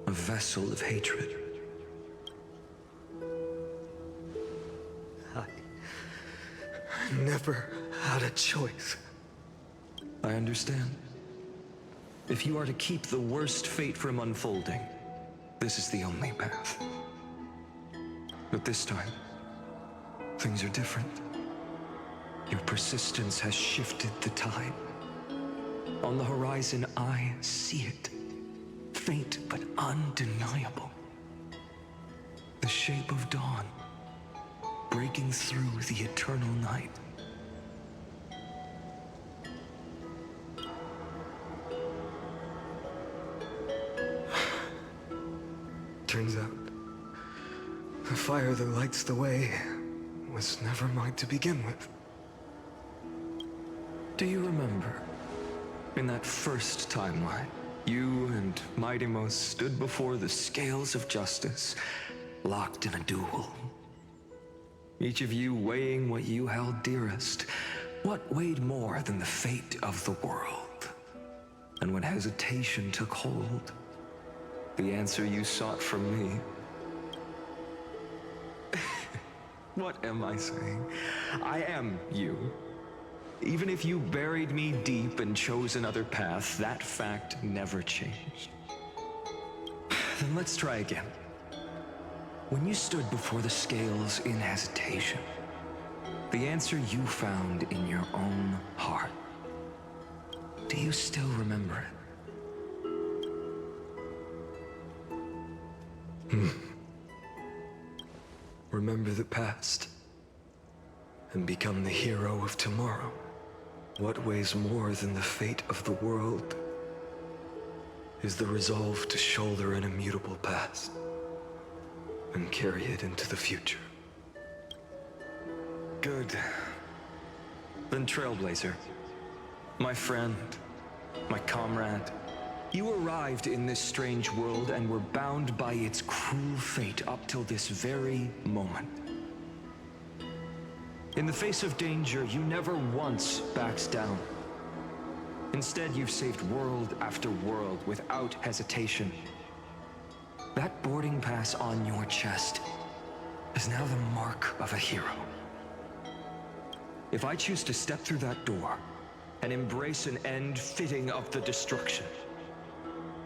A vessel of hatred. I never had a choice. I understand. If you are to keep the worst fate from unfolding, this is the only path. But this time, things are different. Your persistence has shifted the tide. On the horizon, I see it. Faint but undeniable. The shape of dawn, breaking through the eternal night. Turns out, the fire that lights the way was never mine to begin with. Do you remember, in that first timeline, you and Mightymost stood before the scales of justice, locked in a duel? Each of you weighing what you held dearest. What weighed more than the fate of the world? And when hesitation took hold, the answer you sought from me. What am I saying? I am you. Even if you buried me deep and chose another path, that fact never changed. Then let's try again. When you stood before the scales in hesitation, the answer you found in your own heart, do you still remember it? Remember the past and become the hero of tomorrow. What weighs more than the fate of the world is the resolve to shoulder an immutable past and carry it into the future. Good. Then Trailblazer, my friend, my comrade, you arrived in this strange world and were bound by its cruel fate up till this very moment. In the face of danger, you never once backed down. Instead, you've saved world after world without hesitation. That boarding pass on your chest is now the mark of a hero. If I choose to step through that door and embrace an end fitting of the destruction,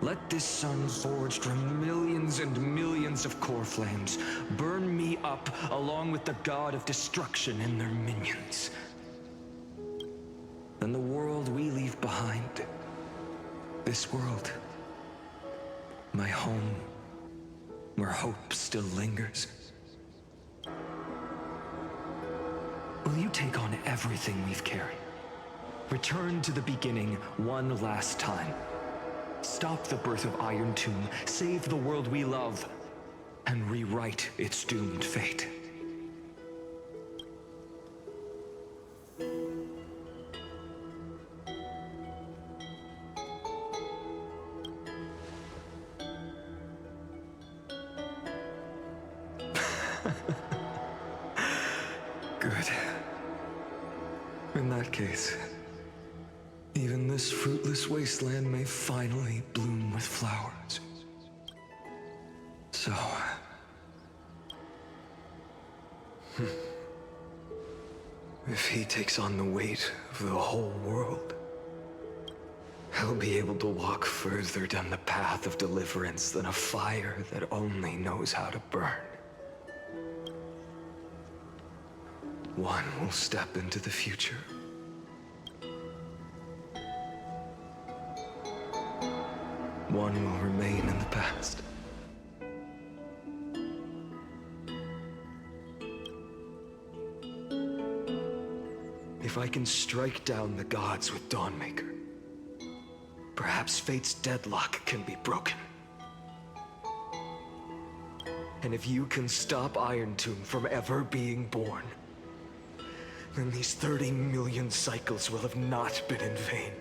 let this sun forged from millions and millions of core flames burn me up along with the god of destruction and their minions. Then the world we leave behind, this world, my home, where hope still lingers. Will you take on everything we've carried? Return to the beginning one last time. Stop the birth of Iron Tomb, save the world we love, and rewrite its doomed fate. Good. In that case, even this fruitless wasteland may finally bloom with flowers. So... if he takes on the weight of the whole world, he'll be able to walk further down the path of deliverance than a fire that only knows how to burn. One will step into the future. One will remain in the past. If I can strike down the gods with Dawnmaker, perhaps fate's deadlock can be broken. And if you can stop Iron Tomb from ever being born, then these 30 million cycles will have not been in vain.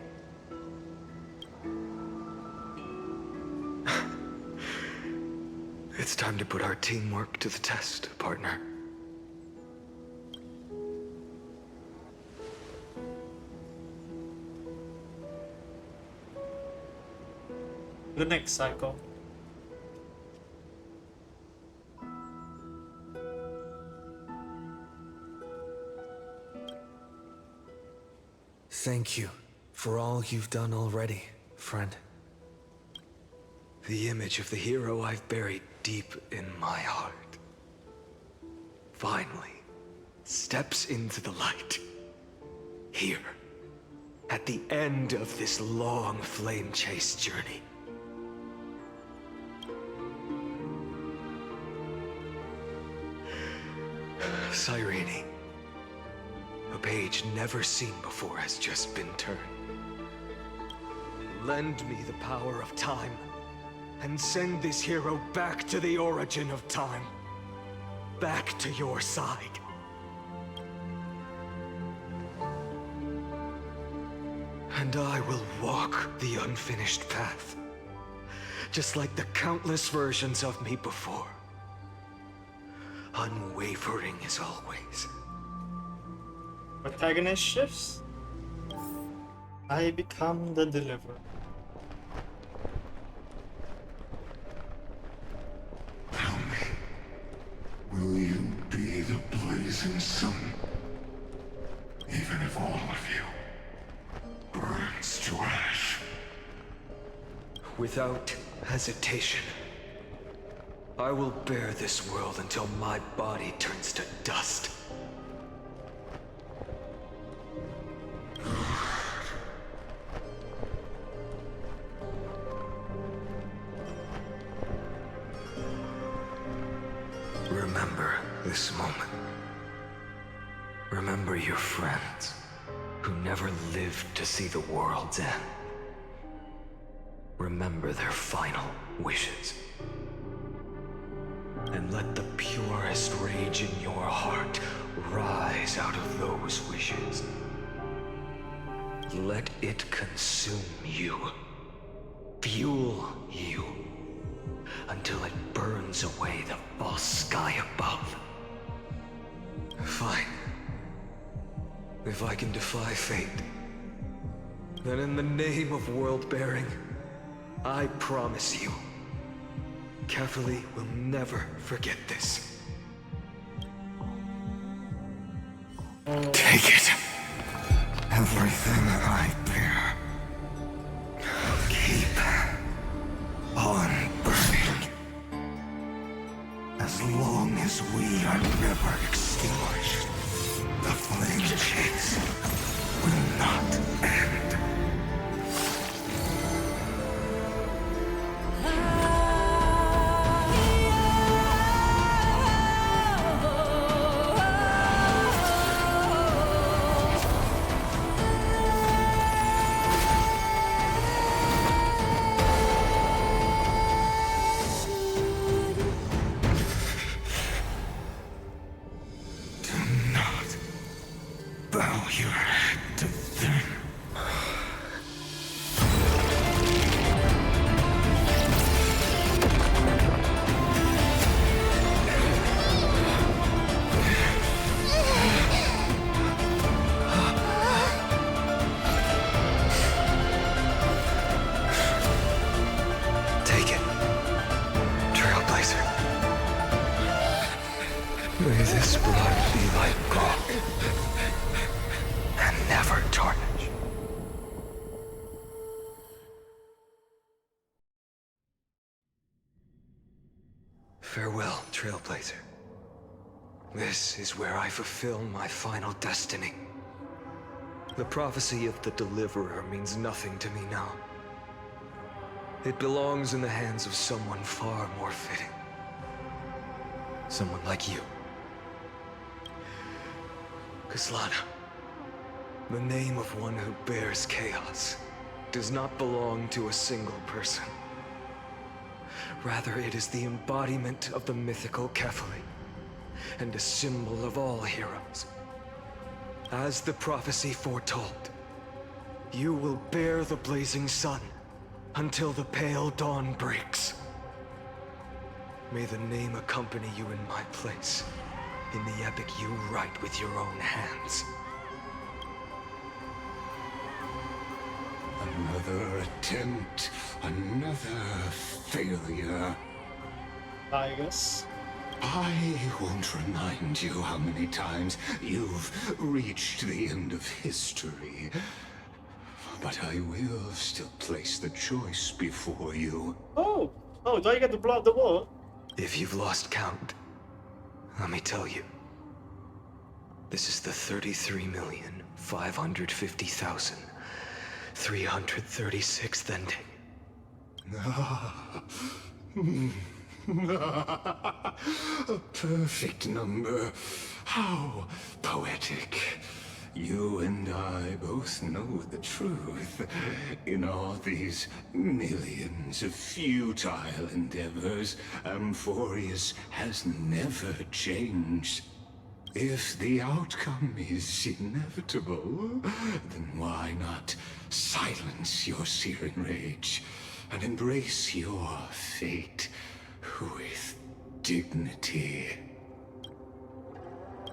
It's time to put our teamwork to the test, partner. The next cycle. Thank you for all you've done already, friend. The image of the hero I've buried deep in my heart finally steps into the light. Here, at the end of this long flame chase journey. Cyrene, a page never seen before has just been turned. Lend me the power of time, and send this hero back to the origin of time. Back to your side. And I will walk the unfinished path, just like the countless versions of me before. Unwavering as always. Protagonist shifts. I become the deliverer. Tell me, will you be the blazing sun? Even if all of you burns to ash? Without hesitation, I will bear this world until my body turns to dust. Remember this moment. Remember your friends who never lived to see the world's end. Remember their final wishes. And let the purest rage in your heart rise out of those wishes. Let it consume you, fuel you, until it burns away the false sky above. Fine. If I can defy fate, then in the name of world-bearing, I promise you, Kefali will never forget this. Take it. Everything I bear. Keep on burning. As long as we are never extinguished, the flame chase will not end. Bow your head to them. Take it, Trailblazer. May this blood be like gold, and never tarnish. Farewell, Trailblazer. This is where I fulfill my final destiny. The prophecy of the Deliverer means nothing to me now. It belongs in the hands of someone far more fitting. Someone like you. Kizlana. The name of one who bears chaos does not belong to a single person. Rather, it is the embodiment of the mythical Kefali, and a symbol of all heroes. As the prophecy foretold, you will bear the blazing sun until the pale dawn breaks. May the name accompany you in my place, in the epic you write with your own hands. Another attempt, another failure. I guess. I won't remind you how many times you've reached the end of history. But I will still place the choice before you. Oh, do I get to block the wall? If you've lost count, let me tell you. This is the 33,550,336th ending. A perfect number. How poetic. You and I both know the truth. In all these millions of futile endeavors, Amphorius has never changed. If the outcome is inevitable, then why not silence your searing rage and embrace your fate with dignity?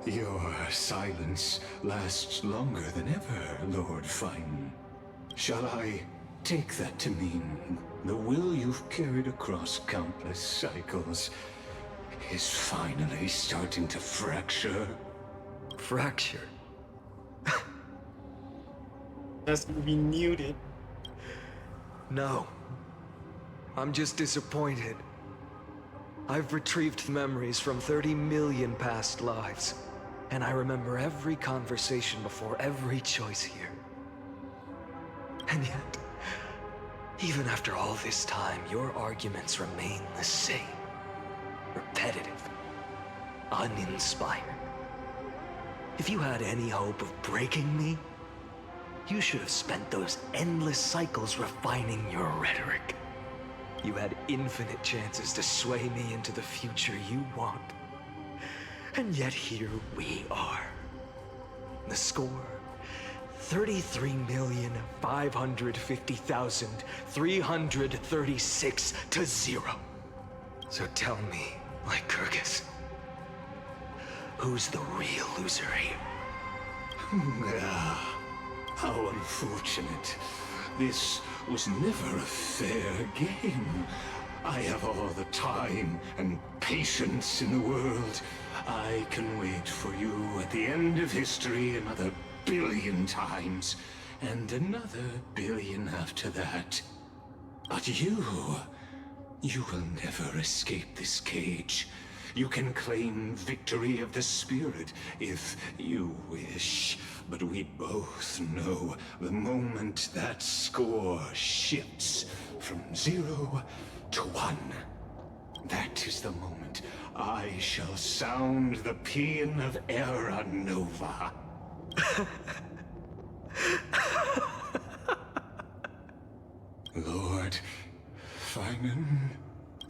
Your silence lasts longer than ever, Lord Fine. Shall I take that to mean the will you've carried across countless cycles is finally starting to fracture? Fracture? That's renewed it. No. I'm just disappointed. I've retrieved memories from 30 million past lives, and I remember every conversation before every choice here. And yet, even after all this time, your arguments remain the same. Repetitive. Uninspired. If you had any hope of breaking me, you should have spent those endless cycles refining your rhetoric. You had infinite chances to sway me into the future you want. And yet here we are. The score, 33,550,336 to 0. So tell me, Lycurgus, who's the real loser here? How unfortunate. This was never a fair game. I have all the time and patience in the world. I can wait for you at the end of history another billion times, and another billion after that. But you will never escape this cage. You can claim victory of the spirit if you wish, but we both know the moment that score shifts from 0 to 1. That is the moment I shall sound the paean of Era Nova. Lord Finan?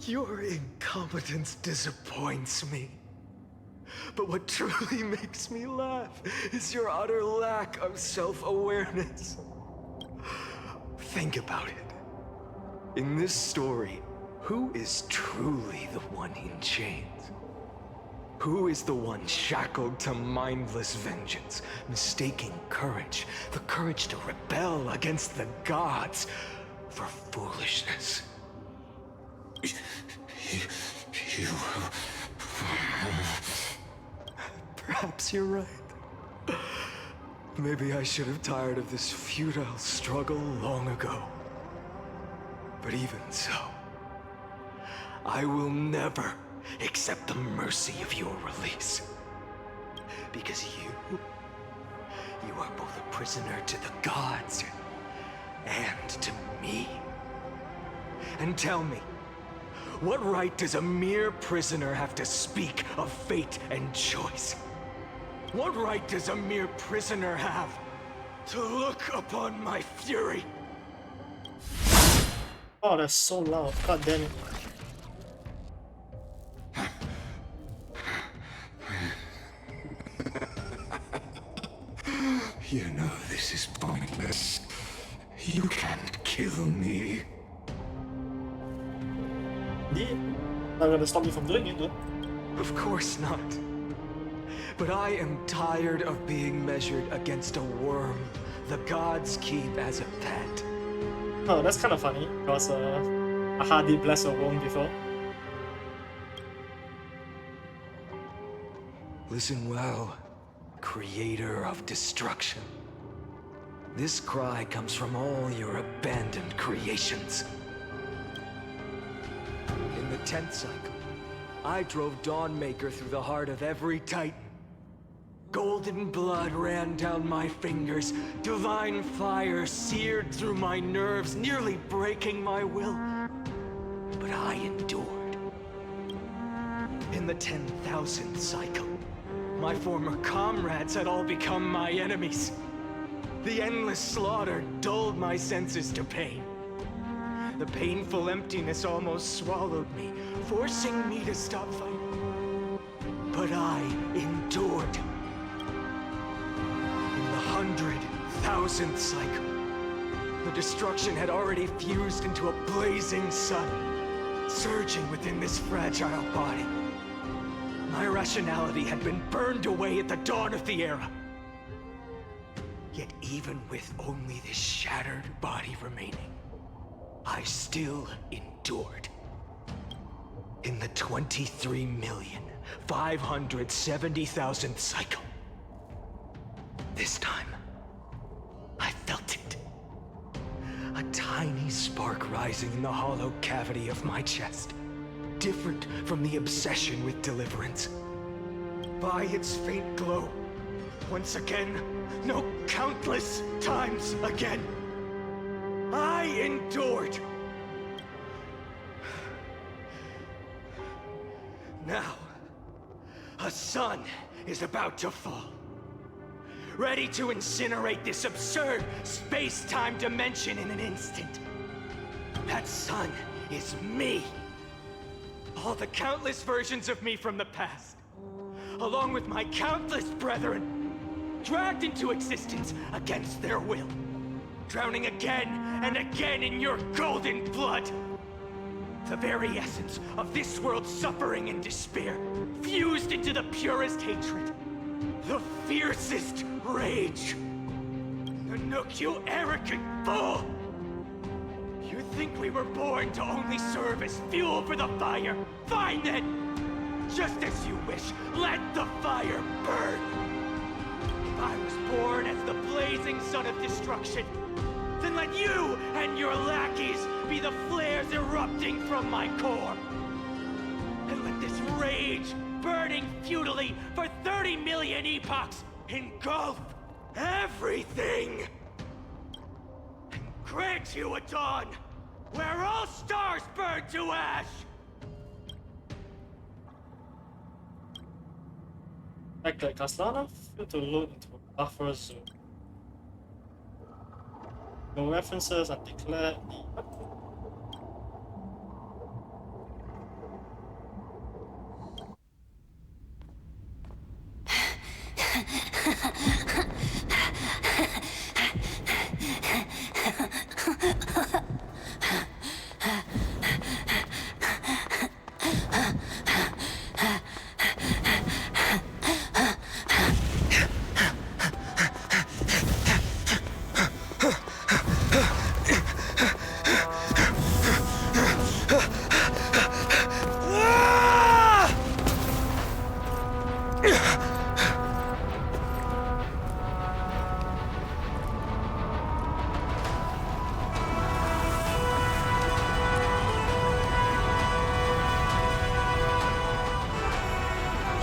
Your incompetence disappoints me. But what truly makes me laugh is your utter lack of self-awareness. Think about it. In this story, who is truly the one in chains? Who is the one shackled to mindless vengeance, mistaking courage, the courage to rebel against the gods, for foolishness? You... Perhaps you're right. Maybe I should have tired of this futile struggle long ago. But even so, I will never accept the mercy of your release. Because you are both a prisoner to the gods and to me. And tell me, what right does a mere prisoner have to speak of fate and choice? What right does a mere prisoner have to look upon my fury? Oh, that's so loud. God damn it. You know this is pointless. You can't kill me. Indeed. Not gonna stop me from doing it, though. Of course not. But I am tired of being measured against a worm the gods keep as a pet. Oh, that's kind of funny, because Aha did bless a worm before. Listen well, creator of destruction. This cry comes from all your abandoned creations. In the 10th cycle, I drove Dawnmaker through the heart of every Titan. Golden blood ran down my fingers, divine fire seared through my nerves, nearly breaking my will. But I endured. In the 10,000th cycle, my former comrades had all become my enemies. The endless slaughter dulled my senses to pain. The painful emptiness almost swallowed me, forcing me to stop fighting. But I endured. In the 100,000th cycle, the destruction had already fused into a blazing sun, surging within this fragile body. My rationality had been burned away at the dawn of the era. Yet even with only this shattered body remaining, I still endured. In the 23,570,000th cycle, this time, I felt it. A tiny spark rising in the hollow cavity of my chest, different from the obsession with deliverance. By its faint glow, once again, no, countless times again, I endured. Now, a sun is about to fall, ready to incinerate this absurd space-time dimension in an instant. That sun is me. All the countless versions of me from the past, along with my countless brethren, dragged into existence against their will, drowning again and again in your golden blood. The very essence of this world's suffering and despair, fused into the purest hatred, the fiercest rage. Nanook, you arrogant fool! You think we were born to only serve as fuel for the fire? Fine then! Just as you wish, let the fire burn! If I was born as the blazing sun of destruction, then let you and your lackeys be the flares erupting from my core. And let this rage, burning futilely for 30 million epochs, engulf everything! And grant you a dawn where all stars burn to ash! Actor Castellano failed to load into a buffer zone. No references are declared.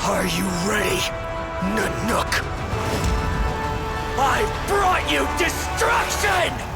Are you ready, Nanook? I've brought you destruction!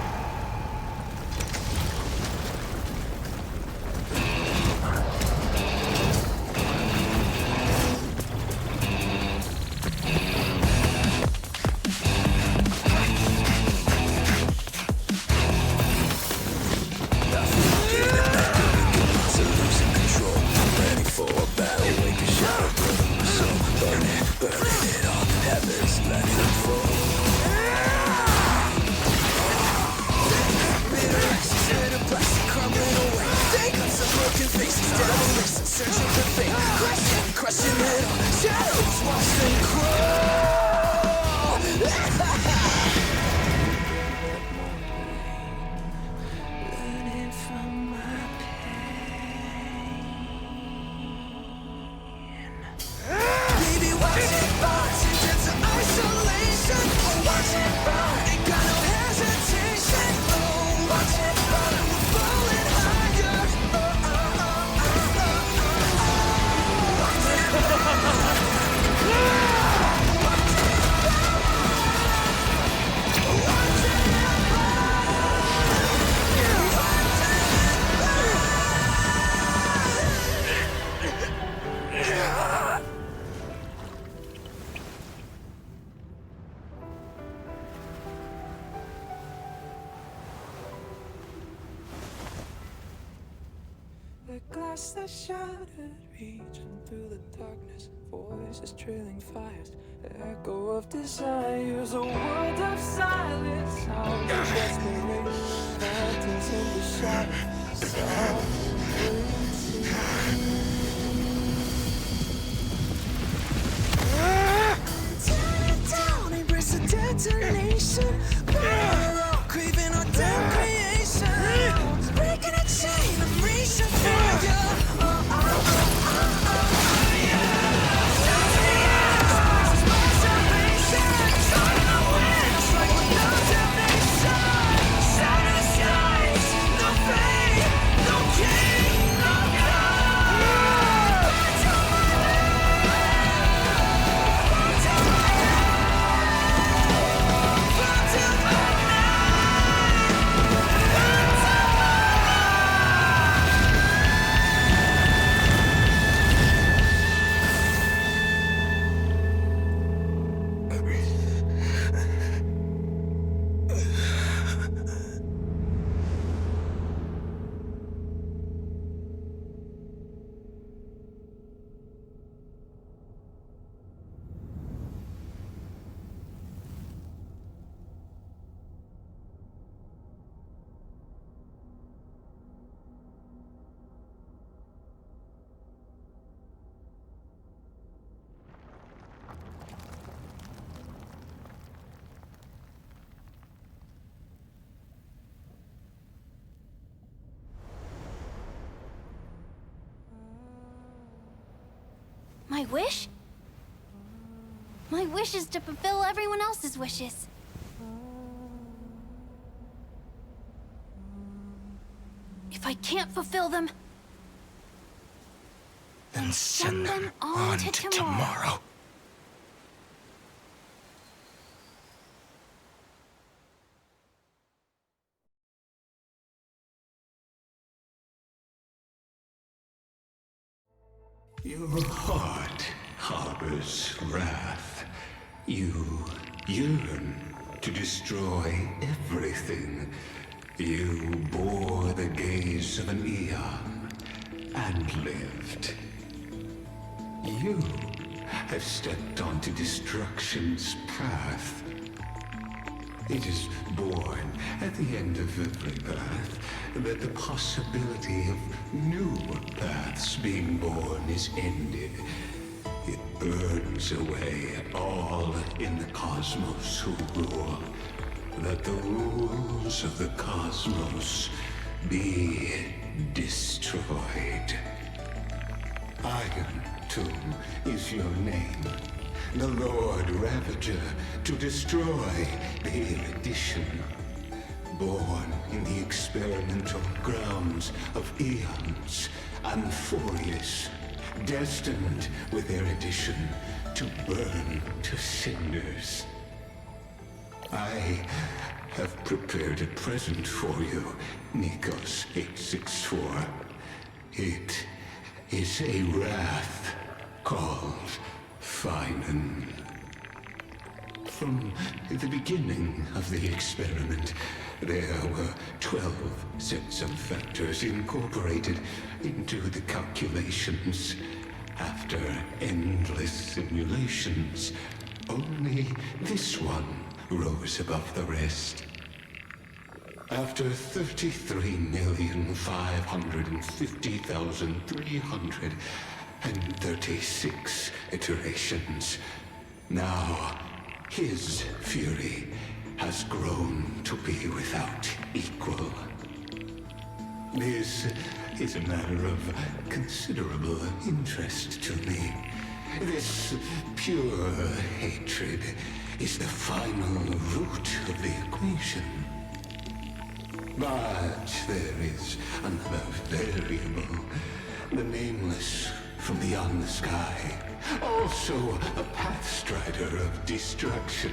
The glass that shattered, reaching through the darkness, voices trailing fires, echo of desires, a world of silence, sounds of desperation, phantoms in the shadows, tear it down, embrace a detonation, burn up, craving our damn creation, breaking a chain of reaching for you. No My wish? My wish is to fulfill everyone else's wishes. If I can't fulfill them, then send them on to tomorrow. Your heart harbors wrath. You yearn to destroy everything. You bore the gaze of an eon and lived. You have stepped onto destruction's path. It is born at the end of every path that the possibility of new paths being born is ended. It burns away all in the cosmos who rule, that the rules of the cosmos be destroyed. Iron Tomb is your name. The Lord Ravager, to destroy the erudition. Born in the experimental grounds of eons, Amphorius, destined with erudition to burn to cinders. I have prepared a present for you, Nikos 864. It is a wrath called Finan. From the beginning of the experiment, there were 12 sets of factors incorporated into the calculations. After endless simulations, only this one rose above the rest. After 33,550,336 iterations, now his fury has grown to be without equal. This is a matter of considerable interest to me. This pure hatred is the final root of the equation. But there is another variable, the nameless from beyond the sky, also a pathstrider of destruction.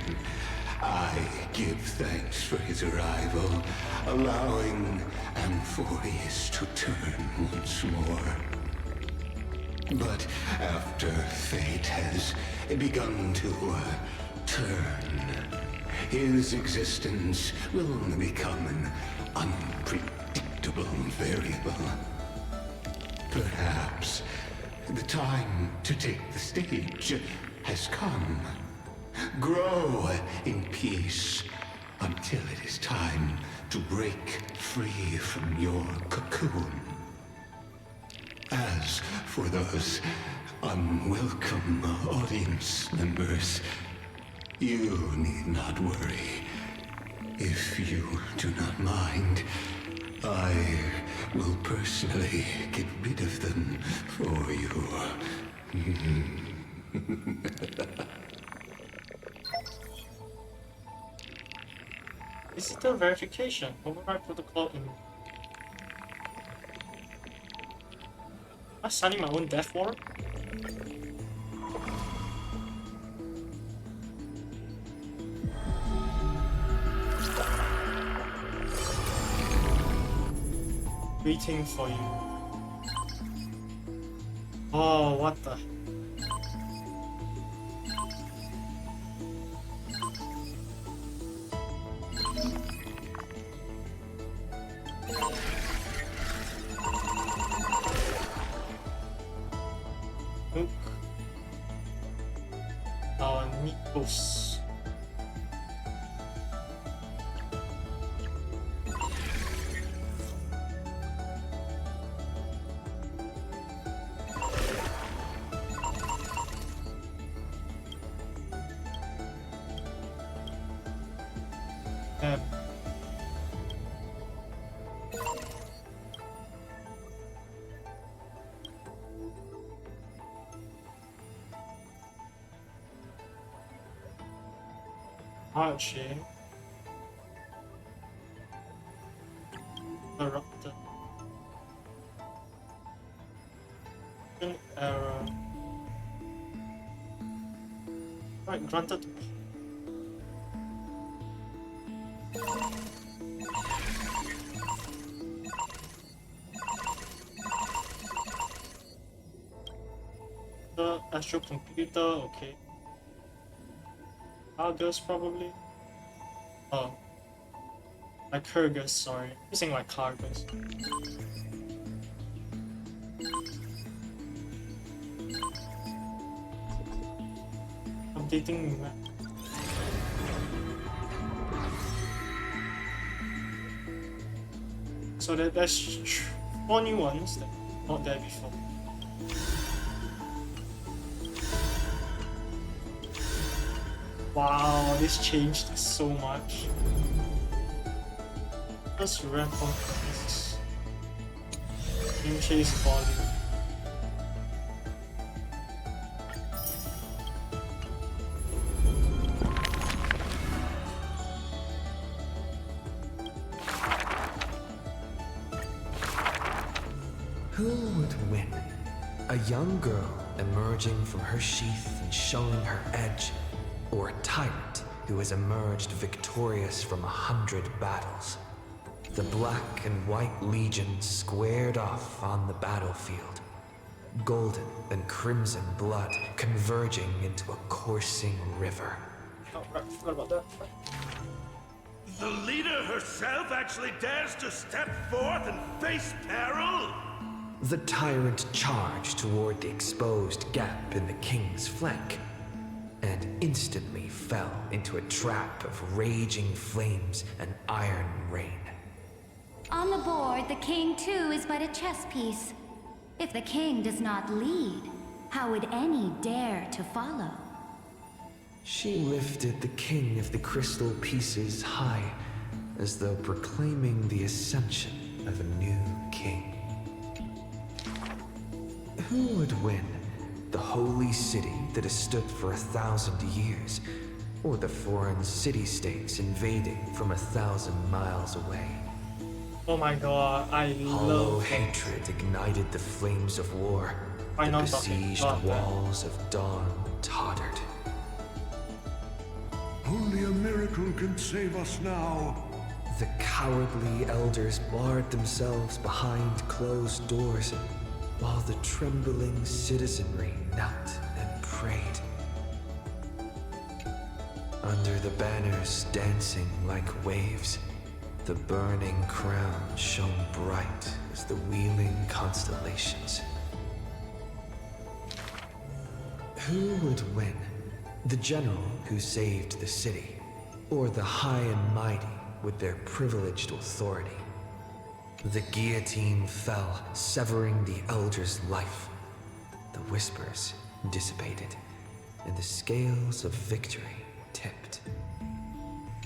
I give thanks for his arrival, allowing Amphorius to turn once more. But after fate has begun to turn, his existence will only become an unpredictable variable. Perhaps the time to take the stage has come. Grow in peace until it is time to break free from your cocoon. As for those unwelcome audience members, you need not worry. If you do not mind, I will personally get rid of them for you. Visitor verification. Override protocol in. Am I signing my own death warrant? Waiting for you. Oh, what the? Look. Nikos. Archie. Corrupted. Error. Right, granted. The Astro Computer, okay. Argus probably. Oh. Like Hergus, sorry. I'm saying like Cargus. Updating map. So there's 4 new ones that were not there before. Wow, this changed so much. Let's recompense. Flame Chase volume. Who would win? A young girl emerging from her sheath and showing her edge, or a tyrant who has emerged victorious from 100 battles? The Black and White Legion squared off on the battlefield, golden and crimson blood converging into a coursing river. Oh, right, forgot about that. The leader herself actually dares to step forth and face peril? The tyrant charged toward the exposed gap in the king's flank, and instantly fell into a trap of raging flames and iron rain. On the board, the king too is but a chess piece. If the king does not lead, how would any dare to follow? She lifted the king of the crystal pieces high, as though proclaiming the ascension of a new king. Who would win? The holy city that has stood for 1,000 years, or the foreign city-states invading from 1,000 miles away? Oh my god, I Hollow love hatred ignited the flames of war. Why The not talking besieged about that? walls of dawn tottered. Only a miracle can save us now. The cowardly elders barred themselves behind closed doors, while the trembling citizenry knelt and prayed. Under the banners dancing like waves, the burning crown shone bright as the wheeling constellations. Who would win? The general who saved the city, or the high and mighty with their privileged authority? The guillotine fell, severing the elder's life. The whispers dissipated, and the scales of victory tipped.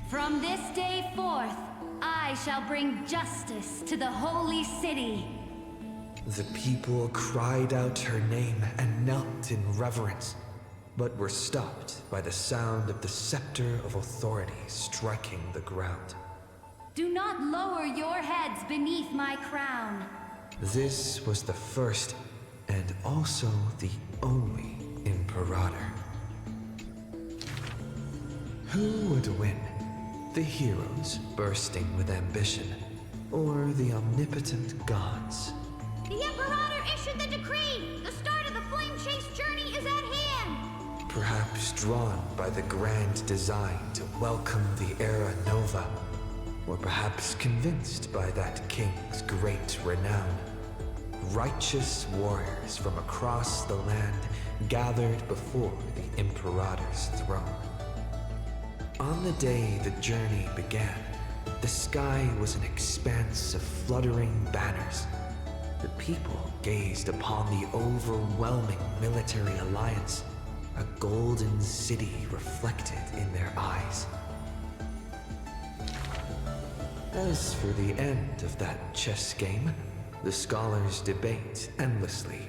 From this day forth, I shall bring justice to the holy city. The people cried out her name and knelt in reverence, but were stopped by the sound of the scepter of authority striking the ground. Do not lower your heads beneath my crown. This was the first and also the only Imperator. Who would win? The heroes bursting with ambition, or the omnipotent gods? The Imperator issued the decree! The start of the Flame Chase journey is at hand! Perhaps drawn by the grand design to welcome the Era Nova, or perhaps convinced by that king's great renown. Righteous warriors from across the land gathered before the Imperator's throne. On the day the journey began, the sky was an expanse of fluttering banners. The people gazed upon the overwhelming military alliance, a golden city reflected in their eyes. As for the end of that chess game, the scholars debate endlessly,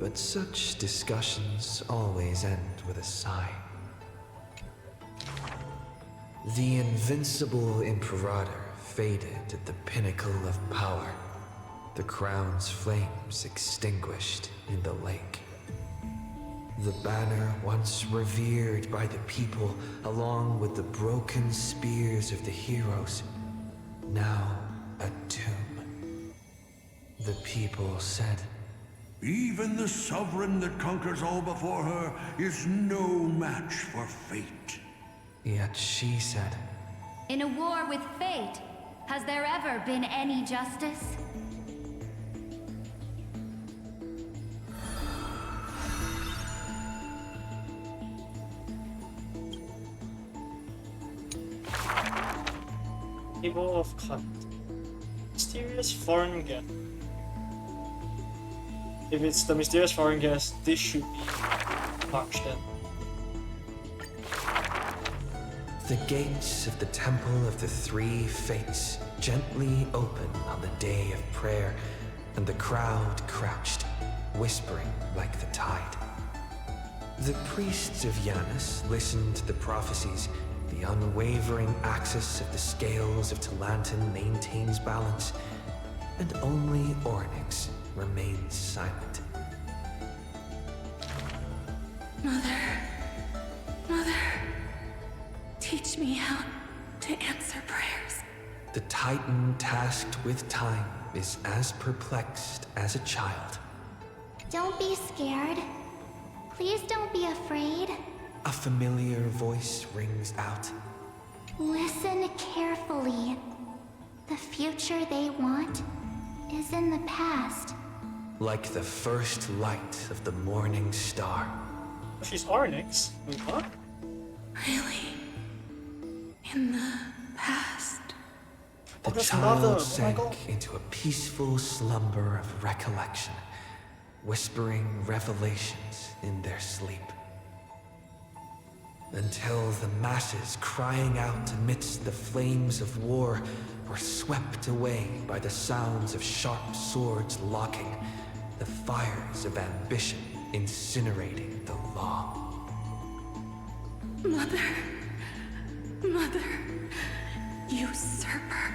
but such discussions always end with a sigh. The invincible Imperator faded at the pinnacle of power, the crown's flames extinguished in the lake. The banner once revered by the people, along with the broken spears of the heroes, now a tomb. The people said, "Even the sovereign that conquers all before her is no match for fate." Yet she said, In a war with fate, has there ever been any justice? Table of Cut. Mysterious foreign guest. If it's the mysterious foreign guest, this should be parched in. The gates of the Temple of the Three Fates gently open on the day of prayer, and the crowd crouched, whispering like the tide. The priests of Janus listened to the prophecies. The unwavering axis of the scales of Talantin maintains balance, and only Ornyx remains silent. Mother, teach me how to answer prayers. The Titan tasked with time is as perplexed as a child. Don't be scared. Please don't be afraid. A familiar voice rings out. Listen carefully. The future they want is in the past. Like the first light of the morning star. She's Ornyx. Wait, what? Really? In the past? The that's child Mother. sank Oh my God. into a peaceful slumber of recollection, whispering revelations in their sleep. Until the masses crying out amidst the flames of war were swept away by the sounds of sharp swords locking, the fires of ambition incinerating the law. Mother, usurper,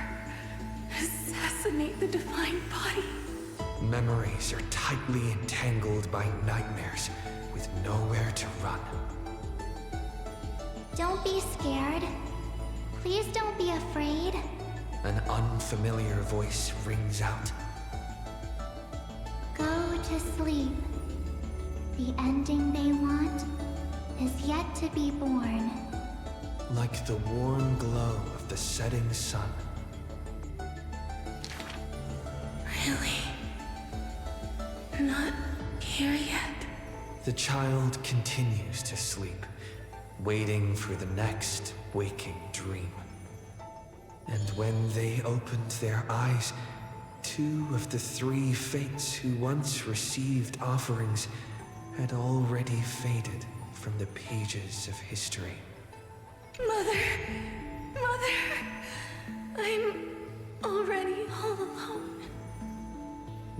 assassinate the divine body. Memories are tightly entangled by nightmares with nowhere to run. Don't be scared. Please don't be afraid. An unfamiliar voice rings out. Go to sleep. The ending they want is yet to be born. Like the warm glow of the setting sun. Really? Not here yet? The child continues to sleep, waiting for the next waking dream. And when they opened their eyes, two of the three fates who once received offerings had already faded from the pages of history. Mother! I'm already all alone.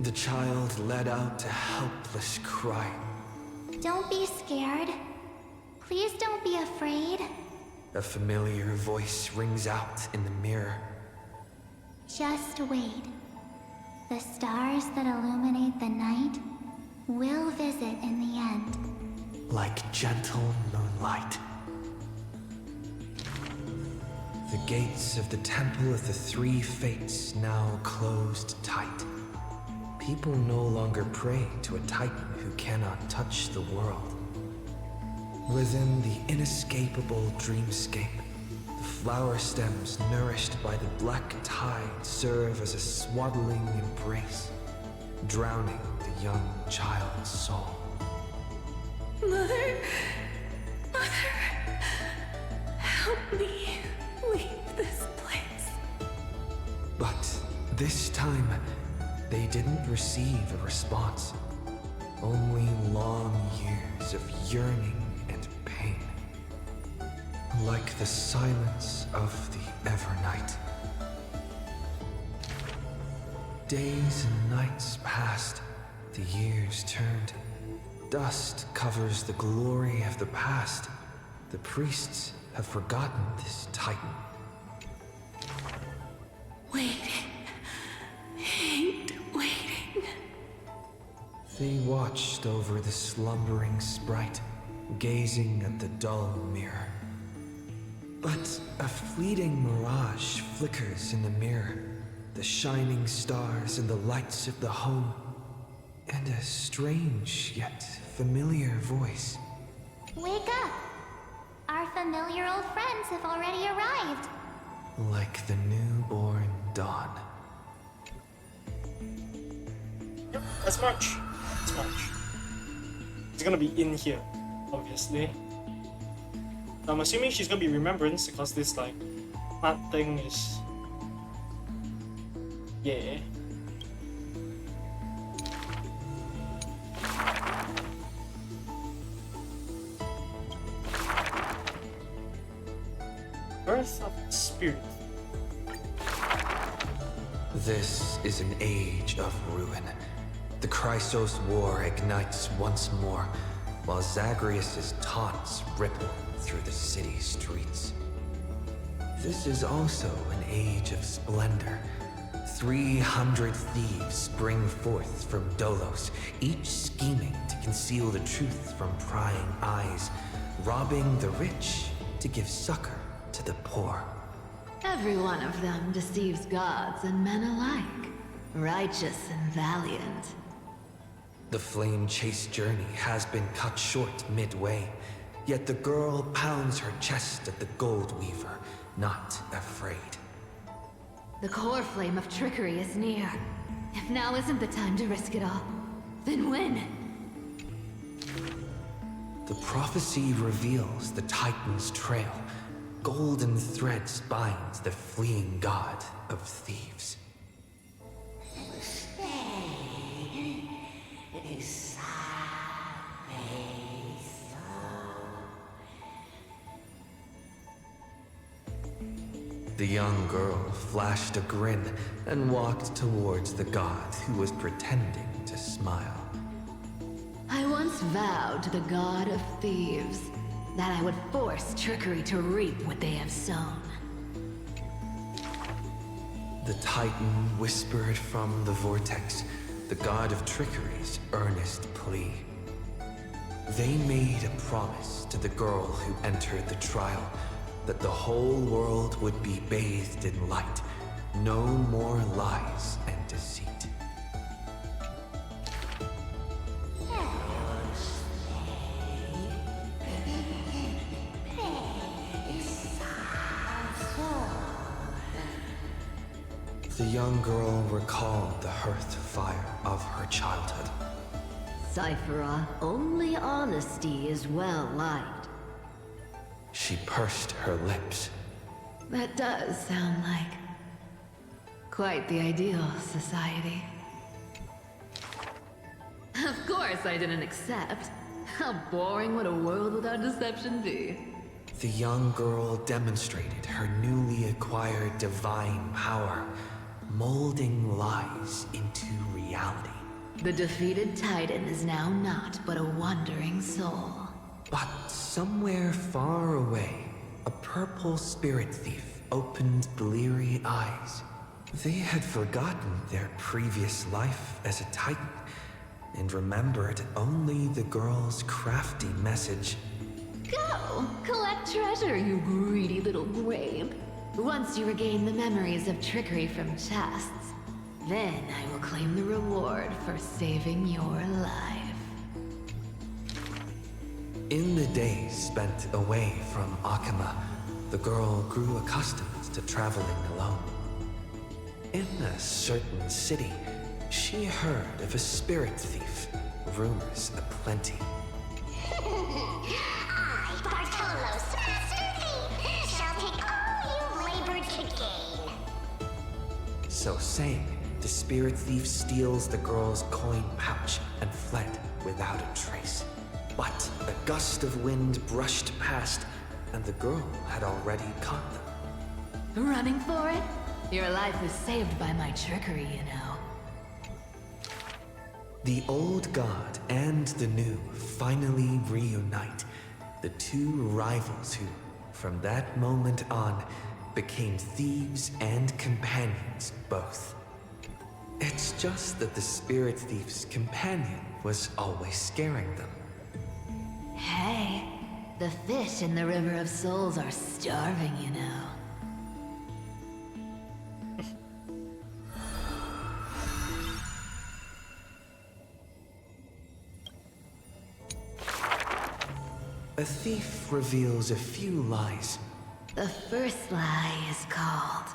The child let out a helpless cry. Don't be scared. Please don't be afraid. A familiar voice rings out in the mirror. Just wait. The stars that illuminate the night will visit in the end. Like gentle moonlight. The gates of the Temple of the Three Fates now closed tight. People no longer pray to a titan who cannot touch the world. Within the inescapable dreamscape, the flower stems nourished by the black tide serve as a swaddling embrace, drowning the young child's soul. Mother, help me leave this place. But this time, they didn't receive a response. Only long years of yearning and pain. Like the silence of the Evernight. Days and nights passed, the years turned. Dust covers the glory of the past. The priests have forgotten this Titan. Waiting. Hate waiting. They watched over the slumbering sprite, gazing at the dull mirror. But a fleeting mirage flickers in the mirror, the shining stars and the lights of the home, and a strange yet familiar voice. Wake up! Our familiar old friends have already arrived. Like the newborn dawn. Yep, let's march. Let's march. It's gonna be in here, obviously. I'm assuming she's gonna be Remembrance because this like mad thing is... Yeah. Birth of Spirit. This is an age of ruin. The Chrysos War ignites once more, while Zagreus' taunts ripple through the city streets. This is also an age of splendor. 300 thieves spring forth from Dolos, each scheming to conceal the truth from prying eyes, robbing the rich to give succor to the poor. Every one of them deceives gods and men alike, righteous and valiant. The flame chase journey has been cut short midway, yet the girl pounds her chest at the gold weaver, not afraid. The core flame of trickery is near. If now isn't the time to risk it all, then when? The prophecy reveals the Titan's trail. Golden threads bind the fleeing god of thieves. The young girl flashed a grin and walked towards the god who was pretending to smile. I once vowed to the god of thieves that I would force trickery to reap what they have sown. The Titan whispered from the vortex, the god of trickery's earnest plea. They made a promise to the girl who entered the trial, that the whole world would be bathed in light, no more lies and deceit. The young girl recalled the hearth fire of her childhood. Cyphera, only honesty is well liked. She pursed her lips. That does sound like quite the ideal society. Of course I didn't accept. How boring would a world without deception be? The young girl demonstrated her newly acquired divine power, molding lies into reality. The defeated Titan is now not but a wandering soul. But somewhere far away, a purple spirit thief opened bleary eyes. They had forgotten their previous life as a Titan, and remembered only the girl's crafty message. Go! Collect treasure, you greedy little grape. Once you regain the memories of trickery from chests, then I will claim the reward for saving your life. In the days spent away from Akama, the girl grew accustomed to traveling alone. In a certain city, she heard of a spirit thief, rumors aplenty. I, Bartolos, Master Thief, shall take all you labored to gain. So saying, the spirit thief steals the girl's coin pouch and fled without a trace. But a gust of wind brushed past, and the girl had already caught them. Running for it? Your life was saved by my trickery, you know. The old god and the new finally reunite, the two rivals who, from that moment on, became thieves and companions both. It's just that the spirit thief's companion was always scaring them. Hey, the fish in the River of Souls are starving, you know. A thief reveals a few lies. The first lie is called,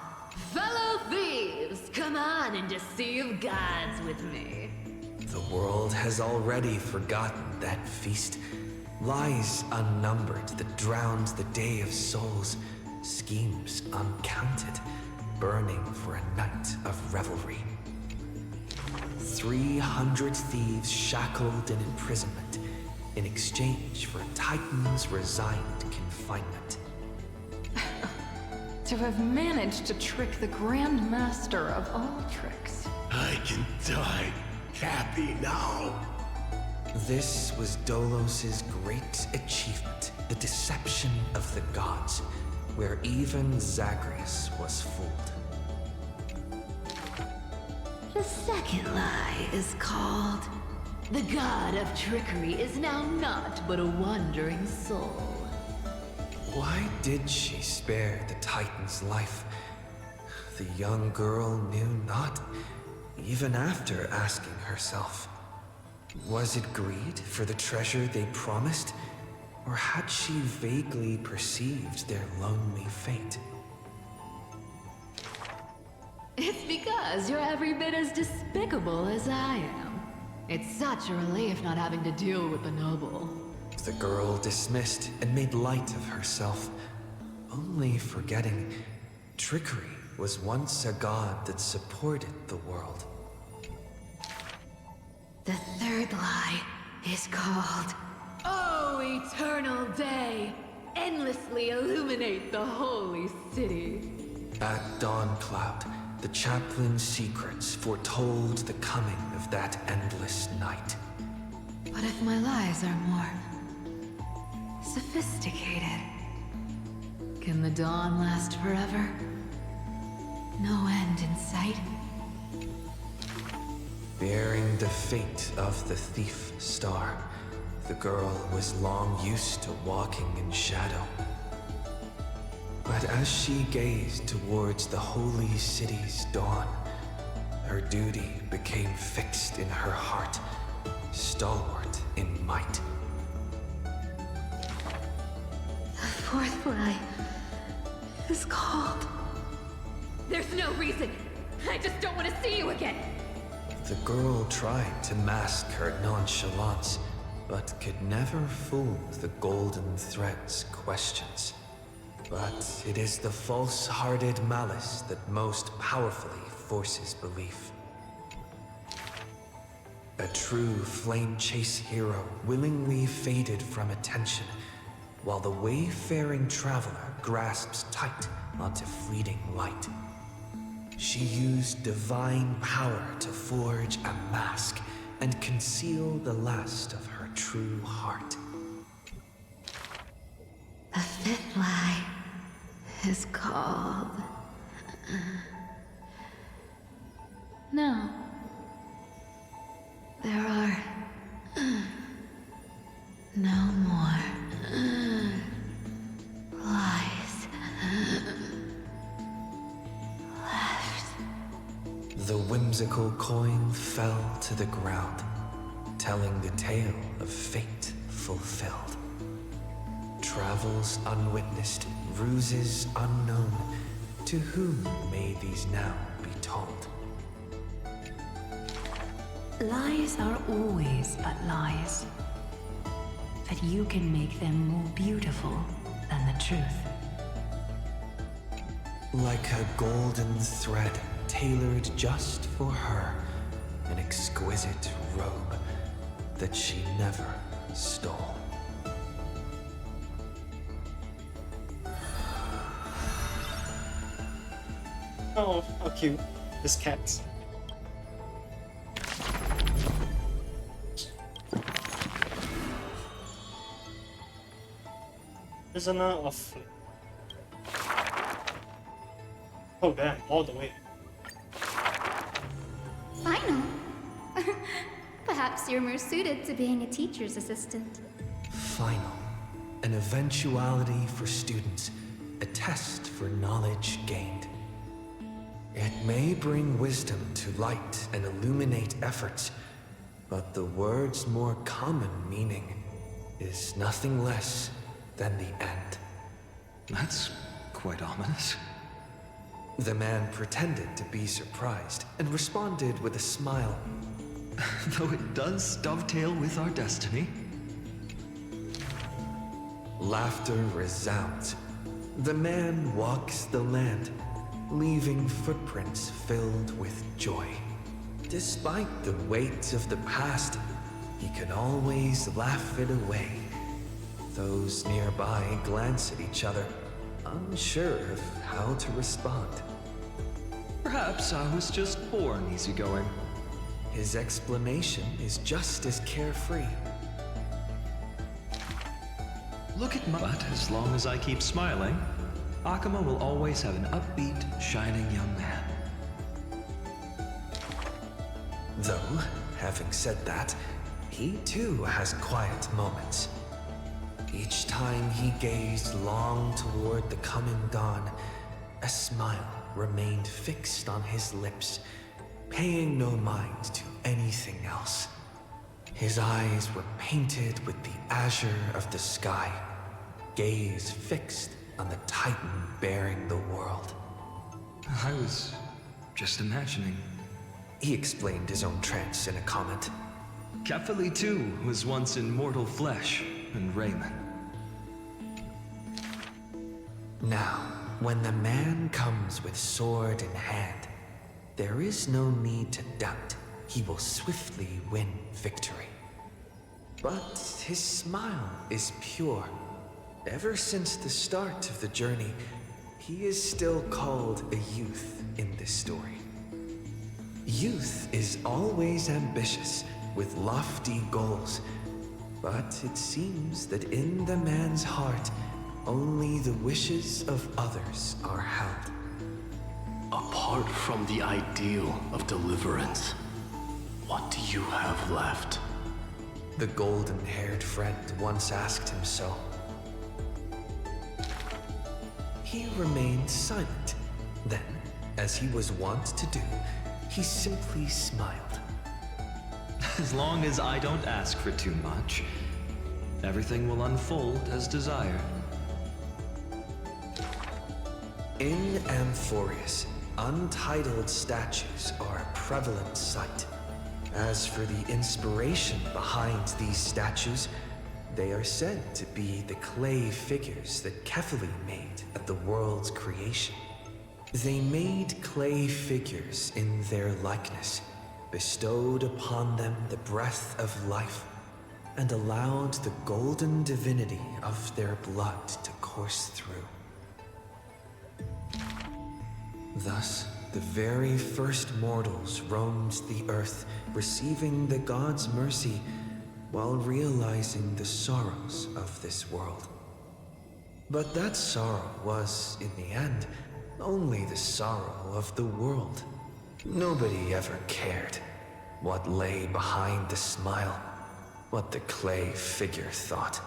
"Fellow thieves, come on and deceive gods with me." The world has already forgotten that feast. Lies unnumbered that drowned the Day of Souls. Schemes uncounted, burning for a night of revelry. 300 thieves shackled in imprisonment in exchange for a Titan's resigned confinement. To have managed to trick the Grand Master of all tricks. I can die happy now. This was Dolos's great achievement, the deception of the gods, where even Zagreus was fooled. The second lie is called, "The god of trickery is now not but a wandering soul." Why did she spare the Titan's life? The young girl knew not, even after asking herself. Was it greed for the treasure they promised? Or had she vaguely perceived their lonely fate? It's because you're every bit as despicable as I am. It's such a relief not having to deal with the noble. The girl dismissed and made light of herself, only forgetting trickery was once a god that supported the world. The third lie is called, "Oh, eternal day, endlessly illuminate the holy city." At Dawncloud, the chaplain's secrets foretold the coming of that endless night. What if my lies are more sophisticated? Can the dawn last forever? No end in sight? Bearing the fate of the thief star, the girl was long used to walking in shadow. But as she gazed towards the holy city's dawn, her duty became fixed in her heart, stalwart in might. The fourth lie is called, "There's no reason. I just don't want to see you again." The girl tried to mask her nonchalance, but could never fool the golden thread's questions. But it is the false-hearted malice that most powerfully forces belief. A true flame chase hero willingly faded from attention, while the wayfaring traveler grasps tight onto fleeting light. She used divine power to forge a mask and conceal the last of her true heart. The fifth lie is called, "No. There are no more lies left." The whimsical coin fell to the ground, telling the tale of fate fulfilled. Travels unwitnessed, ruses unknown. To whom may these now be told? Lies are always but lies. But you can make them more beautiful than the truth. Like a golden thread tailored just for her, an exquisite robe that she never stole. Oh, how cute. This cat. Prisoner of Flame. Oh damn, all the way. Final? Perhaps you're more suited to being a teacher's assistant. Final. An eventuality for students. A test for knowledge gained. It may bring wisdom to light and illuminate efforts, but the word's more common meaning is nothing less than the end. That's quite ominous. The man pretended to be surprised and responded with a smile. Though it does dovetail with our destiny. Laughter resounds. The man walks the land, leaving footprints filled with joy. Despite the weight of the past, he can always laugh it away. Those nearby glance at each other, unsure of how to respond. Perhaps I was just born easygoing. His explanation is just as carefree. Look at my... But as long as I keep smiling, Akuma will always have an upbeat, shining young man. Though, having said that, he too has quiet moments. Each time he gazed long toward the coming dawn, a smile remained fixed on his lips, paying no mind to anything else. His eyes were painted with the azure of the sky, gaze fixed on the titan bearing the world. I was just imagining. He explained his own trance in a comment. Kefali too was once in mortal flesh and raiment. Now, when the man comes with sword in hand, there is no need to doubt he will swiftly win victory. But his smile is pure. Ever since the start of the journey, he is still called a youth in this story. Youth is always ambitious, with lofty goals, but it seems that in the man's heart, only the wishes of others are held. Apart from the ideal of deliverance, what do you have left? The golden-haired friend once asked him so. He remained silent. Then, as he was wont to do, he simply smiled. As long as I don't ask for too much, everything will unfold as desired. In Amphorius, untitled statues are a prevalent sight. As for the inspiration behind these statues, they are said to be the clay figures that Kefali made at the world's creation. They made clay figures in their likeness, bestowed upon them the breath of life, and allowed the golden divinity of their blood to course through. Thus, the very first mortals roamed the earth, receiving the god's mercy while realizing the sorrows of this world. But that sorrow was, in the end, only the sorrow of the world. Nobody ever cared what lay behind the smile, what the clay figure thought.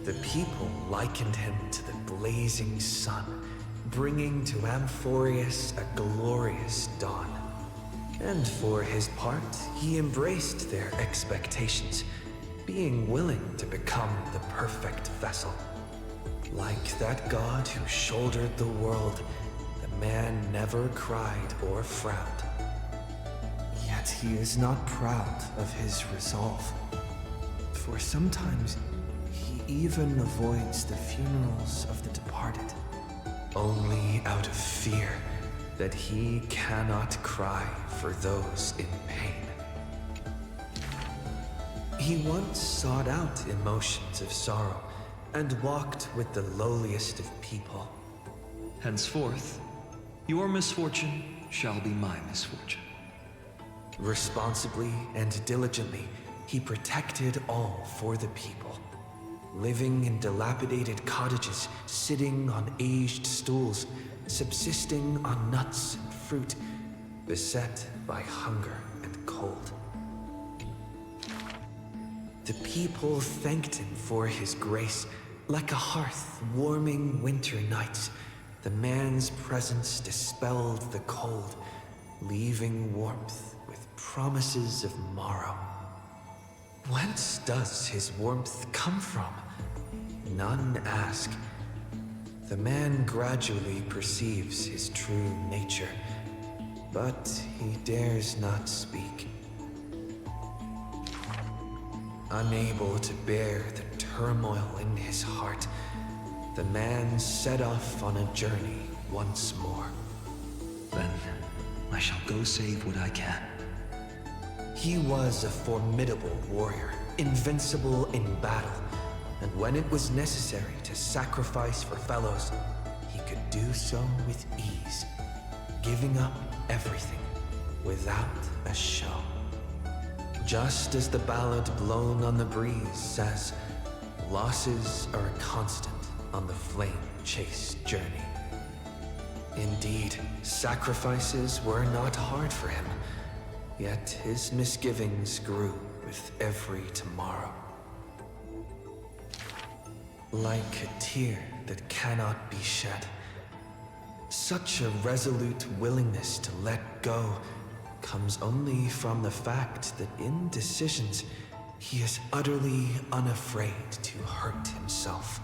The people likened him to the blazing sun, bringing to Amphorius a glorious dawn. And for his part, he embraced their expectations, being willing to become the perfect vessel. Like that god who shouldered the world, the man never cried or frowned. Yet he is not proud of his resolve, for sometimes he even avoids the funerals of the departed, only out of fear that he cannot cry for those in pain. He once sought out emotions of sorrow and walked with the lowliest of people. Henceforth, your misfortune shall be my misfortune. Responsibly and diligently, he protected all for the people. Living in dilapidated cottages, sitting on aged stools, subsisting on nuts and fruit, beset by hunger and cold. The people thanked him for his grace. Like a hearth warming winter nights, the man's presence dispelled the cold, leaving warmth with promises of morrow. Whence does his warmth come from? None ask. The man gradually perceives his true nature, but he dares not speak. Unable to bear the turmoil in his heart, the man set off on a journey once more. Then I shall go save what I can. He was a formidable warrior, invincible in battle, and when it was necessary to sacrifice for fellows, he could do so with ease, giving up everything without a show. Just as the ballad blown on the breeze says, losses are a constant on the flame-chase journey. Indeed, sacrifices were not hard for him, yet his misgivings grew with every tomorrow. Like a tear that cannot be shed, such a resolute willingness to let go comes only from the fact that in decisions, he is utterly unafraid to hurt himself.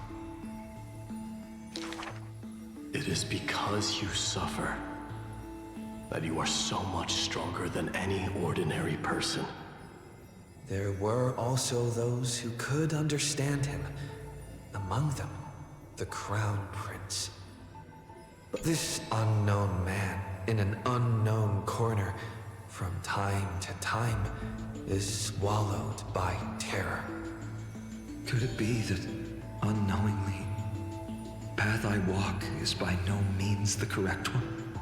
It is because you suffer that you are so much stronger than any ordinary person. There were also those who could understand him, among them, the Crown Prince. But this unknown man in an unknown corner, from time to time, is swallowed by terror. Could it be that, unknowingly, path I walk is by no means the correct one?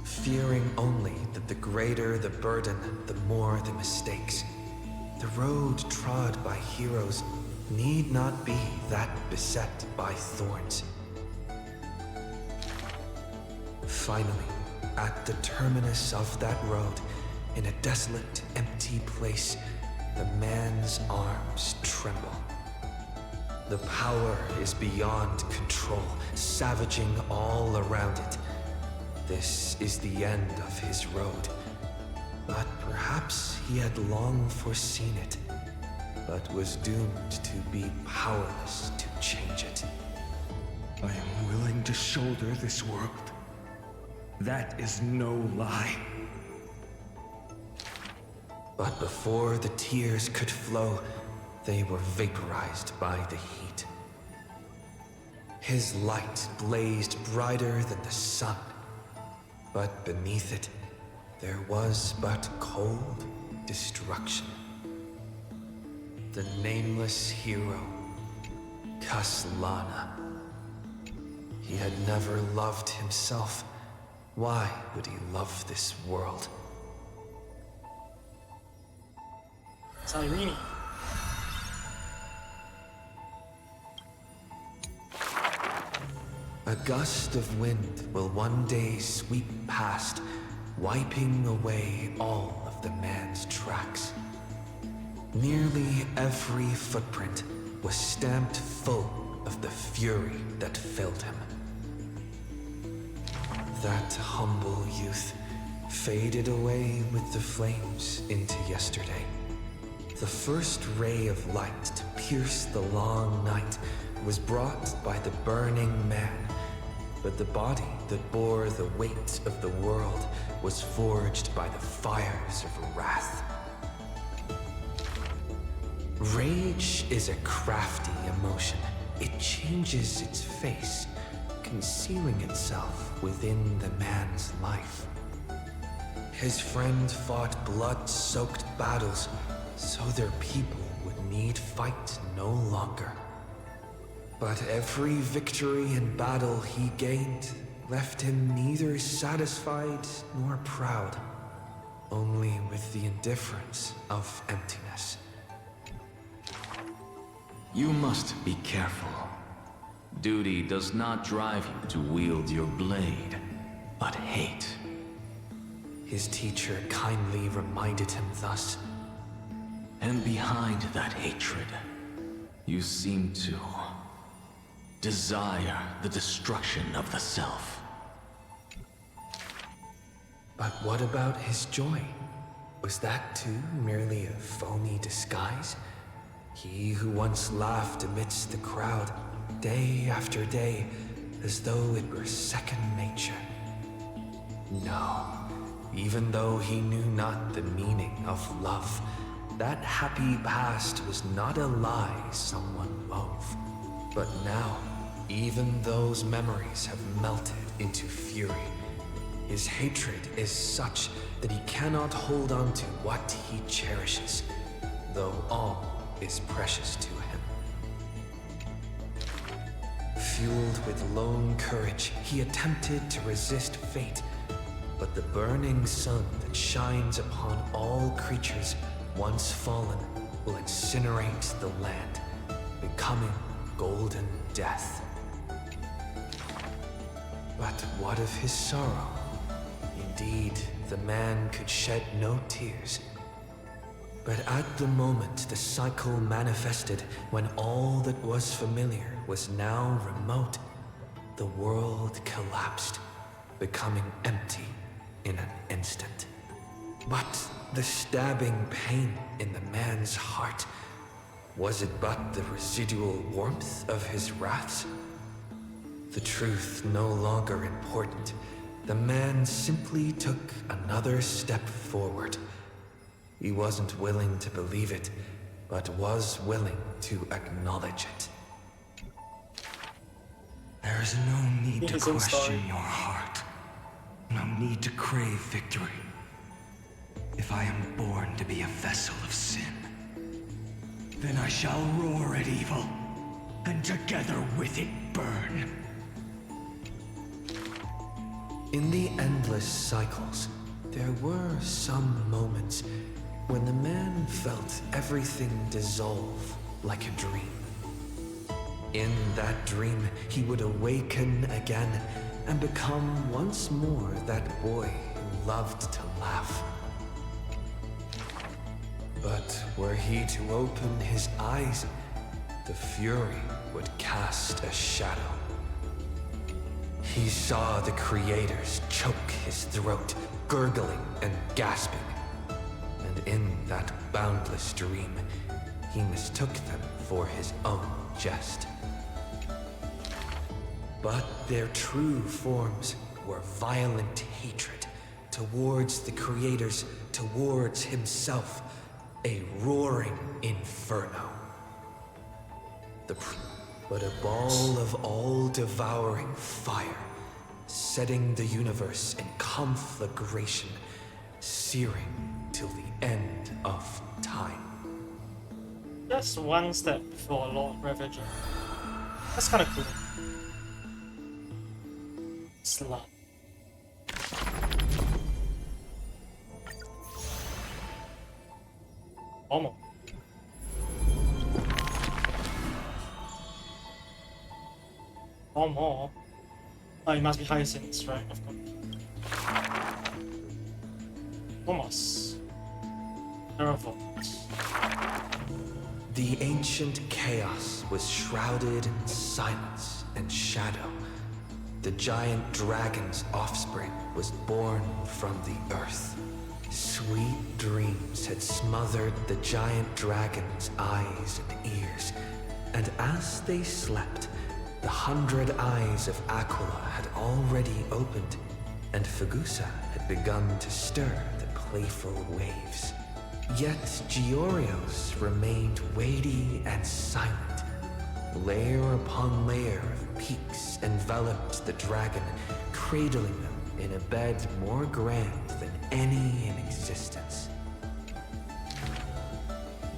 Fearing only that the greater the burden, the more the mistakes. The road trod by heroes need not be that beset by thorns. Finally, at the terminus of that road, in a desolate, empty place, the man's arms tremble. The power is beyond control, savaging all around it. This is the end of his road. But perhaps he had long foreseen it, but was doomed to be powerless to change it. I am willing to shoulder this world. That is no lie. But before the tears could flow, they were vaporized by the heat. His light blazed brighter than the sun, but beneath it, there was but cold destruction. The nameless hero, Kas'lana. He had never loved himself. Why would he love this world? Cyrene. A gust of wind will one day sweep past, wiping away all of the man's tracks. Nearly every footprint was stamped full of the fury that filled him. That humble youth faded away with the flames into yesterday. The first ray of light to pierce the long night was brought by the burning man, but the body that bore the weight of the world was forged by the fires of wrath. Rage is a crafty emotion. It changes its face, concealing itself within the man's life. His friend fought blood-soaked battles so their people would need fight no longer. But every victory and battle he gained left him neither satisfied nor proud. only with the indifference of emptiness. You must be careful. Duty does not drive you to wield your blade, but hate. His teacher kindly reminded him thus. And behind that hatred, you seem to desire the destruction of the self. But what about his joy? Was that too merely a phony disguise? He who once laughed amidst the crowd, day after day, as though it were second nature. No, even though he knew not the meaning of love, that happy past was not a lie someone wove. But now, even those memories have melted into fury. His hatred is such that he cannot hold on to what he cherishes, though all is precious to him. Fueled with lone courage, he attempted to resist fate, but the burning sun that shines upon all creatures once fallen will incinerate the land, becoming golden death. But what of his sorrow? Indeed, the man could shed no tears. But at the moment the cycle manifested, when all that was familiar was now remote, the world collapsed, becoming empty in an instant. But the stabbing pain in the man's heart, was it but the residual warmth of his wraths? The truth no longer important, the man simply took another step forward. He wasn't willing to believe it, but was willing to acknowledge it. There is no need to question your heart. No need to crave victory. If I am born to be a vessel of sin, then I shall roar at evil, and together with it burn. In the endless cycles, there were some moments when the man felt everything dissolve like a dream. In that dream, he would awaken again and become once more that boy who loved to laugh. But were he to open his eyes, the fury would cast a shadow. He saw the creators choke his throat, gurgling and gasping. And in that boundless dream, he mistook them for his own jest. But their true forms were violent hatred towards the creators, towards himself, a roaring inferno. But a ball of all-devouring fire, setting the universe in conflagration, searing till the end of time. Just one step before Lord Ravager. That's kind of cool. Slut. Almost. Or more. Oh, it must be Hyacinths, right? Of course. Almost. Terraform. The ancient chaos was shrouded in silence and shadow. The giant dragon's offspring was born from the earth. Sweet dreams had smothered the giant dragon's eyes and ears, and as they slept, the 100 eyes of Aquila had already opened, and Fagusa had begun to stir the playful waves. Yet Georios remained weighty and silent. Layer upon layer of peaks enveloped the dragon, cradling them in a bed more grand than any in existence.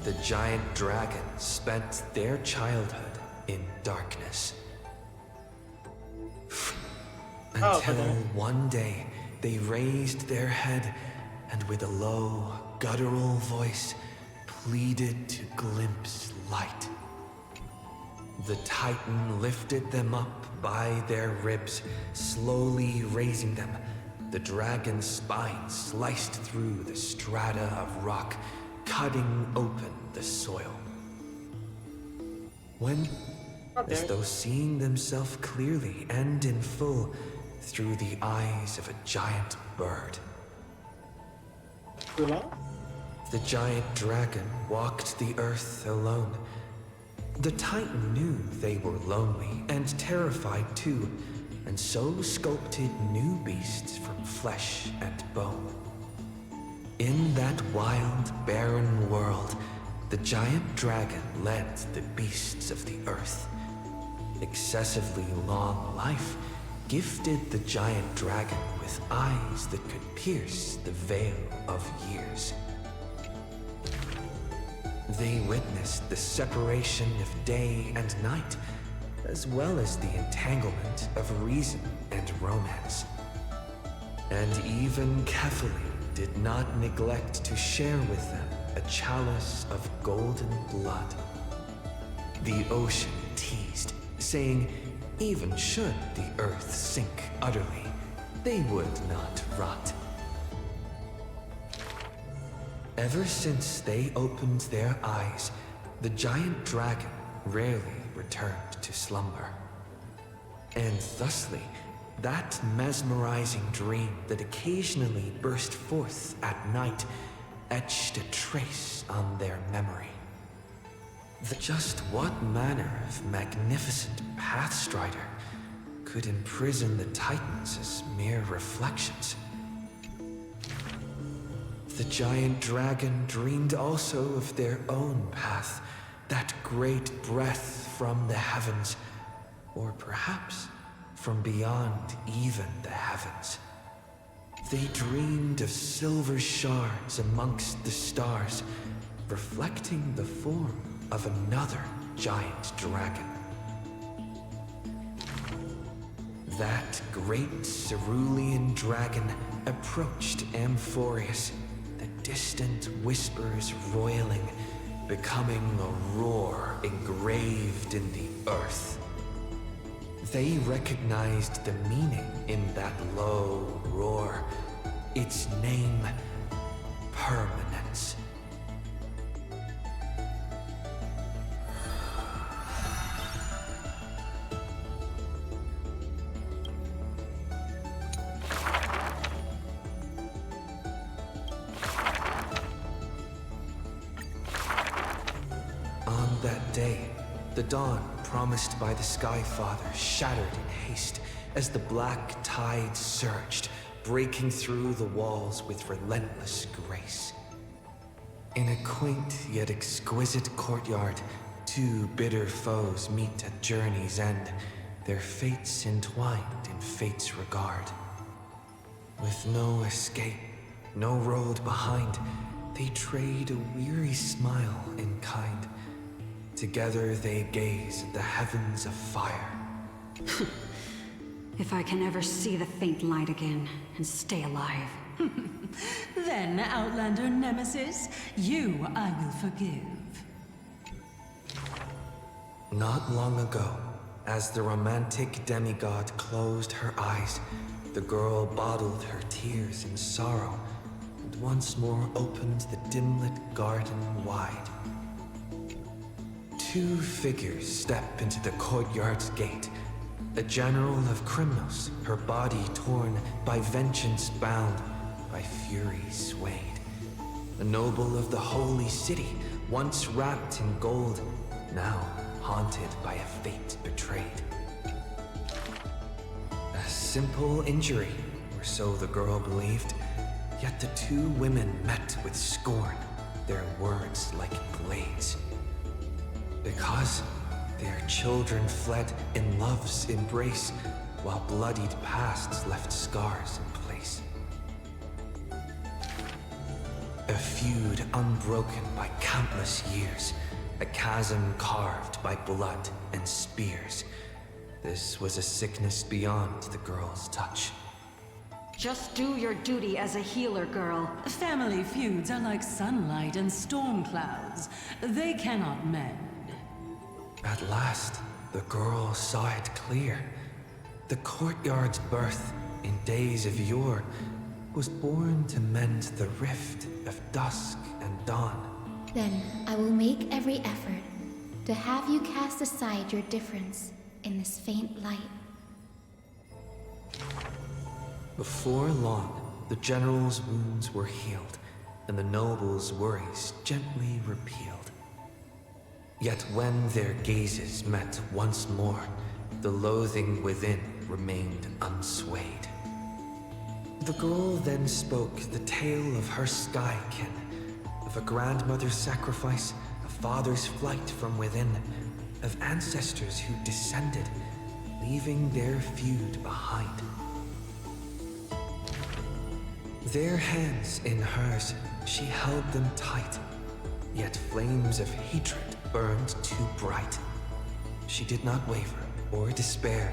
The giant dragons spent their childhood in darkness. Until one day they raised their head and with a low, guttural voice, pleaded to glimpse light. The Titan lifted them up by their ribs, slowly raising them. The dragon's spine sliced through the strata of rock, cutting open the soil. When, as though seeing themselves clearly and in full through the eyes of a giant bird. The giant dragon walked the earth alone. The Titan knew they were lonely and terrified too, and so sculpted new beasts from flesh and bone. In that wild, barren world, the giant dragon led the beasts of the earth. Excessively long life gifted the giant dragon with eyes that could pierce the veil of years. They witnessed the separation of day and night, as well as the entanglement of reason and romance. And even Kefali did not neglect to share with them a chalice of golden blood. The ocean teased, saying even should the earth sink utterly, they would not rot. Ever since they opened their eyes, the giant dragon rarely returned to slumber. And thusly, that mesmerizing dream that occasionally burst forth at night etched a trace on their memory. Just what manner of magnificent Pathstrider could imprison the Titans as mere reflections? The giant dragon dreamed also of their own path, that great breath from the heavens, or perhaps from beyond even the heavens. They dreamed of silver shards amongst the stars, reflecting the form of another giant dragon. That great cerulean dragon approached Amphorius, the distant whispers roiling, becoming a roar engraved in the earth. They recognized the meaning in that low roar, its name, Permanence. On that day, the dawn promised by the Sky Father shattered in haste as the black tide surged, breaking through the walls with relentless grace. In a quaint yet exquisite courtyard, two bitter foes meet at journey's end, their fates entwined in fate's regard. With no escape, no road behind, they trade a weary smile in kind. Together they gaze at the heavens of fire. If I can ever see the faint light again and stay alive. Then, Outlander Nemesis, you I will forgive. Not long ago, as the romantic demigod closed her eyes, the girl bottled her tears in sorrow and once more opened the dim-lit garden wide. Two figures step into the courtyard's gate. A general of Krymnos, her body torn, by vengeance bound, by fury swayed. A noble of the holy city, once wrapped in gold, now haunted by a fate betrayed. A simple injury, or so the girl believed, yet the two women met with scorn, their words like blades. Because their children fled in love's embrace, while bloodied pasts left scars in place. A feud unbroken by countless years, a chasm carved by blood and spears. This was a sickness beyond the girl's touch. Just do your duty as a healer, girl. Family feuds are like sunlight and storm clouds. They cannot mend. At last, the girl saw it clear. The courtyard's birth, in days of yore, was born to mend the rift of dusk and dawn. Then I will make every effort to have you cast aside your difference in this faint light. Before long, the general's wounds were healed, and the noble's worries gently repealed. Yet when their gazes met once more, the loathing within remained unswayed. The girl then spoke the tale of her skykin, of a grandmother's sacrifice, a father's flight from within, of ancestors who descended, leaving their feud behind. Their hands in hers, she held them tight, yet flames of hatred burned too bright. She did not waver or despair.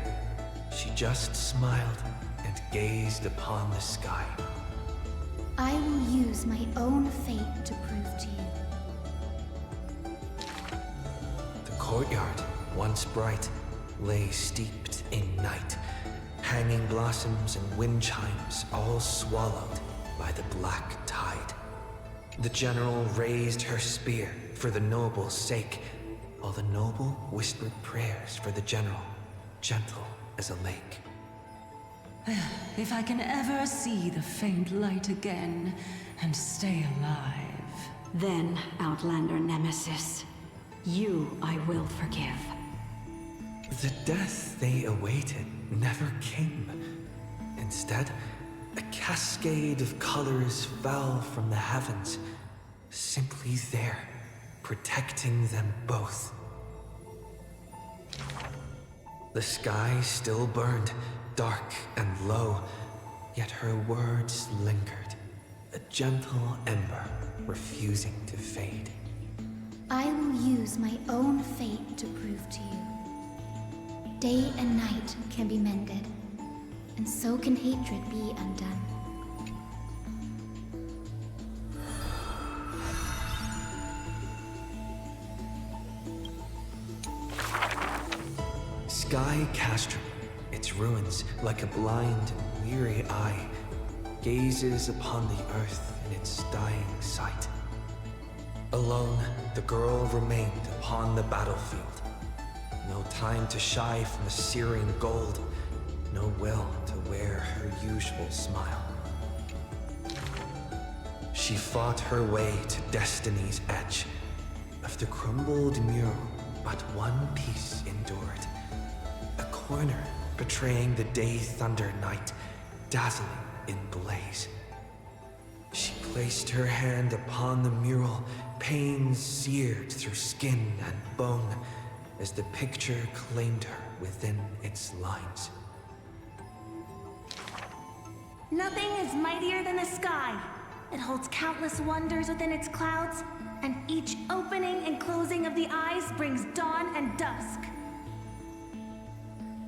She just smiled and gazed upon the sky. I will use my own fate to prove to you. The courtyard, once bright, lay steeped in night. Hanging blossoms and wind chimes all swallowed by the black tide. The general raised her spear for the noble's sake, while the noble whispered prayers for the general, gentle as a lake. If I can ever see the faint light again and stay alive. Then, Outlander Nemesis, you I will forgive. The death they awaited never came. Instead, a cascade of colors fell from the heavens, simply there, protecting them both. The sky still burned, dark and low, yet her words lingered, a gentle ember refusing to fade. I will use my own fate to prove to you. Day and night can be mended, and so can hatred be undone. Sky Castrum, its ruins like a blind and weary eye, gazes upon the earth in its dying sight. Alone, the girl remained upon the battlefield. No time to shy from the searing gold, no will to wear her usual smile. She fought her way to destiny's edge. Of the crumbled mural, but one piece endured. A corner betraying the day thunder night, dazzling in blaze. She placed her hand upon the mural, pain seared through skin and bone, as the picture claimed her within its lines. Nothing is mightier than the sky. It holds countless wonders within its clouds, and each opening and closing of the eyes brings dawn and dusk.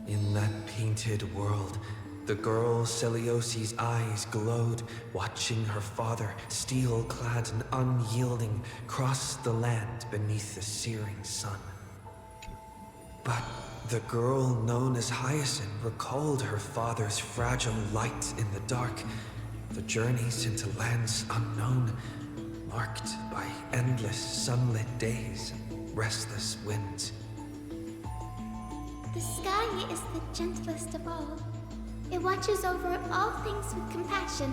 In that painted world, the girl Celiosi's eyes glowed, watching her father, steel-clad and unyielding, cross the land beneath the searing sun. But the girl known as Hyacinth recalled her father's fragile light in the dark, the journeys into lands unknown, marked by endless sunlit days and restless winds. The sky is the gentlest of all. It watches over all things with compassion,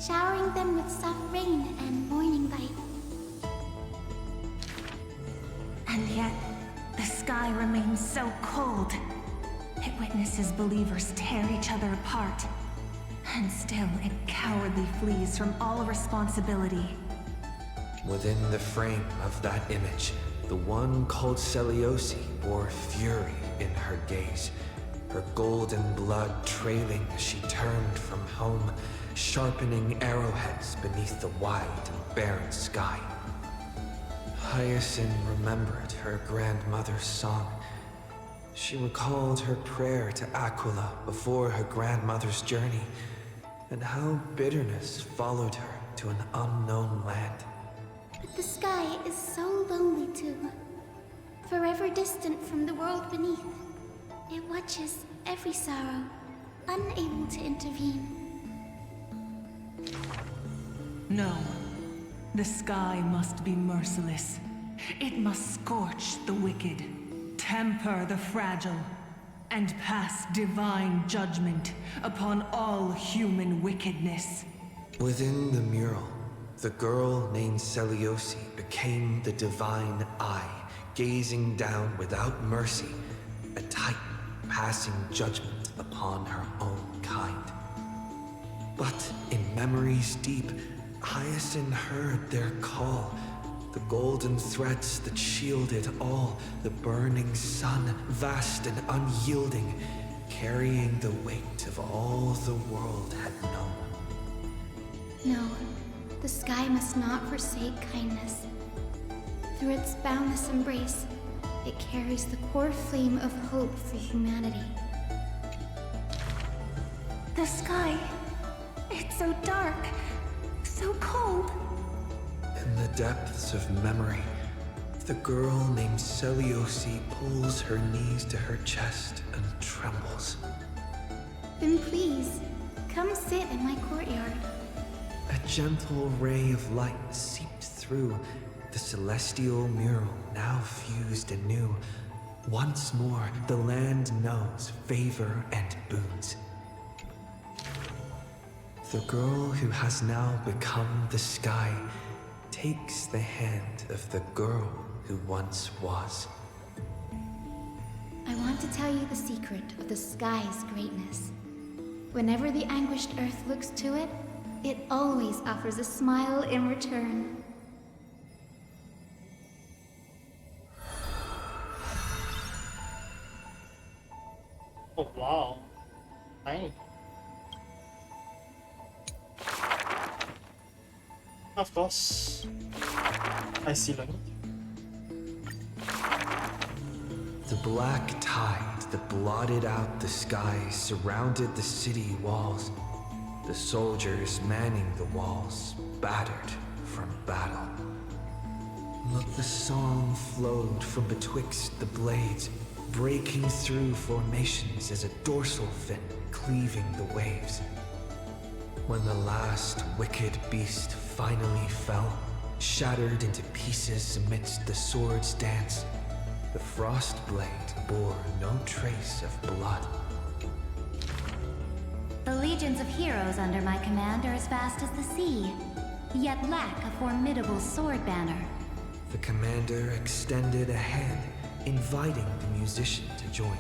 showering them with soft rain and morning light. And yet, the sky remains so cold. It witnesses believers tear each other apart. And still, it cowardly flees from all responsibility. Within the frame of that image, the one called Celiosi bore fury in her gaze, her golden blood trailing as she turned from home, sharpening arrowheads beneath the wide and barren sky. Hyacinth remembered her grandmother's song. She recalled her prayer to Aquila before her grandmother's journey, and how bitterness followed her to an unknown land. But the sky is so lonely too. Forever distant from the world beneath. It watches every sorrow, unable to intervene. No. The sky must be merciless. It must scorch the wicked, temper the fragile, and pass divine judgment upon all human wickedness. Within the mural, the girl named Seliosi became the divine eye, gazing down without mercy, a titan passing judgment upon her own kind. But in memories deep, Hyacinth heard their call, the golden threads that shielded all, the burning sun, vast and unyielding, carrying the weight of all the world had known. No, the sky must not forsake kindness. Through its boundless embrace, it carries the core flame of hope for humanity. The sky, it's so dark, so cold. In the depths of memory, the girl named Seliosi pulls her knees to her chest and trembles. Then please, come sit in my courtyard. A gentle ray of light seeped through, the celestial mural now fused anew. Once more, the land knows favor and boons. The girl who has now become the sky takes the hand of the girl who once was. I want to tell you the secret of the sky's greatness. Whenever the anguished earth looks to it, it always offers a smile in return. Oh wow. Nice. Of course. I see them. The black tide that blotted out the sky surrounded the city walls. The soldiers manning the walls, battered from battle. But the song flowed from betwixt the blades, breaking through formations as a dorsal fin cleaving the waves. When the last wicked beast finally fell, shattered into pieces amidst the sword's dance, the frost blade bore no trace of blood. The legions of heroes under my command are as vast as the sea, yet lack a formidable sword banner. The commander extended a hand, inviting the musician to join.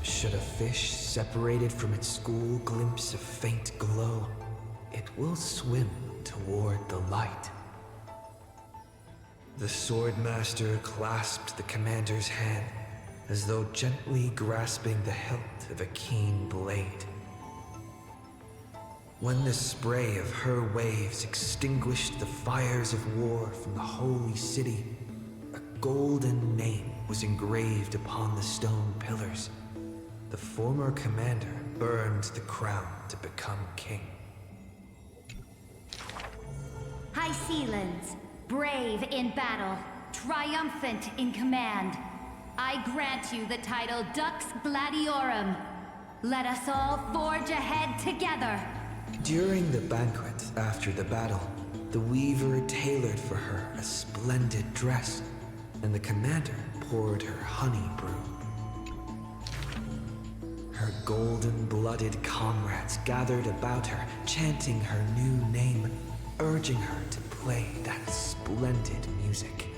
Should a fish separated from its school glimpse a faint glow, it will swim toward the light. The swordmaster clasped the commander's hand, as though gently grasping the hilt of a keen blade. When the spray of her waves extinguished the fires of war from the holy city, a golden name was engraved upon the stone pillars. The former commander burned the crown to become king. High Sealands, brave in battle, triumphant in command, I grant you the title Dux Gladiorum. Let us all forge ahead together. During the banquet after the battle, the weaver tailored for her a splendid dress, and the commander poured her honey brew. Her golden-blooded comrades gathered about her, chanting her new name, urging her to play that splendid music.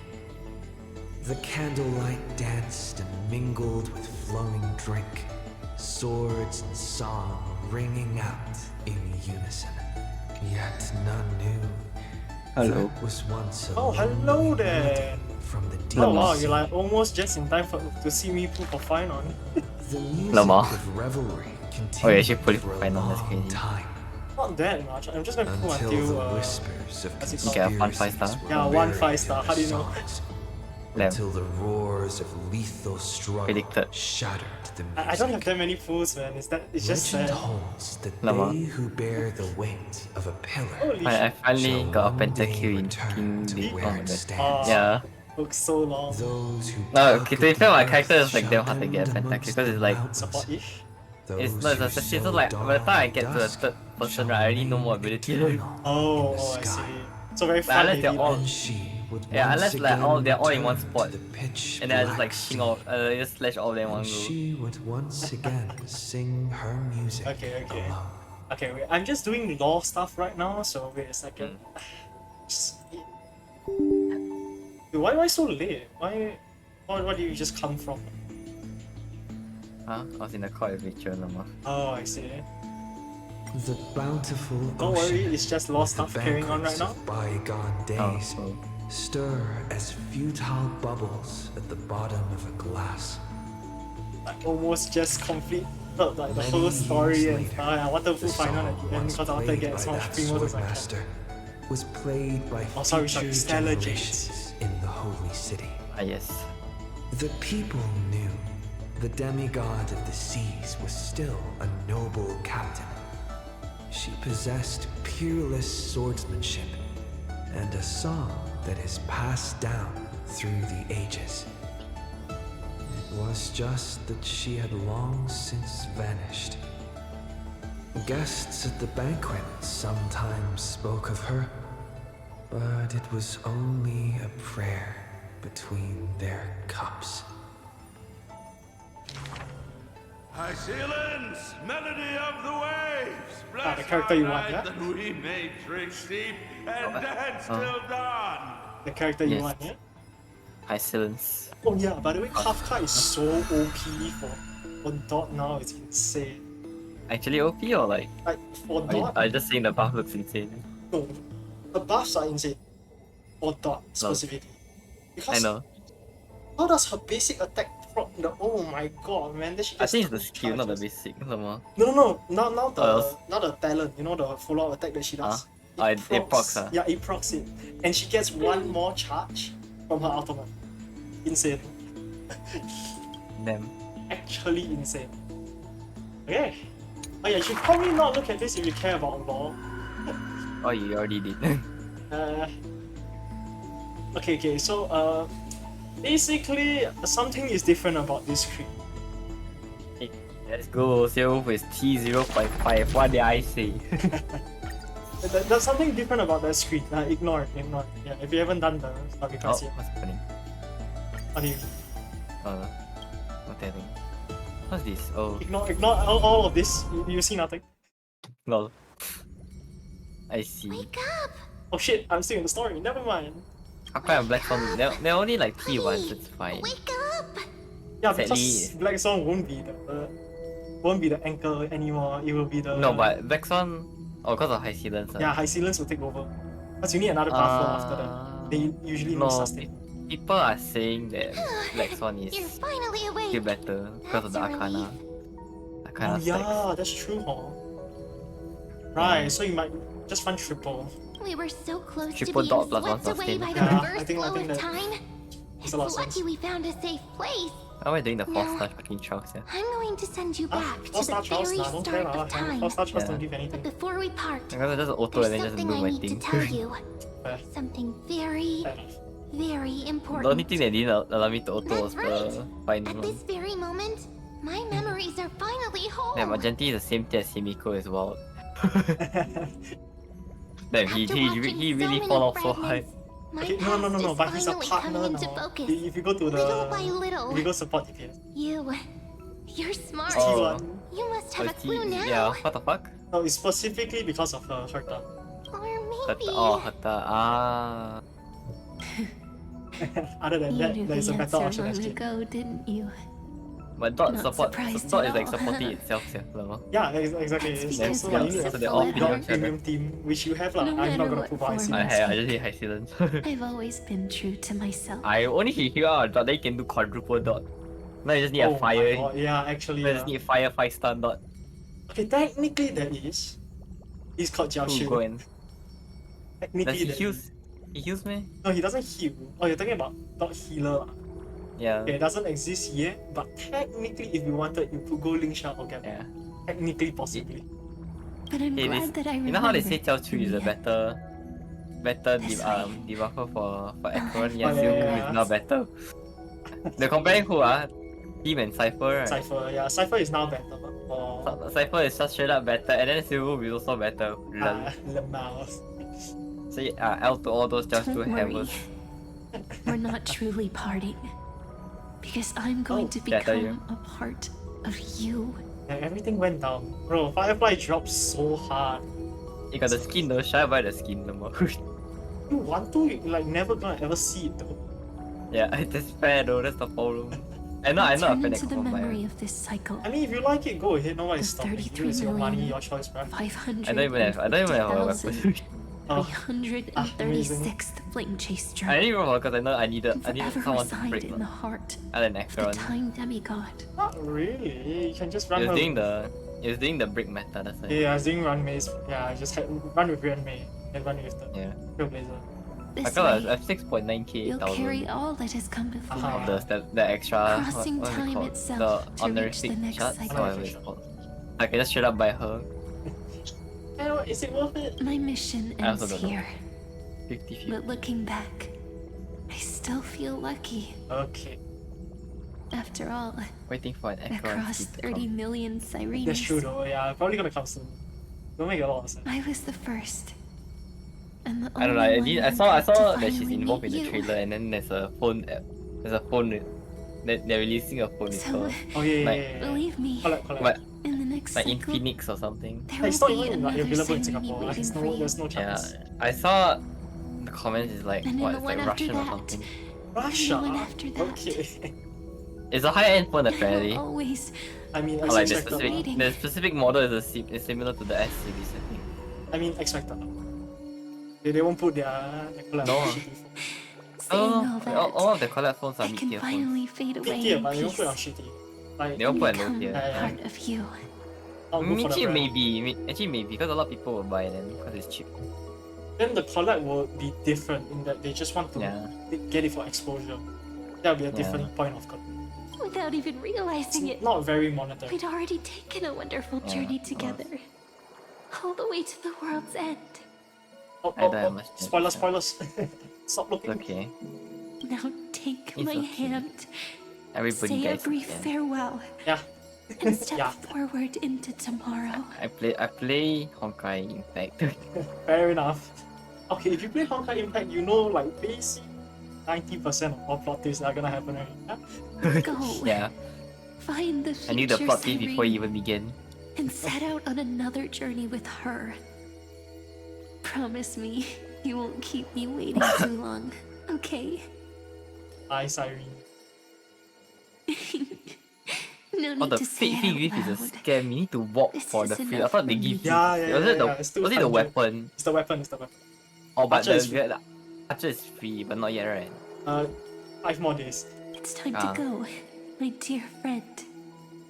The candlelight danced and mingled with flowing drink, swords and song ringing out in unison. Yet none knew Hello. that was once a Oh, hello there. from the deep Oh wow, you're like almost just in time to see me put a fine on. The music 了吗？ of revelry 我也是 continued 不 for a 会弄的可以。 long time. Not that much. I'm just gonna put Until until the whispers of what's it You get called? one 5 star. Yeah, one 5 star. How do you know? until the roars of lethal struggle shattered the music. I don't have that many pools, man. It's just Legend sad. holds that they who bear the weight of a pillar I finally shall got a one day pentakill in return to King where it stands. Yeah. Took so long. Those who No, okay, to be fair, my character is like damn hard to get a pentakill because it's like support-ish. it's not it's especially so like by the time I get to the third person, right, I already know more ability. Oh, I see. So very Like, fun. unless they're maybe, all man. yeah, unless like they're all in one spot, and then I just like shing off, just slash all of them in one go. she would once again sing her music. Okay. Okay, wait. I'm just doing law stuff right now, so wait a second. Dude, why so late? Why do you just come from? Huh? I was in the court with Rachel, no. Oh, I see. The bountiful Don't worry, ocean it's just law with the stuff carrying on right banquets now. of bygone days stir as futile bubbles at the bottom of a glass. Like almost just complete like the whole story, and I wanted to final at the end because I wanted to get as much primo as I can. Swordmaster was played by sorry, future Stella generations in the Holy City. Ah yes. The people knew the demigod of the seas was still a noble captain. She possessed peerless swordsmanship and a song that is passed down through the ages. It was just that she had long since vanished. Guests at the banquet sometimes spoke of her, but it was only a prayer between their cups. High ceilings, melody of the waves. Bless the character you our want, night yeah? that we may drink deep and dance till dawn. The character you Yes. want, yeah? High silence. Oh yeah, by the way, Kafka is so OP for Dot now, it's insane. Actually OP or like For Dot, I just saying the buff looks insane. no, the buffs are insane. For Dot specifically. Because I know. how does her basic attack proc the oh my god, man, then she I gets think it's the two skill, not the charges. basic. No more. No, now else? not the talent, you know, the follow-up attack that she does. It procs, huh? Yeah, it procs it. And she gets one more charge from her ultimate. Insane. Damn. Actually insane. Okay. Oh yeah, you should probably not look at this if you care about law. Oh, you already did. Okay, so basically something is different about this creed. Hey, let's go. Zero with T0.5. What did I say? There's something different about that screen. Ignore it. Yeah, if you haven't done the stuff, you can't see it. What's happening? What do you Not that thing. What's this? Oh, ignore all of this. You see nothing. lol. I see. Oh shit, I'm still in the story. Never mind. How come Black Swan? They're only like T1s, it's fine. Yeah, Sadly- because Black Swan won't be the anchor anymore. It will be the No, but Black Swan. Oh, because of High Silence. yeah, High Silence will take over. Because you need another buffer after that. They usually No, no sustain. people are saying that Black Swan is Finally awake. still better because of the Arcana. Arcana Oh yeah, that's true, huh? Right, so you might just find triple. We were so close Triple to dot being plus one swept away sustain. by the Yeah, reverse I think flow of that time. makes It's a lot of lucky sense. we found a safe place. Why am I doing the No. 4-star fucking trials here? I'm going to send you back to 4-star the trials very nah, don't care start lah. of time. 4-star trials Yeah. don't give anything. But before we part, I'm gonna just auto and there's then just something do I my need to thing. tell you. Fair. Something very, Fair enough. very The only important. thing that didn't allow me to auto was That's the right. final At one. this very moment, my memories are finally whole. Yeah, Magenti is the same thing as Himiko as well. Damn, he After really watching so really many fall off so high. fragments, my Okay, past no, is but he's a finally partner coming into now. focus. If you go to the Little by little. if you go support DPS. You're smart. Oh. You must have a He- clue now. yeah, what the fuck? No, it's specifically because of Herta. Or Hata, maybe. oh, Hata, ah. Other than You that, knew there is the a better answer option long SJ. ago, didn't you? But dot Not support, surprised dot at is like all. supporting itself, yeah, no? Yeah, exactly. That's It's because so like you you're need so a they're all dog premium premium team, which you have lah. No I'm matter not gonna what put High form I Silence. have, I just hate High Silence. I've always been true to myself. I only hit here out dot, then you can do quadruple dot. Now you just need Oh a my fire. god, yeah, actually. You just need fire 5 stun dot. Okay, technically there is. It's called Jiao Who Shu. go and does Technically he there heal? is. He heals me? No, he doesn't heal. Oh, you're talking about not healer. Yeah. Okay, it doesn't exist yet, but technically, if you wanted, you could go Link Shark or get Yeah. Technically, possibly. But I'm Hey, glad that I you know how they say remembered Jiao Chu is a better debuffer for Acheron? Yeah, Oh, Silver yeah. is now better. They're comparing who Team and Cypher, right? Cypher, yeah, Cypher is now better. Or Cypher is just straight up better, and then Silver is also better. the mouse. So L to all those Jiao Chu Don't worry. hammers. We're not truly parting. Because I'm going to yeah, I tell you. become a part of you. Yeah, everything went down. Bro, Firefly dropped so hard. You got the skin though, should I buy the skin the more? You want to? You're like never gonna ever see it though. Yeah, it's fair though, that's the problem. I know a Turn fan into the that memory of this cycle. I mean, if you like it, go ahead. No one is stopping you. 33 It's your money, million, your choice, bro. 500. I don't even have a weapon. 336th Flame Chase I Journey. didn't even because I know I needed Forever someone to reside break in the heart other than of the Acheron. Time Demigod. Not really. You can just run. It was her- doing the break meta, that's why. Yeah, I was doing run maze. Yeah, I just had run with Ren Mei and run with the Trailblazer. I This got way, a 6.9k you'll carry thousand. all that has come before. The extra Crossing what is it time called? itself The to honorific reach the next shots? cycle. Whatever it's called. I can just straight up buy her. Is it worth it? My mission I also ends don't know. here. 50-50. But looking back, I still feel lucky. Okay. After all, Waiting for an Acheron across seed to 30 come. million Sirenes, That's true though. Yeah, probably gonna come soon. Don't make a lot of sense. I was the first. And the I don't know. only I one saw to that she's finally involved in meet the you. trailer, and then there's a phone. They're releasing a phone with So, her. Oh yeah, like, yeah. Believe me, But in the next like in cycle, Phoenix or something. there It's will not be even like another available in Sirene Singapore. waiting There's for no, you. there's no Yeah, chance. I saw the comments is like And what in it's the like one after Russian or that, something. Russia. And the one after that. Okay. It's a high end phone apparently. I will always I mean, Or like the expected. specific model is similar to the S series, I think. I mean, expected. They won't put their collab No. on shitty phone. saying all that. All of the collab phones are I mid can tier phones. finally fade away Mid tier, in but they won't peace. put it on shitty. Like, They won't put a low Become tier. part of you. not good for the Actually brand. maybe because a lot of people will buy them because it's cheap. Then the collab will be different in that they just want to get it for exposure. That will be a different point of collab. Without even realizing it, Not very monetary. we'd already taken a wonderful Yeah, journey of together. All the way to the world's end. I don't have much Spoilers. Stop looking. Okay. Now take It's my okay. hand, Everybody say a gets brief it. farewell, Yeah. and step Yeah. forward into tomorrow. I play Honkai Impact. Fair enough. Okay, if you play Honkai Impact, you know like basic 90% of all plot twists are gonna happen already. Go. Yeah. Find the I knew the future plot twist before you Sirene even begin. and set out on another journey with her. Promise me you won't keep me waiting too long, okay? Hi, Cyrene. No Oh, need the to say fake it thing out gift is a loud. scam. You need to walk for the is free. I enough thought they for give me. you. Yeah, yeah, Was it yeah, it's still was it the 100. weapon? It's the weapon, it's the weapon. Oh, but Archer is free. the Archer is free, but not yet, right? 5 more days. It's time Ah. to go, my dear friend.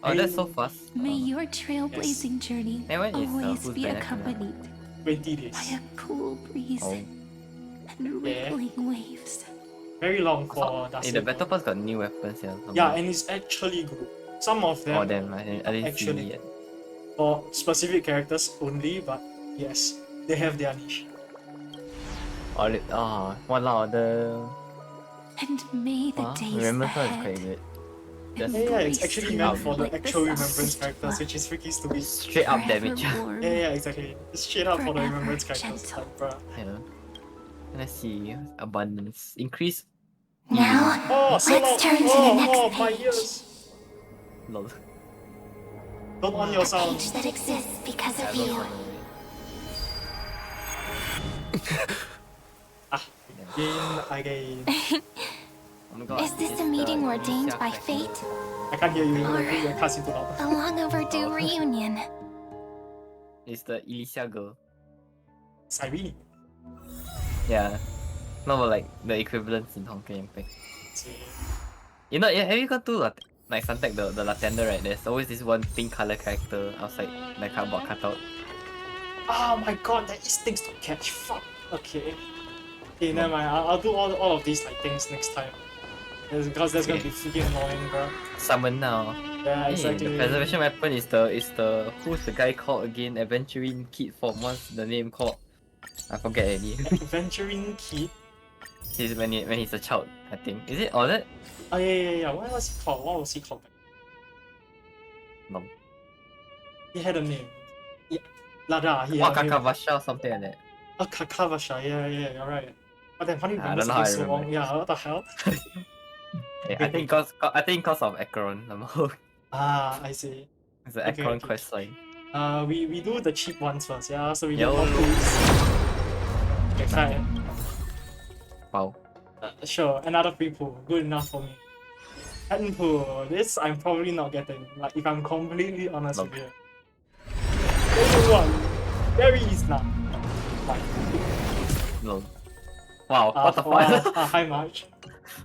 Oh, that's so fast. May your trailblazing journey Hey, when is, always who's be Banner accompanied 20 days. by a cool breeze Oh. and rippling waves. Very long for Hey, Darcy. the Battle Pass got new weapons here. Yeah, and it's actually good. Some of them Oh damn, I didn't see actually it yet. for specific characters only, but yes, they have their niche. Walao, the And may the days remembrance one is ahead quite good. Just Yeah, it's actually meant for the like the actual soft remembrance characters, which is freaky stupid. straight up damage. warm. Yeah, exactly. It's straight up for the Forever remembrance characters. Like, bruh. Yeah. Let's see. Abundance. Increase. Now, Oh, so long. let's turn to the next Oh, my page. ears. Lol. Don't on your A sound. page that exists because of you. Again. Oh my god. Is this it's a meeting the ordained Elysia by pack. fate? I can't hear you. Or Your car's too loud. a long overdue reunion? It's the Elysia girl. Cyrene. Yeah. No, but like the equivalents in Honkai Impact. You know, have you gone to like Suntec, the Latender, right? There's always this one pink color character outside the cardboard cutout. Oh my god, there is things to catch. Fuck. Okay. Okay, never mind. I'll do all of these like things next time. Because that's gonna be freaking annoying, bro. Summon now. Yeah, Hey, exactly. the preservation weapon is the who's the guy called again? Adventuring Kid form. What's the name called? I forget already. Adventuring Kid. He's when he's a child, I think. Is it all that? Oh yeah. What was he called? What was he called? No. He had a name. Yeah. Lada. He Oh, had a name. Kakavasha or something like that. Oh, Kakavasha. Yeah. You're right. But then how do you I remember don't know how something I so long? remember. Yeah. What the hell? I think cause of Acheron. I see. It's the Acheron quest line. We do the cheap ones first. Yeah. So we get Yo. more clues. Okay, fine. Wow. Sure, another free pool. Good enough for me. Pattern pool. This I'm probably not getting. Like, if I'm completely honest with you. There's one. There is none. Like, No. Wow, what the wow. fuck? Hi, March.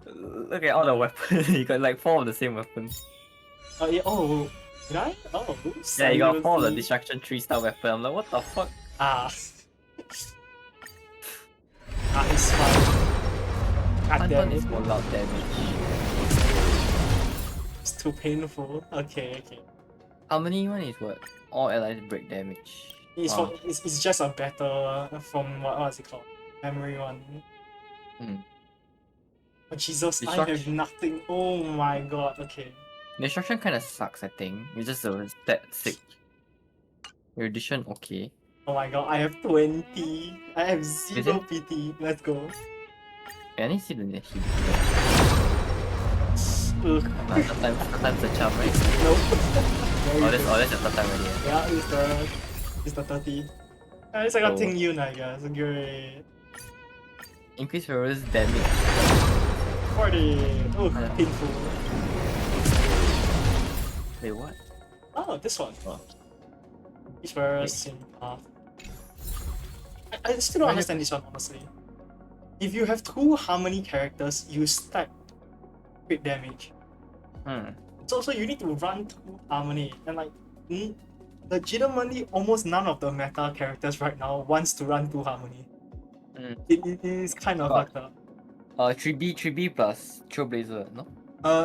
Look at all the weapons. You got like 4 of the same weapons. Yeah, oh, did I? Oh, oops. Yeah, you got 4 of the see. Distraction 3-star weapon. I'm like, what the fuck? It's fine. God damn Anton it. is more loud damage. It's too painful. Okay. How many one is what? All allies break damage. Wow. It's just a better from what is it called? Memory one. Oh, Jesus, I have nothing. Oh my god, okay. Destruction kinda sucks, I think. It's just a stat 6. Erudition, okay. Oh my god, I have 20. I have 0 PT. Let's go. I need to see the heal. Ugh. Sometimes the charm, right? Nope. That's the third time already. Yeah, it's the 30. It's like a Oh. Ting Yun, I guess. Great. Increase Ferrous damage. 40. Oh, painful. Wait, what? Oh, this one. Each first in path. I still don't understand this one, honestly. If you have 2 harmony characters, you stack crit damage. So you need to run 2 harmony, and like legitimately almost none of the meta characters right now wants to run 2 harmony. It is kind of fucked up. 3B plus Trailblazer, no?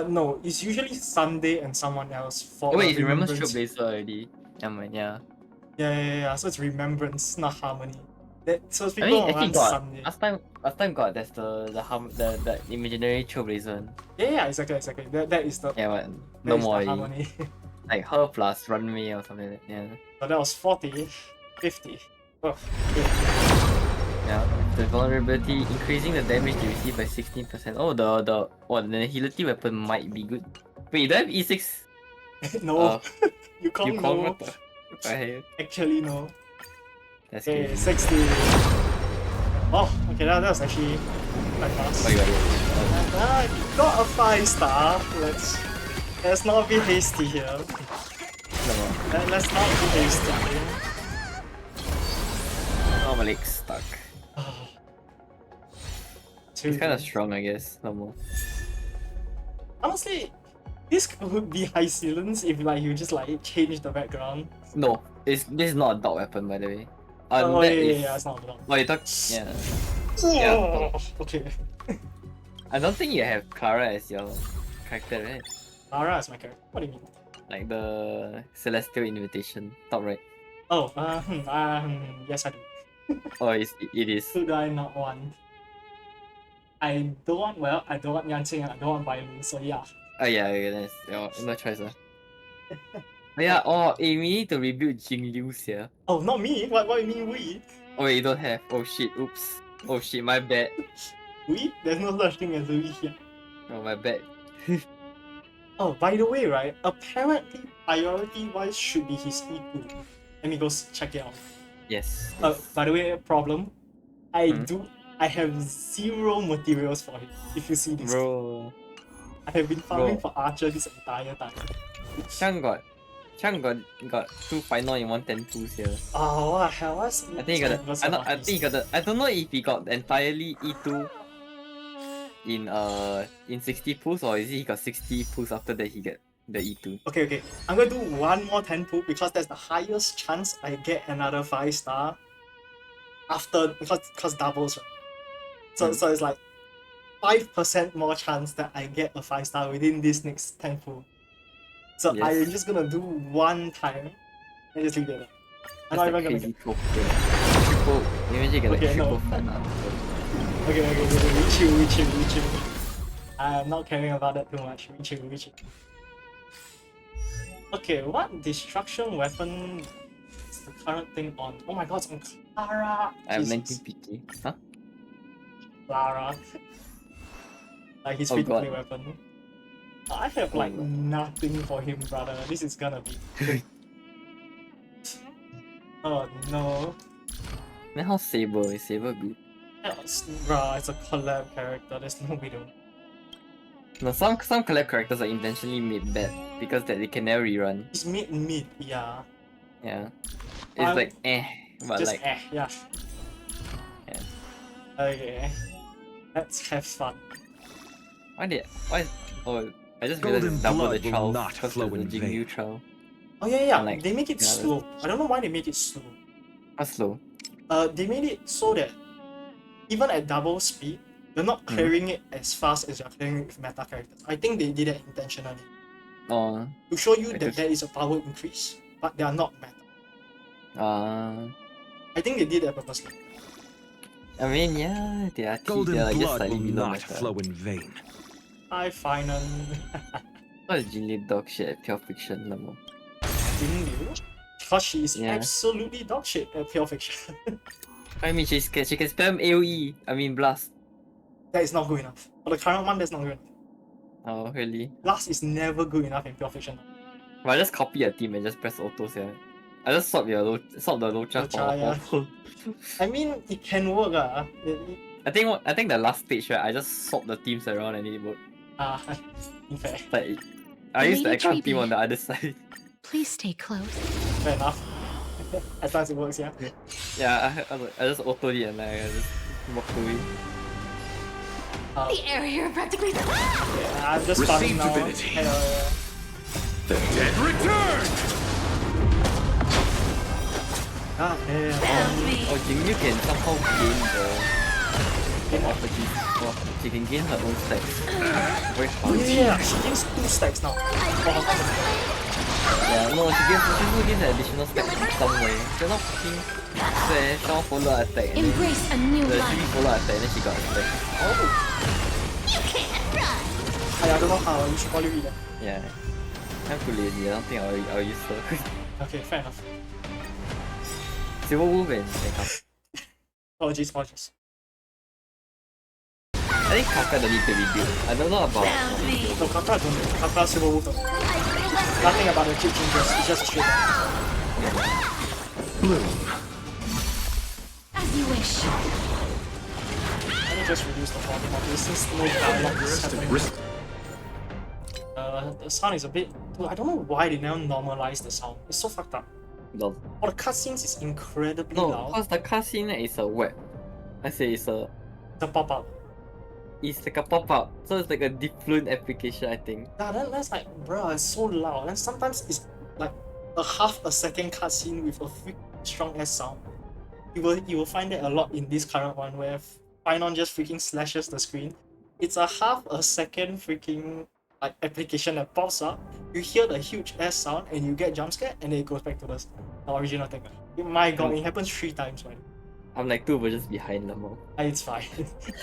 No, it's usually Sunday and someone else for Wait, it's Remembrance Remembrance. Trailblazer already. Yeah. Yeah. So it's Remembrance, not harmony. So I people mean, run actually got Sunday. last time got there's the imaginary Trailblazer one. Yeah, exactly. That is the Yeah, but that no is the more already. harmony. Like her plus Runway or something like that. Yeah. So that was 40, 50. Oh, Yeah, with the vulnerability increasing the damage they receive by 16%. Oh, the agility weapon might be good. Wait, you don't have E6? No, you can't you know. What the hell? Actually, no. That's Okay, crazy. 60. Oh, okay, that was actually quite fast. Oh, you got it. You got a 5-star. Let's not be hasty here. Let's not be hasty. Oh, my leg's stuck. It's kind of strong, I guess. No more. Honestly, this could be High Sealants if like you just like change the background. No, this is not a dog weapon, by the way. Oh that yeah, it's not a dog. Oh, you talk. Yeah. Oh, okay. I don't think you have Clara as your character, right? Clara is my character. What do you mean? Like the Celestial Invitation, top right. Oh, yes I do. Oh, it is. Who do I not want? I don't want Yanqing and I don't want Bailu, so yeah. Oh yeah, that's no choice. Oh yeah, we need to rebuild Jingyu here. Oh, not me. What do you mean we? Oh wait, you don't have. Oh shit, oops. Oh shit, my bad. We? There's no such thing as a we here. Oh, my bad. Oh, by the way, right? Apparently, priority-wise should be his E2. Let me go check it out. Yes. By the way, problem. I have 0 materials for him. If you see this. Bro. I have been farming Bro. for Archer this entire time. Chang got 2 final in 110 here. Oh, what the hell? What's I think he got I don't know if he got entirely E2 in 60 pulls, or is it he got 60 pulls after that he get the E2. Okay. I'm gonna do one more 10 pull because that's the highest chance I get another 5-star after because doubles, right? So it's like 5% more chance that I get a 5-star within this next 10 pool. So Yes. I'm just gonna do one time and just leave it there. I'm not even gonna get. Triple. Imagine you get like Okay, no. triple fan art. Okay, we chill. I'm not caring about that too much. We chill. Okay, what destruction weapon is the current thing on? Oh my god, it's on Clara! I have Jesus. 19 PK. Huh? Clara. Like his Oh free-to-play god. weapon. I have like nothing for him, brother. This is gonna be. Oh no. Then how's Saber? Is Saber good? Bruh, it's a collab character. There's no way to. No, some collab characters are intentionally made bad because that they can never rerun. It's mid, yeah. Yeah. It's like but just like yeah. yeah. Okay. Let's have fun. Why? Oh, I just Golden realized it's double the blood will trials not because flow there's in the vain. Jingyu trial. Oh yeah. And, like, They make it yeah, slow. I don't know why they made it slow. How slow? They made it so that even at double speed, you're not clearing it as fast as you're clearing it with meta characters. I think they did that intentionally. Oh. To show you I that just- there is a power increase, but they are not meta. I think they did that purposely. I mean, yeah, they are Golden they're like just blood slightly will below not meta. flow in vain. I final. What is Jinli dog shit at Pure Fiction level? Jinliu? Because she is Yeah. absolutely dog shit at Pure Fiction. I mean, she can spam AoE. I mean, blast. That is not good enough. For the current one, that's not good. Oh, really? Blast is never good enough in Pure Fiction. But I just copy a team and just press autos here. I just swap the Locha for Locha, yeah. Waffle. I mean, it can work. I think the last stage, right, I just swap the teams around and it worked. Fair. Like, I used the Lady account team Treeby. on the other side. Please stay close. Fair enough. As long as it works, yeah. Yeah, I just auto it and like, I just walked away. The area are practically. Yeah, I'm just Receive farming now. divinity. Hell yeah. The dead return! Ah, yeah. Oh, Jingyu can somehow gain the opportunity. Oh, she can gain her own stacks. Very Oh fast. yeah, she gains 2 stacks now. Oh, Yeah, no, she also gains an additional stack in some way. She's not fucking fair. Shaw follow attack. And Embrace a new the life. Jimmy follow attack and then she got a stack. I don't know how, you should probably read that. Yeah. I'm too lazy. I don't think I'll use her. Okay, fair enough. Silver Wolf and come. Apologies. I think Kaka don't need to be built. I don't know about. No, Kaka don't. Kaka Silver Wolf don't. Nothing about the kid changes, it's just a straight up. Blue. As you wish. Let me just reduce the volume of this since no dialogue is happening. The sound is a bit. Dude, I don't know why they never normalize the sound. It's so fucked up. No. For the cutscenes, it's incredibly No, loud. because the cutscene is a web. I say it's a pop up. It's like a pop up, so it's like a different application, I think. Yeah, that's like, bruh, it's so loud. And sometimes it's like a half a second cutscene with a freaking strong ass sound. You will find that a lot in this current one where Finon just freaking slashes the screen. It's a half a second freaking like application that pops up. You hear the huge ass sound and you get jump scared and then it goes back to the original thing. My god, it happens 3 times, right? I'm like 2 versions behind them all. It's fine.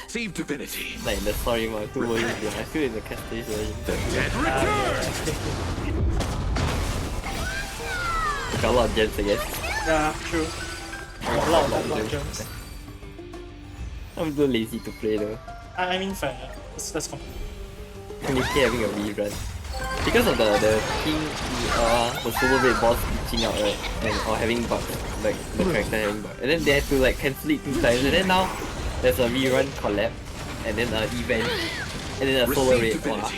Save divinity. Like the story mode, 2 versions behind. I feel in the castage version. The dead return! Got a lot of gems, I guess. Yeah, true. A lot of gems. I'm too lazy to play though. I mean, fair. That's complete. I'm okay having a rerun. Because of the king, the solo raid boss glitching out, right? Or having bugs, like the character having bugs. And then they had to like cancel it 2 times. And then now there's a rerun collab, and then an event, and then a solo raid. Wow.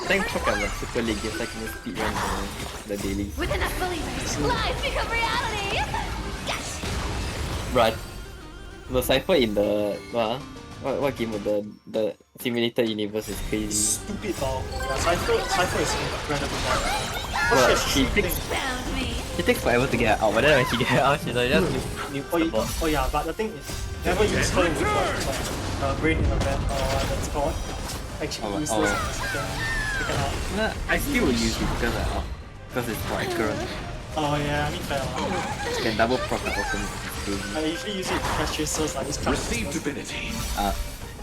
Thank fuck I'm like super late games, like in the speedrun the dailies. With enough believers, lies become reality! Yes! Right. No, Cypher in the what game of the simulator universe is crazy. Stupid ball. Yeah, Cypher is incredible ball. Well, she takes forever to get her out, but then when she get her out, she's like just nuke the boss. Oh yeah, but the thing is, Never use her with brain in a bed or that's called. Actually useless in the second half. Nah, I still will use it because it's more accurate. Oh yeah, I mean fair. You can double proc the open. I usually use it to catch chasers like this kind Receive divinity.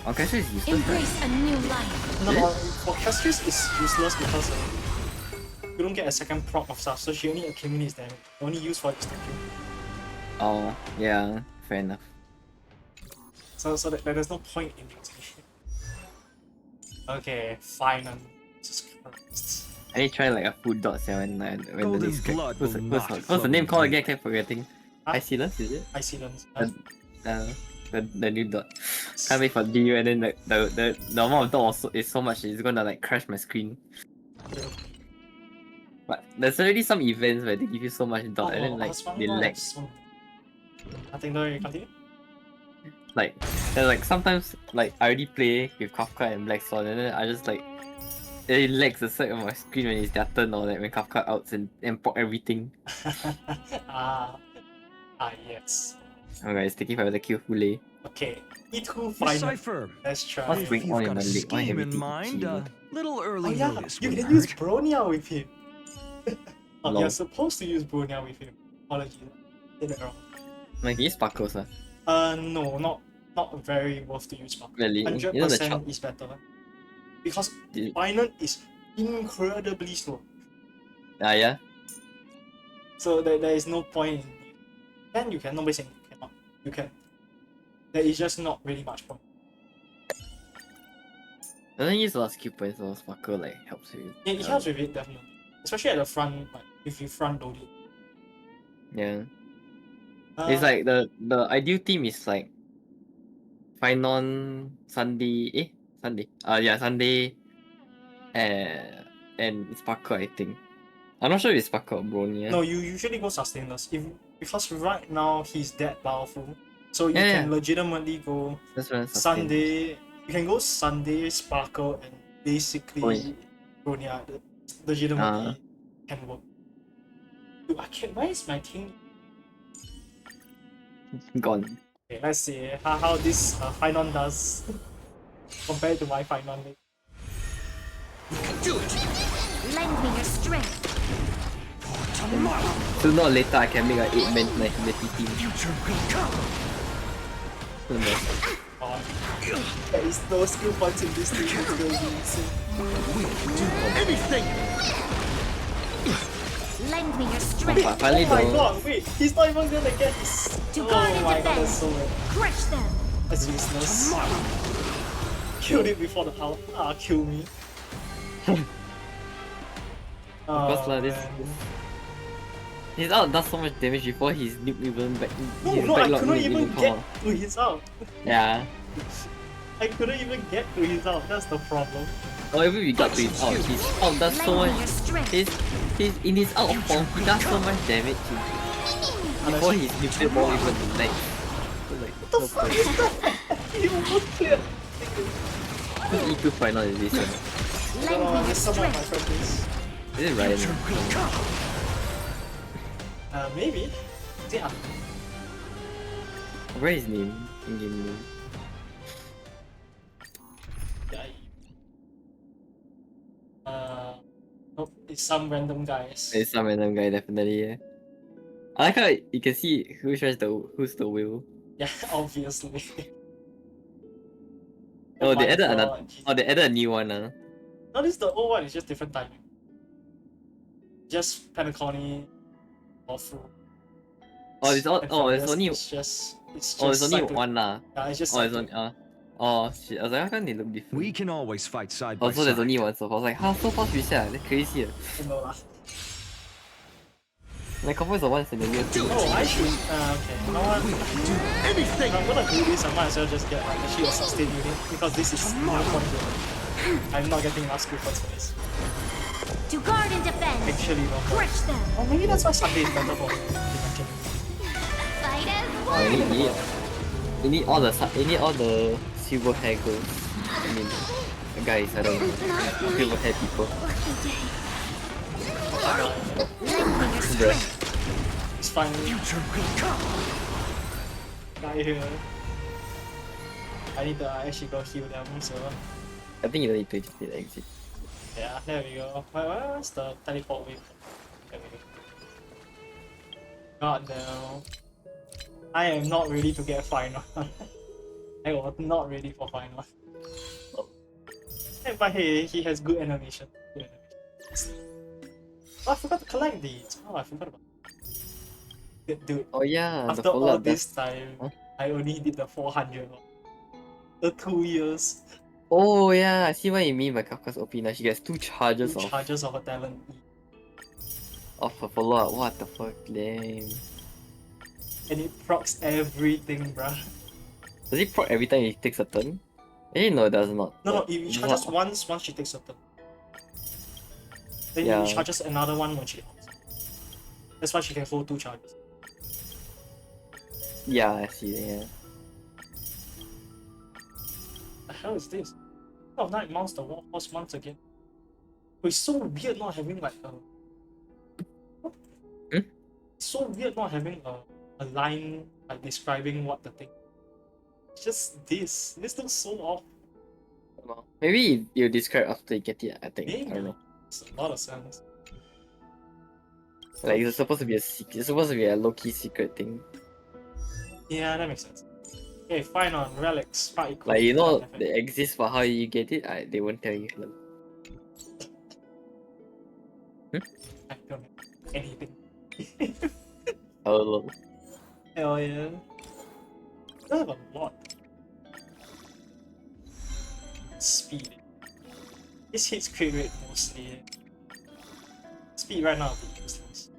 On Castris is useless, Embrace a new life. No, for Castris it's useless because you don't get a second proc of stuff, so she only accumulates damage. Only use for this kill. Oh, yeah, fair enough. So there's no point in using it. Okay, fine. Jesus Christ. I need to try like a food dot when the Golden next blood will not what's flow the name called again? I deep. keep forgetting. Isilence, is it? Isilence. The new dot. Can't wait for DU and then the amount of dot also is so much it's gonna like crash my screen. But there's already some events where they give you so much dot and then like they lag. I think no, you continue. Like there's like sometimes like I already play with Kafka and Black Swan and then I just like it lags the side of my screen when it's their turn or like when Kafka outs and proc everything. Yes. Alright, it's taking forever to kill Hule. Okay, E2 final. Cypher. Let's try. What's going on in Got my a leg? Why scheme have in mind. Little early yeah, notice. you we can heard. use Bronya with him. Lol. You're supposed to use Bronya with him. Apologies. Did it wrong. Like, can you sparkles? No, not very worth to use Sparkle. Really? 100% is better. Because Finance is incredibly slow. Yeah? So there is no point in you can, nobody saying you cannot. You can. There is just not really much point. Doesn't use a lot of skill points or sparkle like helps you. Yeah, it helps with it definitely. Especially at the front, like if you front load it. Yeah. It's like the ideal team is like Finon, Sunday. Sunday and Sparkle, I think. I'm not sure if it's Sparkle or Bronya. No, you usually go sustainless. Because right now he's that powerful. So you can legitimately go Sunday. You can go Sunday, Sparkle, and basically Bronya. Legitimately can work. Dude, why is my team gone? Okay, let's see how this Finon does compared to my Finon. Do it! Lend me your strength. Sooner or later I can make an 8-man Nahimeti team. There is no skill points in this team. It's gonna be insane. We can do anything! Lend me your strength. Oh my god, wait, he's not even gonna get his... To guard and my defend. god, that's so weird. Crush them. That's useless. Killed it before the house. Kill me. Because like this... His ult does so much damage before his nuke even back. No, I couldn't even get to his ult. Yeah. I couldn't even get to his ult, that's the problem. Oh, even we got to his ult does so much. He's in his ult form, he does so much damage before his nuclear ball even like. What the fuck is that? He almost cleared. Who's E2 final is this one? There's someone my friend is. Is it Ryan? Maybe. Yeah. Where is his name? In-game name. Nope, it's some random guys. It's some random guy, definitely. Yeah. I like how you can see who's the wheel. Yeah, obviously. Oh, they added another. Oh, they added a new one. No, this is the old one. It's just different timing. Just Pentaconi, awful. Oh, it's all. Oh, it's only. It's just Oh, it's only cycling. one lah. Yeah, it's just Oh, it's cycling. only. Oh shit! I was like, how come they look different? We can always fight side by Oh, so there's side. only one so far. I was like, how so fast reset? That's crazy. No lah. Like, confirm the ones in the near future. Oh, I should. Okay. You know what? If I'm gonna do this, I might as well just get like actually a sustain unit because this is no point to it. I'm not getting enough skill points for this. To guard and defend. Actually, no point. Crush them. Oh, maybe that's why Sunday is better for me. Fight as Oh, one. you need all the silver hair girls. I mean, guys, I don't know. Silver hair people. Bruh. It's fine. Die here. I need to actually go heal them, so... I think you don't need to just need exit. Yeah, there we go. Where's the teleport wave? There we go. God no. I am not ready to get final. I was not ready for final. Oh. But hey, he has good animation. Good animation. Oh, I forgot to collect these. Oh, I forgot about it. Dude. Oh yeah, After the all follow-up this time, I only did the 400. The 2 years. Oh yeah, I see what you mean by Kafka's OP now. She gets 2 charges 2 of charges of a talent. her follow-up. What the fuck, lame. And it procs everything, bruh. Does it proc every time he takes a turn? No, it does not. No, But it charges once she takes a turn. Then Yeah. it charges another one when she outs. That's why she can hold 2 charges. Yeah, I see, yeah. The hell is this? Oh, Night Monster Warhorse once again. It's so weird not having like a... It's so weird not having a line like describing what the thing. It's just this. This looks so off. Maybe you describe after you get it, I think. Maybe. I don't know. It's a lot of sense. Like it's supposed to be a secret. It's supposed to be a low-key secret thing. Yeah, that makes sense. Okay, fine on relics. Fight Like you know they exist, but how you get it, they won't tell you. I don't know anything. Oh lol. Hell yeah. I have a lot. Speed. This hits crit rate mostly. Speed right now would be useless.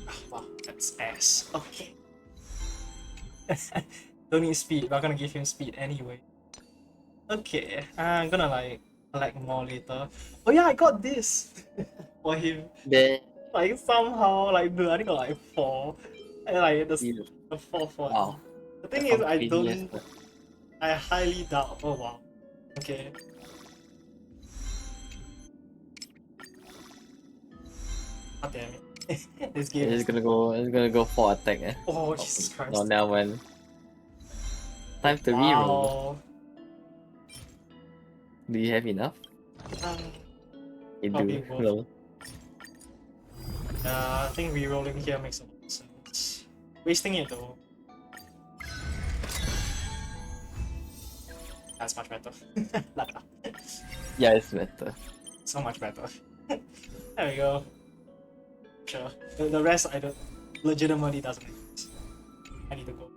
Oh, wow, that's ass. Okay. Don't need speed, but I'm gonna give him speed anyway. Okay, I'm gonna like collect more later. Oh yeah, I got this for him. There. Like somehow, like dude, I only got like 4. And like the 4th one. Wow. The thing That is, I sounds don't. crazy, but- I highly doubt. Oh wow. Okay. God damn it. This game It's is. gonna go for attack. Eh? Oh, Jesus Christ. No, now when. Time to reroll. Wow. Do you have enough? You probably do. both. Lol. I think rerolling here makes a lot of sense. Wasting it though. That's much better. Yeah, it's better. So much better. There we go. Sure. The rest I don't legitimately doesn't make sense. I need to go.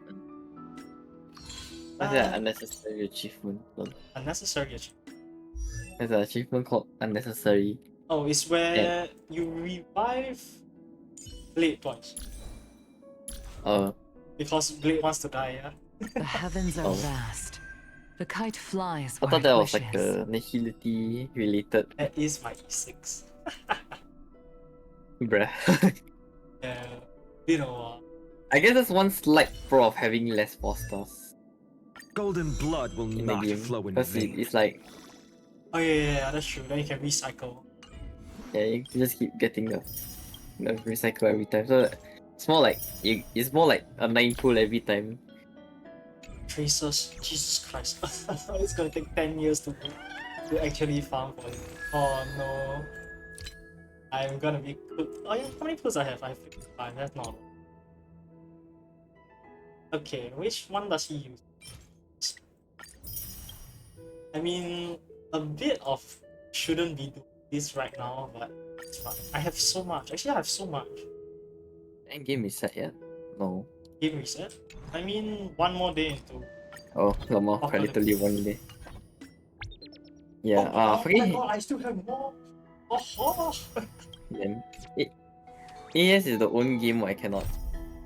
What's that unnecessary achievement? Lol. Unnecessary achievement. There's an achievement called unnecessary. Oh, it's where you revive Blade twice. Because Blade wants to die, yeah? The heavens are Oh. vast. The kite flies I where thought it that was wishes. like a nihility related. That is my E6. Bruh. Yeah. You know I guess that's one slight pro of having less 4-stars Golden blood will in the not game. flow in Because vain. it's like, Oh yeah, that's true. Then you can recycle. yeah, you just keep getting the recycle every time. So it's more like it's more like a 9 pool every time. Tracers, Jesus Christ. It's gonna take 10 years to actually farm for it. Oh no. I'm gonna be cooked. Oh yeah, how many pools I have? I have 55, that's not. Okay, which one does he use? I mean, a bit of shouldn't be doing this right now, but it's fine. I have so much. Actually, I have so much. And game reset yet? No. Game reset? I mean, one more day into. Oh, no more. Okay. Literally one day. Yeah, oh my forget god, I still have more! Oh, then. AS is the only game where I cannot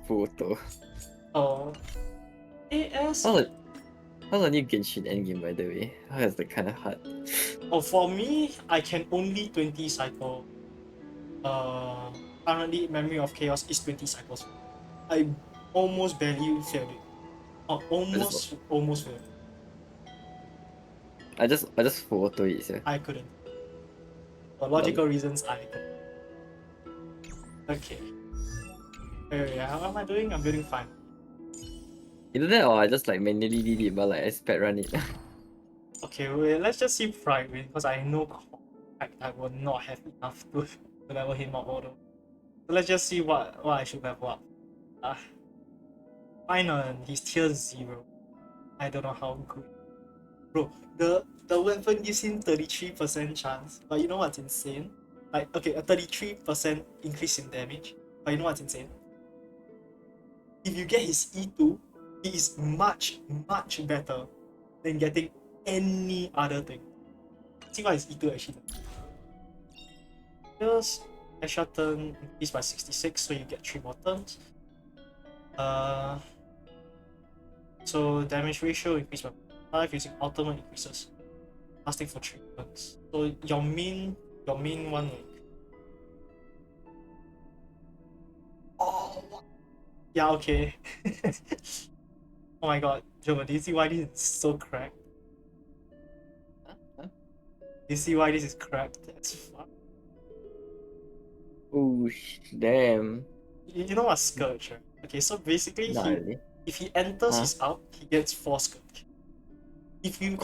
full auto. oh. AS? How's the new Genshin endgame, by the way? That's like kinda hard. Oh, for me, I can only 20 cycle. Currently, Memory of Chaos is 20 cycles. I almost barely failed it. Oh, almost failed it. I just full auto it, yeah. I couldn't. For logical reasons, I couldn't. Okay. Wait, how am I doing? I'm doing fine. Either that or I just like manually did it, but like I sped run it. Okay, wait, let's just see Pride win, because I know I will not have enough to level him up auto. So let's just see what I should level up. Final, he's tier 0. I don't know how good. Bro, the weapon gives him 33% chance, but you know what's insane? Like, okay, a 33% increase in damage, but you know what's insane? If you get his E2, he is much, much better than getting any other thing. See what his E2 actually does. Just extra turn increased by 66, so you get 3 more turns. So damage ratio increased by 5 using ultimate increases, lasting for 3 turns. So your main one. Oh, yeah, okay. Oh my god, Joe, do you see why this is so cracked? Do you see why this is cracked? That's fuck. Oh, damn. You know what Scourge, right? Okay, so basically, Really. if he enters his ult, he gets 4 Scourge. If you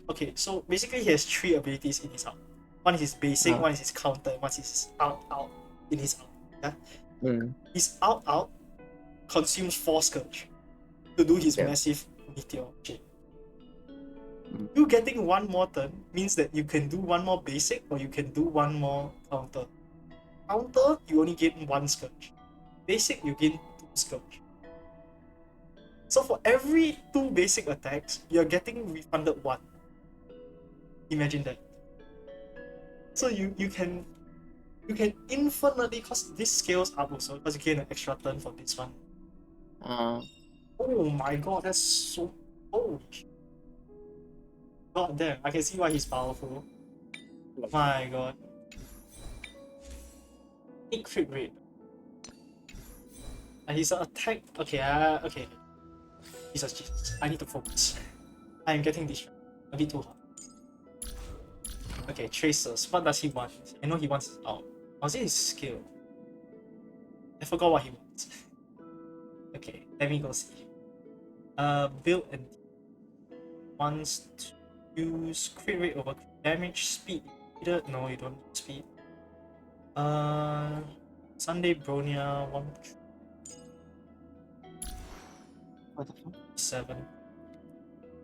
okay, so basically he has 3 abilities in his ult. One is his basic, one is his counter, and one is his out in his ult. Yeah? His out consumes 4 Scourge to do his massive meteor shit. You getting 1 more turn means that you can do 1 more basic or you can do 1 more counter. Counter, you only gain 1 Scourge. Basic, you gain 2 Scourge. So for every 2 basic attacks, you're getting refunded 1. Imagine that. So you can infinitely, cause this scales up also, because you gain an extra turn for this one. Oh my god, that's so holy shit. God damn, I can see why he's powerful. My god. 8 crit rate. And his attack. Okay, okay. Jesus, I need to focus. I am getting distracted. A bit too hard. Okay, Tracers. What does he want? I know he wants his out. Was it his skill? I forgot what he wants. Okay, let me go see. Build and wants to use crit rate over crit damage, speed. No, you don't need speed. Sunday Bronia 1. What the fuck? 7.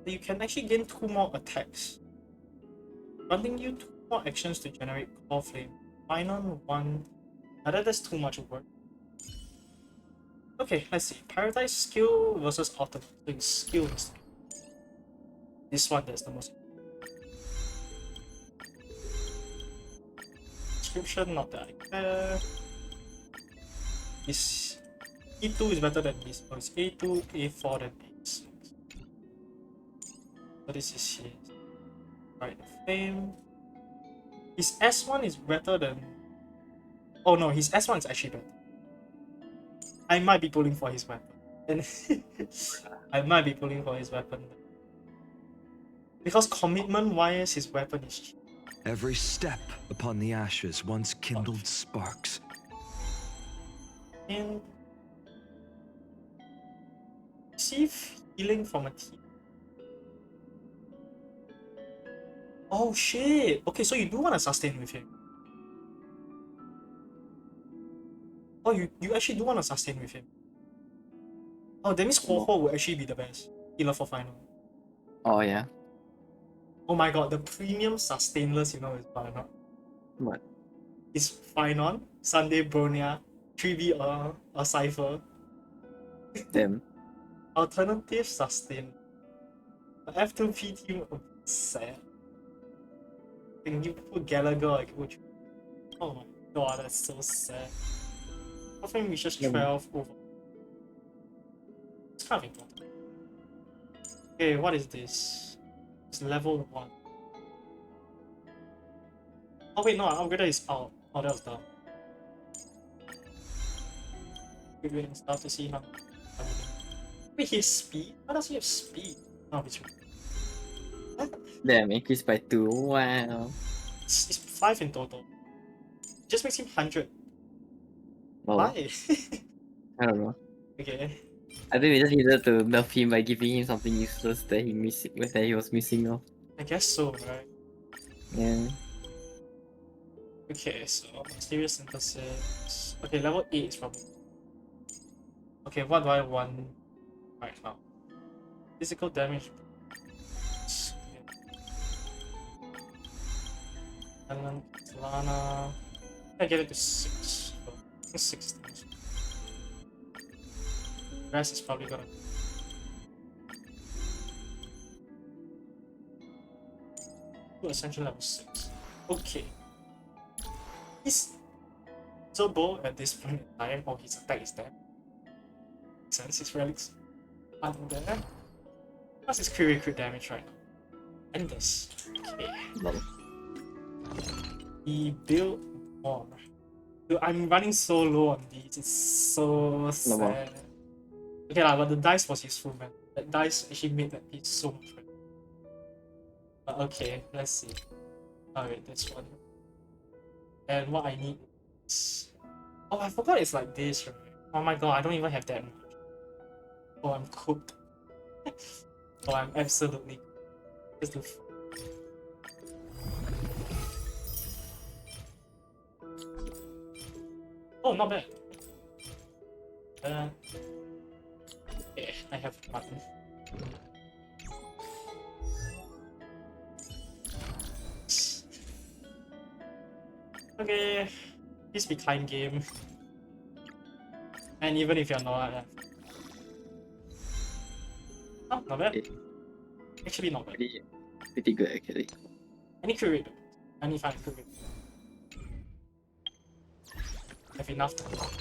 You can actually gain 2 more attacks, granting you 2 more actions to generate Core Flame. Final 1. That's too much work. Okay, let's see. Prioritize skill versus ultimate. So his skill is this one that's the most. Description, not that I care. His E2 is better than this. So it's A2, A4 than A6. So this is his right flame. His S1 is better than. Oh no, his S1 is actually better. I might be pulling for his weapon. And I might be pulling for his weapon. Because commitment wise, his weapon is cheap. Every step upon the ashes once kindled sparks. And receive healing from a team. Oh shit! Okay, so you do want to sustain with him. Oh, you actually do want to sustain with him. Oh, that means Quoho will actually be the best healer for final. Oh yeah. Oh my god, the premium sustainless, you know, is what or not? What? It's Finon, Sunday Bronia, 3B or Cypher. Damn. Alternative sustain. The F2P team would be sad. Can you put Gallagher or Gucci? Oh my god, that's so sad. I think we just 12 over. It's kind of important. Okay, what is this? It's level 1. Oh wait, no, I upgraded his out. Oh, that was dumb. Upgrading stuff to see how. Wait, he has speed? How does he have speed? Oh, it's Damn, increased by 2. Wow. It's 5 in total. Just makes him 100. Oh. Why? I don't know. Okay. I think we just needed to nerf him by giving him something useless that he was missing now. I guess so, right? Yeah. Okay, so Material Synthesis. Okay, level 8 is probably. Okay, what do I want right now? Physical damage. Element, Lana. I get it to 6. So, 6 things. The rest is probably gonna. Ascension level 6. Okay. He's Turbo at this point in time, or his attack is there. Since his relics are there. What's his crit damage right now? Endless. Okay. He built more. Dude, I'm running so low on these, it's so sad. Okay lah, but the dice was useful, man. That dice actually made that piece so much better. But okay, let's see. Alright, this one. And what I need is... Oh, I forgot it's like this, right? Oh my god, I don't even have that much. Oh, I'm cooked. Oh, I'm absolutely cooked. Just Oh, not bad. Okay, I have mutton. Okay, please be kind game. And even if you're not, oh, not bad. Actually, not bad. Pretty good, actually. Any crit rate? I need 5 crit rate. Have enough?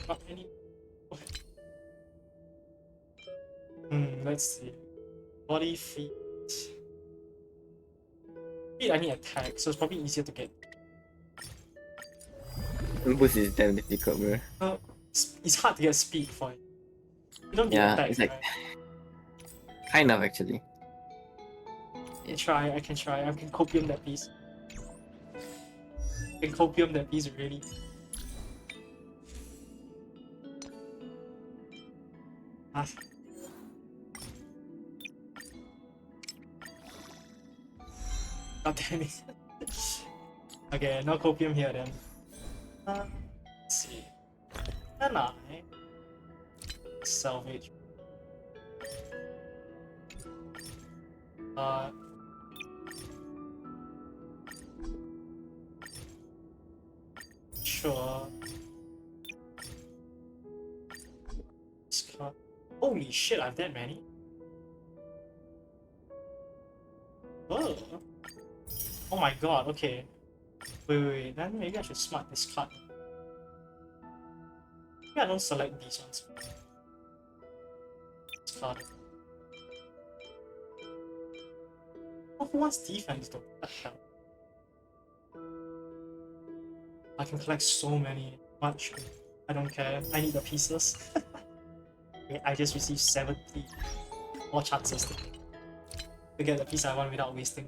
Not any. Okay. Let's see. Body, feet. Feet, I need attack, so it's probably easier to get. Boost is damn difficult, bro. It's hard to get speed for it. You don't get attack, it's like right? kind of actually. I can try. I can copium that piece. I can copium that piece really. Ah. God damn it. Okay, no copium here then. Let's see. Can I salvage? Sure. Holy shit, I have that many. Oh. Oh my god, okay. Wait, then maybe I should smart this card. Maybe I don't select these ones. This card. Oh, who wants defense though? What the hell? I can collect so many. Much. I don't care. I need the pieces. Okay, I just received 70 more chances to get the piece I want without wasting.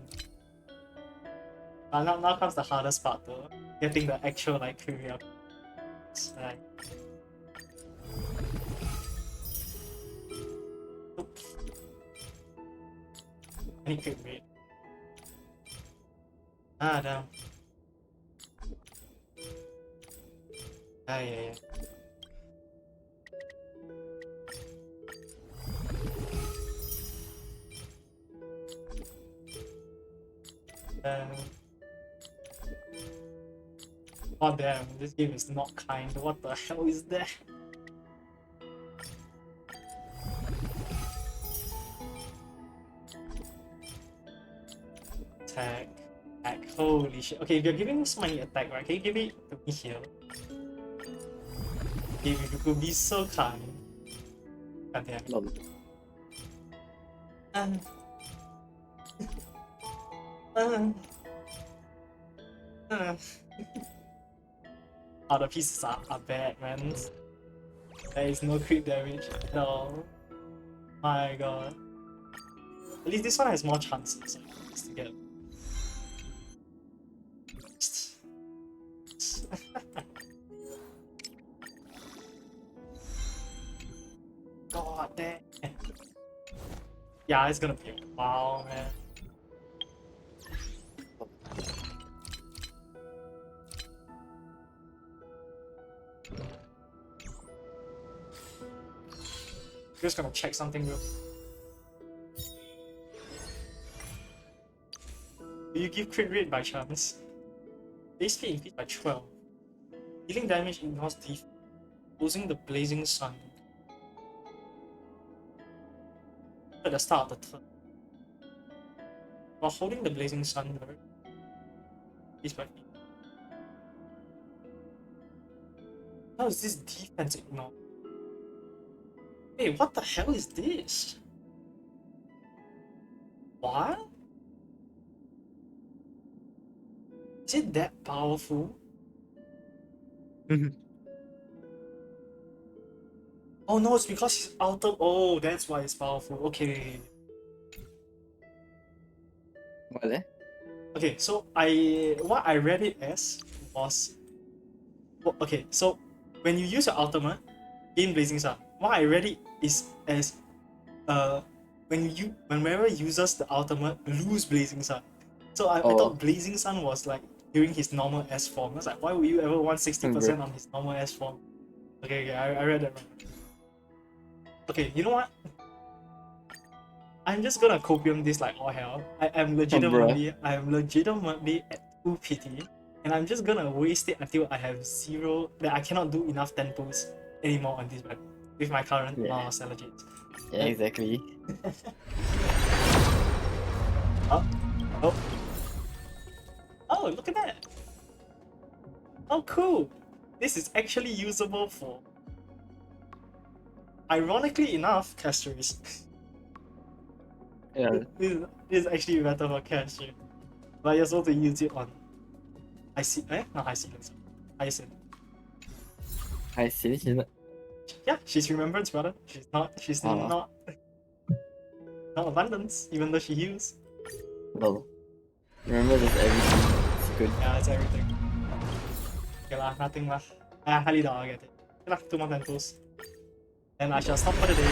Now comes the hardest part though. Getting the actual like career. Right. Oops. Any quick rate. Ah, damn. Ah, yeah. Oh damn, this game is not kind. What the hell is that? Attack. Holy shit. Okay, if you're giving me so many attack, right? Can you give it to me here? If you could be so kind. God damn. Oh, the pieces are bad, man. There is no crit damage at all. My god. At least this one has more chances to get. God. God damn. Yeah, it's gonna be a while, man. Just gonna check something real. Do you give crit rate by chance? Base speed increased by 12. Dealing damage ignores defense. Using the Blazing Sun. At the start of the turn. While holding the Blazing Sun, is by how is this defense ignored? Wait, what the hell is this? What? Is it that powerful? Oh no, it's because he's outer. Oh, that's why it's powerful. Okay. What eh? Okay, so what I read it as was okay. So when you use your ultimate in Blazing Sun, what I read it is as whenever uses the ultimate lose Blazing Sun. So I thought Blazing Sun was like during his normal S form. I was like, why would you ever want 60% on his normal S form? Okay, I read that wrong. Okay, you know what? I'm just gonna copium this like all hell. I am legitimately at 2 PT, and I'm just gonna waste it until I have 0. That I cannot do enough tempos anymore on this map with my current Cellojanes. Yeah, exactly. Oh, look at that! Oh, cool! This is actually usable for, ironically enough, Castries. Yeah. This is actually better for Castries. But you're supposed to use it on not Hyacinth. She's not. Yeah, she's Remembrance, brother. She's not Abundance, even though she heals. No. Remember this everything. It's good. Yeah, it's everything. Okay lah, nothing lah. I highly doubt I'll get it. Okay lah, 2 more tempos. And I shall stop for the day.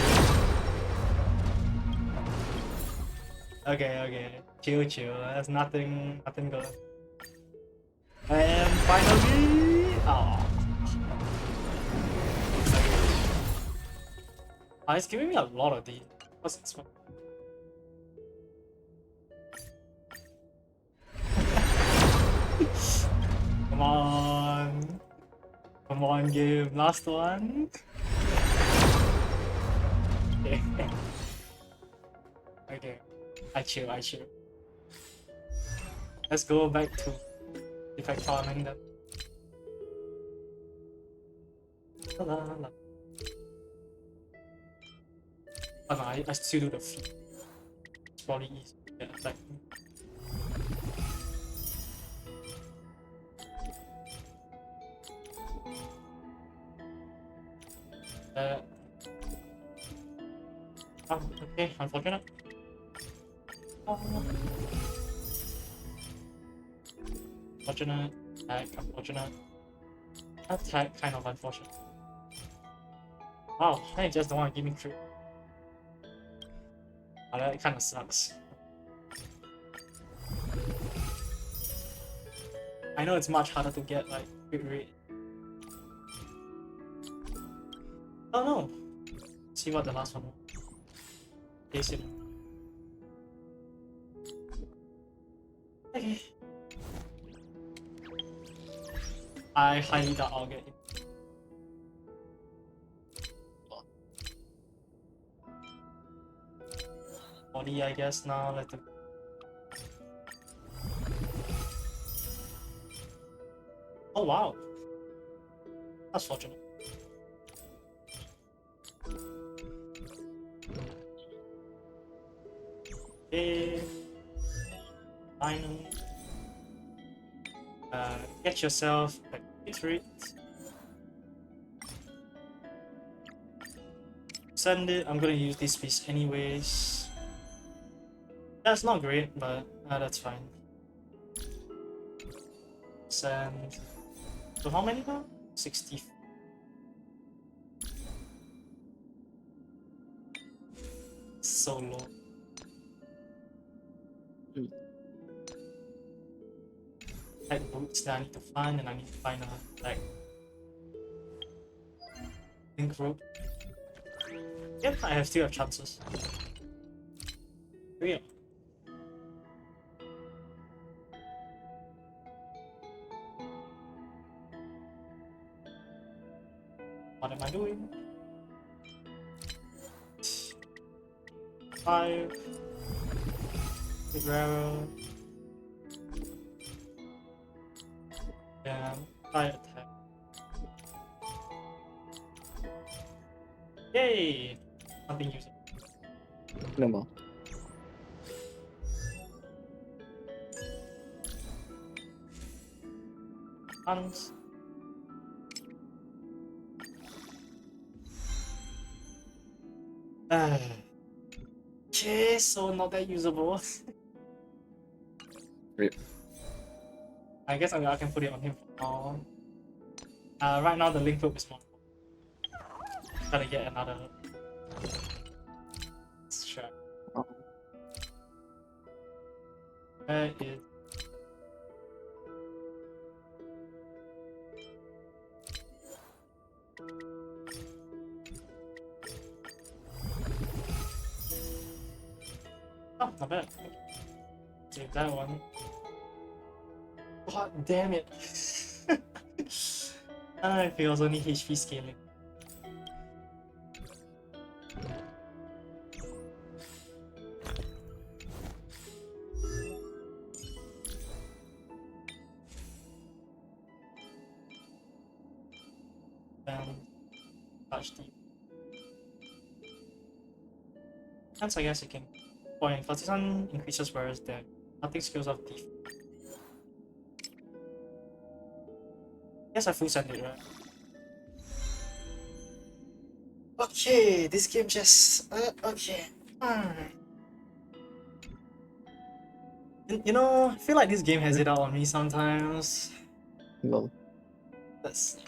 Okay. Chill. There's nothing good. And finally... it's giving me a lot of these. What's this one? Come on, game. Last one. Okay. I chill. Let's go back to defect farming then. Oh no, I still do the feed. It's probably easy to get attack. Okay, unfortunate. Unfortunate. Attack, kind of unfortunate. Wow, they just don't want to give me crit. Oh, that kind of sucks. I know it's much harder to get like crit rate. Oh no! See what the last one was. Taste it. Okay. I highly doubt I'll get it. Body, I guess now. Let them. Oh wow! That's fortunate. Okay. Finally. Get yourself a hit rate. Send it. I'm gonna use this piece anyways. That's not great, but that's fine. Send. So how many now? 60. so low. Like boots that I need to find, and I need to find a like link rope. Yep, I still have chances. Here we go. What am I doing? 5. Big arrow. Yeah, fire attack. Yay! Nothing useful. No more. Hands. Okay, so not that usable. Rip. I guess I can put it on him for now. Right now the link rope is more. Gotta get another strap. Where is... Oh, not bad. Save that one. God damn it! If it was only HP scaling. Touch deep. Hence, I guess you can point, because this one increases whereas the nothing skills of thief. Yes, I full send it, right? Okay, this game just okay. You know, I feel like this game has it out on me sometimes. No. That's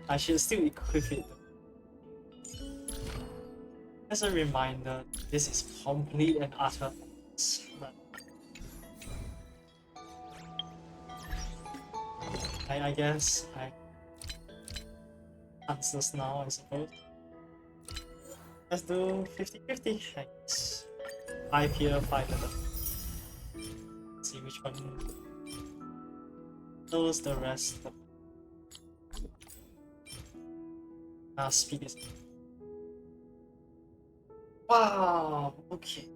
I should still equip it. As a reminder, this is complete and utter. But I guess I answers now, I suppose. Let's do 50-50. Thanks. 5 here, 5 at the. See which one knows the rest. Speed is. Wow, okay.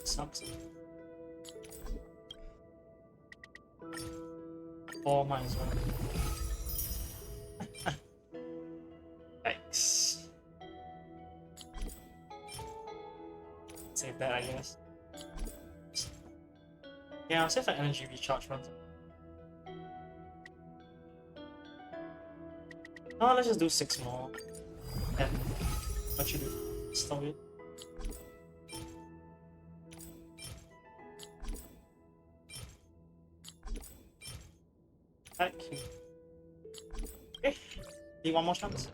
Sucks. 4 might as well. Thanks. Save that, I guess. Yeah, I'll save the energy recharge runs. No, let's just do 6 more. And what you do? Stop it. Thank you. Okay. Need one more chance?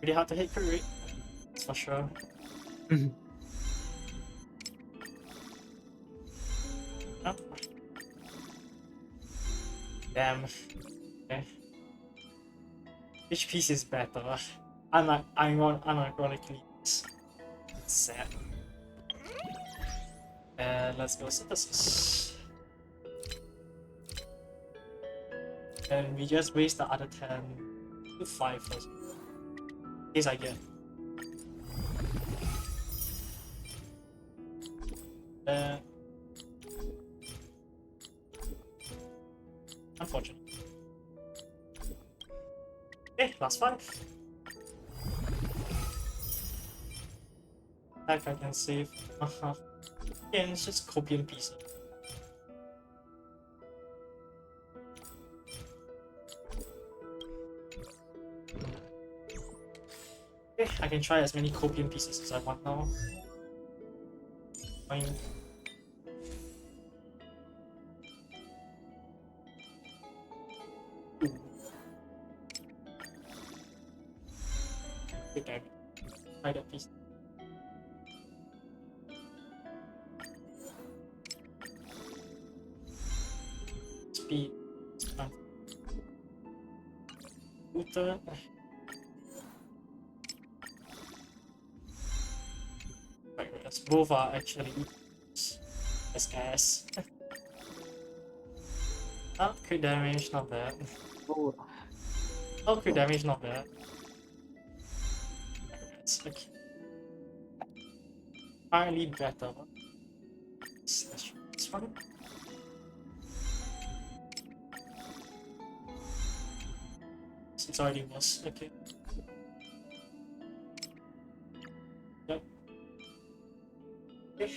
Pretty hard to hit crit rate, that's for sure. No. Damn. Okay. Which piece is better? Unironically, it's sad. And let's go synthesis. And we just waste the other 10 to 5 first. In case I get. Unfortunate. Okay, last 5. If I can save. Yeah, it's just copium pieces. Okay, I can try as many copium pieces as I want now. Fine. Okay, try that piece. Speed. Looter. Both are actually SKS. Oh, crit damage, not bad. Oh, crit damage, not bad. It's okay. Finally better. Let's try this one. It's already worse. Okay. Yep. Okay.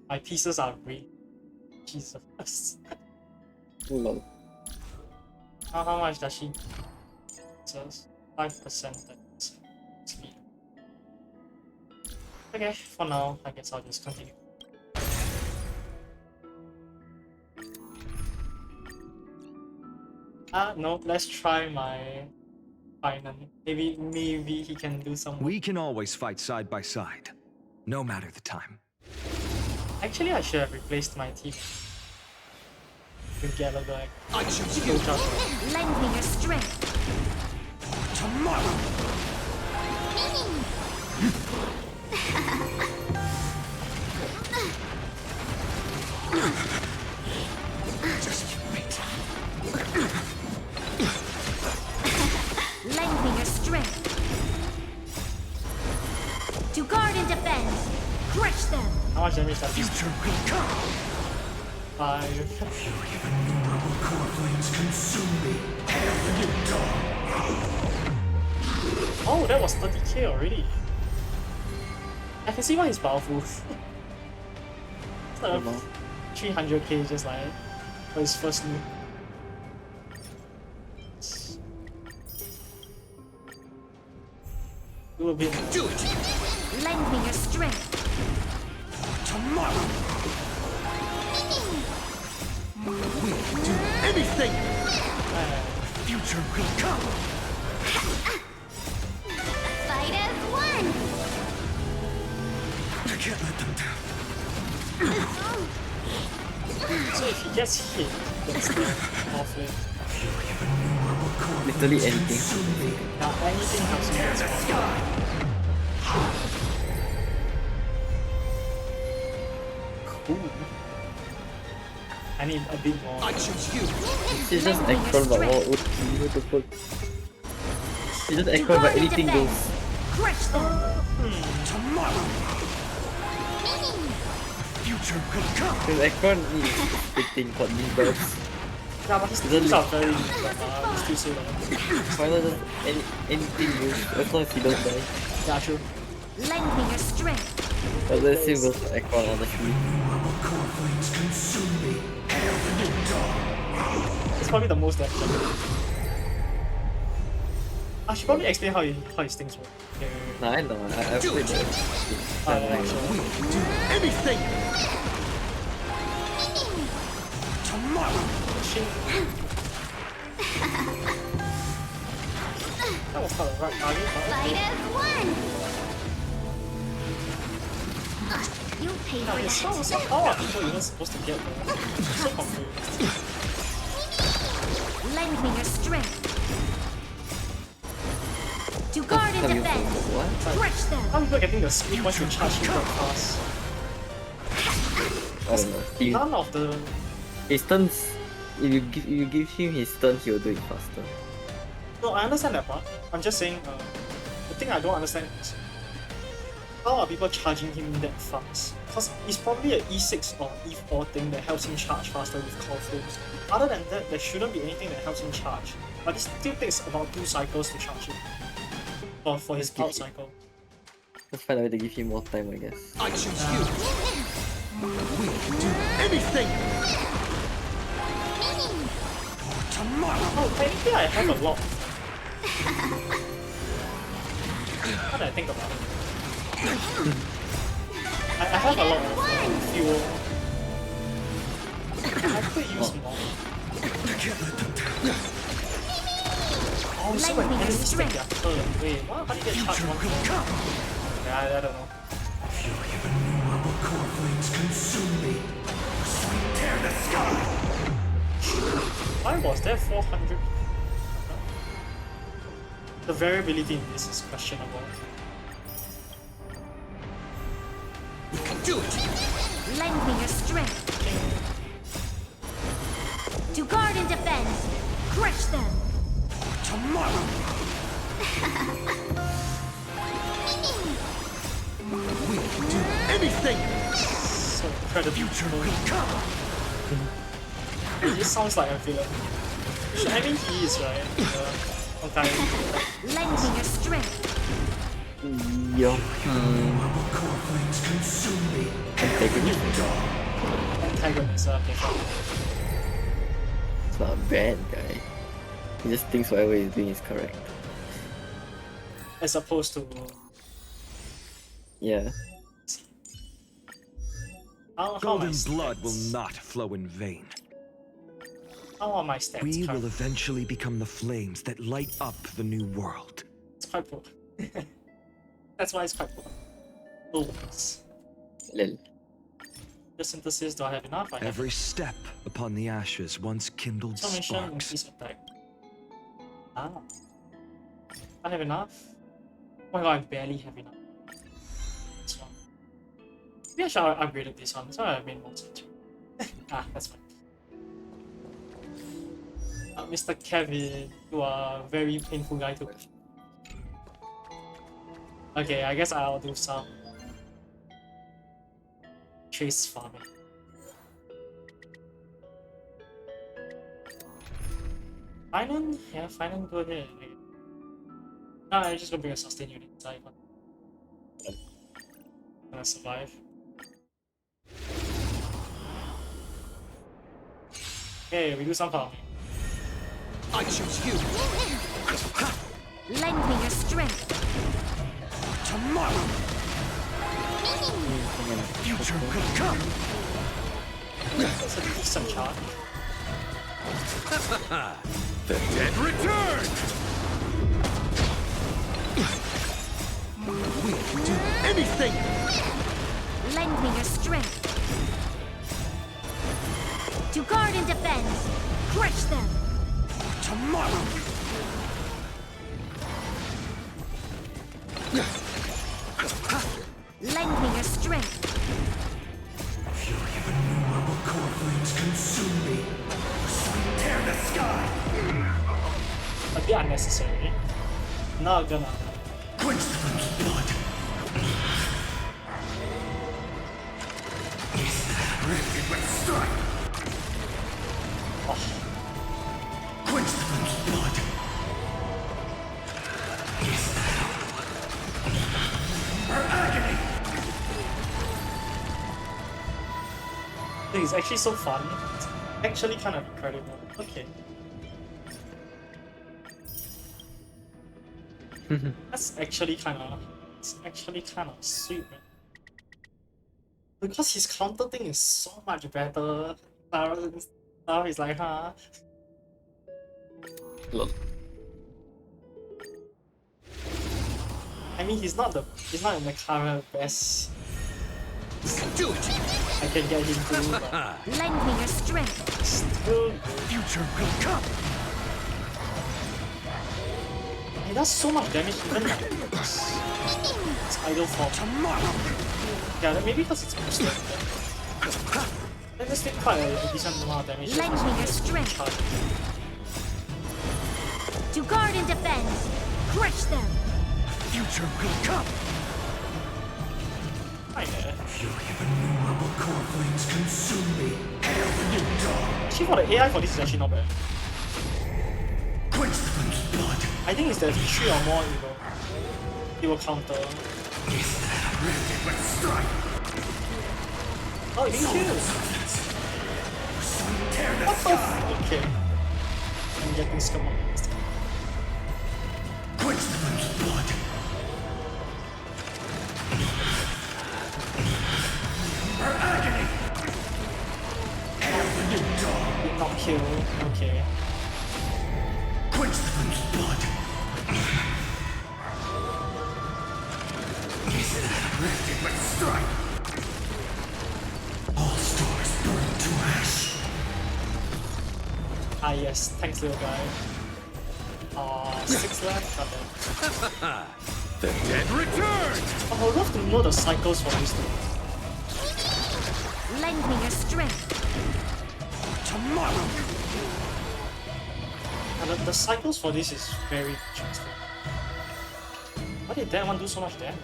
My pieces are great. Jesus. Lol. How much does she? Says 5% speed. Okay, for now, I guess I'll just continue. No, let's try my final. Maybe he can do some. We can always fight side by side, no matter the time. Actually, I should have replaced my team with Gallagher. I choose you. Lend me your strength. Tomorrow. Just wait. Lend me your strength. To guard and defend. Crush them. How much damage does this? Future will come. 5. Innumerable core flames consume me. Oh, that was 30k already. I can see why he's powerful. Instead of 300k just like for his first move. Do a bit. Do it. Lend me your strength. Tomorrow. We'll do anything. Future will come. Fight as one. I can't let them down. So if he gets hit, that's the off lane. Literally anything. Now anything helps me as well. Cool. I need a bit more. I choose you. She's just Ekron but more beautiful. She's just Ekron but anything goes. Crush them. Tomorrow. Future will come. Because Ekron is fitting for these birds. Yeah, but his teams are very weak, but he's still so low. Why not just anything goes as long as he don't die? Yeah, true. Lend me your strength. But let's see goes for Ekron honestly. Core flames consume me. It's probably the most damage. I should probably explain how his things work. Okay. Nah, I know. I've played that. We'll do anything. Tomorrow. That was kind of right target, but Fight as one. You'll pay for yeah, so how are people even supposed to get there? I'm so confused. Lend me your strength. To guard and defend. What? Crush them. How are people getting the speed once you charge him that fast? I don't know. None of the... His turns, if you give him his turn, he will do it faster. No, I understand that part. I'm just saying, the thing I don't understand is how are people charging him that fast? Because it's probably an E6 or E4 thing that helps him charge faster with Call Flames. Other than that, there shouldn't be anything that helps him charge. But it still takes about 2 cycles to charge it. Or for his out cycle. Let's find a way to give him more time, I guess. I choose you. We can do anything. For tomorrow. Oh, technically I have a lot. How do I think about it? I have a lot of fuel. I could use more. Oh, so my enemies take their turn. Wait, what? How do you get charged one turn? Yeah, I don't know. Feel your innumerable core flames consume me. Sweet tear the sky. Why was there 400? The variability in this is questionable. We can do it. Lend me your strength. To guard and defend. Crush them. Tomorrow. We can do anything. So incredible. Future will come. It sounds like a villain. I mean, he is, right? Okay. Lend me your strength. Yo. Core flames consume me. Antagonist, okay. It's not a bad guy. He just thinks whatever he's doing is correct. As opposed to... Yeah. How Golden blood will not flow in vain. How are my stats? We currently? will eventually become the flames that light up the new world. It's quite poor. That's why it's quite poor. Always. Lil. The synthesis, do I have enough? I have Every step upon the ashes once kindled Summation, sparks. increase attack. Ah. I have enough? Oh my god, I barely have enough. This one. Maybe I should have upgraded this one. That's why I've made most of it. Ah, that's fine. Mr. Kevin, you are a very painful guy to... Okay, I guess I'll do some... chase farming. Finan? Yeah, Finan, go ahead. No, I'm just gonna bring a sustain unit inside. I'm gonna survive. Okay, we do some farming. I choose you. Lend me your strength. Tomorrow. Future will come. That's a decent charge. The dead return! We can do anything. Lend me your strength. To guard and defend. Crush them. Tomorrow. Lend me your strength. Fury of innumerable core flames consume me. Sweet tear the sky. A bit unnecessary. Not gonna. Quench the blood. Is that rifted with strike? Oh. Quench the blood. Is that her agony? It's actually so fun. It's actually kind of incredible. Okay. That's actually kind of... It's actually kind of sweet, man. Because his counter thing is so much better. Now he's like, huh? Lol. I mean, he's not in the current best. Do it. I can get him through, but Lend me your strength. still, Future will come. he does so much damage even like it's idle form. Tomorrow. Yeah, maybe because it's boosted. That just did quite a decent amount of damage. Lend me your strength. Charge. To guard and defend. Crush them. Future will come. Innumerable core flames consume me. Hail the new dawn. Actually, for the AI for this is actually not bad. Quench the flame's blood. I think it's the 3 or more it will counter. Oh, he kills! What the okay. I'm getting scum on this. Quench the flame's blood. Her agony! Hail the new dawn! Did not kill, okay. Quench the flame's blood. Lifted but strike. All stars burn to ash. Ah yes, thanks little guy. 6 left, okay. The dead return! Oh, I would love to know the cycles for these two. Lend me your strength. Tomorrow! And the cycles for this is very interesting. Why did that one do so much damage?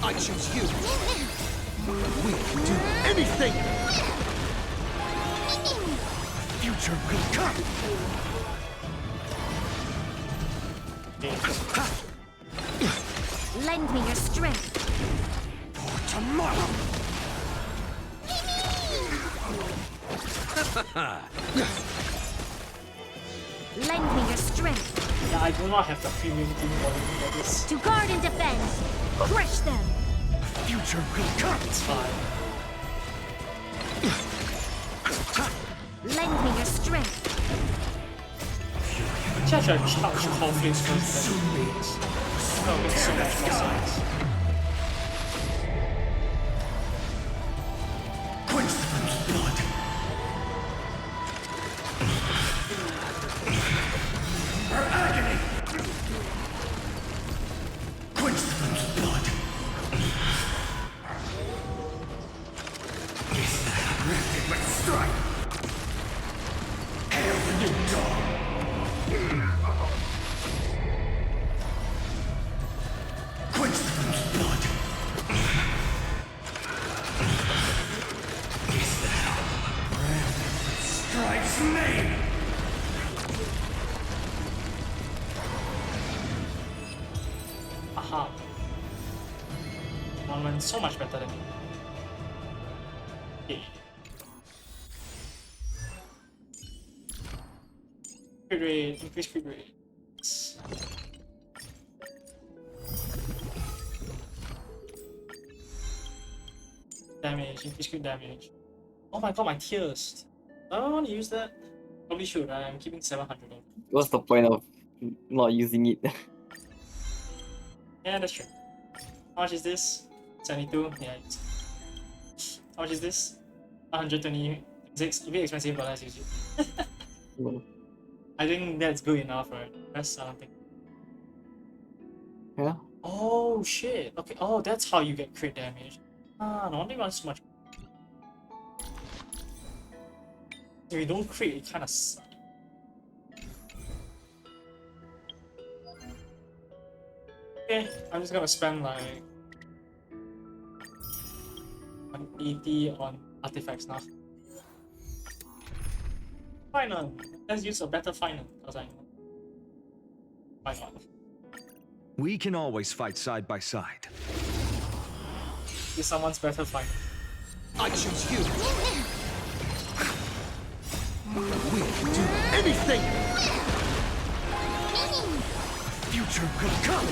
I choose you. We can do anything. The future will come. Lend me your strength. For tomorrow. Lend me your strength. Yeah, I do not have the premium team for this. To guard and defend. Crush them. The future will come. It's fine. Lend me your strength. Actually, I should charge conflicts first. That would make so much more sense. Quench the flame's blood. Her agony. Quench the flame's blood. Lifted but strike. Hail the new dawn. Quench the flame's blood. Strikes me. Aha. One went so much better than me. Okay. Crit rate, increase crit rate. Damage, increase crit damage. Oh my god, my tears. I don't want to use that. Probably should, right? I'm keeping 700 of it. What's the point of not using it? Yeah, that's true. How much is this? 72? Yeah, it's... How much is this? 126. A bit expensive, but let's use it. I think that's good enough, right? That's something. Yeah. Oh shit. Okay. Oh, that's how you get crit damage. Ah, no wonder you want so much. If you don't crit, it kind of sucks. Okay, I'm just gonna spend like 180 on artifacts now. Final. Let's use a better final, because I know. Why not? We can always fight side by side. Use someone's better final. I choose you. We can do anything. The future will come.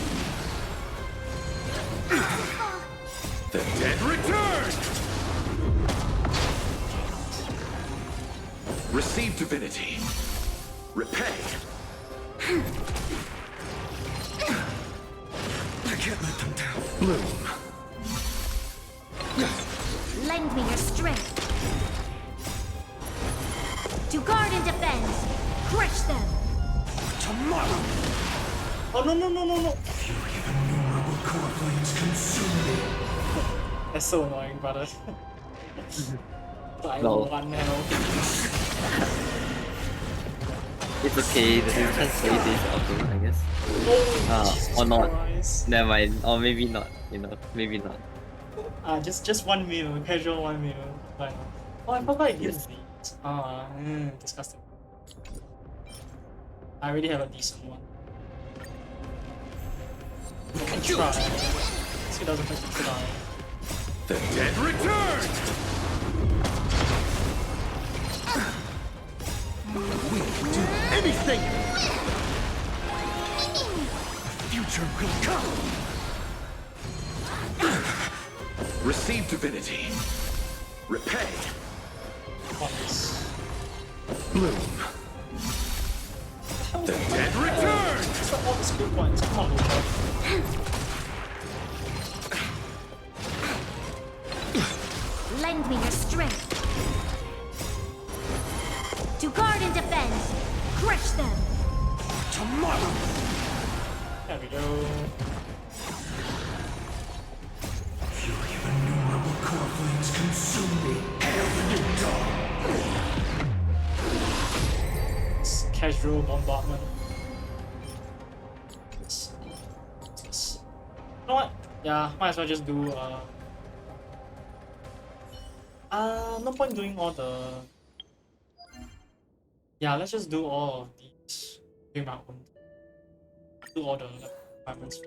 The dead return! Receive divinity. Repay. I can't let them down. Bloom. Lend me your strength. To guard and defend. Crush them. Tomorrow. Oh no no no no no! Fury of innumerable core flames consume me. That's so annoying, brother. I No. will run now. It's okay, the can play this auto, I guess. Oh, Jesus Or not. Christ. Never mind. Or maybe not, you know. Maybe not. Just one meal, casual one meal. Like, oh, I forgot it gives these. Disgusting. I already have a decent one. I can try. See, it doesn't have to try. The dead return! We can do anything! The future will come! Receive divinity. Repay. Bloom. The dead return! It's not all the good ones. Come on, Lend me your strength. To guard and defend. Crush them. Tomorrow! There we go. Fury of innumerable core flames consume me. Hail the new dawn! It's casual bombardment. You know what? Yeah, might as well just do no point doing all the... Yeah, let's just do all of these. Do my own. Do all the requirements.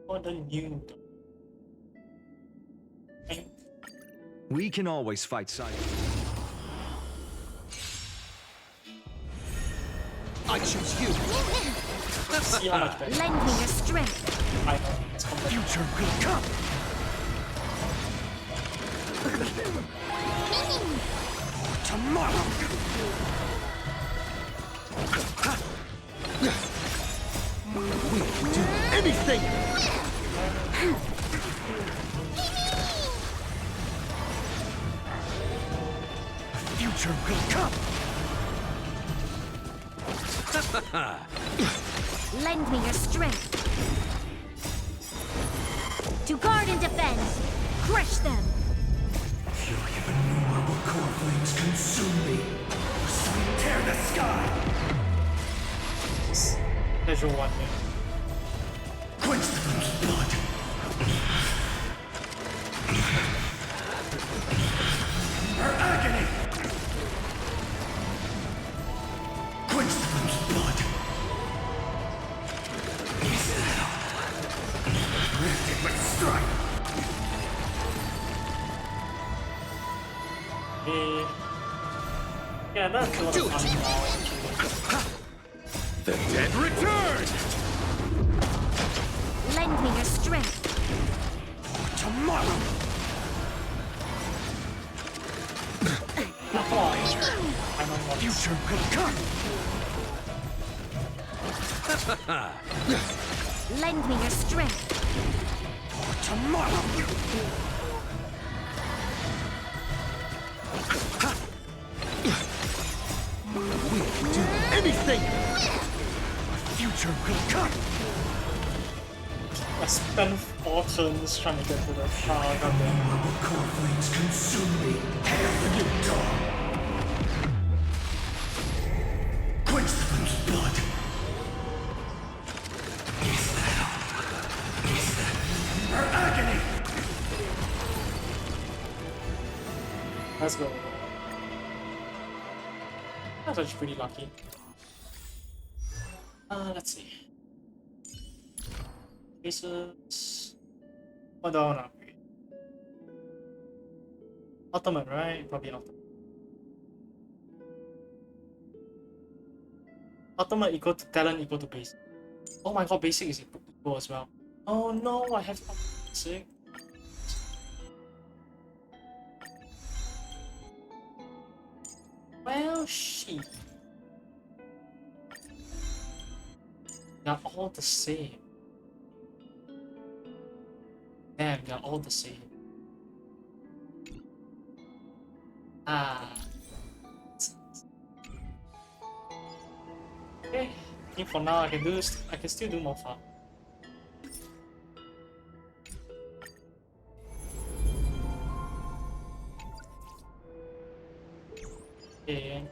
For the new... Okay. We can always fight silently. I choose you! Let's see how much better. Lend me your strength. I know, it's complex. Future will come! Tomorrow! We can do anything! The future will come! Lend me your strength. To guard and defend. Crush them. Fury of innumerable core flames consume me. So we tear the sky! Casual one here. Quench the fool's blood! Her agony! Quench the fool's blood! Granted but strike! Yeah, that's a lot of fun now. The dead return! Lend me your strength. Tomorrow! Come on. I'm on one. Future will come! Lend me your strength. Tomorrow! We can do anything! The future will come! I spent 4 turns trying to get to the car. Goddamn. Innumerable core flames consume me. Hail the new dawn! Quench the fool's blood! Her agony! Let's go. That's actually pretty lucky. Let's see. Faces. What do I want to upgrade? Ultimate, right? Probably Ultimate. Ultimate equal to talent equal to basic. Oh my god, basic is equal as well. Oh no, I have basic. Well, shit. They're all the same. Damn, they're all the same. Okay, I think for now I can still do more farm. Okay.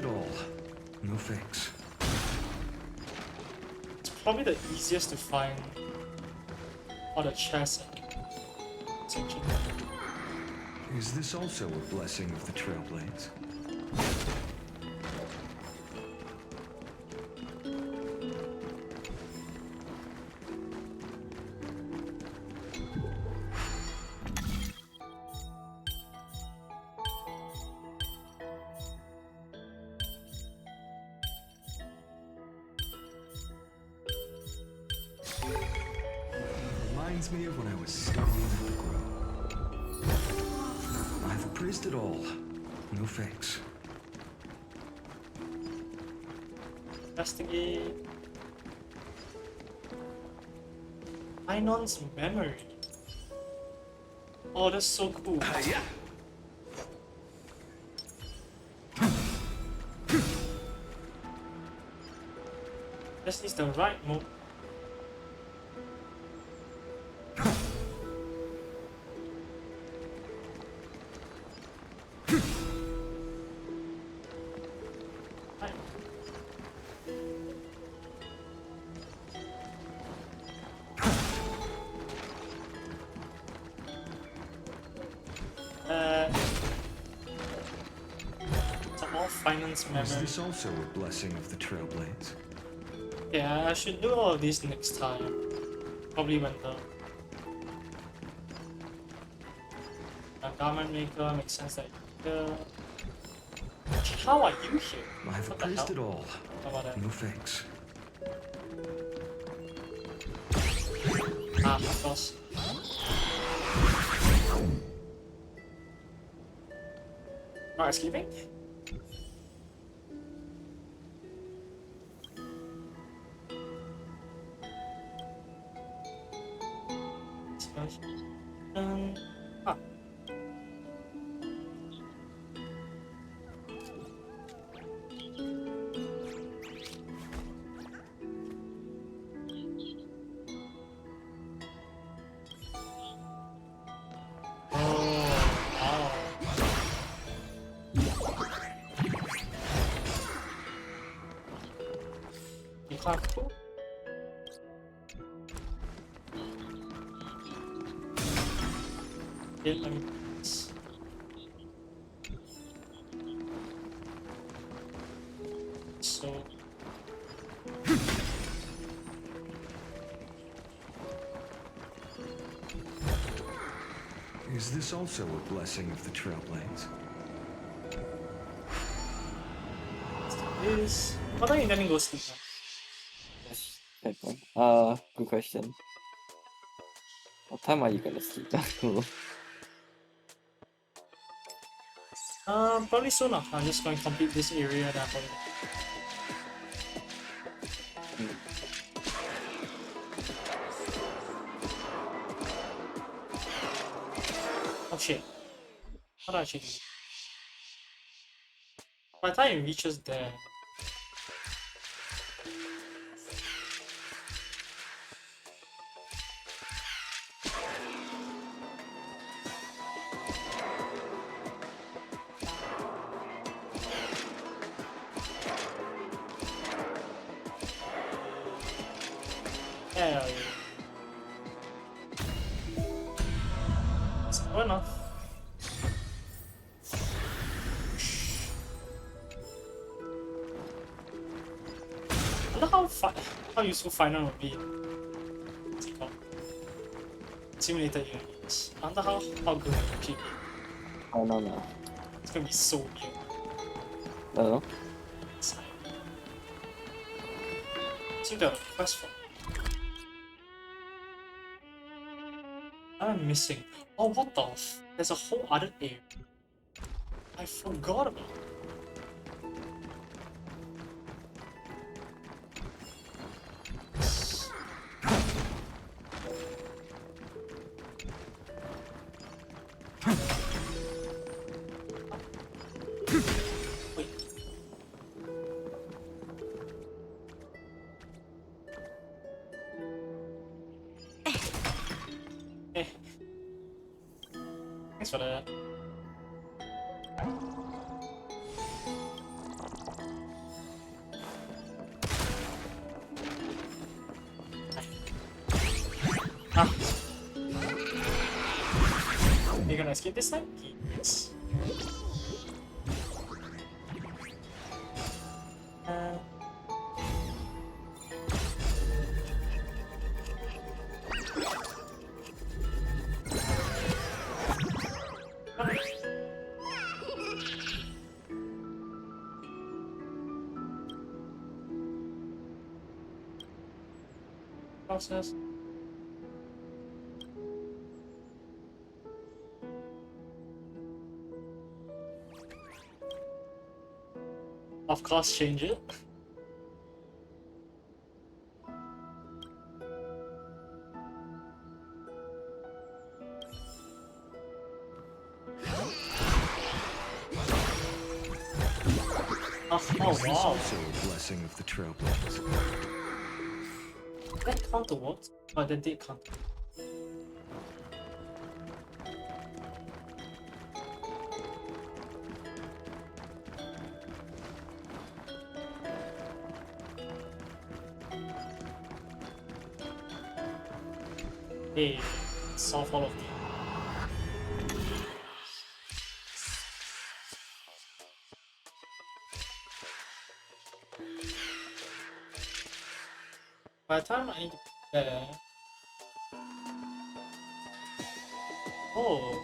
it all. No thanks. It's probably the easiest to find all the chests section. Is this also a blessing of the Trailblades? Reminds me of when I was studying at the Grove. I've appraised it all. No thanks. Investigate. Einon's memory. Oh, that's so cool. Yeah. This is the right move. Finance memory. Is this also a blessing of the Trailblades? Yeah, I should do all of these next time. Probably when the garment maker makes sense that how are you here? I've What the appraised hell? it all. How about that? No thanks. Ah, of course. Not escaping? Ah. You can't go. Yeah, let me. So. Is this also a blessing of the Trailblades? Is what are you intending to go sleep now? Yes, fair point. Good question. What time are you gonna sleep? Cool. Probably soon. I'm just going to complete this area that I'm going to. Oh shit. How do I actually do it? By the time it reaches there. Yeah. It's good enough. I wonder how useful Final would be. What's it called? Simulated universe. I wonder how good it would actually be. I don't know. It's gonna be so weird. I don't know. See the quest for. I'm missing. Oh, what the there's a whole other area. I forgot about it. Wait. Thanks for that. Ah. You gonna escape this time? Yes. Process. Of course, change it. Oh Is wow! also a blessing of the Trailblazers. That counter worked? Oh, that did count. Hey, solve all of them. By the time I need to prepare... Oh!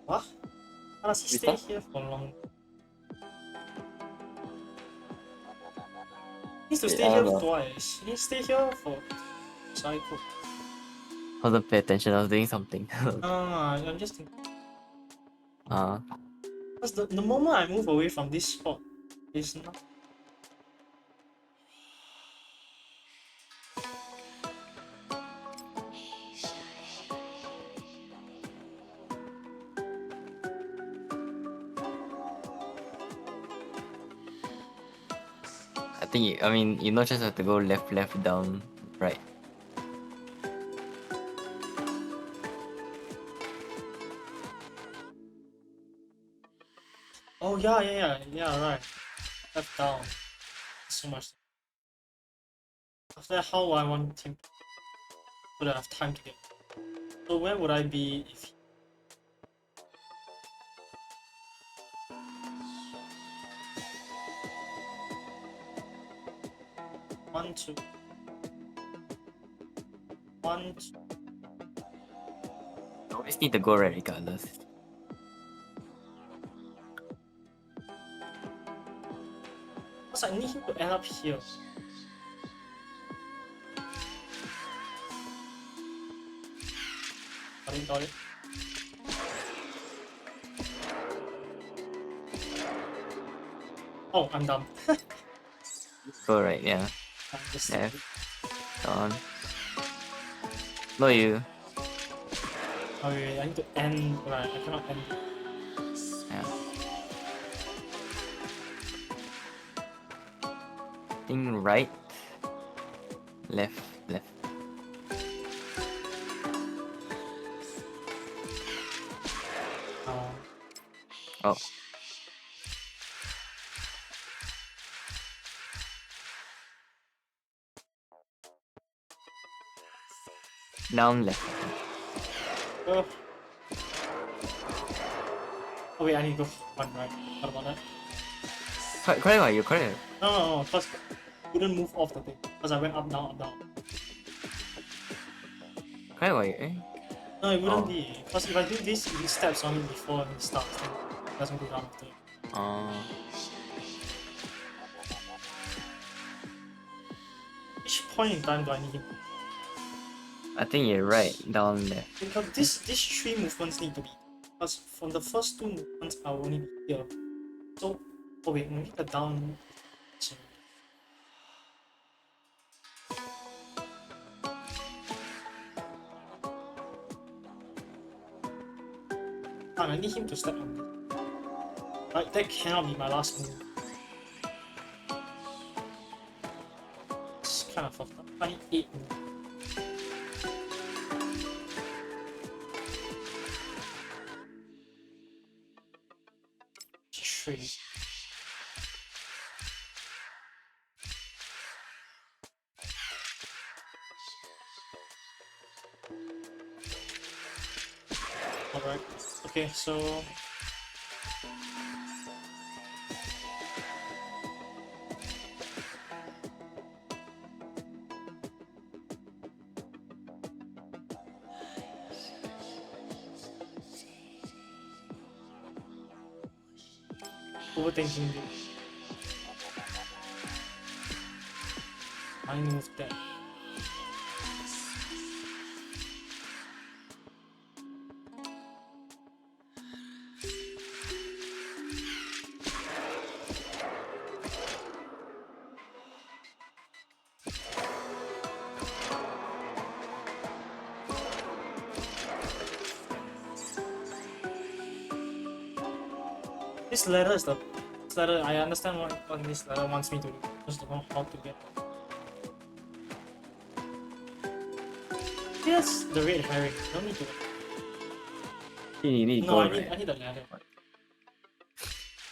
What? How does he stay here for long? He needs to stay here twice. He needs to stay here for... cycle. I wasn't paying attention, I was doing something. I'm just thinking. Because the moment I move away from this spot is not... I think, I mean, you not just have to go left, left, down, right. Oh yeah, right. Left down. So much. After that, how I want him to have time to get. So where would I be if... One, two. One, two. You always need to go right regardless. Because I need him to end up here. Got it. Oh, I'm dumb. Go right, yeah. Left. Down. No, you. Okay, I need to end. Right, I cannot end. Yeah. Think right. Left, left. Oh. Down left. Oh. Oh wait, I need to go one right. What about that? Correct, why you correct? No, because I couldn't move off the thing. Because I went up, down. Correct, why? Eh? No, it wouldn't be. Because if I do these steps only before it starts, then it doesn't go down after. Which point in time do I need him? I think you're right, down left. Because these three movements need to be. Because from the first two movements, I will only be here. So, oh wait, maybe the down. I need him to step on me. Right, that cannot be my last move. It's kind of fucked up. I need 8 moves. tree. Alright, okay, so... Overthinking this. I moved that. This letter is the letter. I understand what this letter wants me to do. Just don't know how to get it. Yes, the red herring. Don't need to. You need to No, go I right. need the letter.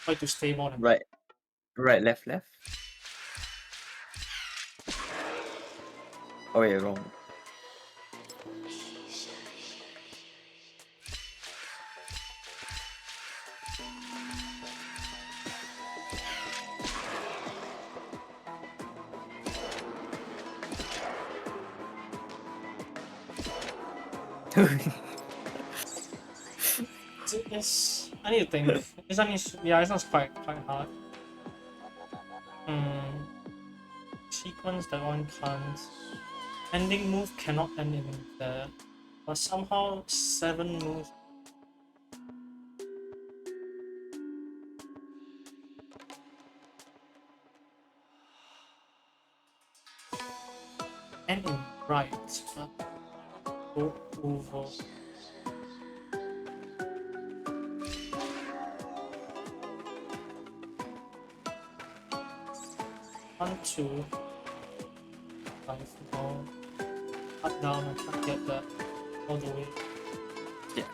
Try to stay more than Right, left. Oh wait, wrong. Yes, I need to think. This one is this one's quite hard. Sequence that one can't. Ending move cannot end in there, but somehow 7 moves. End in right, but go over. One, two, 5, down, up, down. I can't get that all the way. Yeah.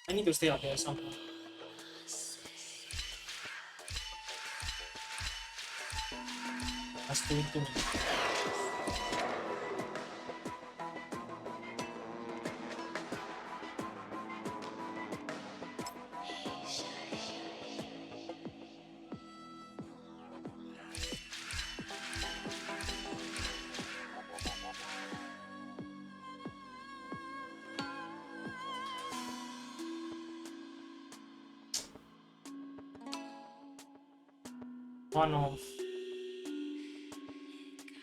I need to stay up there somehow. That's doing to me. One off.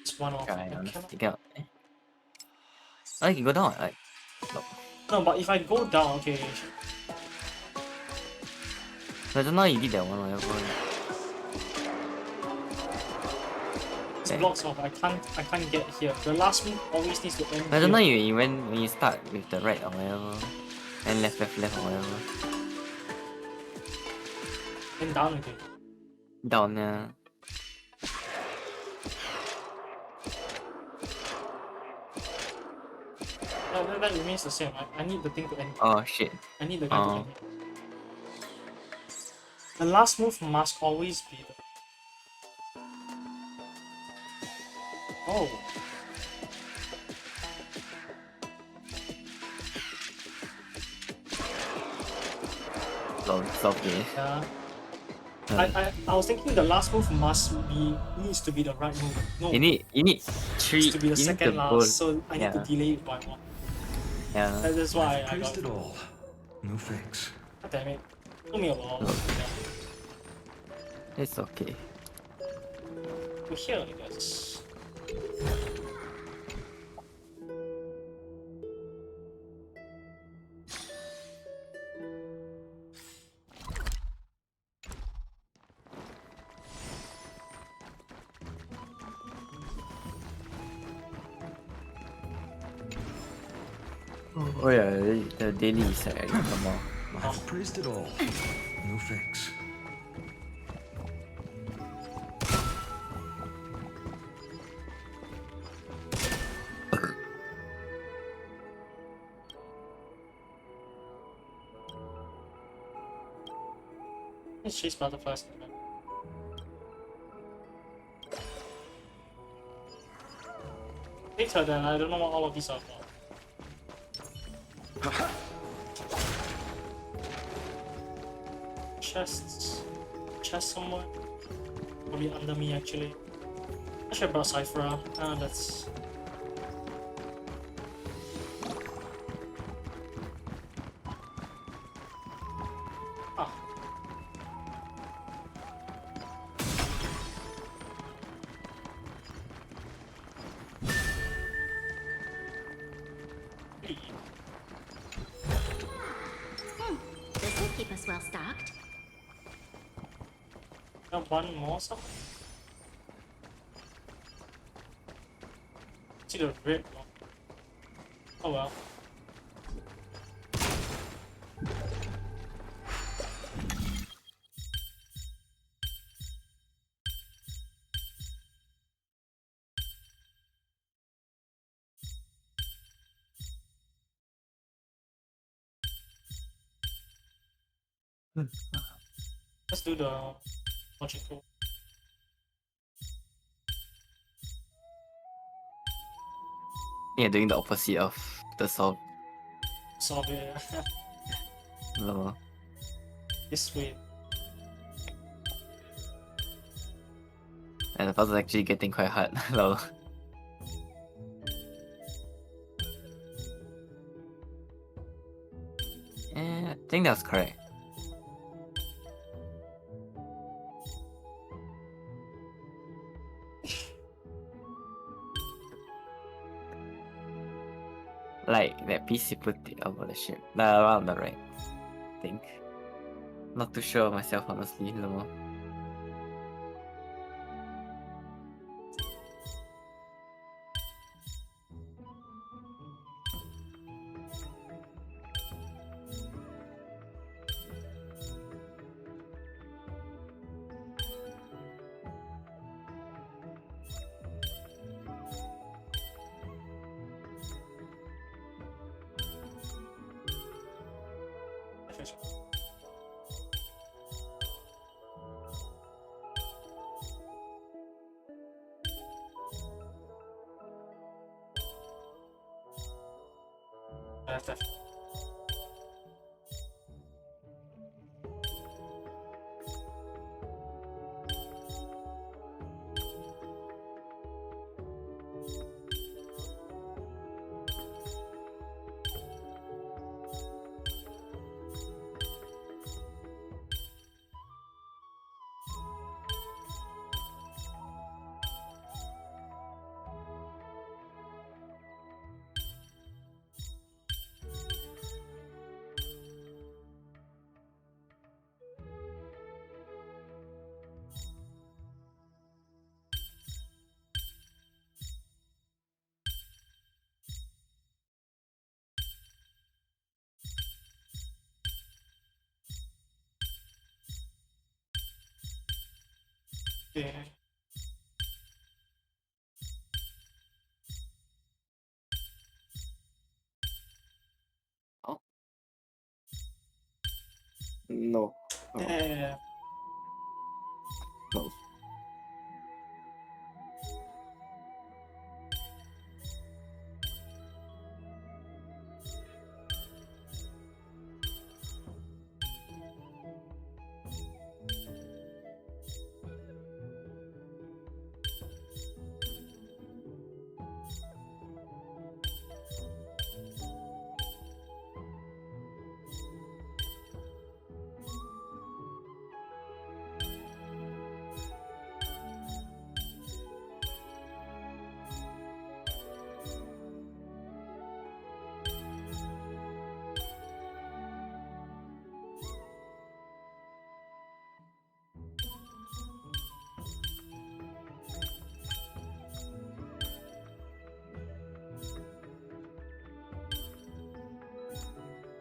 It's one off. You cannot. Oh, you can go down. Like, no, but if I go down, okay. I don't know how you did that one. Whatever. It's blocks off. I can't get here. The last move always needs to end. I don't know when you start with the right or whatever, and left or whatever. And down again. Down, yeah. That remains the same. I need the thing to end. Oh shit. I need the guy to end. The last move must always be the... Oh. Softly. Yeah. I was thinking the last move needs to be the right move. No. You need 3. Needs to be the second last, so I need to Yeah. delay it by 1. Yeah. That's why I Praised got it all. No thanks. God damn it. Took me a while. It's okay. We're here, I guess. Oh yeah, the daily is come on. I've praised it all. No thanks. Let's chase butterflies. Later then, I don't know what all of these are about. Chests. Chest somewhere. Probably under me actually. I should have brought Cypher. That's... Ah. This will keep us well stocked. One more something? See the red one. Oh well. Let's do the logical. Yeah, doing the opposite of the solve. Solve it. No. This way. And the puzzle's actually getting quite hard. Lol. I think that was correct. Like that piece you put it over the ship. Around the right. I think. Not too sure myself honestly, no. That's yeah. Oh. No. Oh. Yeah. No.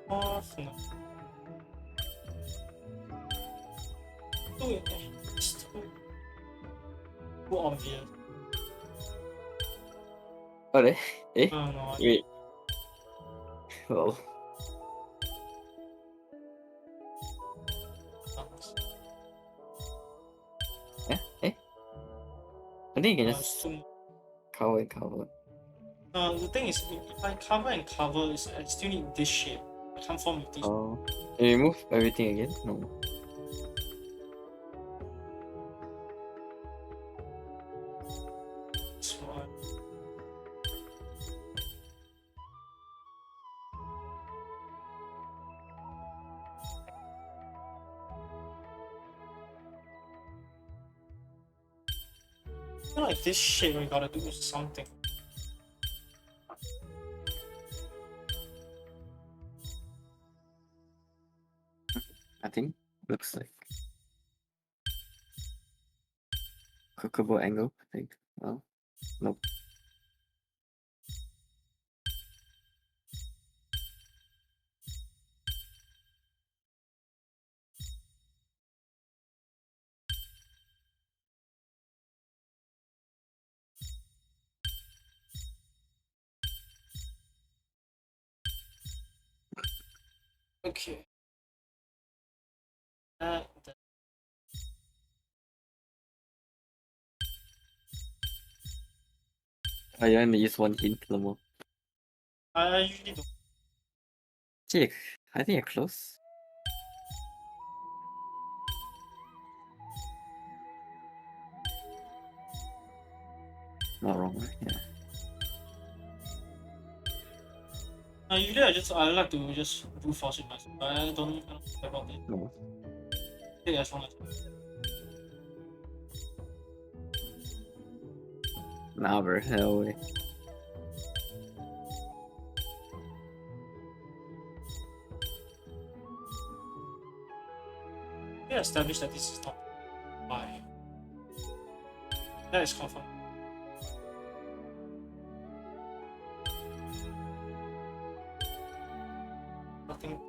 Awesome. It's too obvious. Oh, eh? Eh? Oh no. Wait. Well. think you can it's just too. cover and cover. The thing is, if I cover and cover, I still need this shape. I can't form with these. Oh, you remove everything again? No. So I... I feel like this shape we gotta do something. I think looks like Kokobo angle. I think. Well, nope. Okay. You want to use one hint, Lomo? I usually don't. Gee, I think you're close. Not wrong, right? Yeah. Usually I like to just do force it myself. I don't care about it. No. Take as long as. Nah, bro. No way. We established that this is not why. That is confirmed. Nothing.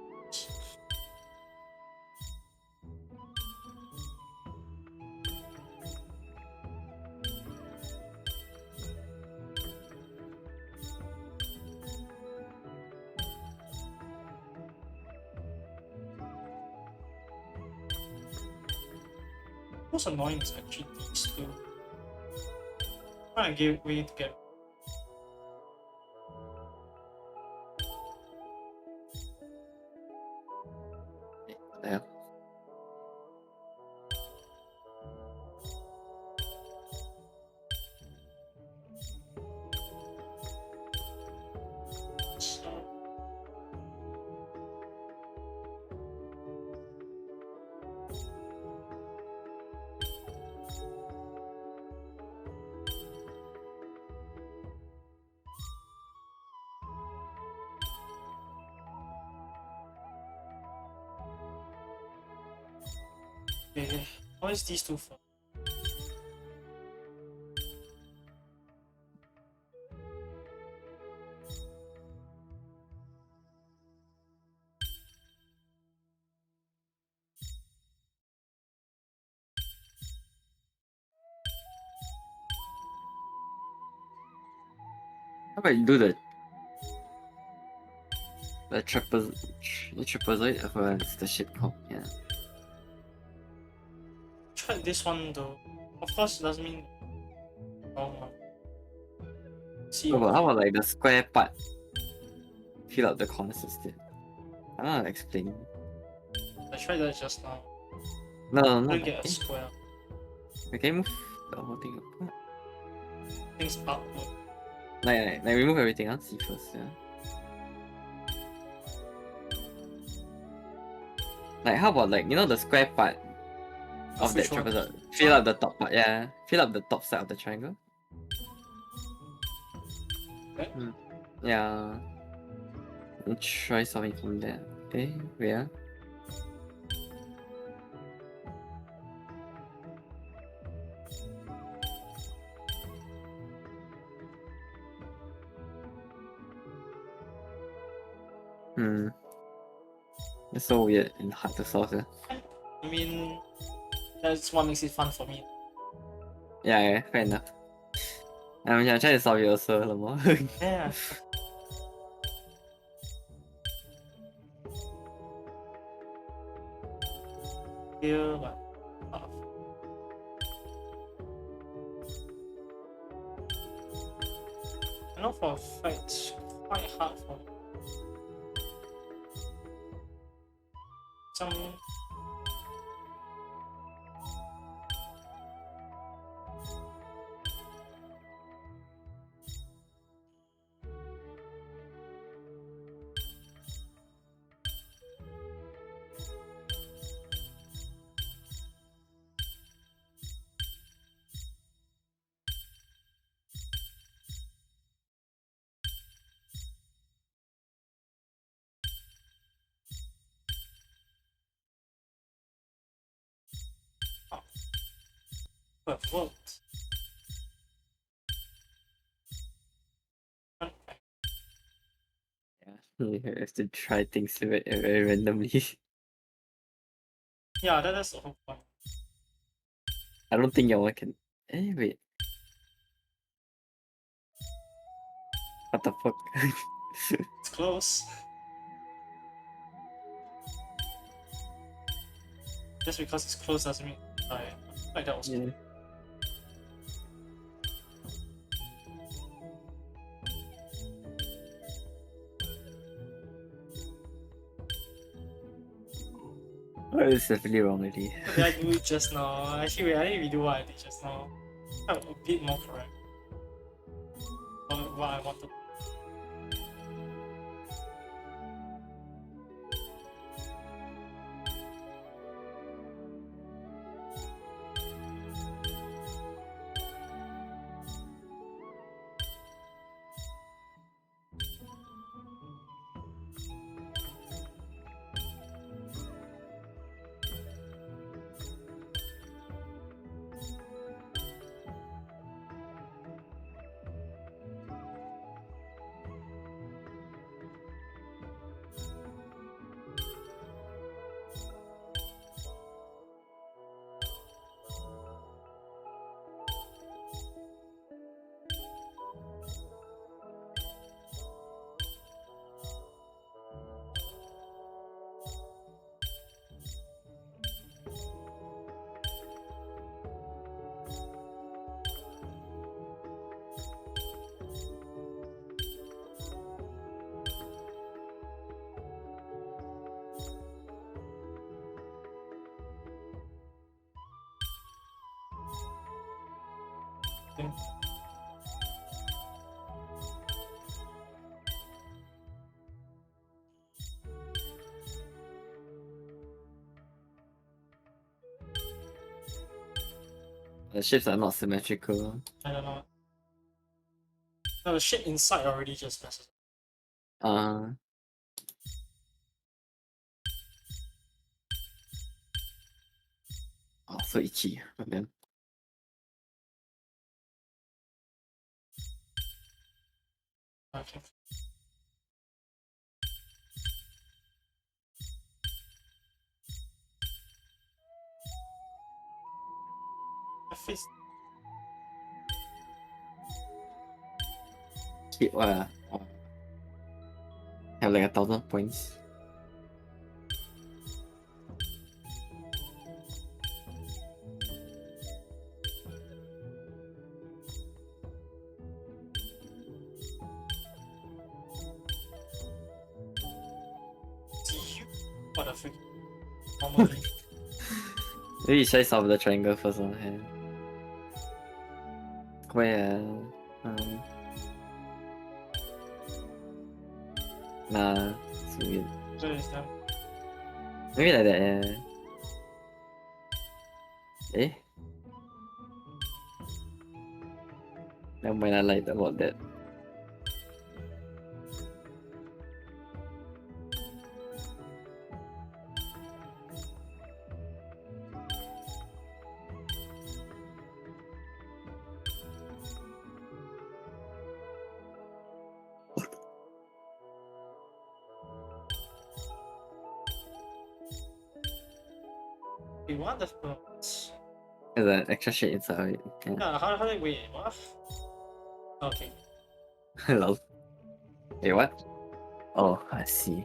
What's annoying is actually these two. Trying to give way to get. Yeah. Okay. How is these two for? How about you do the trapezoid against the ship cop? Yeah. Try this one though. Of course, it doesn't mean. Oh, see. How about like the square part? Fill out the corners instead. I don't know how to explain. I tried that just now. No, no, I no. get a square. Okay, move the whole thing up. Things upward. Like remove everything else. See first, yeah. Like how about like the square part of that trapezoid? Fill up the top part, yeah. Fill up the top side of the triangle. Okay. Yeah. And try solving from there. Okay, where? It's so weird and hard to solve. Yeah. I mean, that's what makes it fun for me. Yeah, fair enough. I'm trying to solve it also a lot more. Yeah. Here, but I know for a fact it's quite hard for some. But what? Yeah, you have to try things very randomly. Yeah, that's the whole point. I don't think your one can. Wait. What the fuck? It's close. Just because it's close doesn't mean I like that was. Yeah. Oh, it's definitely wrong already. What did I do just now? Actually, wait, I didn't redo what I did just now. I'm a bit more correct. What I wanted. The ships are not symmetrical. I don't know. No, the shit inside already just messes. Oh, so itchy. But then. Okay. My face. Have like 1,000 points. What the freak? Normally. Maybe you try solve the triangle first on hand. Square. Nah, it's weird. Where is that? Maybe like that, yeah. Eh? Never mind, I like about that. Wait, what the fuck? There's an extra shit inside of it. Yeah. Yeah, how did wait, what? Okay. Hello. Wait, what? Oh, I see.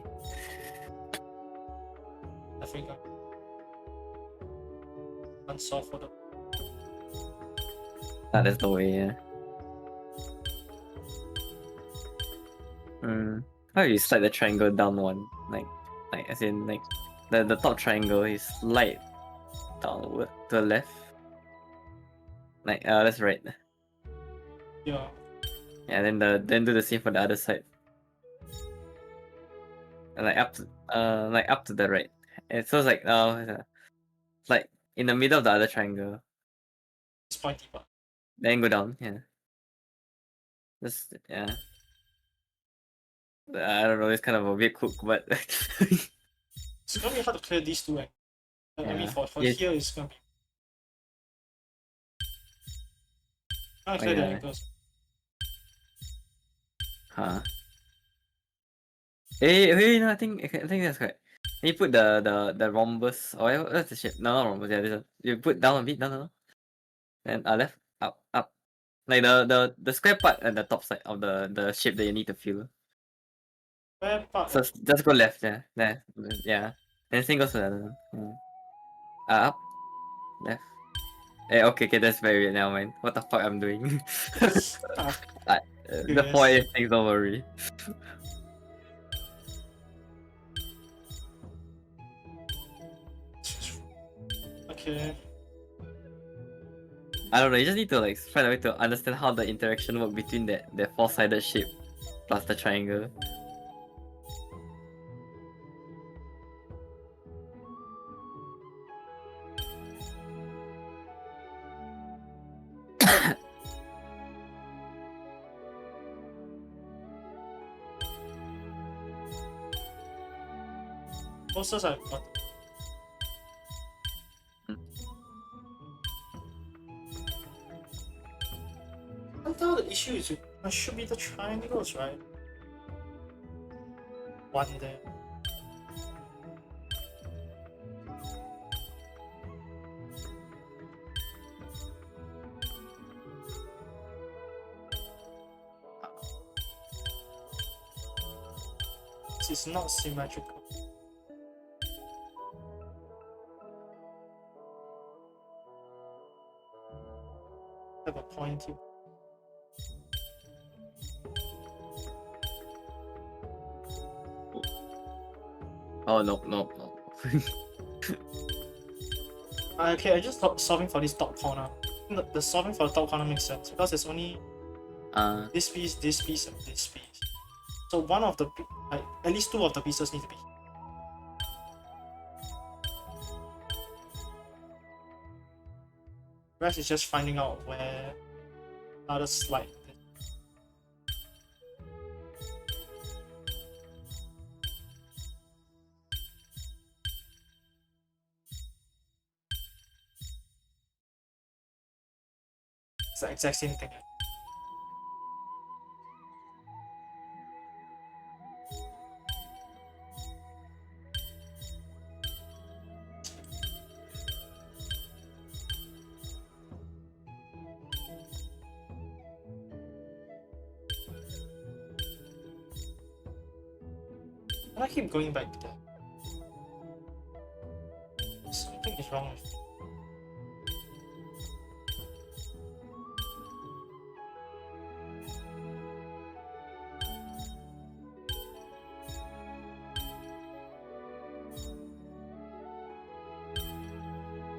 I think I'm unsolved for the. That's the way, yeah. How you slide the triangle down one? Like as in like the top triangle is slide downward to the left. Like that's right. Yeah. Yeah, then do the same for the other side. And like up to the right. And so it's like in the middle of the other triangle. It's pointy part. Then go down, yeah. Just yeah. I don't know, it's kind of a weird hook, but It's gonna be hard to clear these two. I mean, Yeah. for Yeah. here, it's gonna be. I'm gonna clear the angles. Huh. Hey, no, I think that's correct. You put the rhombus or whatever, that's the shape. No, not rhombus. Yeah, this one. You put down a bit, down. Then left, up. Like the square part at the top side of the shape that you need to fill. Where part? So just go left, yeah, there, yeah. Then same goes to the other one. Up, left. Okay, that's very weird now, man. What the fuck I'm doing? The 4 things, don't worry. Okay. I don't know, you just need to like find a way to understand how the interaction work between that 4-sided shape plus the triangle. Posters I've got. I thought the issue is it should be the triangles, right? One there. This is not symmetrical. Have a point here. Oh no. Okay, I just thought solving for this top corner. The solving for the top corner makes sense because there's only this piece, and this piece. So one of the at least two of the pieces need to be. The rest is just finding out where other slide. It's the exact same thing. I keep going back to that. Something is wrong with it.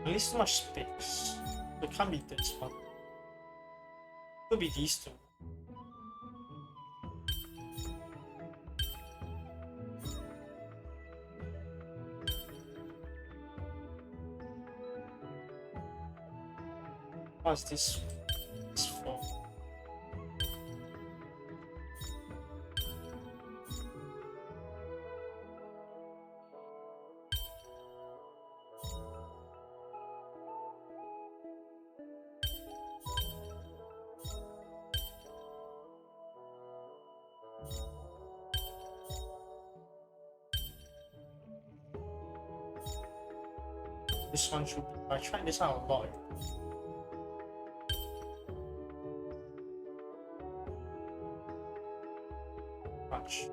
At least too much space. It can't be this one. Could be these two. What's this? This for? This one should be. I tried this out a lot. Much.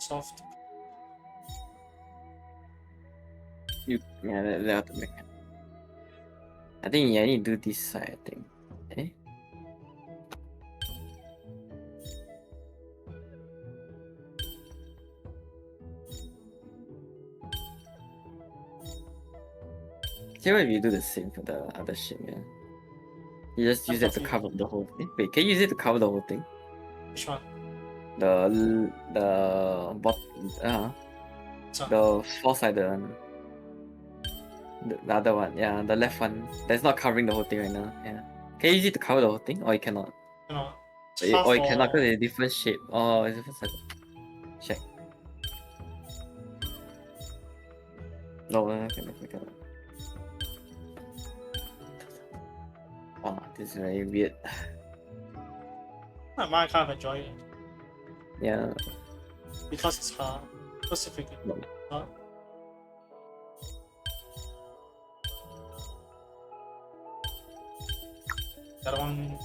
soft. Yeah, that have to make it. I think I need to do this side, I think. Eh? See what if you do the same for the other ship, yeah? You just use it to cover the whole thing. Wait, can you use it to cover the whole thing? Which one? The four-sided one. The other one, yeah, the left one. That's not covering the whole thing right now. Yeah. Can you use it to cover the whole thing, or you cannot? No. Or you cannot because it's a different shape. Oh, it's a different sided. Check. No, I cannot. Oh, this is very weird. I might kind of enjoy it. Yeah. Because it's hard. Specifically. No. Hard. That one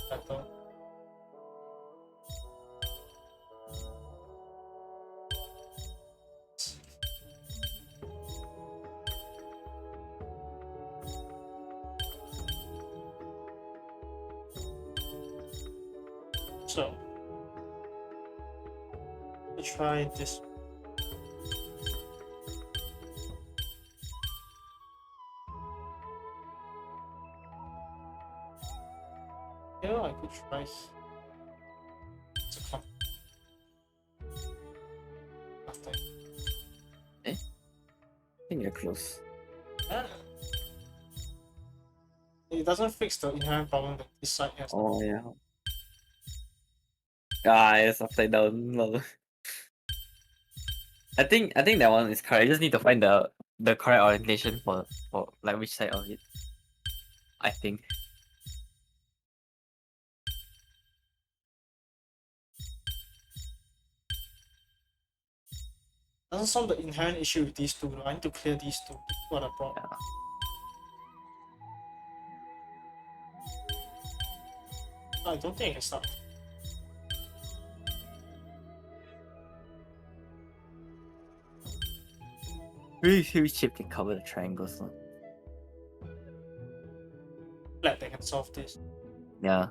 better. So let's try this. Yeah, I could try. It's a clump. Nothing. Eh? I think you're close. Yeah. It doesn't fix the inherent problem that this side has. Oh yeah. Ah, it's upside down. Lol. I think that one is correct. I just need to find the correct orientation for like which side of it. I think. Doesn't solve the inherent issue with these two though. I need to clear these two. What a problem. Yeah. I don't think I can start. Which shape can cover the triangles? No? Glad they can solve this. Yeah.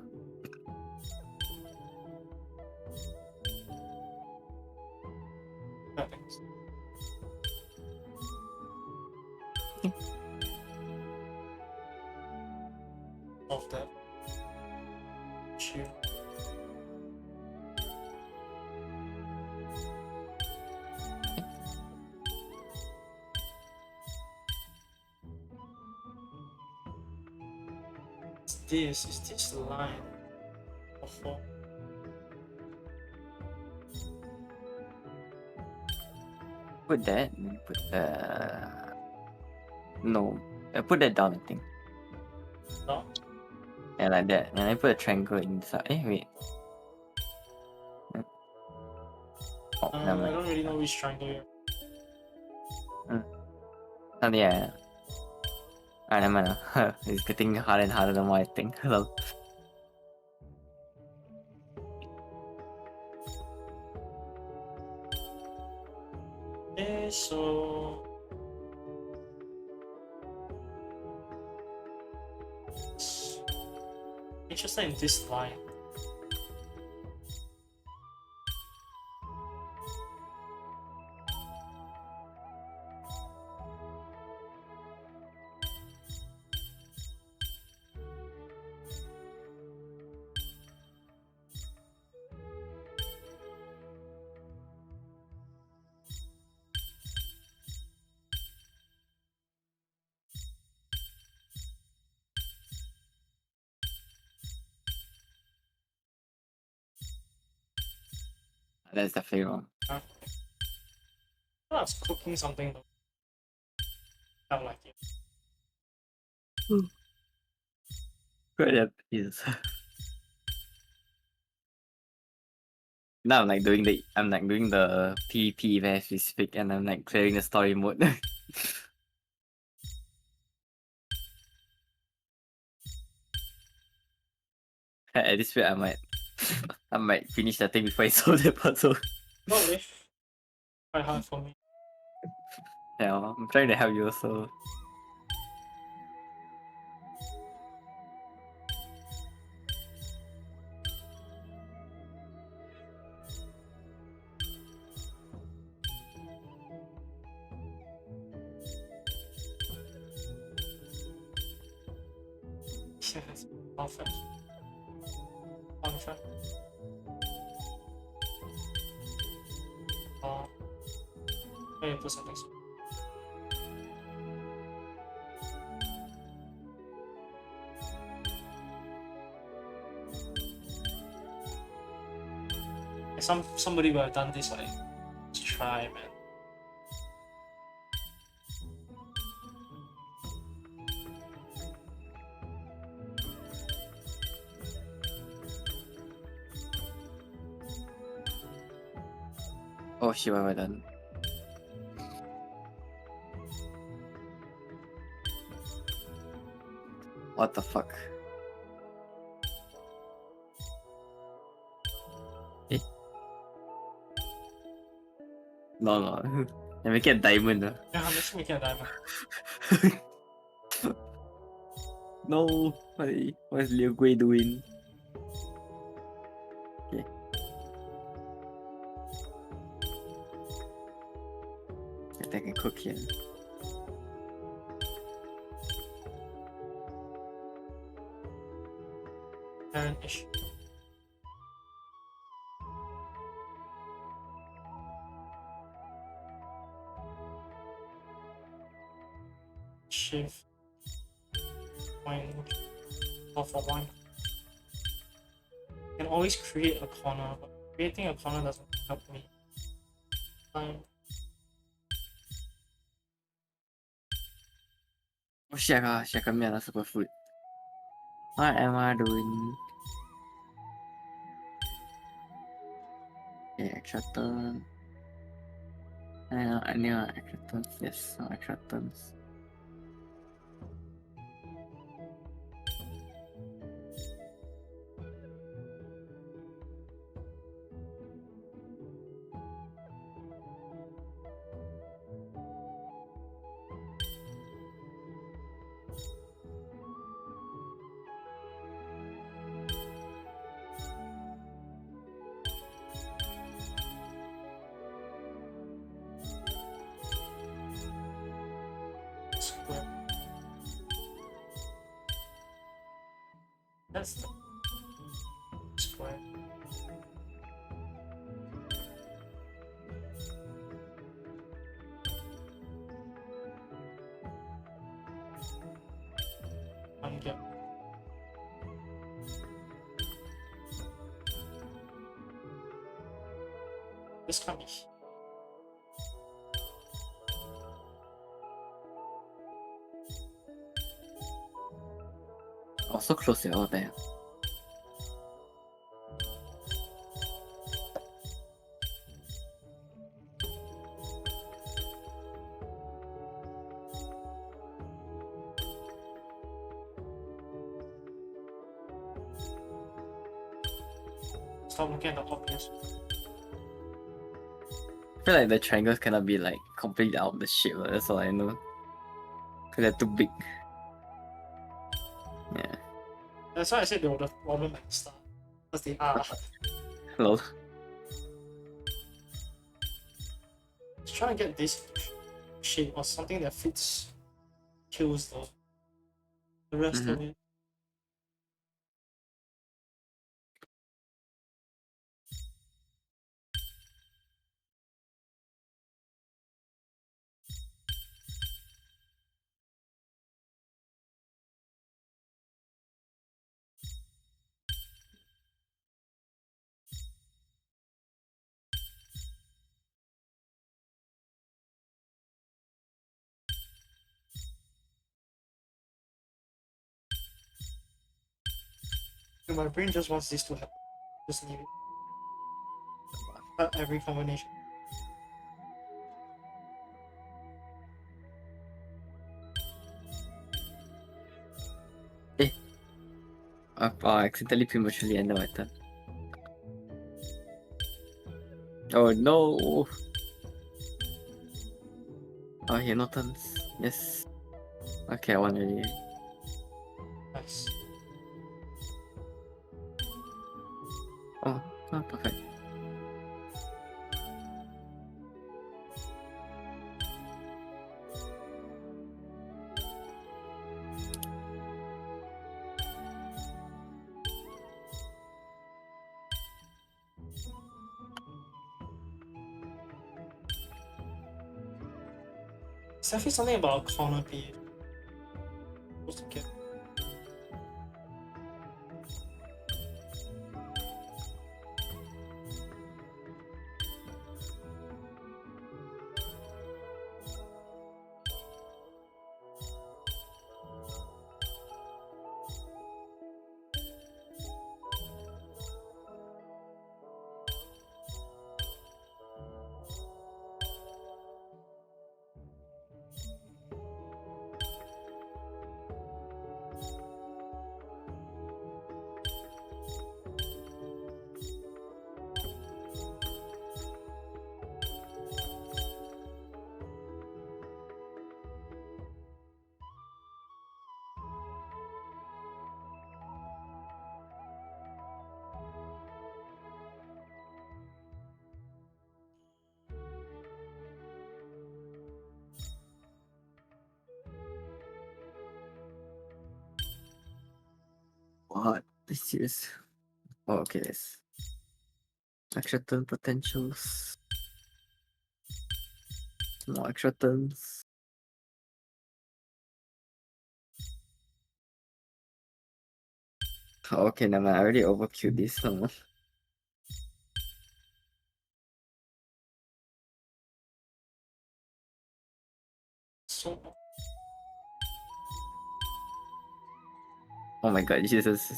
Thanks. Solve that. Shoot. Is this line of four? Put that. Put no. Put that down. I think. No. Yeah, like that. And I put a triangle inside. Eh, wait. Oh, never I mind. don't really know which triangle here. Yeah. Alright, never mind. It's getting harder and harder the more I think. Lol. Okay, so interested in this line. That's definitely wrong. I was cooking something though. I don't like it. Good at is. Now I'm like doing the PvP event as we speak, and I'm like clearing the story mode. At this rate, I might finish that thing before I solve the puzzle. Probably. Quite hard for me. Yeah, I'm trying to help you also. Yes, perfect. Perfect. Maybe put something. Somebody would have done this like, let's try, man. Oh shit, what have I done? What the fuck? Eh? No. I make it a diamond. Yeah, let's make it a diamond. No, what is Liu Gui doing? Okay. I can cook here. Parent-ish. Shift. Wine. Off for wine. You can always create a corner, but creating a corner doesn't help me. Oh shit, I can make a superfood. What am I doing? Okay, extra turn. I need extra turns. Yes, no extra turns. Square. That's the square. Get. This can be. Oh, so close to all there. Stop looking at the obvious. I feel like the triangles cannot be like completely out of the shape. That's all I know. Cause they're too big. Yeah. That's why I said they were the problem at the start. Because they are. Hello. Just trying to get this shape or something that fits, kills the rest of it. And my brain just wants this to happen. Just leave it. Cut every combination. I accidentally prematurely ended my turn. Oh no! Oh, here no turns. Yes. Okay, I won already. Nice. Oh, perfect. It's definitely something about a corner piece. Supposed to get. What? This is. Oh, okay, this. Extra turn potentials. More extra turns. Oh, okay, never mind. I already overqueued this one. So. Oh my god, Jesus.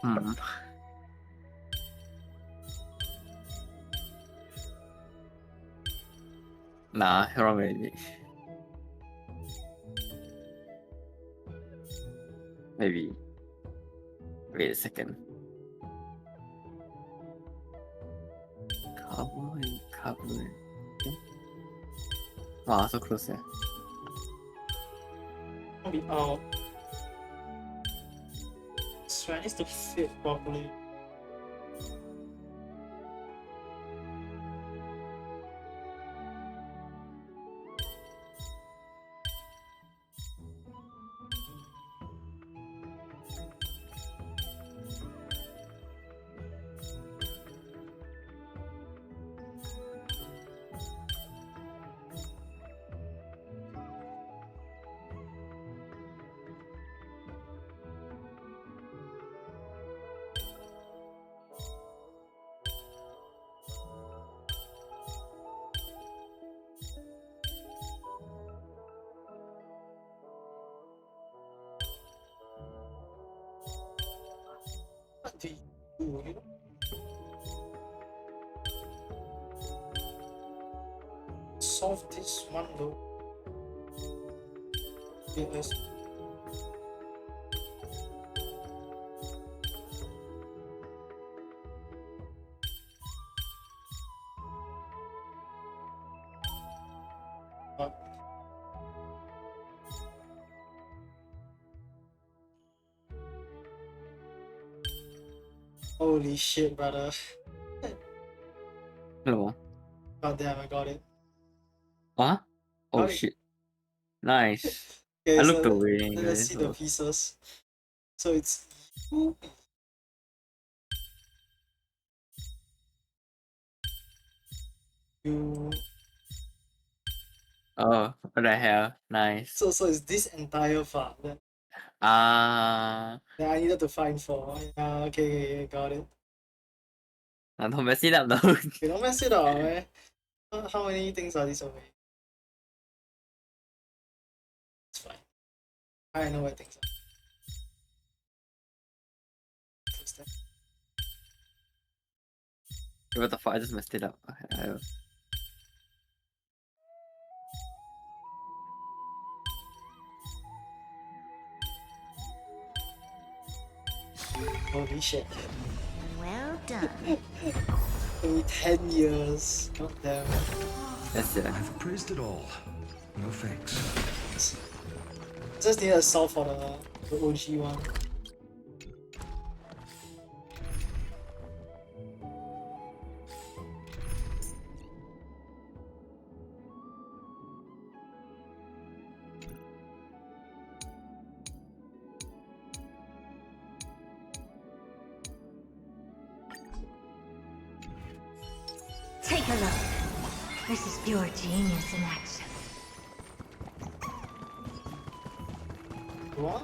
Hmm. Nah, wrong already. Maybe. Wait a second. Carbon. Okay. Wow, so close, yeah. I'll be out. So I need to fit properly. What do you do, you know? Solve this one though. Yes. Holy shit, brother. Hello. God damn, I got it. What? Oh Got it. shit. Nice. Okay, I so looked away. let's see the pieces. So it's you. Oh, what the hell? Nice. So it's this entire part that Ah, I needed to find for. Yeah, okay, got it. don't mess it up though. You don't mess it up, man. How many things are this away? It's fine. I know where things are. Close that. What the fuck? I just messed it up. Okay, Holy shit. Well done. Only 10 years. God damn. That's it. I've appraised it all. No thanks. Just need a solve for the OG one. Take a look. This is pure genius in action. What?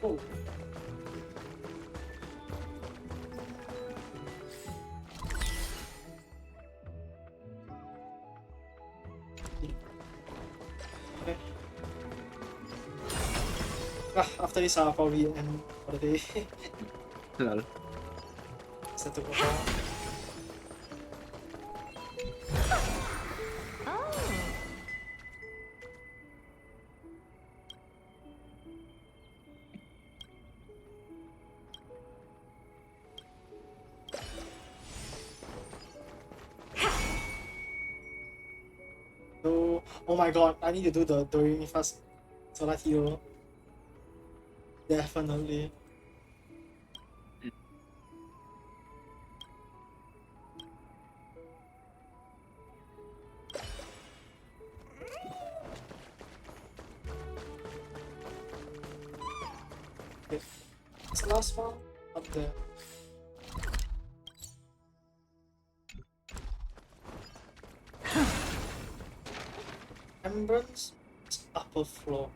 Oh. Okay. After this, I'll probably end for the day. Lol. Set to go down. So, oh my god, I need to do the Doremi fast Solatio. Definitely. Okay. What's the last one? Up there. Remembrance? It's upper floor.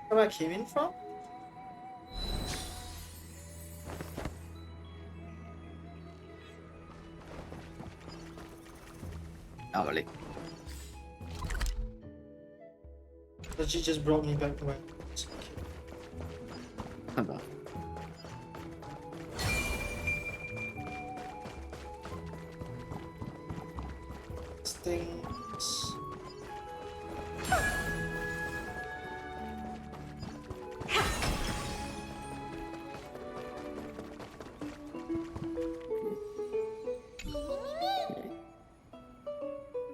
Where I came in from? Oh, like. But she just brought me back to where I was. Hold on. Things.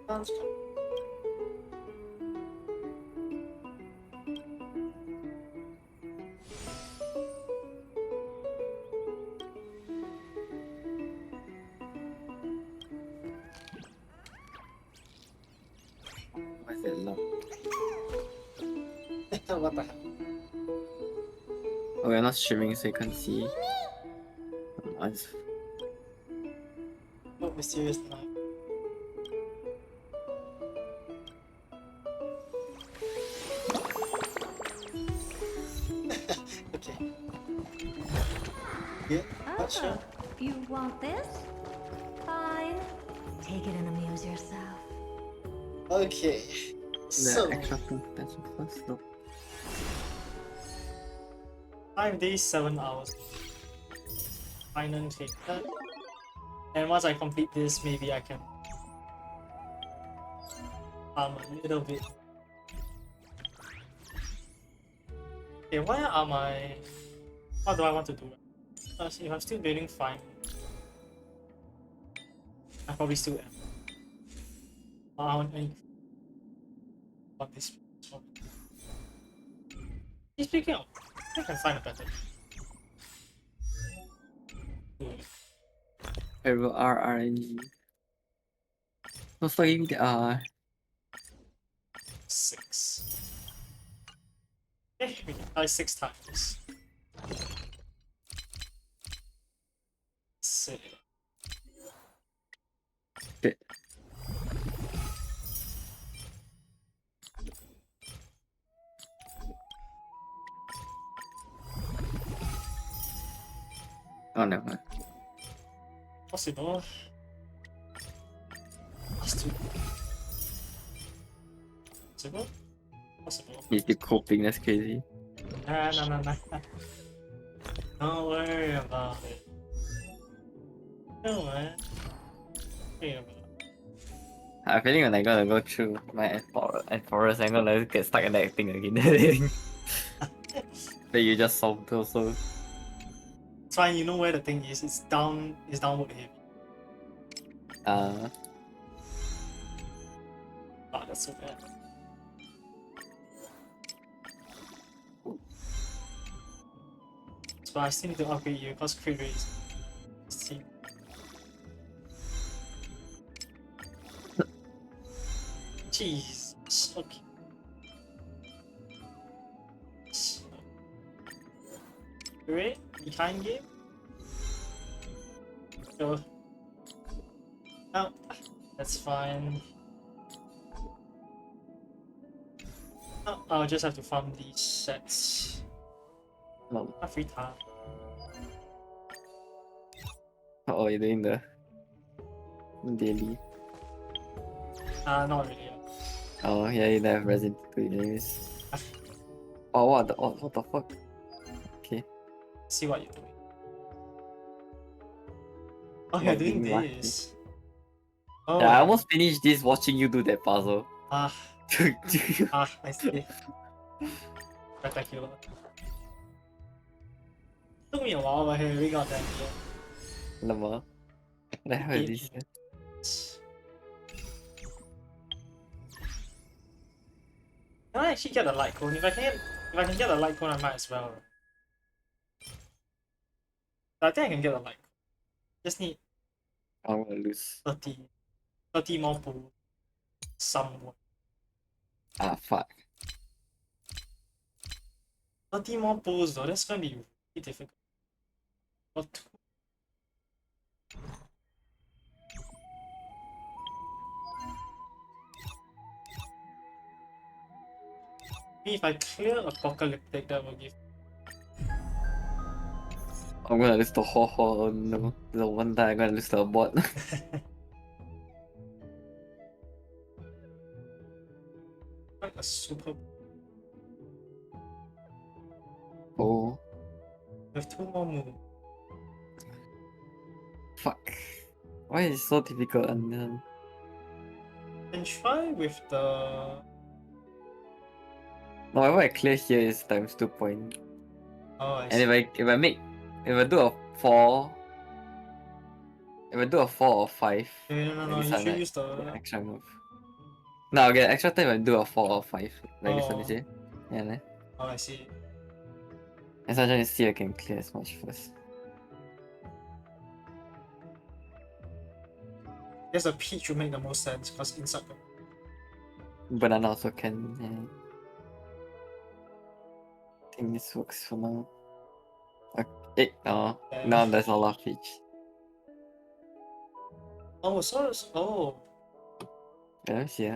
Sounds good. What's it lock? What the hell? Oh, we're not streaming, so you can't see. Nice. Not mysterious now. Okay. Yeah, not sure. You want this? Fine. Take it and amuse yourself. Okay. So, The extra potential first, though. 5 days, 7 hours. Final take that. And once I complete this, maybe I can farm a little bit. Okay, where are my... What do I want to do? If I'm still building fine, I probably still am. I want this one. Speaking of, I can find a better. RNG. What's like 6. Okay, we can try 6 times. See. Bit. Oh, never mind. Possible. Possible. Possible. You keep coping, that's crazy. Nah. Don't worry about it. Don't worry. Wait a minute. I'm feeling when I gotta go through my forest, I'm gonna get stuck in that thing again. But you just solved also. It's fine, you know where the thing is. It's downward heavy. Ah, That's so bad. So I still need to upgrade you because crit rate is insane. Jeez. Okay. Great, behind game. Sure. No, that's fine. Oh, I'll just have to farm these sets. no. Not free time. Oh, you're doing the daily. Not really. Oh, yeah, you don't have Resident Evil anyways. Oh, what the fuck? Okay. See what you're doing. Oh, Not you're doing being lucky. this. Oh, Yeah, I almost finished this watching you do that puzzle. I see. Spectacular. Took me a while, but hey, we got that here. Lama. What the hell is this? Can I actually get a light cone? If I can get a light cone, I might as well. I think I can get a light cone. Just need I'm gonna lose. 30 more pool. Somewhat. Ah, fuck. 30 more pools though, that's gonna be really difficult. Or 2. Maybe if I clear Apocalyptic, that will give. I'm gonna lose the Ho-Ho, oh no. The one time I'm gonna lose the bot. Like a super. Oh, With 2 more moves. fuck. Why is it so difficult and then... And try with the. No, whatever I clear here is times 2 point. Oh, I And see. if I do a 4... If I do a 4 or 5... No, then you this one, should right, use the. get extra move. No, I'll get extra time if I do a 4 or 5. Like this one, Oh. is it? Yeah, ne? Oh, I see. And so I'm trying to see if I can clear as much first. Guess a peach would make the most sense because inside the. Banana also can, yeah. I think this works for now. Okay, no. Yeah. Now there's a lot of peach. Oh, so. Oh. Yeah, let me see,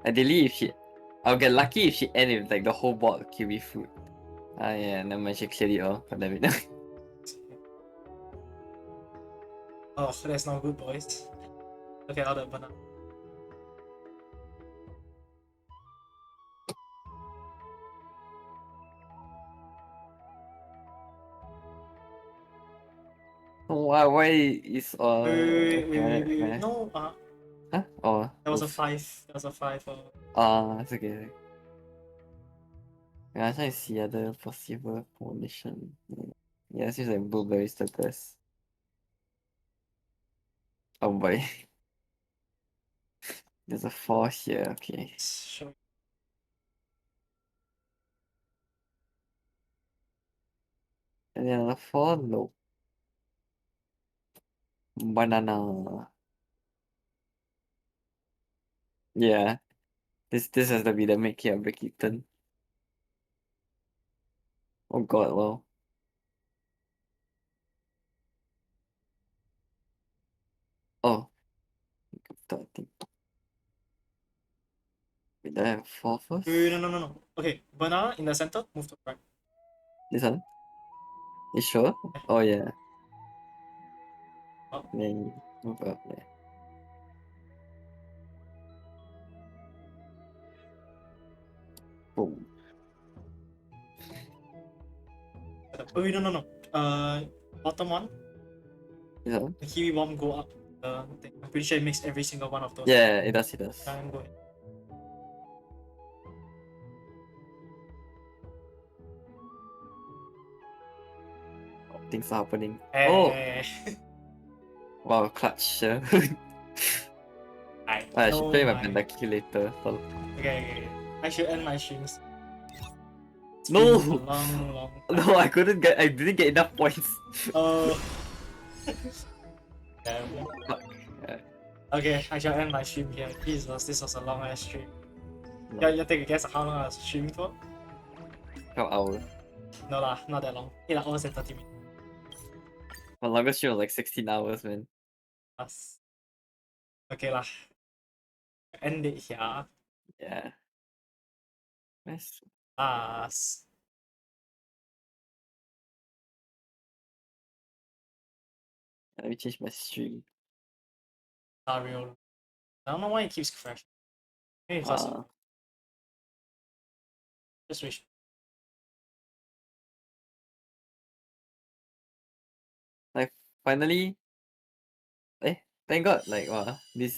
ideally if she... I'll get lucky if she ends with like the whole board of kiwi fruit. Ah yeah, never mind, she cleared it all. God damn it. Oh, that's not good, boys. Okay, I'll do banana. Why is Wait. No, Huh? Oh. there was a oof. 5. There was a 5. It's okay. Yeah, I'm trying to see other possible combination. Yeah, it seems like blueberries the best. Oh boy. There's a 4 here, okay. Sure. And then another 4, no. Banana. Yeah. This has to be the make it or break it turn. Oh god, wow. Oh. I think. Wait, do I have 4 first? Wait, no. Okay, banana in the center, move to the right. This one? You sure? Oh yeah. Up. Then move up there. Boom. Oh, wait, no. Bottom one, This one? the kiwi bomb go up. Thing. I'm pretty sure it makes every single one of those. Yeah, it does. I'm going. things are happening. Oh, Eh, wow, clutch. I I should know play my my... Pendaki later. So. Okay. I should end my streams. It's No! been a long, long time. No, I didn't get enough points. Oh. Damn. Fuck. Yeah. Okay, I shall end my stream here. Jesus, this was a long ass stream. No. You take a guess of how long I was streaming for? 12 hours. No lah, not that long. 8 hours and 30 minutes. My longest stream was like 16 hours, man. Plus. Okay lah. End it here. Yeah. Nice. Plus. Let me change my stream. Dario. I don't know why it keeps crashing. Maybe because just wish. Like finally, thank God, like wow, this